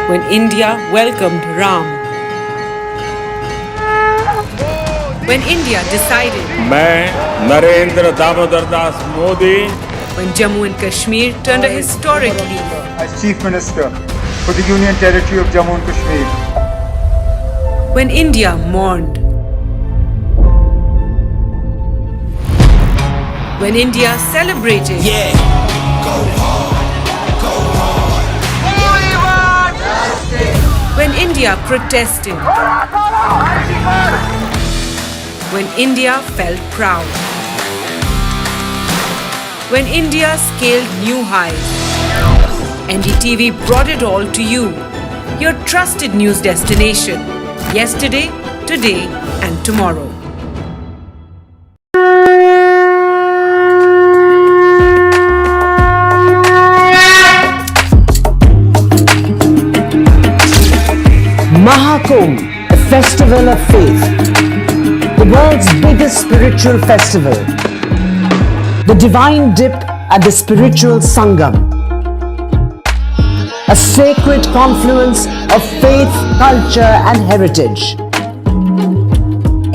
when India welcomed Ram. When India decided, मैं Narendra Damodar Das Modi, when Jammu and Kashmir turned a historic leaf, as Chief Minister for the Union Territory of Jammu and Kashmir, when India mourned, when India celebrated, go hard, go When India protested. When India felt proud. When India scaled new highs. NDTV brought it all to you. Your trusted news destination. Yesterday, today and tomorrow. Mahakumbh, a festival of faith. The world's biggest spiritual festival. The divine dip at the spiritual Sangam. A sacred confluence of faith, culture and heritage.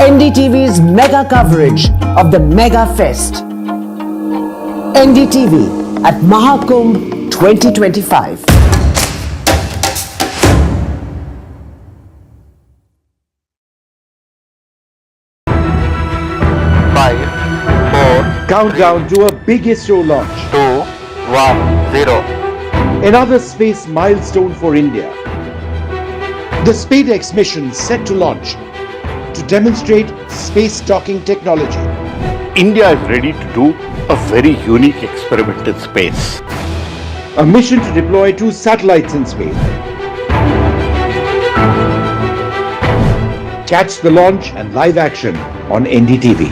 NDTV's mega coverage of the Mega Fest. NDTV at Mahakumbh 2025. 5, 4, countdown to a big ISRO launch. 2, 1, 0. Another space milestone for India. The SpaceX mission set to launch to demonstrate space docking technology. India is ready to do a very unique experiment in space. A mission to deploy 2 satellites in space. Catch the launch and live action on NDTV.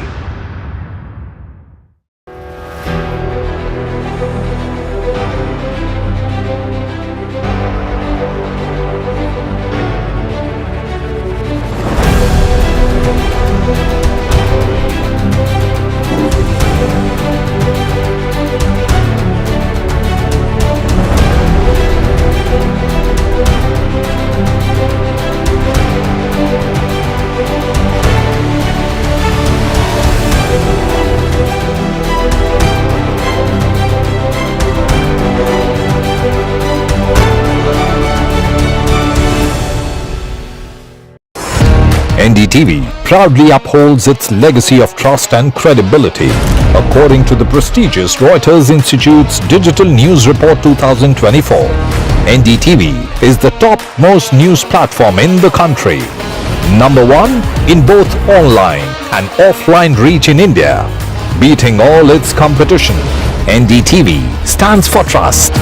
NDTV proudly upholds its legacy of trust and credibility. According to the prestigious Reuters Institute's Digital News Report 2024, NDTV is the top-most news platform in the country. Number 1 in both online and offline reach in India. Beating all its competition, NDTV stands for trust.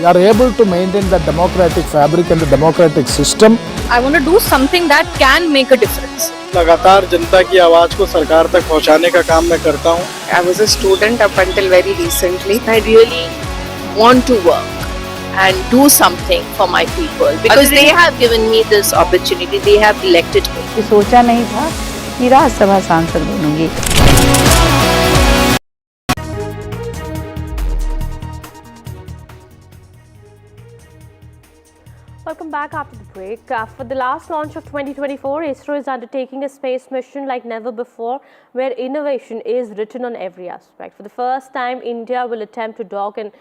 We are able to maintain the democratic fabric and the democratic system. I want to do something that can make a difference. लगातार जनता की आवाज को सरकार तक पहुंचाने का काम मैं करता हूं. I was a student up until very recently. I really want to work and do something for my people because they have given me this opportunity. They have elected me. सोचा नहीं था कि राज्यसभा सांसद बनूंगी. Welcome back after the break. For the last launch of 2024, ISRO is undertaking a space mission like never before, where innovation is written on every aspect. For the first time, India will attempt to dock and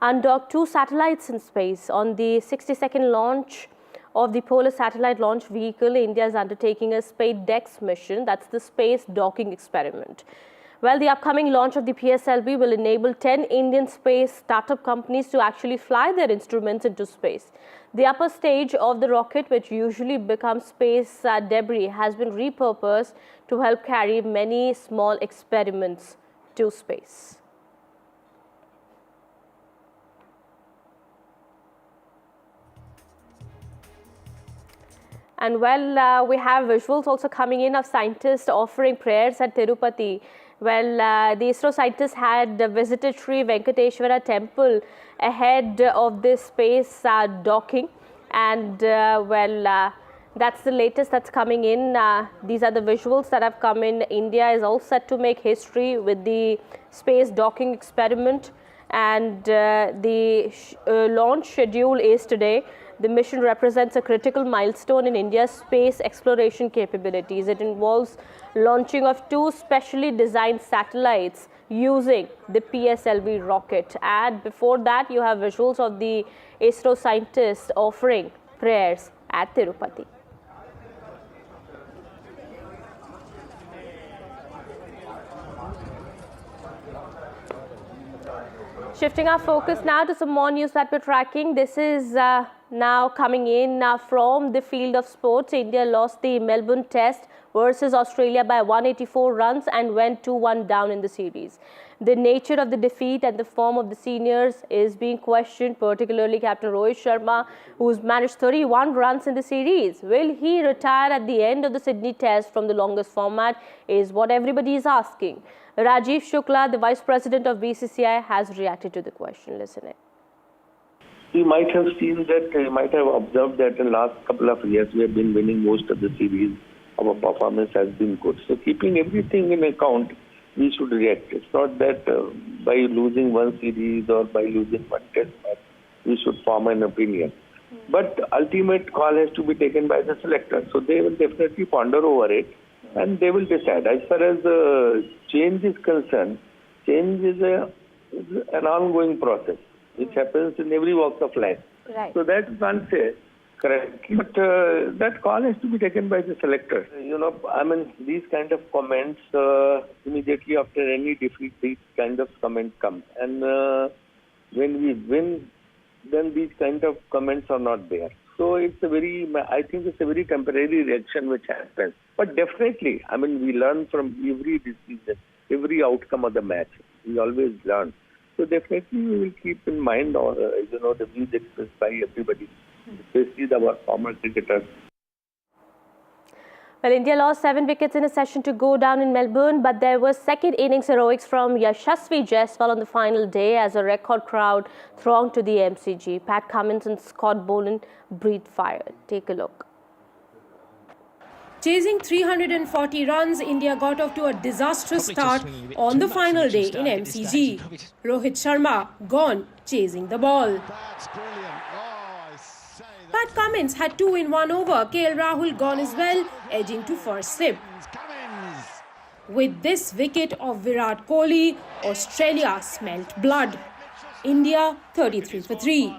undock 2 satellites in space. On the 62nd launch of the Polar Satellite Launch Vehicle, India is undertaking a SpaceX mission, that's the space docking experiment. Well, the upcoming launch of the PSLV will enable 10 Indian space startup companies to actually fly their instruments into space. The upper stage of the rocket, which usually becomes space debris, has been repurposed to help carry many small experiments to space. And well, we have visuals also coming in of scientists offering prayers at Tirupati. Well, the ISRO scientists had visited Sri Venkateshwara temple ahead of this space docking, and that's the latest that's coming in. These are the visuals that have come in. India is all set to make history with the space docking experiment, and the launch schedule is today. The mission represents a critical milestone in India's space exploration capabilities. It involves launching of 2 specially designed satellites using the PSLV rocket. And before that, you have visuals of the ISRO scientists offering prayers at Tirupati. Shifting our focus now to some more news that we're tracking. This is now coming in from the field of sports. India lost the Melbourne Test versus Australia by 184 runs and went 2-1 down in the series. The nature of the defeat and the form of the seniors is being questioned, particularly Captain Rohit Sharma, who's managed 31 runs in the series. Will he retire at the end of the Sydney Test from the longest format is what everybody is asking. Rajiv Shukla, the Vice President of BCCI, has reacted to the question. Listen in. You might have seen that, you might have observed that in the last couple of years we have been winning most of the series. Our performance has been good. So keeping everything in account, we should react. It's not that by losing one series or by losing one test match, we should form an opinion. But ultimate call has to be taken by the selector. So they will definitely ponder over it and they will decide. As far as change is concerned, change is an ongoing process which happens in every walk of life. Right. So that you can't say correctly, but that call has to be taken by the selector. You know, I mean, these kind of comments, immediately after any defeat, these kind of comments come. And when we win, then these kind of comments are not there. So it's I think it's a very temporary reaction which happens. But definitely, I mean, we learn from every decision, every outcome of the match. We always learn. So definitely we will keep in mind, the views expressed by everybody, especially our former cricketers. Well, India lost 7 wickets in a session to go down in Melbourne, but there was second innings heroics from Yashasvi Jaiswal on the final day as a record crowd thronged to the MCG. Pat Cummins and Scott Boland breathed fire. Take a look. Chasing 340 runs, India got off to a disastrous start on the final day in MCG. Rohit Sharma gone chasing the ball. Pat Cummins had 2 in 1 over. KL Rahul gone as well, edging to first slip. With this wicket of Virat Kohli, Australia smelt blood. India 33 for 3.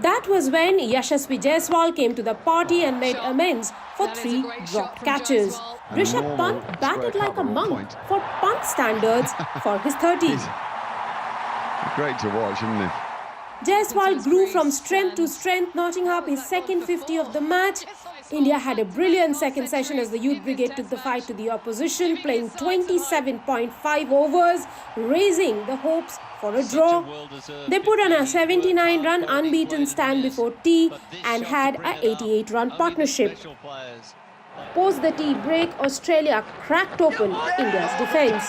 That was when Yashasvi Jaiswal came to the party and made amends for 3 dropped catches. Rishabh Pant batted like a monk for Pant standards for his 30s. Great to watch, isn't it? Jaiswal grew from strength to strength, notching up his second 50 of the match. India had a brilliant second session as the Youth Brigade took the fight to the opposition, playing 27.5 overs, raising the hopes for a draw. They put on a 79-run unbeaten stand before tea and had a 88-run partnership. Post the tea break, Australia cracked open India's defence.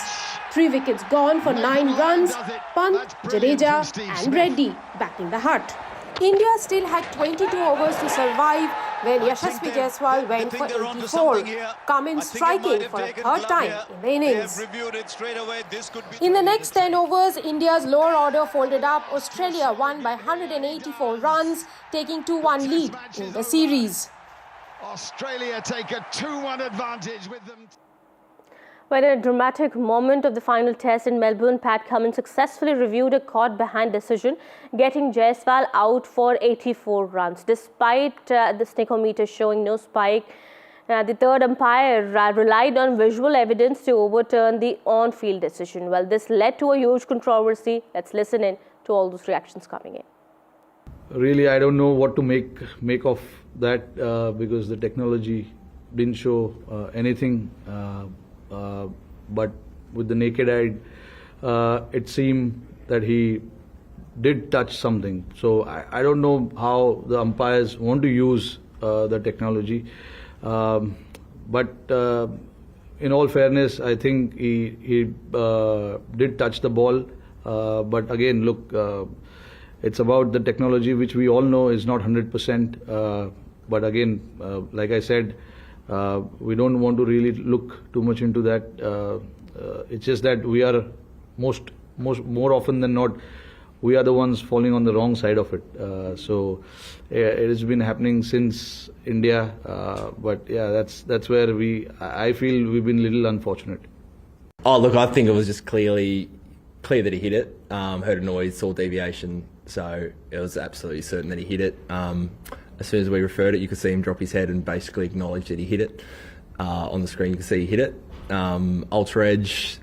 3 wickets gone for 9 runs, Pant, Jadeja and Reddy backing the hut. India still had 22 overs to survive when Yashasvi Jaiswal went for 84, Cummins striking for a 3rd time in the innings. In the next 10 overs, India's lower order folded up. Australia won by 184 runs, taking 2-1 lead in the series. Australia take a 2-1 advantage with them. When in a dramatic moment of the final test in Melbourne, Pat Cummins successfully reviewed a caught-behind decision, getting Jaiswal out for 84 runs. Despite the sneakometer showing no spike, the third umpire relied on visual evidence to overturn the on-field decision. Well, this led to a huge controversy. Let's listen in to all those reactions coming in. Really, I don't know what to make of that because the technology didn't show anything. But with the naked eye, it seemed that he did touch something. So I don't know how the umpires want to use the technology. But in all fairness, I think he did touch the ball. But again, look, it's about the technology, which we all know is not 100%. But again, like I said, we don't want to really look too much into that. It's just that we are more often than not, we are the ones falling on the wrong side of it. So it has been happening since India. But yeah, that's where I feel we've been a little unfortunate. Oh look, I think it was just clear that he hit it. Heard a noise, saw deviation, so it was absolutely certain that he hit it. As soon as we referred it, you could see him drop his head and basically acknowledge that he hit it. On the screen, you could see he hit it. Ultra Edge,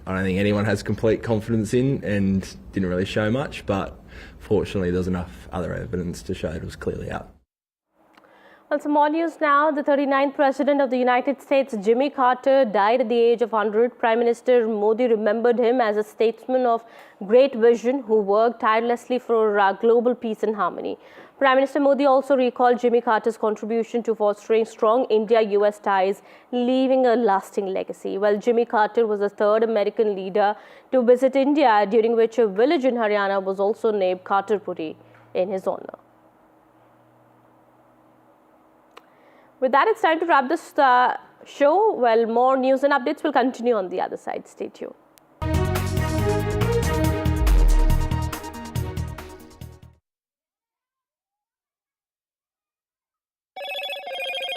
I don't think anyone has complete confidence in, and didn't really show much, but fortunately there was enough other evidence to show it was clearly out. Well, some more news now. The 39th President of the United States, Jimmy Carter, died at the age of 100. Prime Minister Modi remembered him as a statesman of great vision who worked tirelessly for global peace and harmony. Prime Minister Modi also recalled Jimmy Carter's contribution to fostering strong India-US ties, leaving a lasting legacy. Well, Jimmy Carter was the third American leader to visit India, during which a village in Haryana was also named Carterpuri in his honor. With that, it's time to wrap this show. Well, more news and updates will continue on the other side. Stay tuned.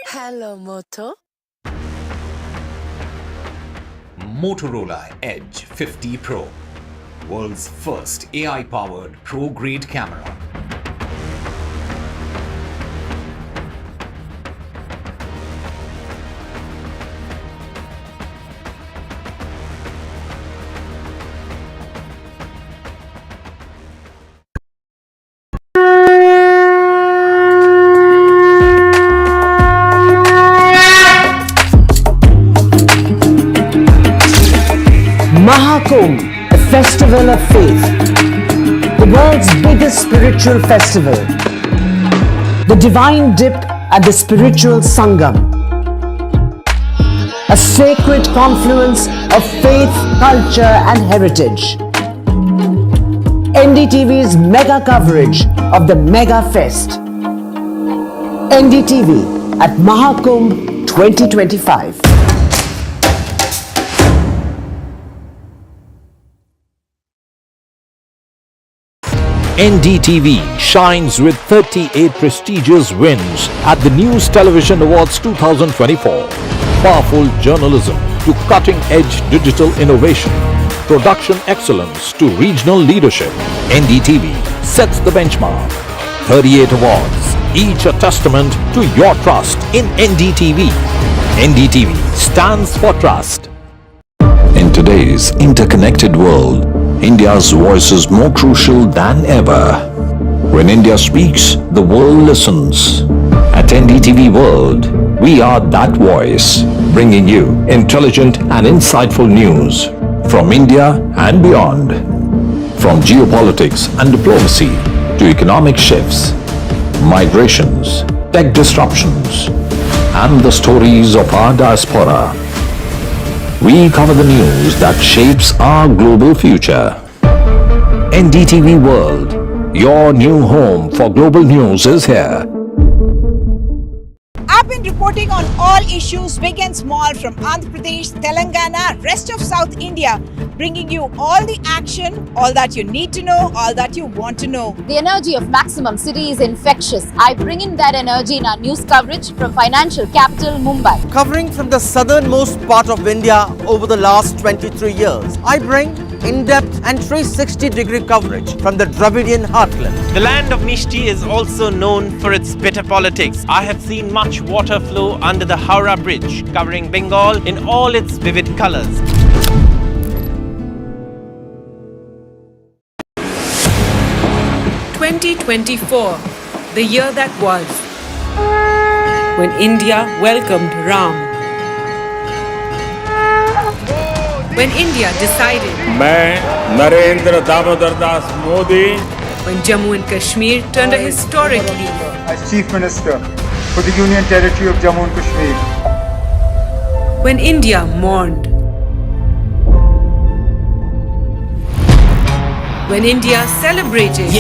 Hello, Moto. Motorola Edge 50 Pro, world's first AI-powered pro-grade camera. A festival of faith, the world's biggest spiritual festival, the divine dip at the spiritual Sangam, a sacred confluence of faith, culture and heritage. NDTV's mega coverage of the Mega Fest. NDTV at Mahakumbh 2025. NDTV shines with 38 prestigious wins at the News Television Awards 2024. Powerful journalism to cutting-edge digital innovation, production excellence to regional leadership. NDTV sets the benchmark. 38 awards, each a testament to your trust in NDTV. NDTV stands for trust. In today's interconnected world, India's voice is more crucial than ever. When India speaks, the world listens. At NDTV World, we are that voice, bringing you intelligent and insightful news from India and beyond. From geopolitics and diplomacy to economic shifts, migrations, tech disruptions, and the stories of our diaspora. We cover the news that shapes our global future. NDTV World, your new home for global news is here. I've been reporting on all issues big and small from Andhra Pradesh, Telangana, rest of South India, bringing you all the action, all that you need to know, all that you want to know. The energy of maximum city is infectious. I bring in that energy in our news coverage from financial capital Mumbai. Covering from the southernmost part of India over the last 23 years, I bring in-depth and 360-degree coverage from the Dravidian heartland. The land of Mishti is also known for its bitter politics. I have seen much water flow under the Howrah Bridge, covering Bengal in all its vivid colors. (2024), the year that was, when India welcomed Ram. When India decided, मैं Narendra Damodar Das Modi, when Jammu and Kashmir turned a historic leaf, as Chief Minister for the Union Territory of Jammu and Kashmir, when India mourned, when India celebrated,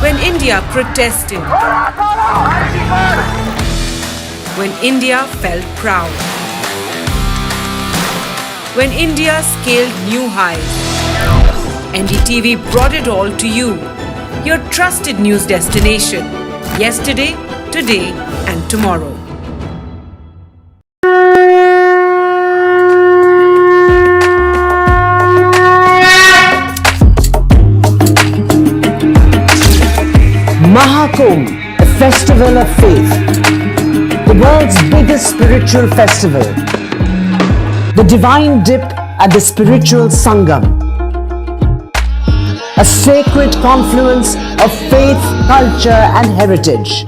when India protested, when India felt proud, when India scaled new highs. NDTV brought it all to you, your trusted news destination, yesterday, today and tomorrow. Mahakumbh, a festival of faith, the world's biggest spiritual festival, the Divine Dip at the Spiritual Sangam, a sacred confluence of faith, culture and heritage.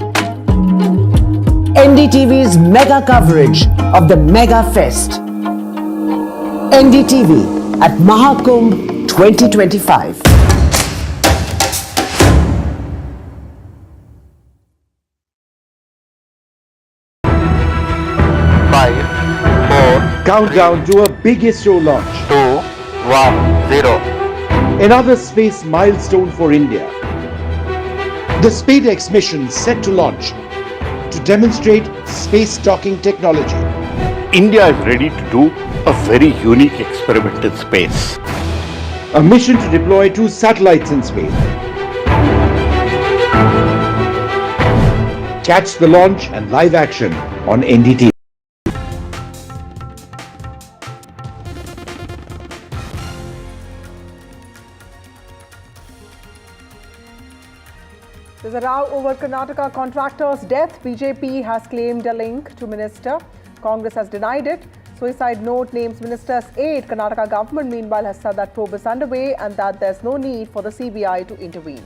NDTV's mega coverage of the Mega Fest. NDTV at Mahakumbh 2025. 5, 4, countdown to a big ISRO launch. 2, 1, 0. Another space milestone for India. The SpaceX mission set to launch to demonstrate space docking technology. India is ready to do a very unique experiment in space. A mission to deploy 2 satellites in space. Catch the launch and live action on NDTV. There's a row over Karnataka contractor's death. BJP has claimed a link to minister. Congress has denied it. Suicide note names minister's aide. Karnataka government meanwhile has said that probe is underway and that there's no need for the CBI to intervene.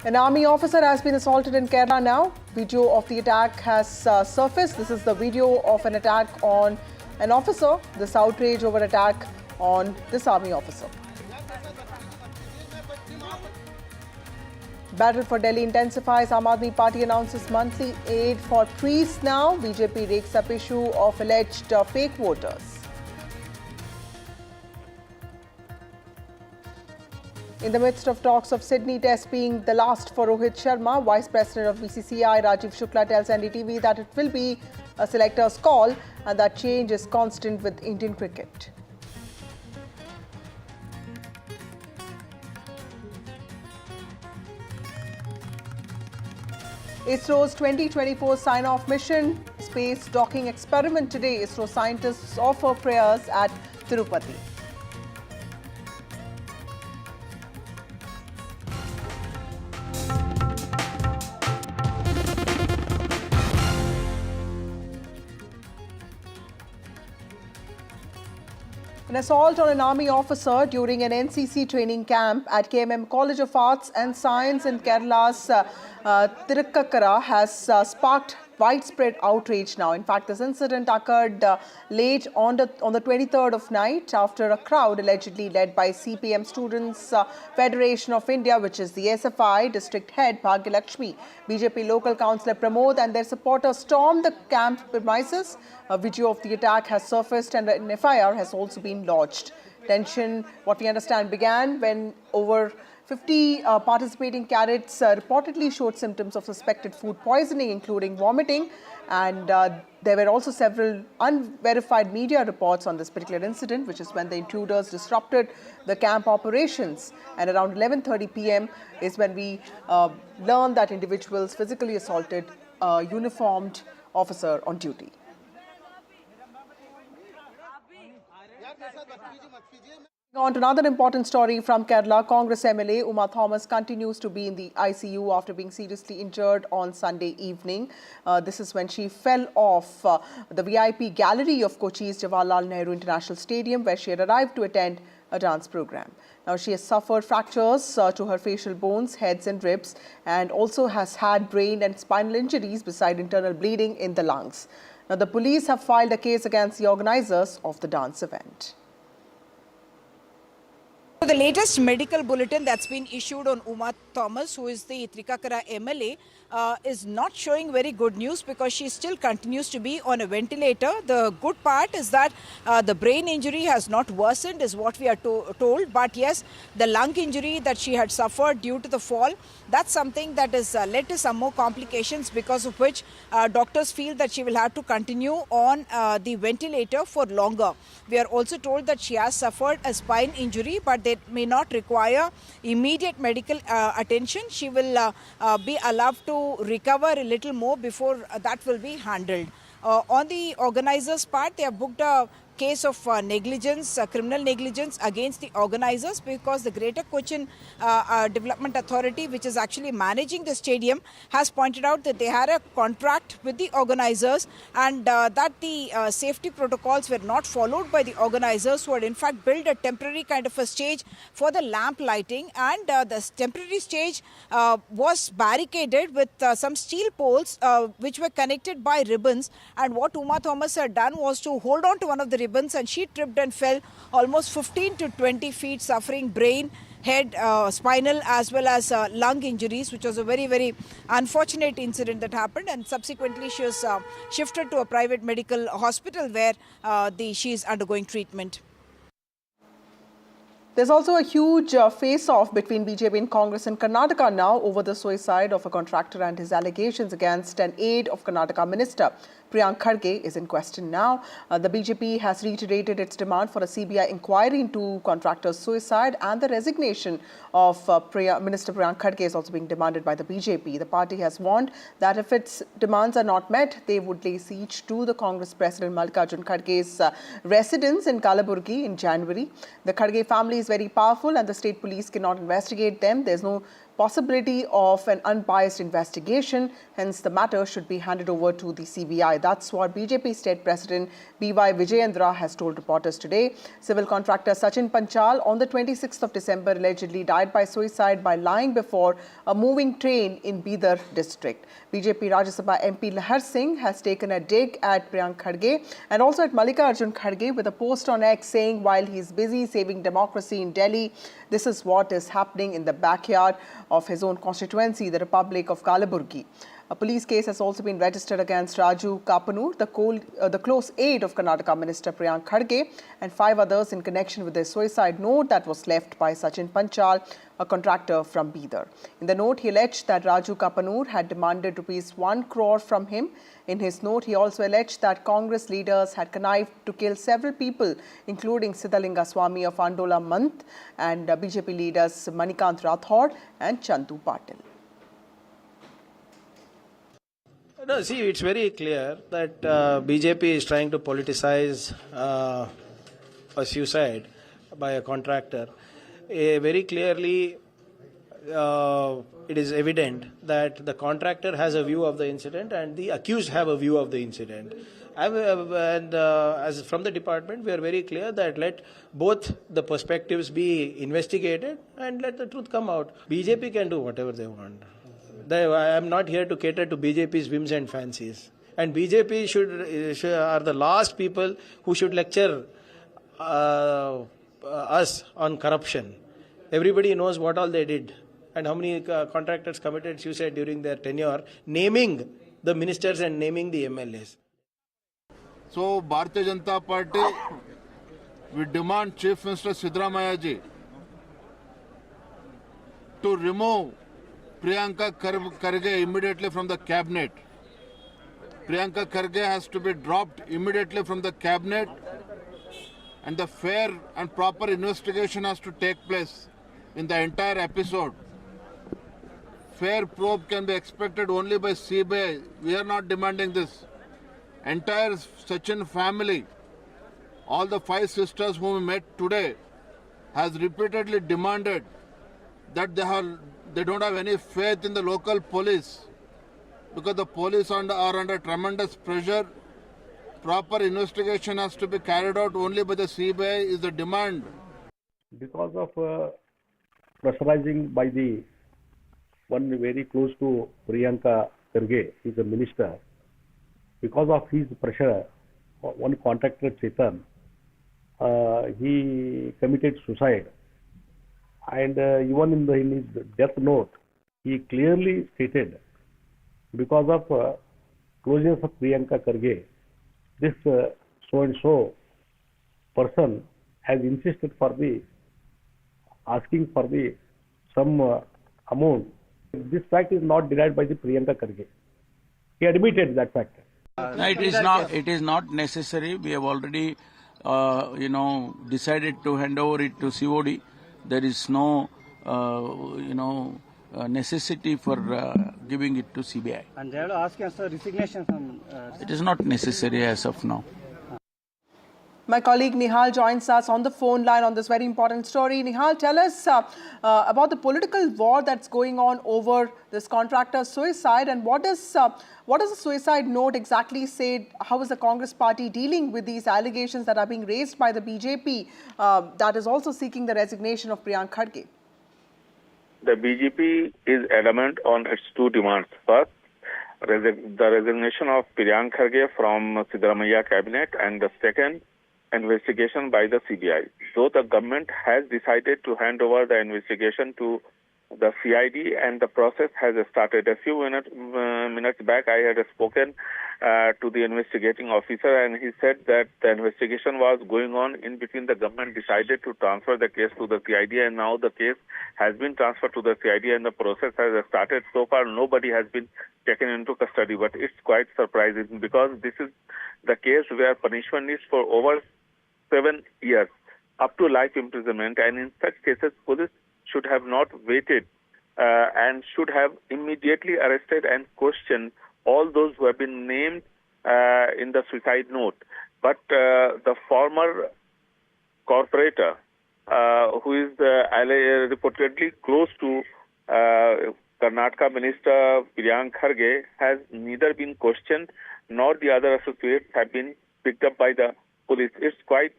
An army officer has been assaulted in Kerala now. Video of the attack has surfaced. This is the video of an attack on an officer. This outrage over attack on this army officer. Battle for Delhi intensifies. Aam Aadmi Party announces monthly aid for priests now. BJP rakes up issue of alleged fake voters. In the midst of talks of Sydney Test being the last for Rohit Sharma, Vice President of BCCI Rajiv Shukla tells NDTV that it will be a selector's call and that change is constant with Indian cricket. ISRO's 2024 sign-off mission, space docking experiment today. ISRO scientists offer prayers at Tirupati. An assault on an army officer during an NCC training camp at KMM College of Arts and Science in Kerala's Tirukkakara has sparked widespread outrage now. In fact, this incident occurred late on the 23rd of night after a crowd allegedly led by CPM Students Federation of India, which is the SFI district head Bhagyalakshmi, BJP local councillor Pramod and their supporters stormed the camp premises. A video of the attack has surfaced and an FIR has also been lodged. Tension, what we understand, began when over 50 participating cadets reportedly showed symptoms of suspected food poisoning, including vomiting. And there were also several unverified media reports on this particular incident, which is when the intruders disrupted the camp operations. And around 11:30 p.m. is when we learned that individuals physically assaulted a uniformed officer on duty. On to another important story from Kerala. Congress MLA Uma Thomas continues to be in the ICU after being seriously injured on Sunday evening. This is when she fell off the VIP gallery of Kochi's Jawaharlal Nehru International Stadium, where she had arrived to attend a dance program. Now, she has suffered fractures to her facial bones, heads and ribs, and also has had brain and spinal injuries beside internal bleeding in the lungs. Now, the police have filed a case against the organizers of the dance event. So the latest medical bulletin that's been issued on Uma Thomas, who is the Trikakara MLA, is not showing very good news because she still continues to be on a ventilator. The good part is that the brain injury has not worsened is what we are told. But yes, the lung injury that she had suffered due to the fall, that's something that has led to some more complications, because of which doctors feel that she will have to continue on the ventilator for longer. We are also told that she has suffered a spine injury, but they may not require immediate medical attention. She will be allowed to recover a little more before that will be handled. On the organizers' part, they have booked a case of negligence, criminal negligence against the organizers, because the Greater Cochin Development Authority, which is actually managing the stadium, has pointed out that they had a contract with the organizers and that the safety protocols were not followed by the organizers, who had in fact built a temporary kind of a stage for the lamp lighting, and the temporary stage was barricaded with some steel poles which were connected by ribbons. And what Uma Thomas had done was to hold on to one of the ribbons, and she tripped and fell almost 15 to 20 feet, suffering brain, head, spinal as well as lung injuries, which was a very, very unfortunate incident that happened. And subsequently she was shifted to a private medical hospital where she is undergoing treatment. There's also a huge face-off between BJP and Congress in Karnataka now over the suicide of a contractor and his allegations against an aide of Karnataka minister. Priyank Kharge is in question now. The BJP has reiterated its demand for a CBI inquiry into contractor's suicide, and the resignation of Minister Priyank Kharge is also being demanded by the BJP. The party has warned that if its demands are not met, they would lay siege to the Congress President Mallikarjun Kharge's residence in Kalaburgi in January. The Kharge family is very powerful and the state police cannot investigate them. There's no possibility of an unbiased investigation. Hence, the matter should be handed over to the CBI. That's what BJP State President Vijay has told reporters today. Civil contractor Sachin Panchal on the 26th of December allegedly died by suicide by lying before a moving train in Bihar district. BJP Rajya Sabha MP Lahar Singh has taken a dig at Priyank Kharge and also at Mallikarjun Kharge with a post on X saying while he's busy saving democracy in Delhi, this is what is happening in the backyard of his own constituency, the Republic of Kalaburgi. A police case has also been registered against Raju Kapanur, the close aide of Karnataka Minister Priyank Kharge, and 5 others in connection with the suicide note that was left by Sachin Panchal, a contractor from Bihar. In the note, he alleged that Raju Kapanur had demanded ₹1 crore from him. In his note, he also alleged that Congress leaders had connived to kill several people, including Siddhalinga Swami of Andola Manth and BJP leaders Manikant Rathod and Chandu Patil. No, see, it's very clear that BJP is trying to politicize a suicide by a contractor. Very clearly, it is evident that the contractor has a view of the incident and the accused have a view of the incident. And as from the department, we are very clear that let both the perspectives be investigated and let the truth come out. BJP can do whatever they want. I am not here to cater to BJP's whims and fancies. And BJP are the last people who should lecture us on corruption. Everybody knows what all they did and how many contractors committed suicide during their tenure, naming the ministers and naming the MLAs. So, Bharatiya Janata Party, we demand Chief Minister Siddaramaiah ji to remove Priyanka Kharge immediately from the cabinet. Priyanka Kharge has to be dropped immediately from the cabinet, and the fair and proper investigation has to take place in the entire episode. Fair probe can be expected only by CBI. We are not demanding this. Entire Sachin family, all the 5 sisters whom we met today, has repeatedly demanded that they don't have any faith in the local police because the police are under tremendous pressure. Proper investigation has to be carried out only by the CBI is the demand. Because of pressurizing by the one very close to Priyanka Kharge, he is a minister. Because of his pressure, one contractor Chetan, he committed suicide. And even in his death note, he clearly stated, because of closeness of Priyanka Kharge, this so-and-so person has insisted for asking for some amount. This fact is not denied by the Priyanka Kharge. He admitted that fact. No, it is not necessary. We have already, decided to hand over it to COD. There is no, necessity for giving it to CBI. And they will ask us for resignation from... It is not necessary as of now. My colleague Nihal joins us on the phone line on this very important story. Nihal, tell us about the political war that's going on over this contractor's suicide, and what does the suicide note exactly say? How is the Congress party dealing with these allegations that are being raised by the BJP that is also seeking the resignation of Priyank Kharge? The BJP is adamant on its two demands. First, the resignation of Priyank Kharge from Siddaramaiah cabinet, and the second, investigation by the CBI. So the government has decided to hand over the investigation to the CID, and the process has started. A few minutes back, I had spoken to the investigating officer, and he said that the investigation was going on. In between, the government decided to transfer the case to the CID, and now the case has been transferred to the CID, and the process has started. So far, nobody has been taken into custody, but it's quite surprising because this is the case where punishment is for over 7 years, up to life imprisonment, and in such cases, police should have not waited and should have immediately arrested and questioned all those who have been named in the suicide note. But the former corporator, who is reportedly close to Karnataka Minister Priyank Kharge, has neither been questioned nor the other associates have been picked up by the police. It's quite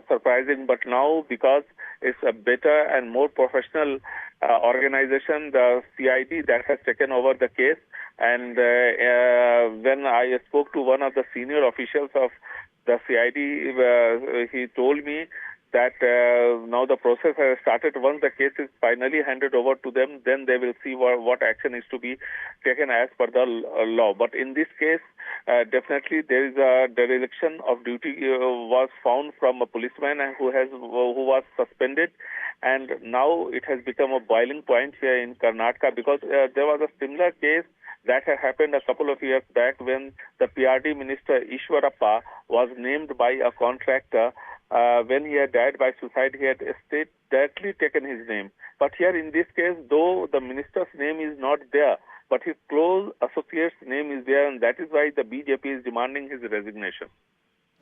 surprising, but now because it's a better and more professional organization, the CID, that has taken over the case. And when I spoke to one of the senior officials of the CID, he told me that now the process has started. Once the case is finally handed over to them, then they will see what action is to be taken as per the law. But in this case, definitely there is a dereliction of duty was found from a policeman who was suspended, and now it has become a boiling point here in Karnataka because there was a similar case that had happened a couple of years back when the PRD minister Ishwarappa was named by a contractor. When he had died by suicide, he had directly taken his name. But here in this case, though the minister's name is not there, but his close associate's name is there, and that is why the BJP is demanding his resignation.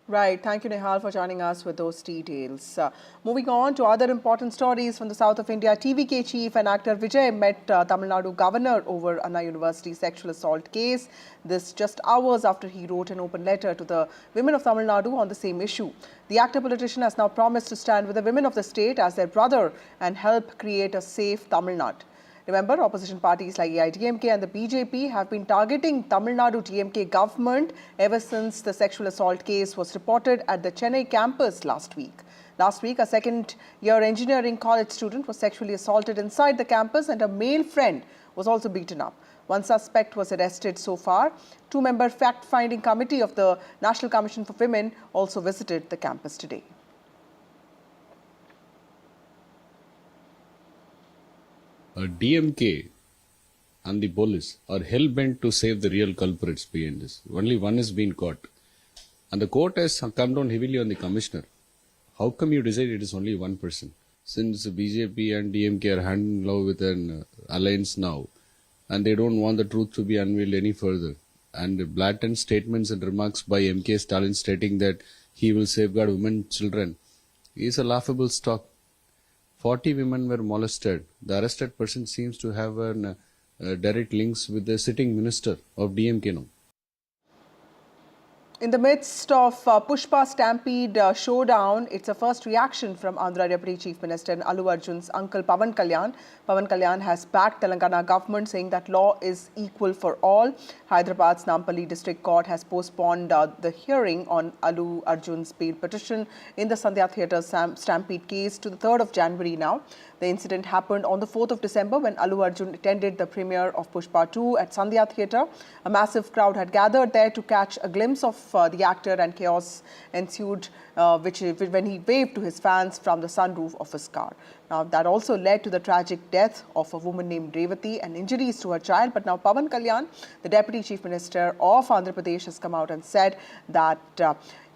Right. Thank you, Nihal, for joining us with those details. Moving on to other important stories from the south of India, TVK chief and actor Vijay met Tamil Nadu governor over Anna University sexual assault case. This just hours after he wrote an open letter to the women of Tamil Nadu on the same issue. The actor politician has now promised to stand with the women of the state as their brother and help create a safe Tamil Nadu. Remember, opposition parties like AIDMK and the BJP have been targeting Tamil Nadu DMK government ever since the sexual assault case was reported at the Chennai campus last week. Last week, a second-year engineering college student was sexually assaulted inside the campus and a male friend was also beaten up. One suspect was arrested so far. Two-member fact-finding committee of the National Commission for Women also visited the campus today. DMK and the police are hell-bent to save the real culprits behind this. Only one is being caught. And the court has come down heavily on the commissioner. How come you decide it is only one person? Since BJP and DMK are hand in glove with an alliance now, and they don't want the truth to be unveiled any further. And blatant statements and remarks by MK Stalin stating that he will safeguard women and children is a laughable stock. 40 women were molested. The arrested person seems to have direct links with the sitting minister of DMK now. In the midst of Pushpa stampede showdown, it's a first reaction from Andhra Deputy Chief Minister and Allu Arjun's uncle Pawan Kalyan. Pawan Kalyan has backed Telangana government, saying that law is equal for all. Hyderabad's Nampally District Court has postponed the hearing on Allu Arjun's bail petition in the Sandhya Theatre stampede case to the 3rd of January now. The incident happened on the 4th of December when Allu Arjun attended the premiere of Pushpa 2 at Sandhya Theatre. A massive crowd had gathered there to catch a glimpse of the actor, and chaos ensued when he waved to his fans from the sunroof of his car. Now, that also led to the tragic death of a woman named Revati and injuries to her child. But now Pawan Kalyan, the Deputy Chief Minister of Andhra Pradesh, has come out and said that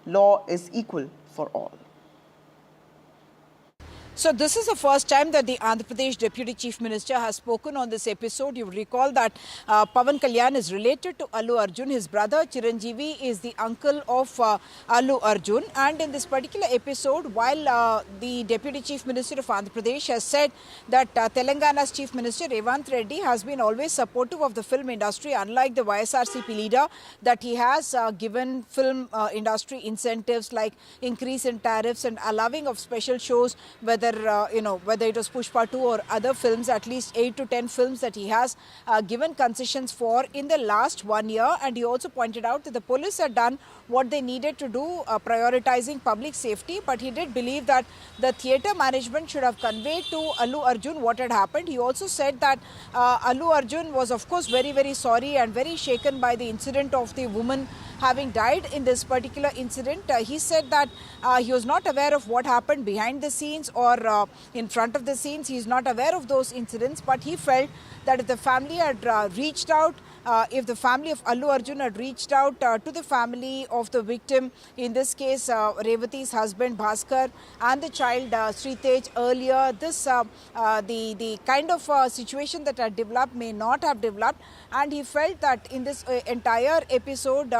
law is equal for all. So this is the first time that the Andhra Pradesh Deputy Chief Minister has spoken on this episode. You recall that Pawan Kalyan is related to Allu Arjun. His brother Chiranjeevi is the uncle of Allu Arjun. And in this particular episode, while the Deputy Chief Minister of Andhra Pradesh has said that Telangana's Chief Minister Revanth Reddy has been always supportive of the film industry, unlike the YSRCP leader, that he has given film industry incentives like increase in tariffs and allowing of special shows, whether whether it was Pushpa 2 or other films, at least 8 to 10 films that he has given concessions for in the last 1 year. And he also pointed out that the police had done what they needed to do, prioritizing public safety. But he did believe that the theatre management should have conveyed to Allu Arjun what had happened. He also said that Allu Arjun was of course very, very sorry and very shaken by the incident of the woman having died in this particular incident. He said that he was not aware of what happened behind the scenes or in front of the scenes. He is not aware of those incidents, but he felt that if the family had reached out, if the family of Allu Arjun had reached out to the family of the victim, in this case Revati's husband Bhaskar and the child Sritej earlier, this the kind of situation that had developed may not have developed. And he felt that in this entire episode,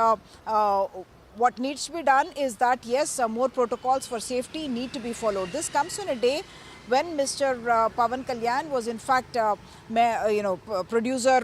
what needs to be done is that yes, more protocols for safety need to be followed. This comes on a day when Mr. Pawan Kalyan was in fact, producer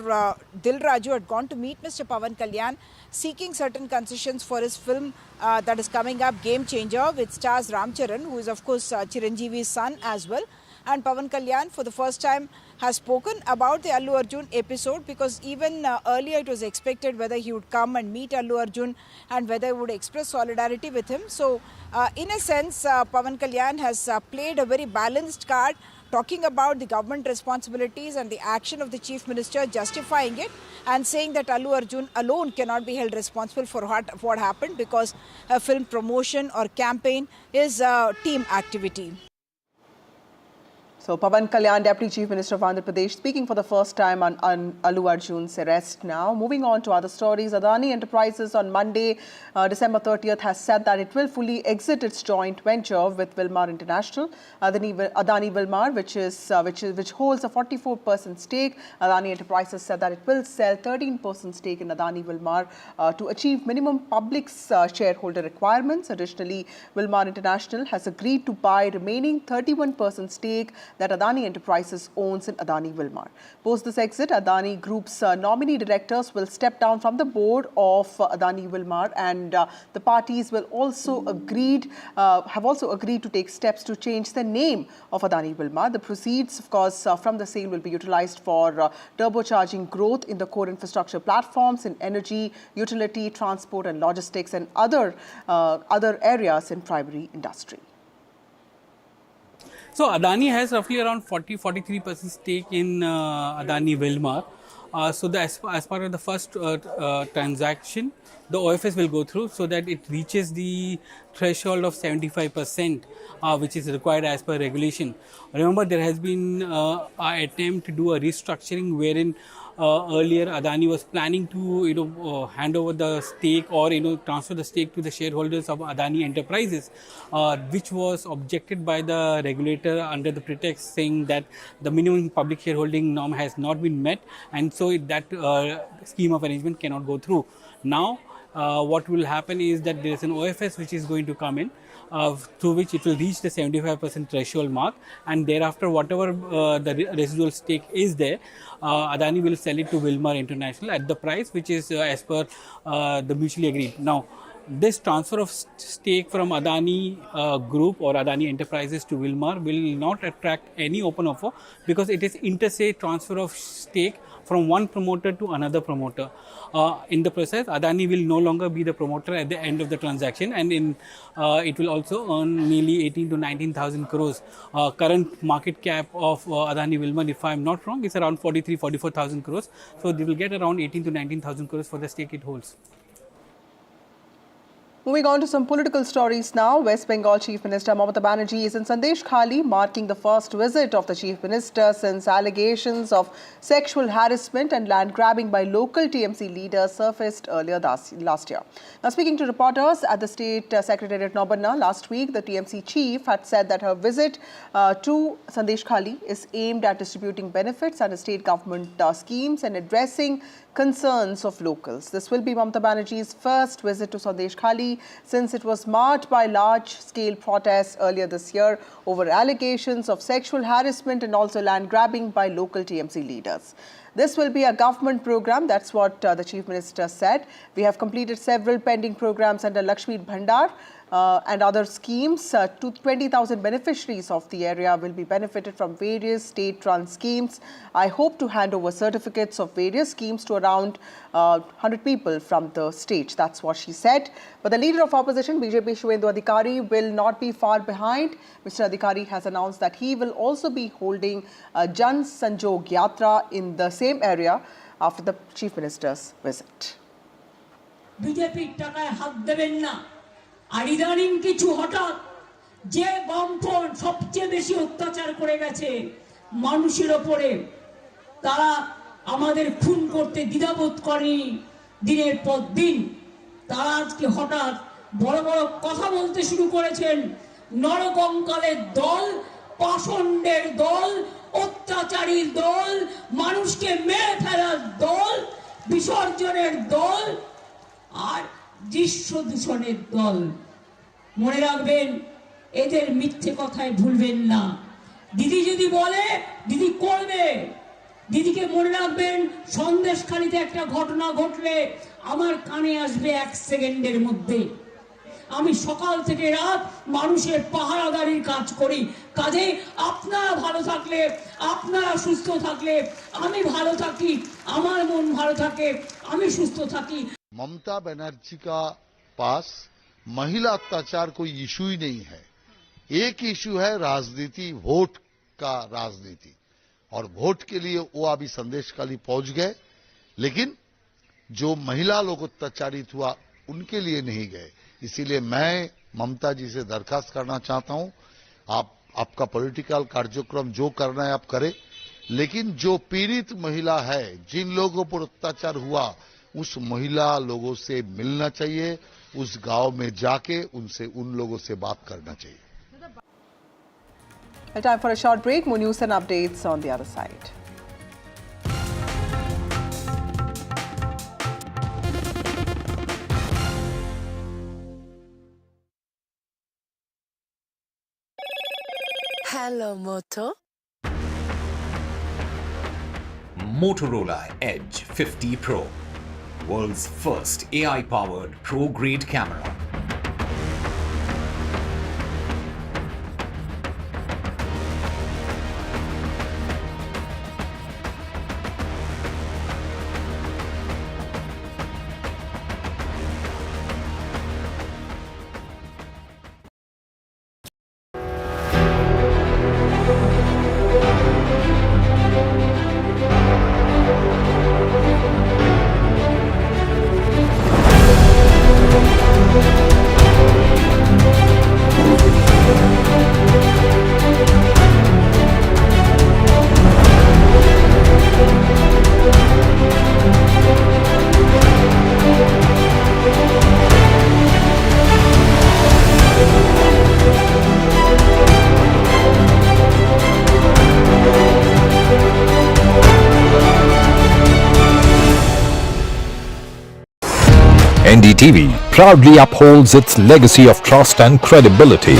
Dil Raju had gone to meet Mr. Pawan Kalyan seeking certain concessions for his film that is coming up, Game Changer, which stars Charan, who is of course Chiranjeevi's son as well. And Pawan Kalyan for the first time has spoken about the Allu Arjun episode, because even earlier it was expected whether he would come and meet Allu Arjun and whether he would express solidarity with him. So in a sense, Pawan Kalyan has played a very balanced card, talking about the government responsibilities and the action of the Chief Minister, justifying it and saying that Allu Arjun alone cannot be held responsible for what happened, because a film promotion or campaign is a team activity. So Pawan Kalyan, Deputy Chief Minister of Andhra Pradesh, speaking for the first time on Allu Arjun's arrest now. Moving on to other stories, Adani Enterprises on Monday, December 30th, has said that it will fully exit its joint venture with Wilmar International. Adani Wilmar, which holds a 44% stake. Adani Enterprises said that it will sell 13% stake in Adani Wilmar to achieve minimum public shareholder requirements. Additionally, Wilmar International has agreed to buy remaining 31% stake that Adani Enterprises owns in Adani Wilmar. Post this exit, Adani Group's nominee directors will step down from the board of Adani Wilmar, and the parties will also have also agreed to take steps to change the name of Adani Wilmar. The proceeds, of course, from the sale will be utilized for turbocharging growth in the core infrastructure platforms in energy, utility, transport and logistics, and other areas in primary industry. So Adani has roughly around 43% stake in Adani Wilmar. So as part of the first transaction, the OFS will go through so that it reaches the threshold of 75%, which is required as per regulation. Remember, there has been an attempt to do a restructuring wherein earlier Adani was planning to hand over the stake or transfer the stake to the shareholders of Adani Enterprises, which was objected by the regulator under the pretext saying that the minimum public shareholding norm has not been met, and so that scheme of arrangement cannot go through. Now what will happen is that there is an OFS which is going to come in, through which it will reach the 75% threshold mark, and thereafter whatever the residual stake is there, Adani will sell it to Wilmar International at the price which is as per the mutually agreed. Now, this transfer of stake from Adani Group or Adani Enterprises to Wilmar will not attract any open offer, because it is inter-se transfer of stake from one promoter to another promoter. In the process, Adani will no longer be the promoter at the end of the transaction, and it will also earn nearly 18 to 19,000 crores. Current market cap of Adani Wilmar, if I am not wrong, is around 44,000 crores. So they will get around 18 to 19,000 crores for the stake it holds. Moving on to some political stories now. West Bengal Chief Minister Mamata Banerjee is in Sandeshkhali, marking the first visit of the Chief Minister since allegations of sexual harassment and land grabbing by local TMC leaders surfaced earlier last year. Now, speaking to reporters at the State Secretariat Nobanna last week, the TMC chief had said that her visit to Sandeshkhali is aimed at distributing benefits under state government schemes and addressing concerns of locals. This will be Mamata Banerjee's first visit to Sandeshkhali since it was marred by large-scale protests earlier this year over allegations of sexual harassment and also land grabbing by local TMC leaders. This will be a government program, that's what the Chief Minister said. We have completed several pending programs under Lakshmi Bhandar and other schemes. 20,000 beneficiaries of the area will be benefited from various state-run schemes. I hope to hand over certificates of various schemes to around 100 people from the state. That's what she said. But the leader of opposition, BJP Shuvendu Adhikari, will not be far behind. Mr. Adhikari has announced that he will also be holding a Jan Sanjog Yatra in the same area after the Chief Minister's visit. BJP টাকায় হাত দেবেন না আর ইদানিং কিছু হঠাৎ যে বামফ্রন্ট সবচেয়ে বেশি অত্যাচার করে গেছে মানুষের উপরে তারা আমাদের খুন করতে দ্বিধাবোধ করেনি দিনের পর দিন তারা আজকে হঠাৎ বড় বড় কথা বলতে শুরু করেছেন নরকঙ্কালের দল পাষণ্ডের দল অত্যাচারীর দল মানুষকে মেরে ফেলার দল বিসর্জনের দল আর দৃশ্য দূষণের দল মনে রাখবেন এদের মিথ্যে কথায় ভুলবেন না দিদি যদি বলে দিদি করবে দিদিকে মনে রাখবেন সন্দেশখালীতে একটা ঘটনা ঘটলে আমার কানে আসবে 1 সেকেন্ডের মধ্যে আমি সকাল থেকে রাত মানুষের পাহারাদারির কাজ করি কাজে আপনারা ভালো থাকলে আপনারা সুস্থ থাকলে আমি ভালো থাকি আমার মন ভালো থাকে আমি সুস্থ থাকি ममता बनर्जी का पास महिला अत्याचार कोई इशू ही नहीं है एक इशू है राजनीति वोट का राजनीति और वोट के लिए वो अभी संदेशखाली पहुंच गए लेकिन जो महिला लोग अत्याचारित हुआ उनके लिए नहीं गए इसीलिए मैं ममता जी से दरखास्त करना चाहता हूं आपका पॉलिटिकल कार्यक्रम जो करना है आप करें लेकिन जो पीड़ित महिला है जिन लोगों पर अत्याचार हुआ उस महिला लोगों से मिलना चाहिए उस गांव में जाके उन लोगों से बात करना चाहिए. Time for a short break. More news and updates on the other side. Hello, Moto. Motorola Edge 50 Pro. World's first AI-powered pro-grade camera. NDTV proudly upholds its legacy of trust and credibility.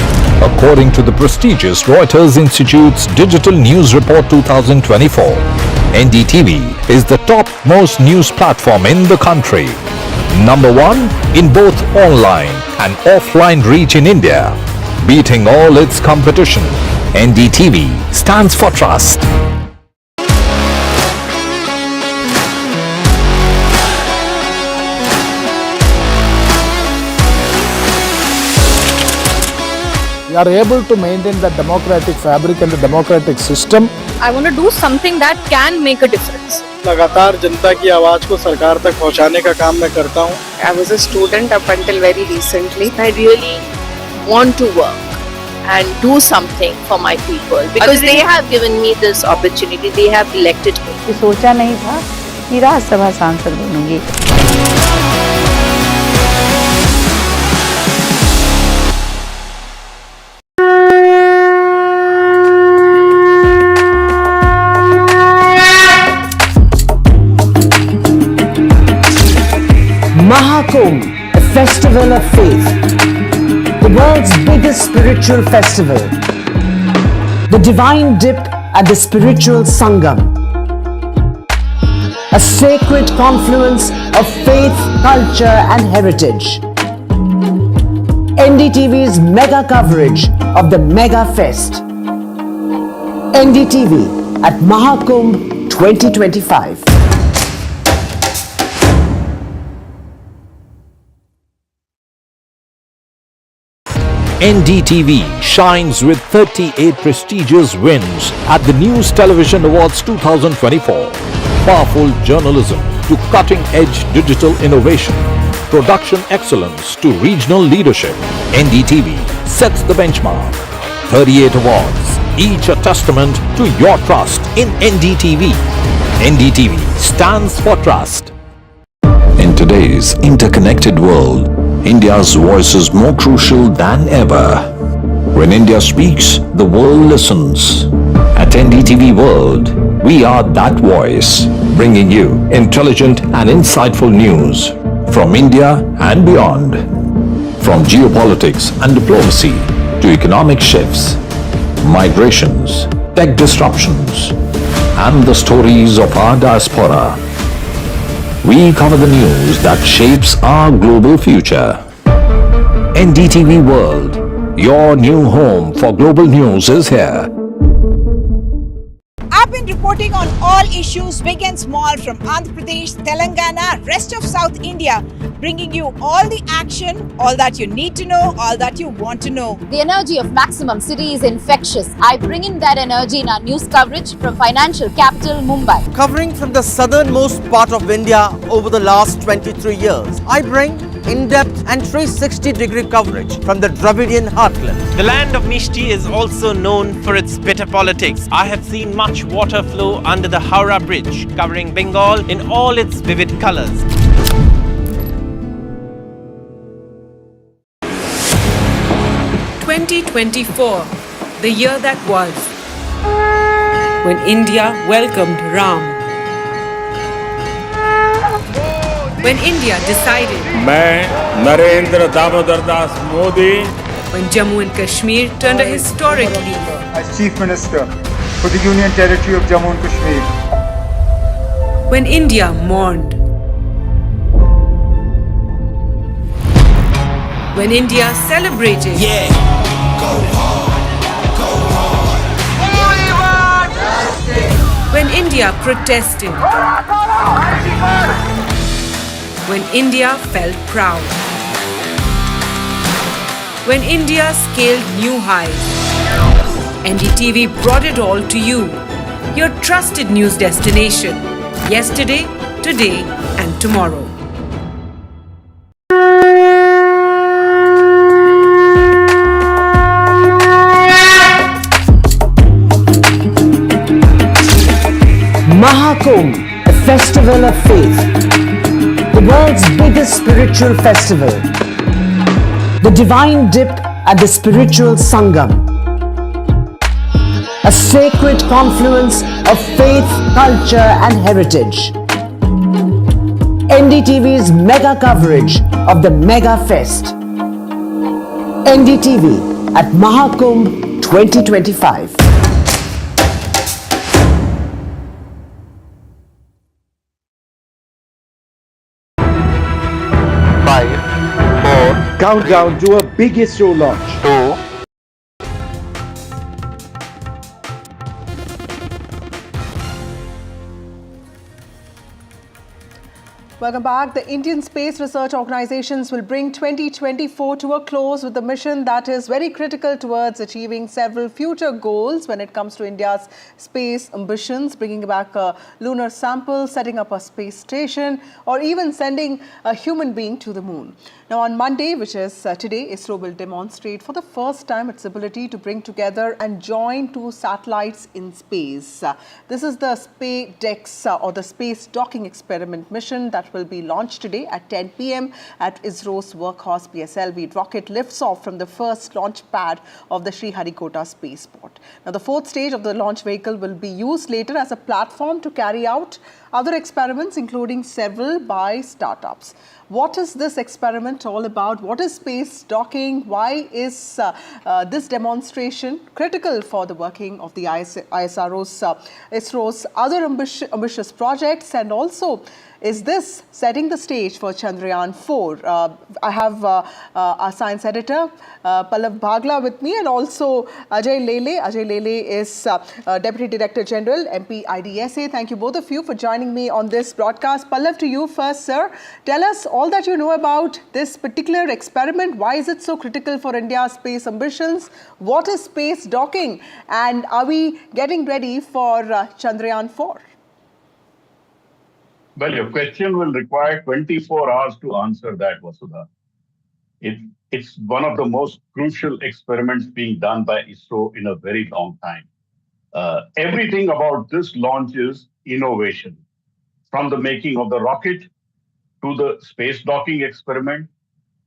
According to the prestigious Reuters Institute's Digital News Report 2024, NDTV is the top-most news platform in the country. Number 1 in both online and offline reach in India. Beating all its competition, NDTV stands for trust. are able to maintain the democratic fabric and the democratic system. I want to do something that can make a difference. लगातार जनता की आवाज को सरकार तक पहुंचाने का काम मैं करता हूं. I was a student up until very recently. I really want to work and do something for my people because they have given me this opportunity. They have elected me. सोचा नहीं था कि राज्यसभा सांसद बनूंगी. Mahakumbh, the festival of faith, the world's biggest spiritual festival, the divine dip at the spiritual Sangam, a sacred confluence of faith, culture and heritage. NDTV's mega coverage of the Mega Fest. NDTV at Mahakumbh 2025. NDTV shines with 38 prestigious wins at the News Television Awards 2024. Powerful journalism to cutting-edge digital innovation, production excellence to regional leadership. NDTV sets the benchmark. 38 awards, each a testament to your trust in NDTV. NDTV stands for trust. In today's interconnected world, India's voice is more crucial than ever. When India speaks, the world listens. At NDTV World, we are that voice, bringing you intelligent and insightful news from India and beyond. From geopolitics and diplomacy to economic shifts, migrations, tech disruptions, and the stories of our diaspora. We cover the news that shapes our global future. NDTV World, your new home for global news is here. I've been reporting on all issues big and small from Andhra Pradesh, Telangana, rest of South India, bringing you all the action, all that you need to know, all that you want to know. The energy of Maximum City is infectious. I bring in that energy in our news coverage from financial capital Mumbai. Covering from the southernmost part of India over the last 23 years, I bring in-depth and 360-degree coverage from the Dravidian heartland. The land of Mishti is also known for its bitter politics. I have seen much water flow under the Howrah Bridge, covering Bengal in all its vivid colors. (2024), the year that was, when India welcomed Ram. When India decided, मैं Narendra Damodar Das Modi, when Jammu and Kashmir turned a historic leaf, as Chief Minister for the Union Territory of Jammu and Kashmir, when India mourned, when India celebrated, when India protested, when India felt proud, when India scaled new highs. NDTV brought it all to you, your trusted news destination, yesterday, today and tomorrow. Mahakumbh, the festival of faith, the world's biggest spiritual festival, the divine dip at the spiritual Sangam, a sacred confluence of faith, culture and heritage. NDTV's mega coverage of the Mega Fest. NDTV at Mahakumbh 2025. 5, 4, countdown to a biggest show launch. 2, Welcome back. The Indian space research organizations will bring 2024 to a close with a mission that is very critical towards achieving several future goals when it comes to India's space ambitions, bringing back a lunar sample, setting up a space station, or even sending a human being to the moon. Now, on Monday, which is today, ISRO will demonstrate for the first time its ability to bring together and join two satellites in space. This is the SpaceDex or the Space Docking Experiment mission that will be launched today at 10 p.m. at ISRO's workhorse PSLV rocket lifts off from the first launch pad of the Sriharikota spaceport. Now, the fourth stage of the launch vehicle will be used later as a platform to carry out other experiments, including several by startups. What is this experiment all about? What is space docking? Why is this demonstration critical for the working of the ISRO's other ambitious projects? And also, is this setting the stage for Chandrayaan 4? I have our science editor, Pallav Bhagla, with me, and also Ajay Lele. Ajay Lele is Deputy Director General, MP IDSA. Thank you both of you for joining me on this broadcast. Pallav, to you first, sir. Tell us all that you know about this particular experiment. Why is it so critical for India's space ambitions? What is space docking? And are we getting ready for Chandrayaan 4? Well, your question will require 24 hours to answer that, Vasudha. It's one of the most crucial experiments being done by ISRO in a very long time. Everything about this launch is innovation. From the making of the rocket, to the space docking experiment,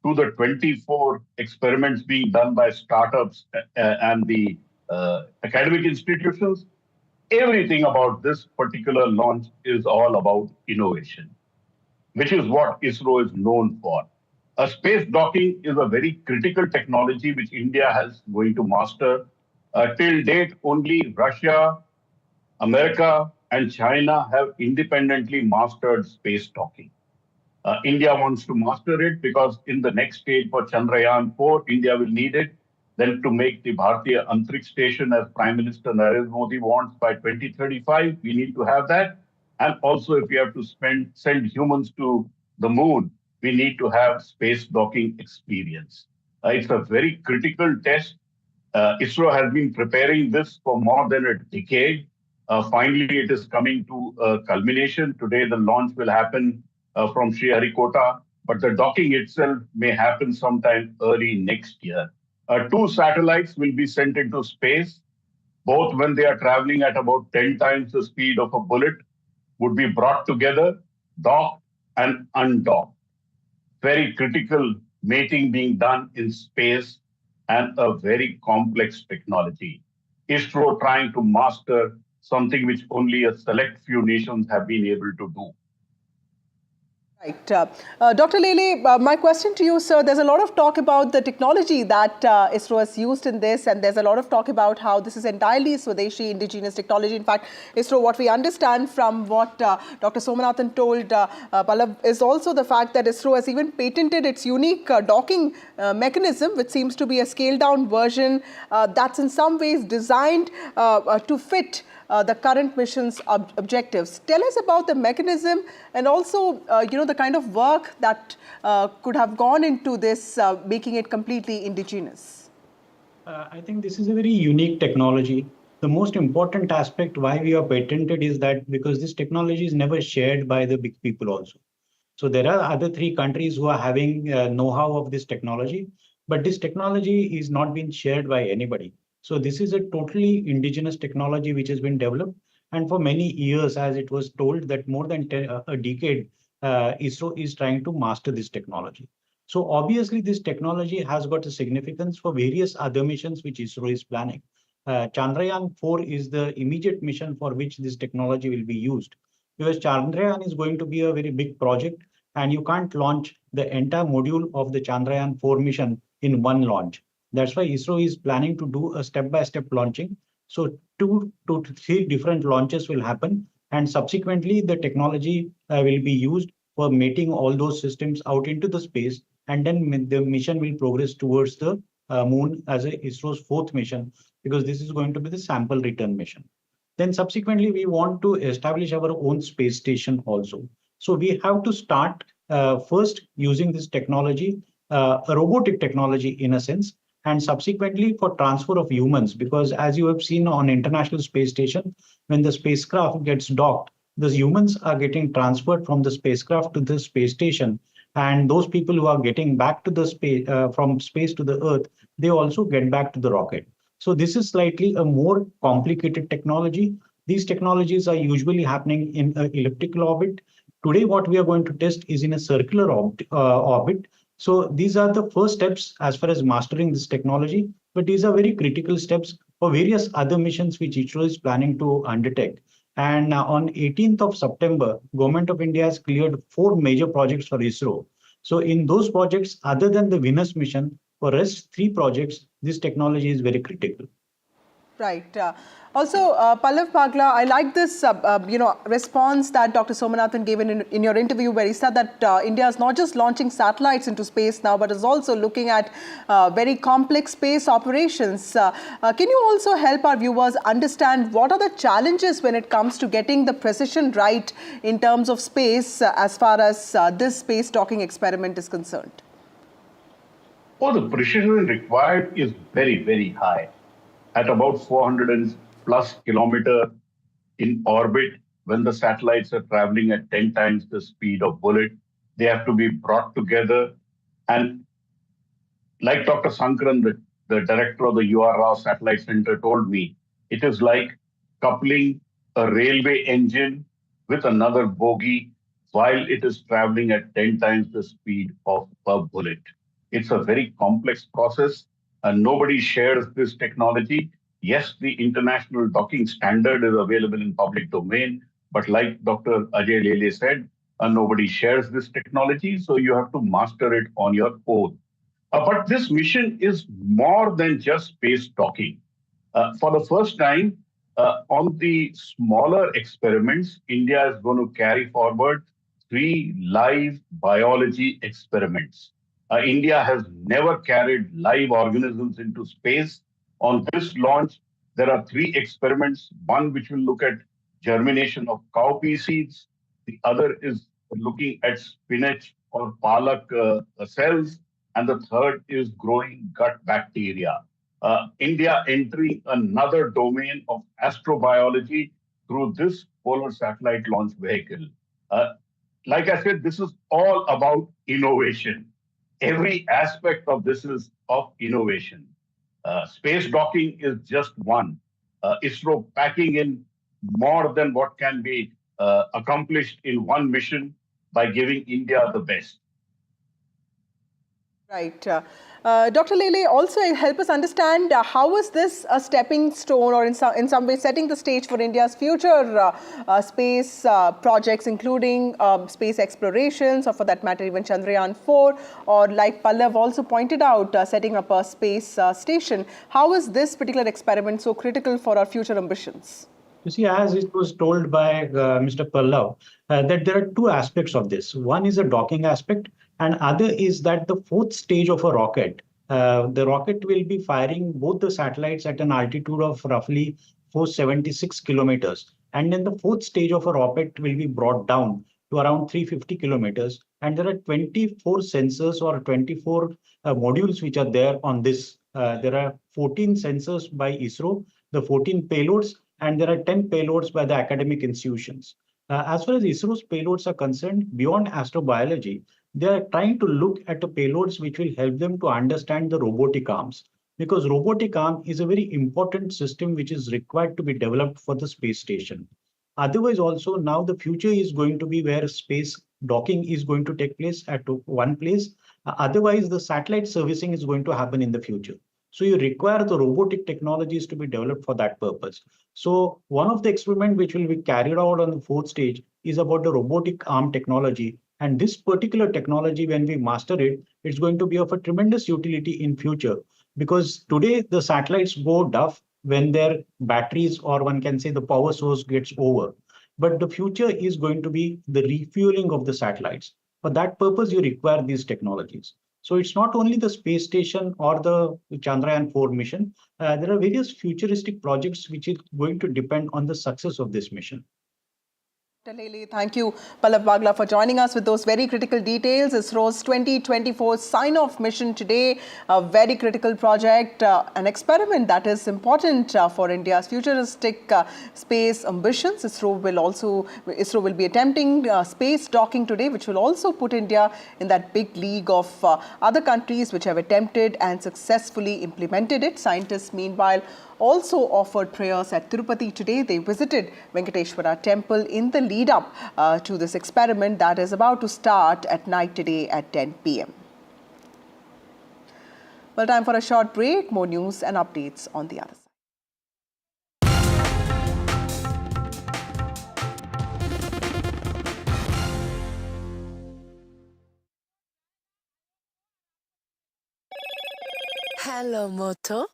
to the 24 experiments being done by startups and the academic institutions, everything about this particular launch is all about innovation, which is what ISRO is known for. Space docking is a very critical technology which India has going to master. Till date, only Russia, America, and China have independently mastered space docking. India wants to master it because in the next stage for Chandrayaan 4, India will need it. Then to make the Bharatiya Antariksh Station, as Prime Minister Narendra Modi wants, by 2035, we need to have that. And also, if we have to send humans to the moon, we need to have space docking experience. It's a very critical test. ISRO has been preparing this for more than a decade. Finally, it is coming to a culmination. Today, the launch will happen from Sriharikota, but the docking itself may happen sometime early next year. Two satellites will be sent into space. Both, when they are traveling at about 10 times the speed of a bullet, would be brought together, docked and undocked. Very critical mating being done in space and a very complex technology. ISRO trying to master something which only a select few nations have been able to do. Right. Dr. Lele, my question to you, sir, there's a lot of talk about the technology that ISRO has used in this, and there's a lot of talk about how this is entirely Swadeshi, indigenous technology. In fact, ISRO, what we understand from what Dr. Somanathan told Pallav, is also the fact that ISRO has even patented its unique docking mechanism, which seems to be a scaled-down version that's in some ways designed to fit the current mission's objectives. Tell us about the mechanism and also, the kind of work that could have gone into this, making it completely indigenous. I think this is a very unique technology. The most important aspect why we are patented is that because this technology is never shared by the big people also. So there are other 3 countries who are having know-how of this technology, but this technology is not being shared by anybody. So this is a totally indigenous technology which has been developed. And for many years, as it was told, that more than a decade, ISRO is trying to master this technology. So obviously, this technology has got a significance for various other missions which ISRO is planning. Chandrayaan 4 is the immediate mission for which this technology will be used. Because Chandrayaan is going to be a very big project, and you can't launch the entire module of the Chandrayaan 4 mission in one launch. That's why ISRO is planning to do a step-by-step launching. So 2 to 3 different launches will happen, and subsequently the technology will be used for mating all those systems out into the space, and then the mission will progress towards the moon as a ISRO's 4th mission, because this is going to be the sample return mission. Then subsequently we want to establish our own space station also. So we have to start first using this technology, a robotic technology in a sense, and subsequently for transfer of humans, because as you have seen on International Space Station, when the spacecraft gets docked, the humans are getting transferred from the spacecraft to the space station, and those people who are getting back to the space from space to the Earth, they also get back to the rocket. So this is slightly a more complicated technology. These technologies are usually happening in an elliptical orbit. Today, what we are going to test is in a circular orbit. So these are the first steps as far as mastering this technology, but these are very critical steps for various other missions which ISRO is planning to undertake. And on 18th of September, Government of India has cleared 4 major projects for ISRO. So in those projects, other than the Venus mission, for rest 3 projects, this technology is very critical. Right. Also, Pallav Pagla, I like this, response that Dr. Somanathan gave in your interview, where he said that India is not just launching satellites into space now, but is also looking at very complex space operations. Can you also help our viewers understand what are the challenges when it comes to getting the precision right in terms of space as far as this space docking experiment is concerned? Oh, the precision required is very, very high. At about 400 plus kilometer in orbit, when the satellites are traveling at 10 times the speed of bullet, they have to be brought together. And like Dr. Sankaran, the director of the UR Rao Satellite Center, told me, it is like coupling a railway engine with another bogie while it is traveling at 10 times the speed of a bullet. It's a very complex process, and nobody shares this technology. Yes, the international docking standard is available in public domain, but like Dr. Ajay Lele said, nobody shares this technology, so you have to master it on your own. But this mission is more than just space docking. For the first time, on the smaller experiments, India is going to carry forward 3 live biology experiments. India has never carried live organisms into space. On this launch, there are 3 experiments. One which will look at germination of cowpea seeds. The other is looking at spinach or palak cells. And the third is growing gut bacteria. India entering another domain of astrobiology through this polar satellite launch vehicle. Like I said, this is all about innovation. Every aspect of this is of innovation. Space docking is just one. ISRO packing in more than what can be accomplished in one mission by giving India the best. Right. Dr. Lele, also help us understand how is this a stepping stone, or in some way setting the stage for India's future space projects, including space explorations, or for that matter even Chandrayaan 4, or like Pallav also pointed out, setting up a space station. How is this particular experiment so critical for our future ambitions? You see, as it was told by Mr. Pallav, that there are 2 aspects of this. One is a docking aspect, and other is that the 4th stage of a rocket, the rocket will be firing both the satellites at an altitude of roughly 476 kilometers. And then the 4th stage of a rocket will be brought down to around 350 kilometers. And there are 24 sensors or 24 modules which are there on this. There are 14 sensors by ISRO, the 14 payloads, and there are 10 payloads by the academic institutions. As far as ISRO's payloads are concerned, beyond astrobiology, they are trying to look at the payloads which will help them to understand the robotic arms, because robotic arm is a very important system which is required to be developed for the space station. Otherwise, also now the future is going to be where space docking is going to take place at one place. Otherwise, the satellite servicing is going to happen in the future. So you require the robotic technologies to be developed for that purpose. So one of the experiments which will be carried out on the 4th stage is about the robotic arm technology. And this particular technology, when we master it, it's going to be of a tremendous utility in future, because today the satellites go deaf when their batteries, or one can say the power source, gets over. But the future is going to be the refueling of the satellites. For that purpose, you require these technologies. So it's not only the space station or the Chandrayaan 4 mission. There are various futuristic projects which is going to depend on the success of this mission. Thank you, Pallab Bagla, for joining us with those very critical details. ISRO's 2024 sign-off mission today, a very critical project, an experiment that is important for India's futuristic space ambitions. ISRO will be attempting space docking today, which will also put India in that big league of other countries which have attempted and successfully implemented it. Scientists, meanwhile, also offered prayers at Tirupati today. They visited Venkateshwara temple in the lead up to this experiment that is about to start at night today at 10 p.m. Well, time for a short break. More news and updates on the other side. Hello, Moto.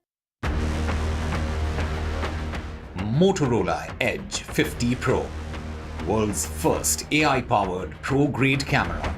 Motorola Edge 50 Pro, world's first AI-powered pro-grade camera.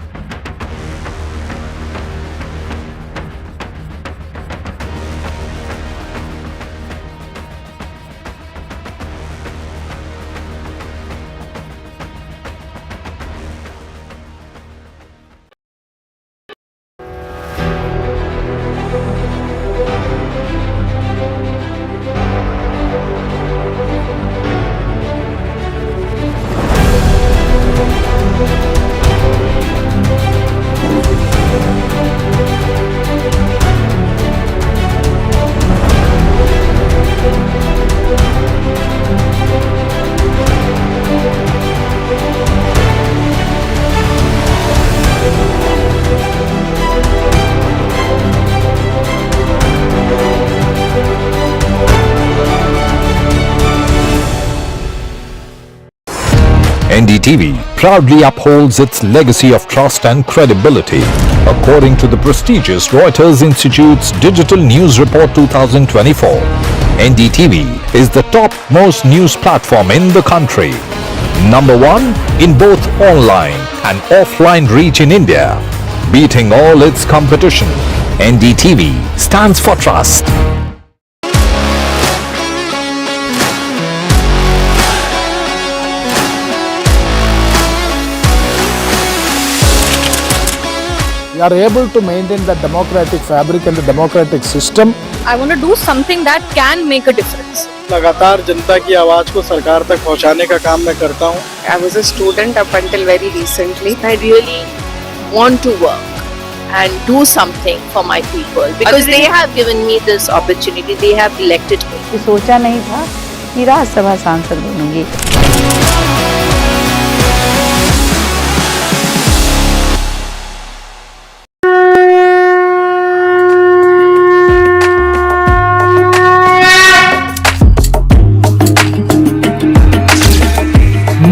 NDTV proudly upholds its legacy of trust and credibility. According to the prestigious Reuters Institute's Digital News Report 2024, NDTV is the top-most news platform in the country. Number 1 in both online and offline reach in India. Beating all its competition, NDTV stands for trust. We are able to maintain the democratic fabric and the democratic system. I want to do something that can make a difference. लगातार जनता की आवाज को सरकार तक पहुंचाने का काम मैं करता हूं. I was a student up until very recently. I really want to work and do something for my people because they have given me this opportunity. They have elected me. सोचा नहीं था कि राज्यसभा सांसद बनूंगी.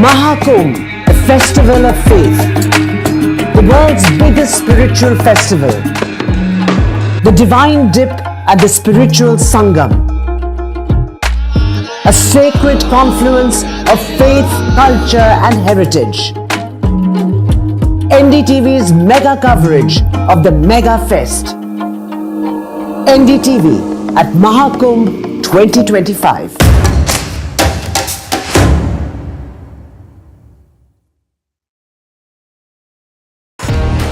Mahakumbh, a festival of faith, the world's biggest spiritual festival, the divine dip at the spiritual Sangam, a sacred confluence of faith, culture and heritage. NDTV's mega coverage of the Mega Fest. NDTV at Mahakumbh 2025.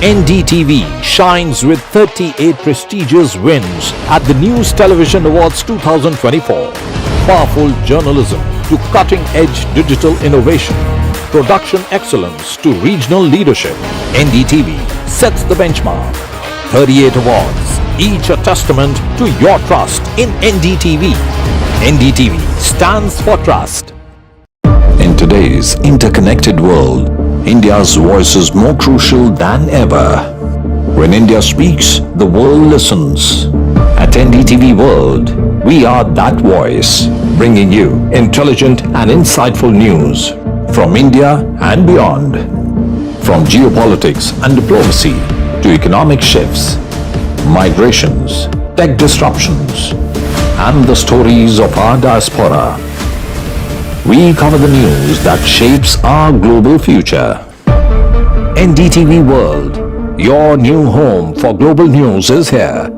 NDTV shines with 38 prestigious wins at the News Television Awards 2024. Powerful journalism to cutting-edge digital innovation. Production excellence to regional leadership. NDTV sets the benchmark. 38 awards, each a testament to your trust in NDTV. NDTV stands for trust. In today's interconnected world, India's voice is more crucial than ever. When India speaks, the world listens. At NDTV World, we are that voice, bringing you intelligent and insightful news from India and beyond. From geopolitics and diplomacy to economic shifts, migrations, tech disruptions, and the stories of our diaspora. We cover the news that shapes our global future. NDTV World, your new home for global news is here.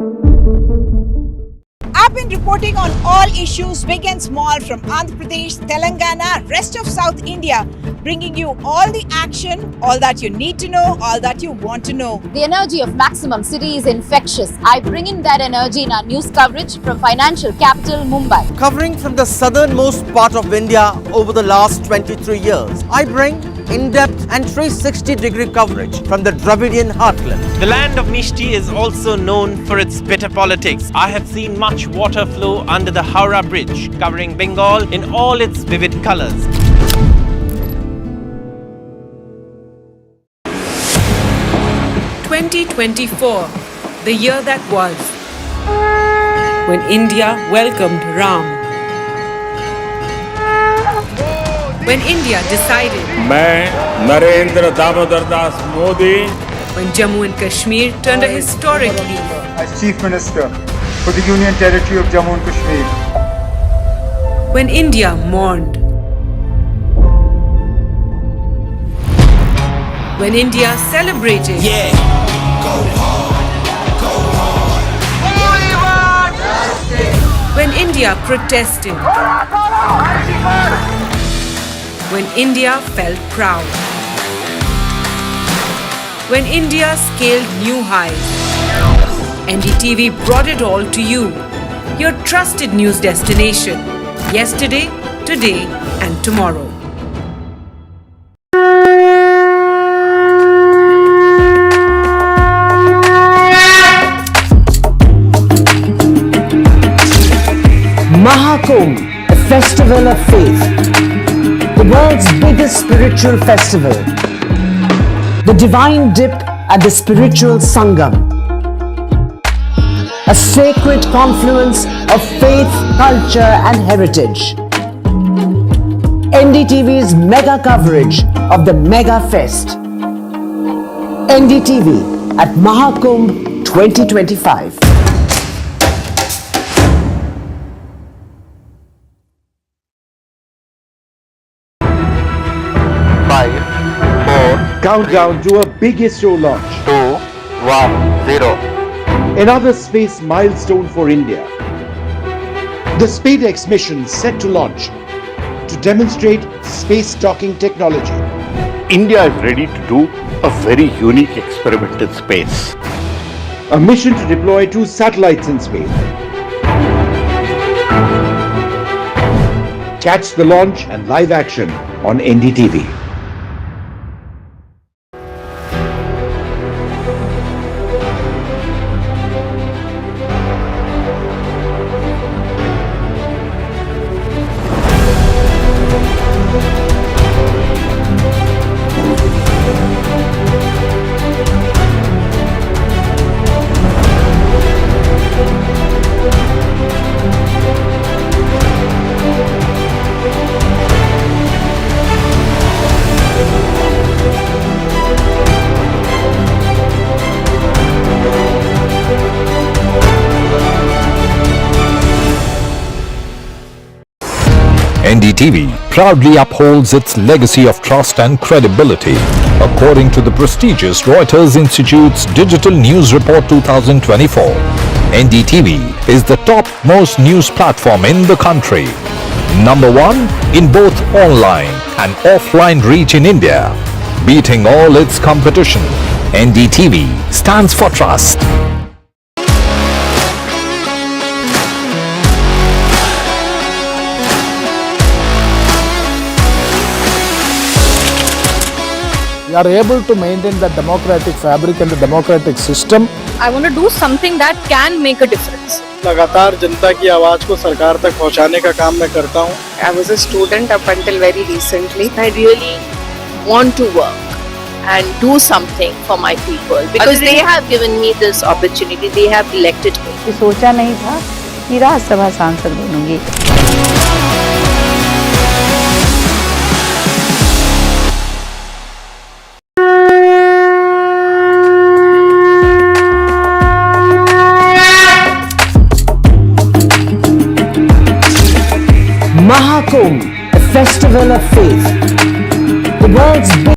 I've been reporting on on all issues, big and small, from Andhra Pradesh, Telangana, rest of South India, bringing you all the action, all that you need to know, all that you want to know. The energy of Maximum City is infectious. I bring in that energy in our news coverage from financial capital Mumbai. Covering from the southernmost part of India over the last 23 years, I bring in-depth and 360-degree coverage from the Dravidian heartland. The land of Mishti is also known for its bitter politics. I have seen much water flow under the Howrah Bridge, covering Bengal in all its vivid colors. (2024), the year that was, when India welcomed Ram. When India decided, मैं Narendra Damodar Das Modi, when Jammu and Kashmir turned a historic leaf, as Chief Minister for the Union Territory of Jammu and Kashmir, when India mourned, when India celebrated, when India protested, when India felt proud, when India scaled new highs. NDTV brought it all to you, your trusted news destination, yesterday, today and tomorrow. Mahakumbh, the festival of faith, the world's biggest spiritual festival, the divine dip at the spiritual Sangam, a sacred confluence of faith, culture and heritage. NDTV's mega coverage of the Mega Fest. NDTV at Mahakumbh 2025. Countdown to a big ISRO launch. 2, 1, 0. Another space milestone for India. The SpaceX mission set to launch to demonstrate space docking technology. India is ready to do a very unique experiment in space. A mission to deploy 2 satellites in space. Catch the launch and live action on NDTV. NDTV proudly upholds its legacy of trust and credibility. According to the prestigious Reuters Institute's Digital News Report 2024, NDTV is the top-most news platform in the country. Number 1 in both online and offline reach in India. Beating all its competition, NDTV stands for trust. We are able to maintain the democratic fabric and the democratic system. I want to do something that can make a difference. लगातार जनता की आवाज को सरकार तक पहुंचाने का काम मैं करता हूं. I was a student up until very recently. I really want to work and do something for my people because they have given me this opportunity. They have elected me. सोचा नहीं था कि राज्यसभा सांसद बनूंगी. Mahakumbh, the festival of faith, the world's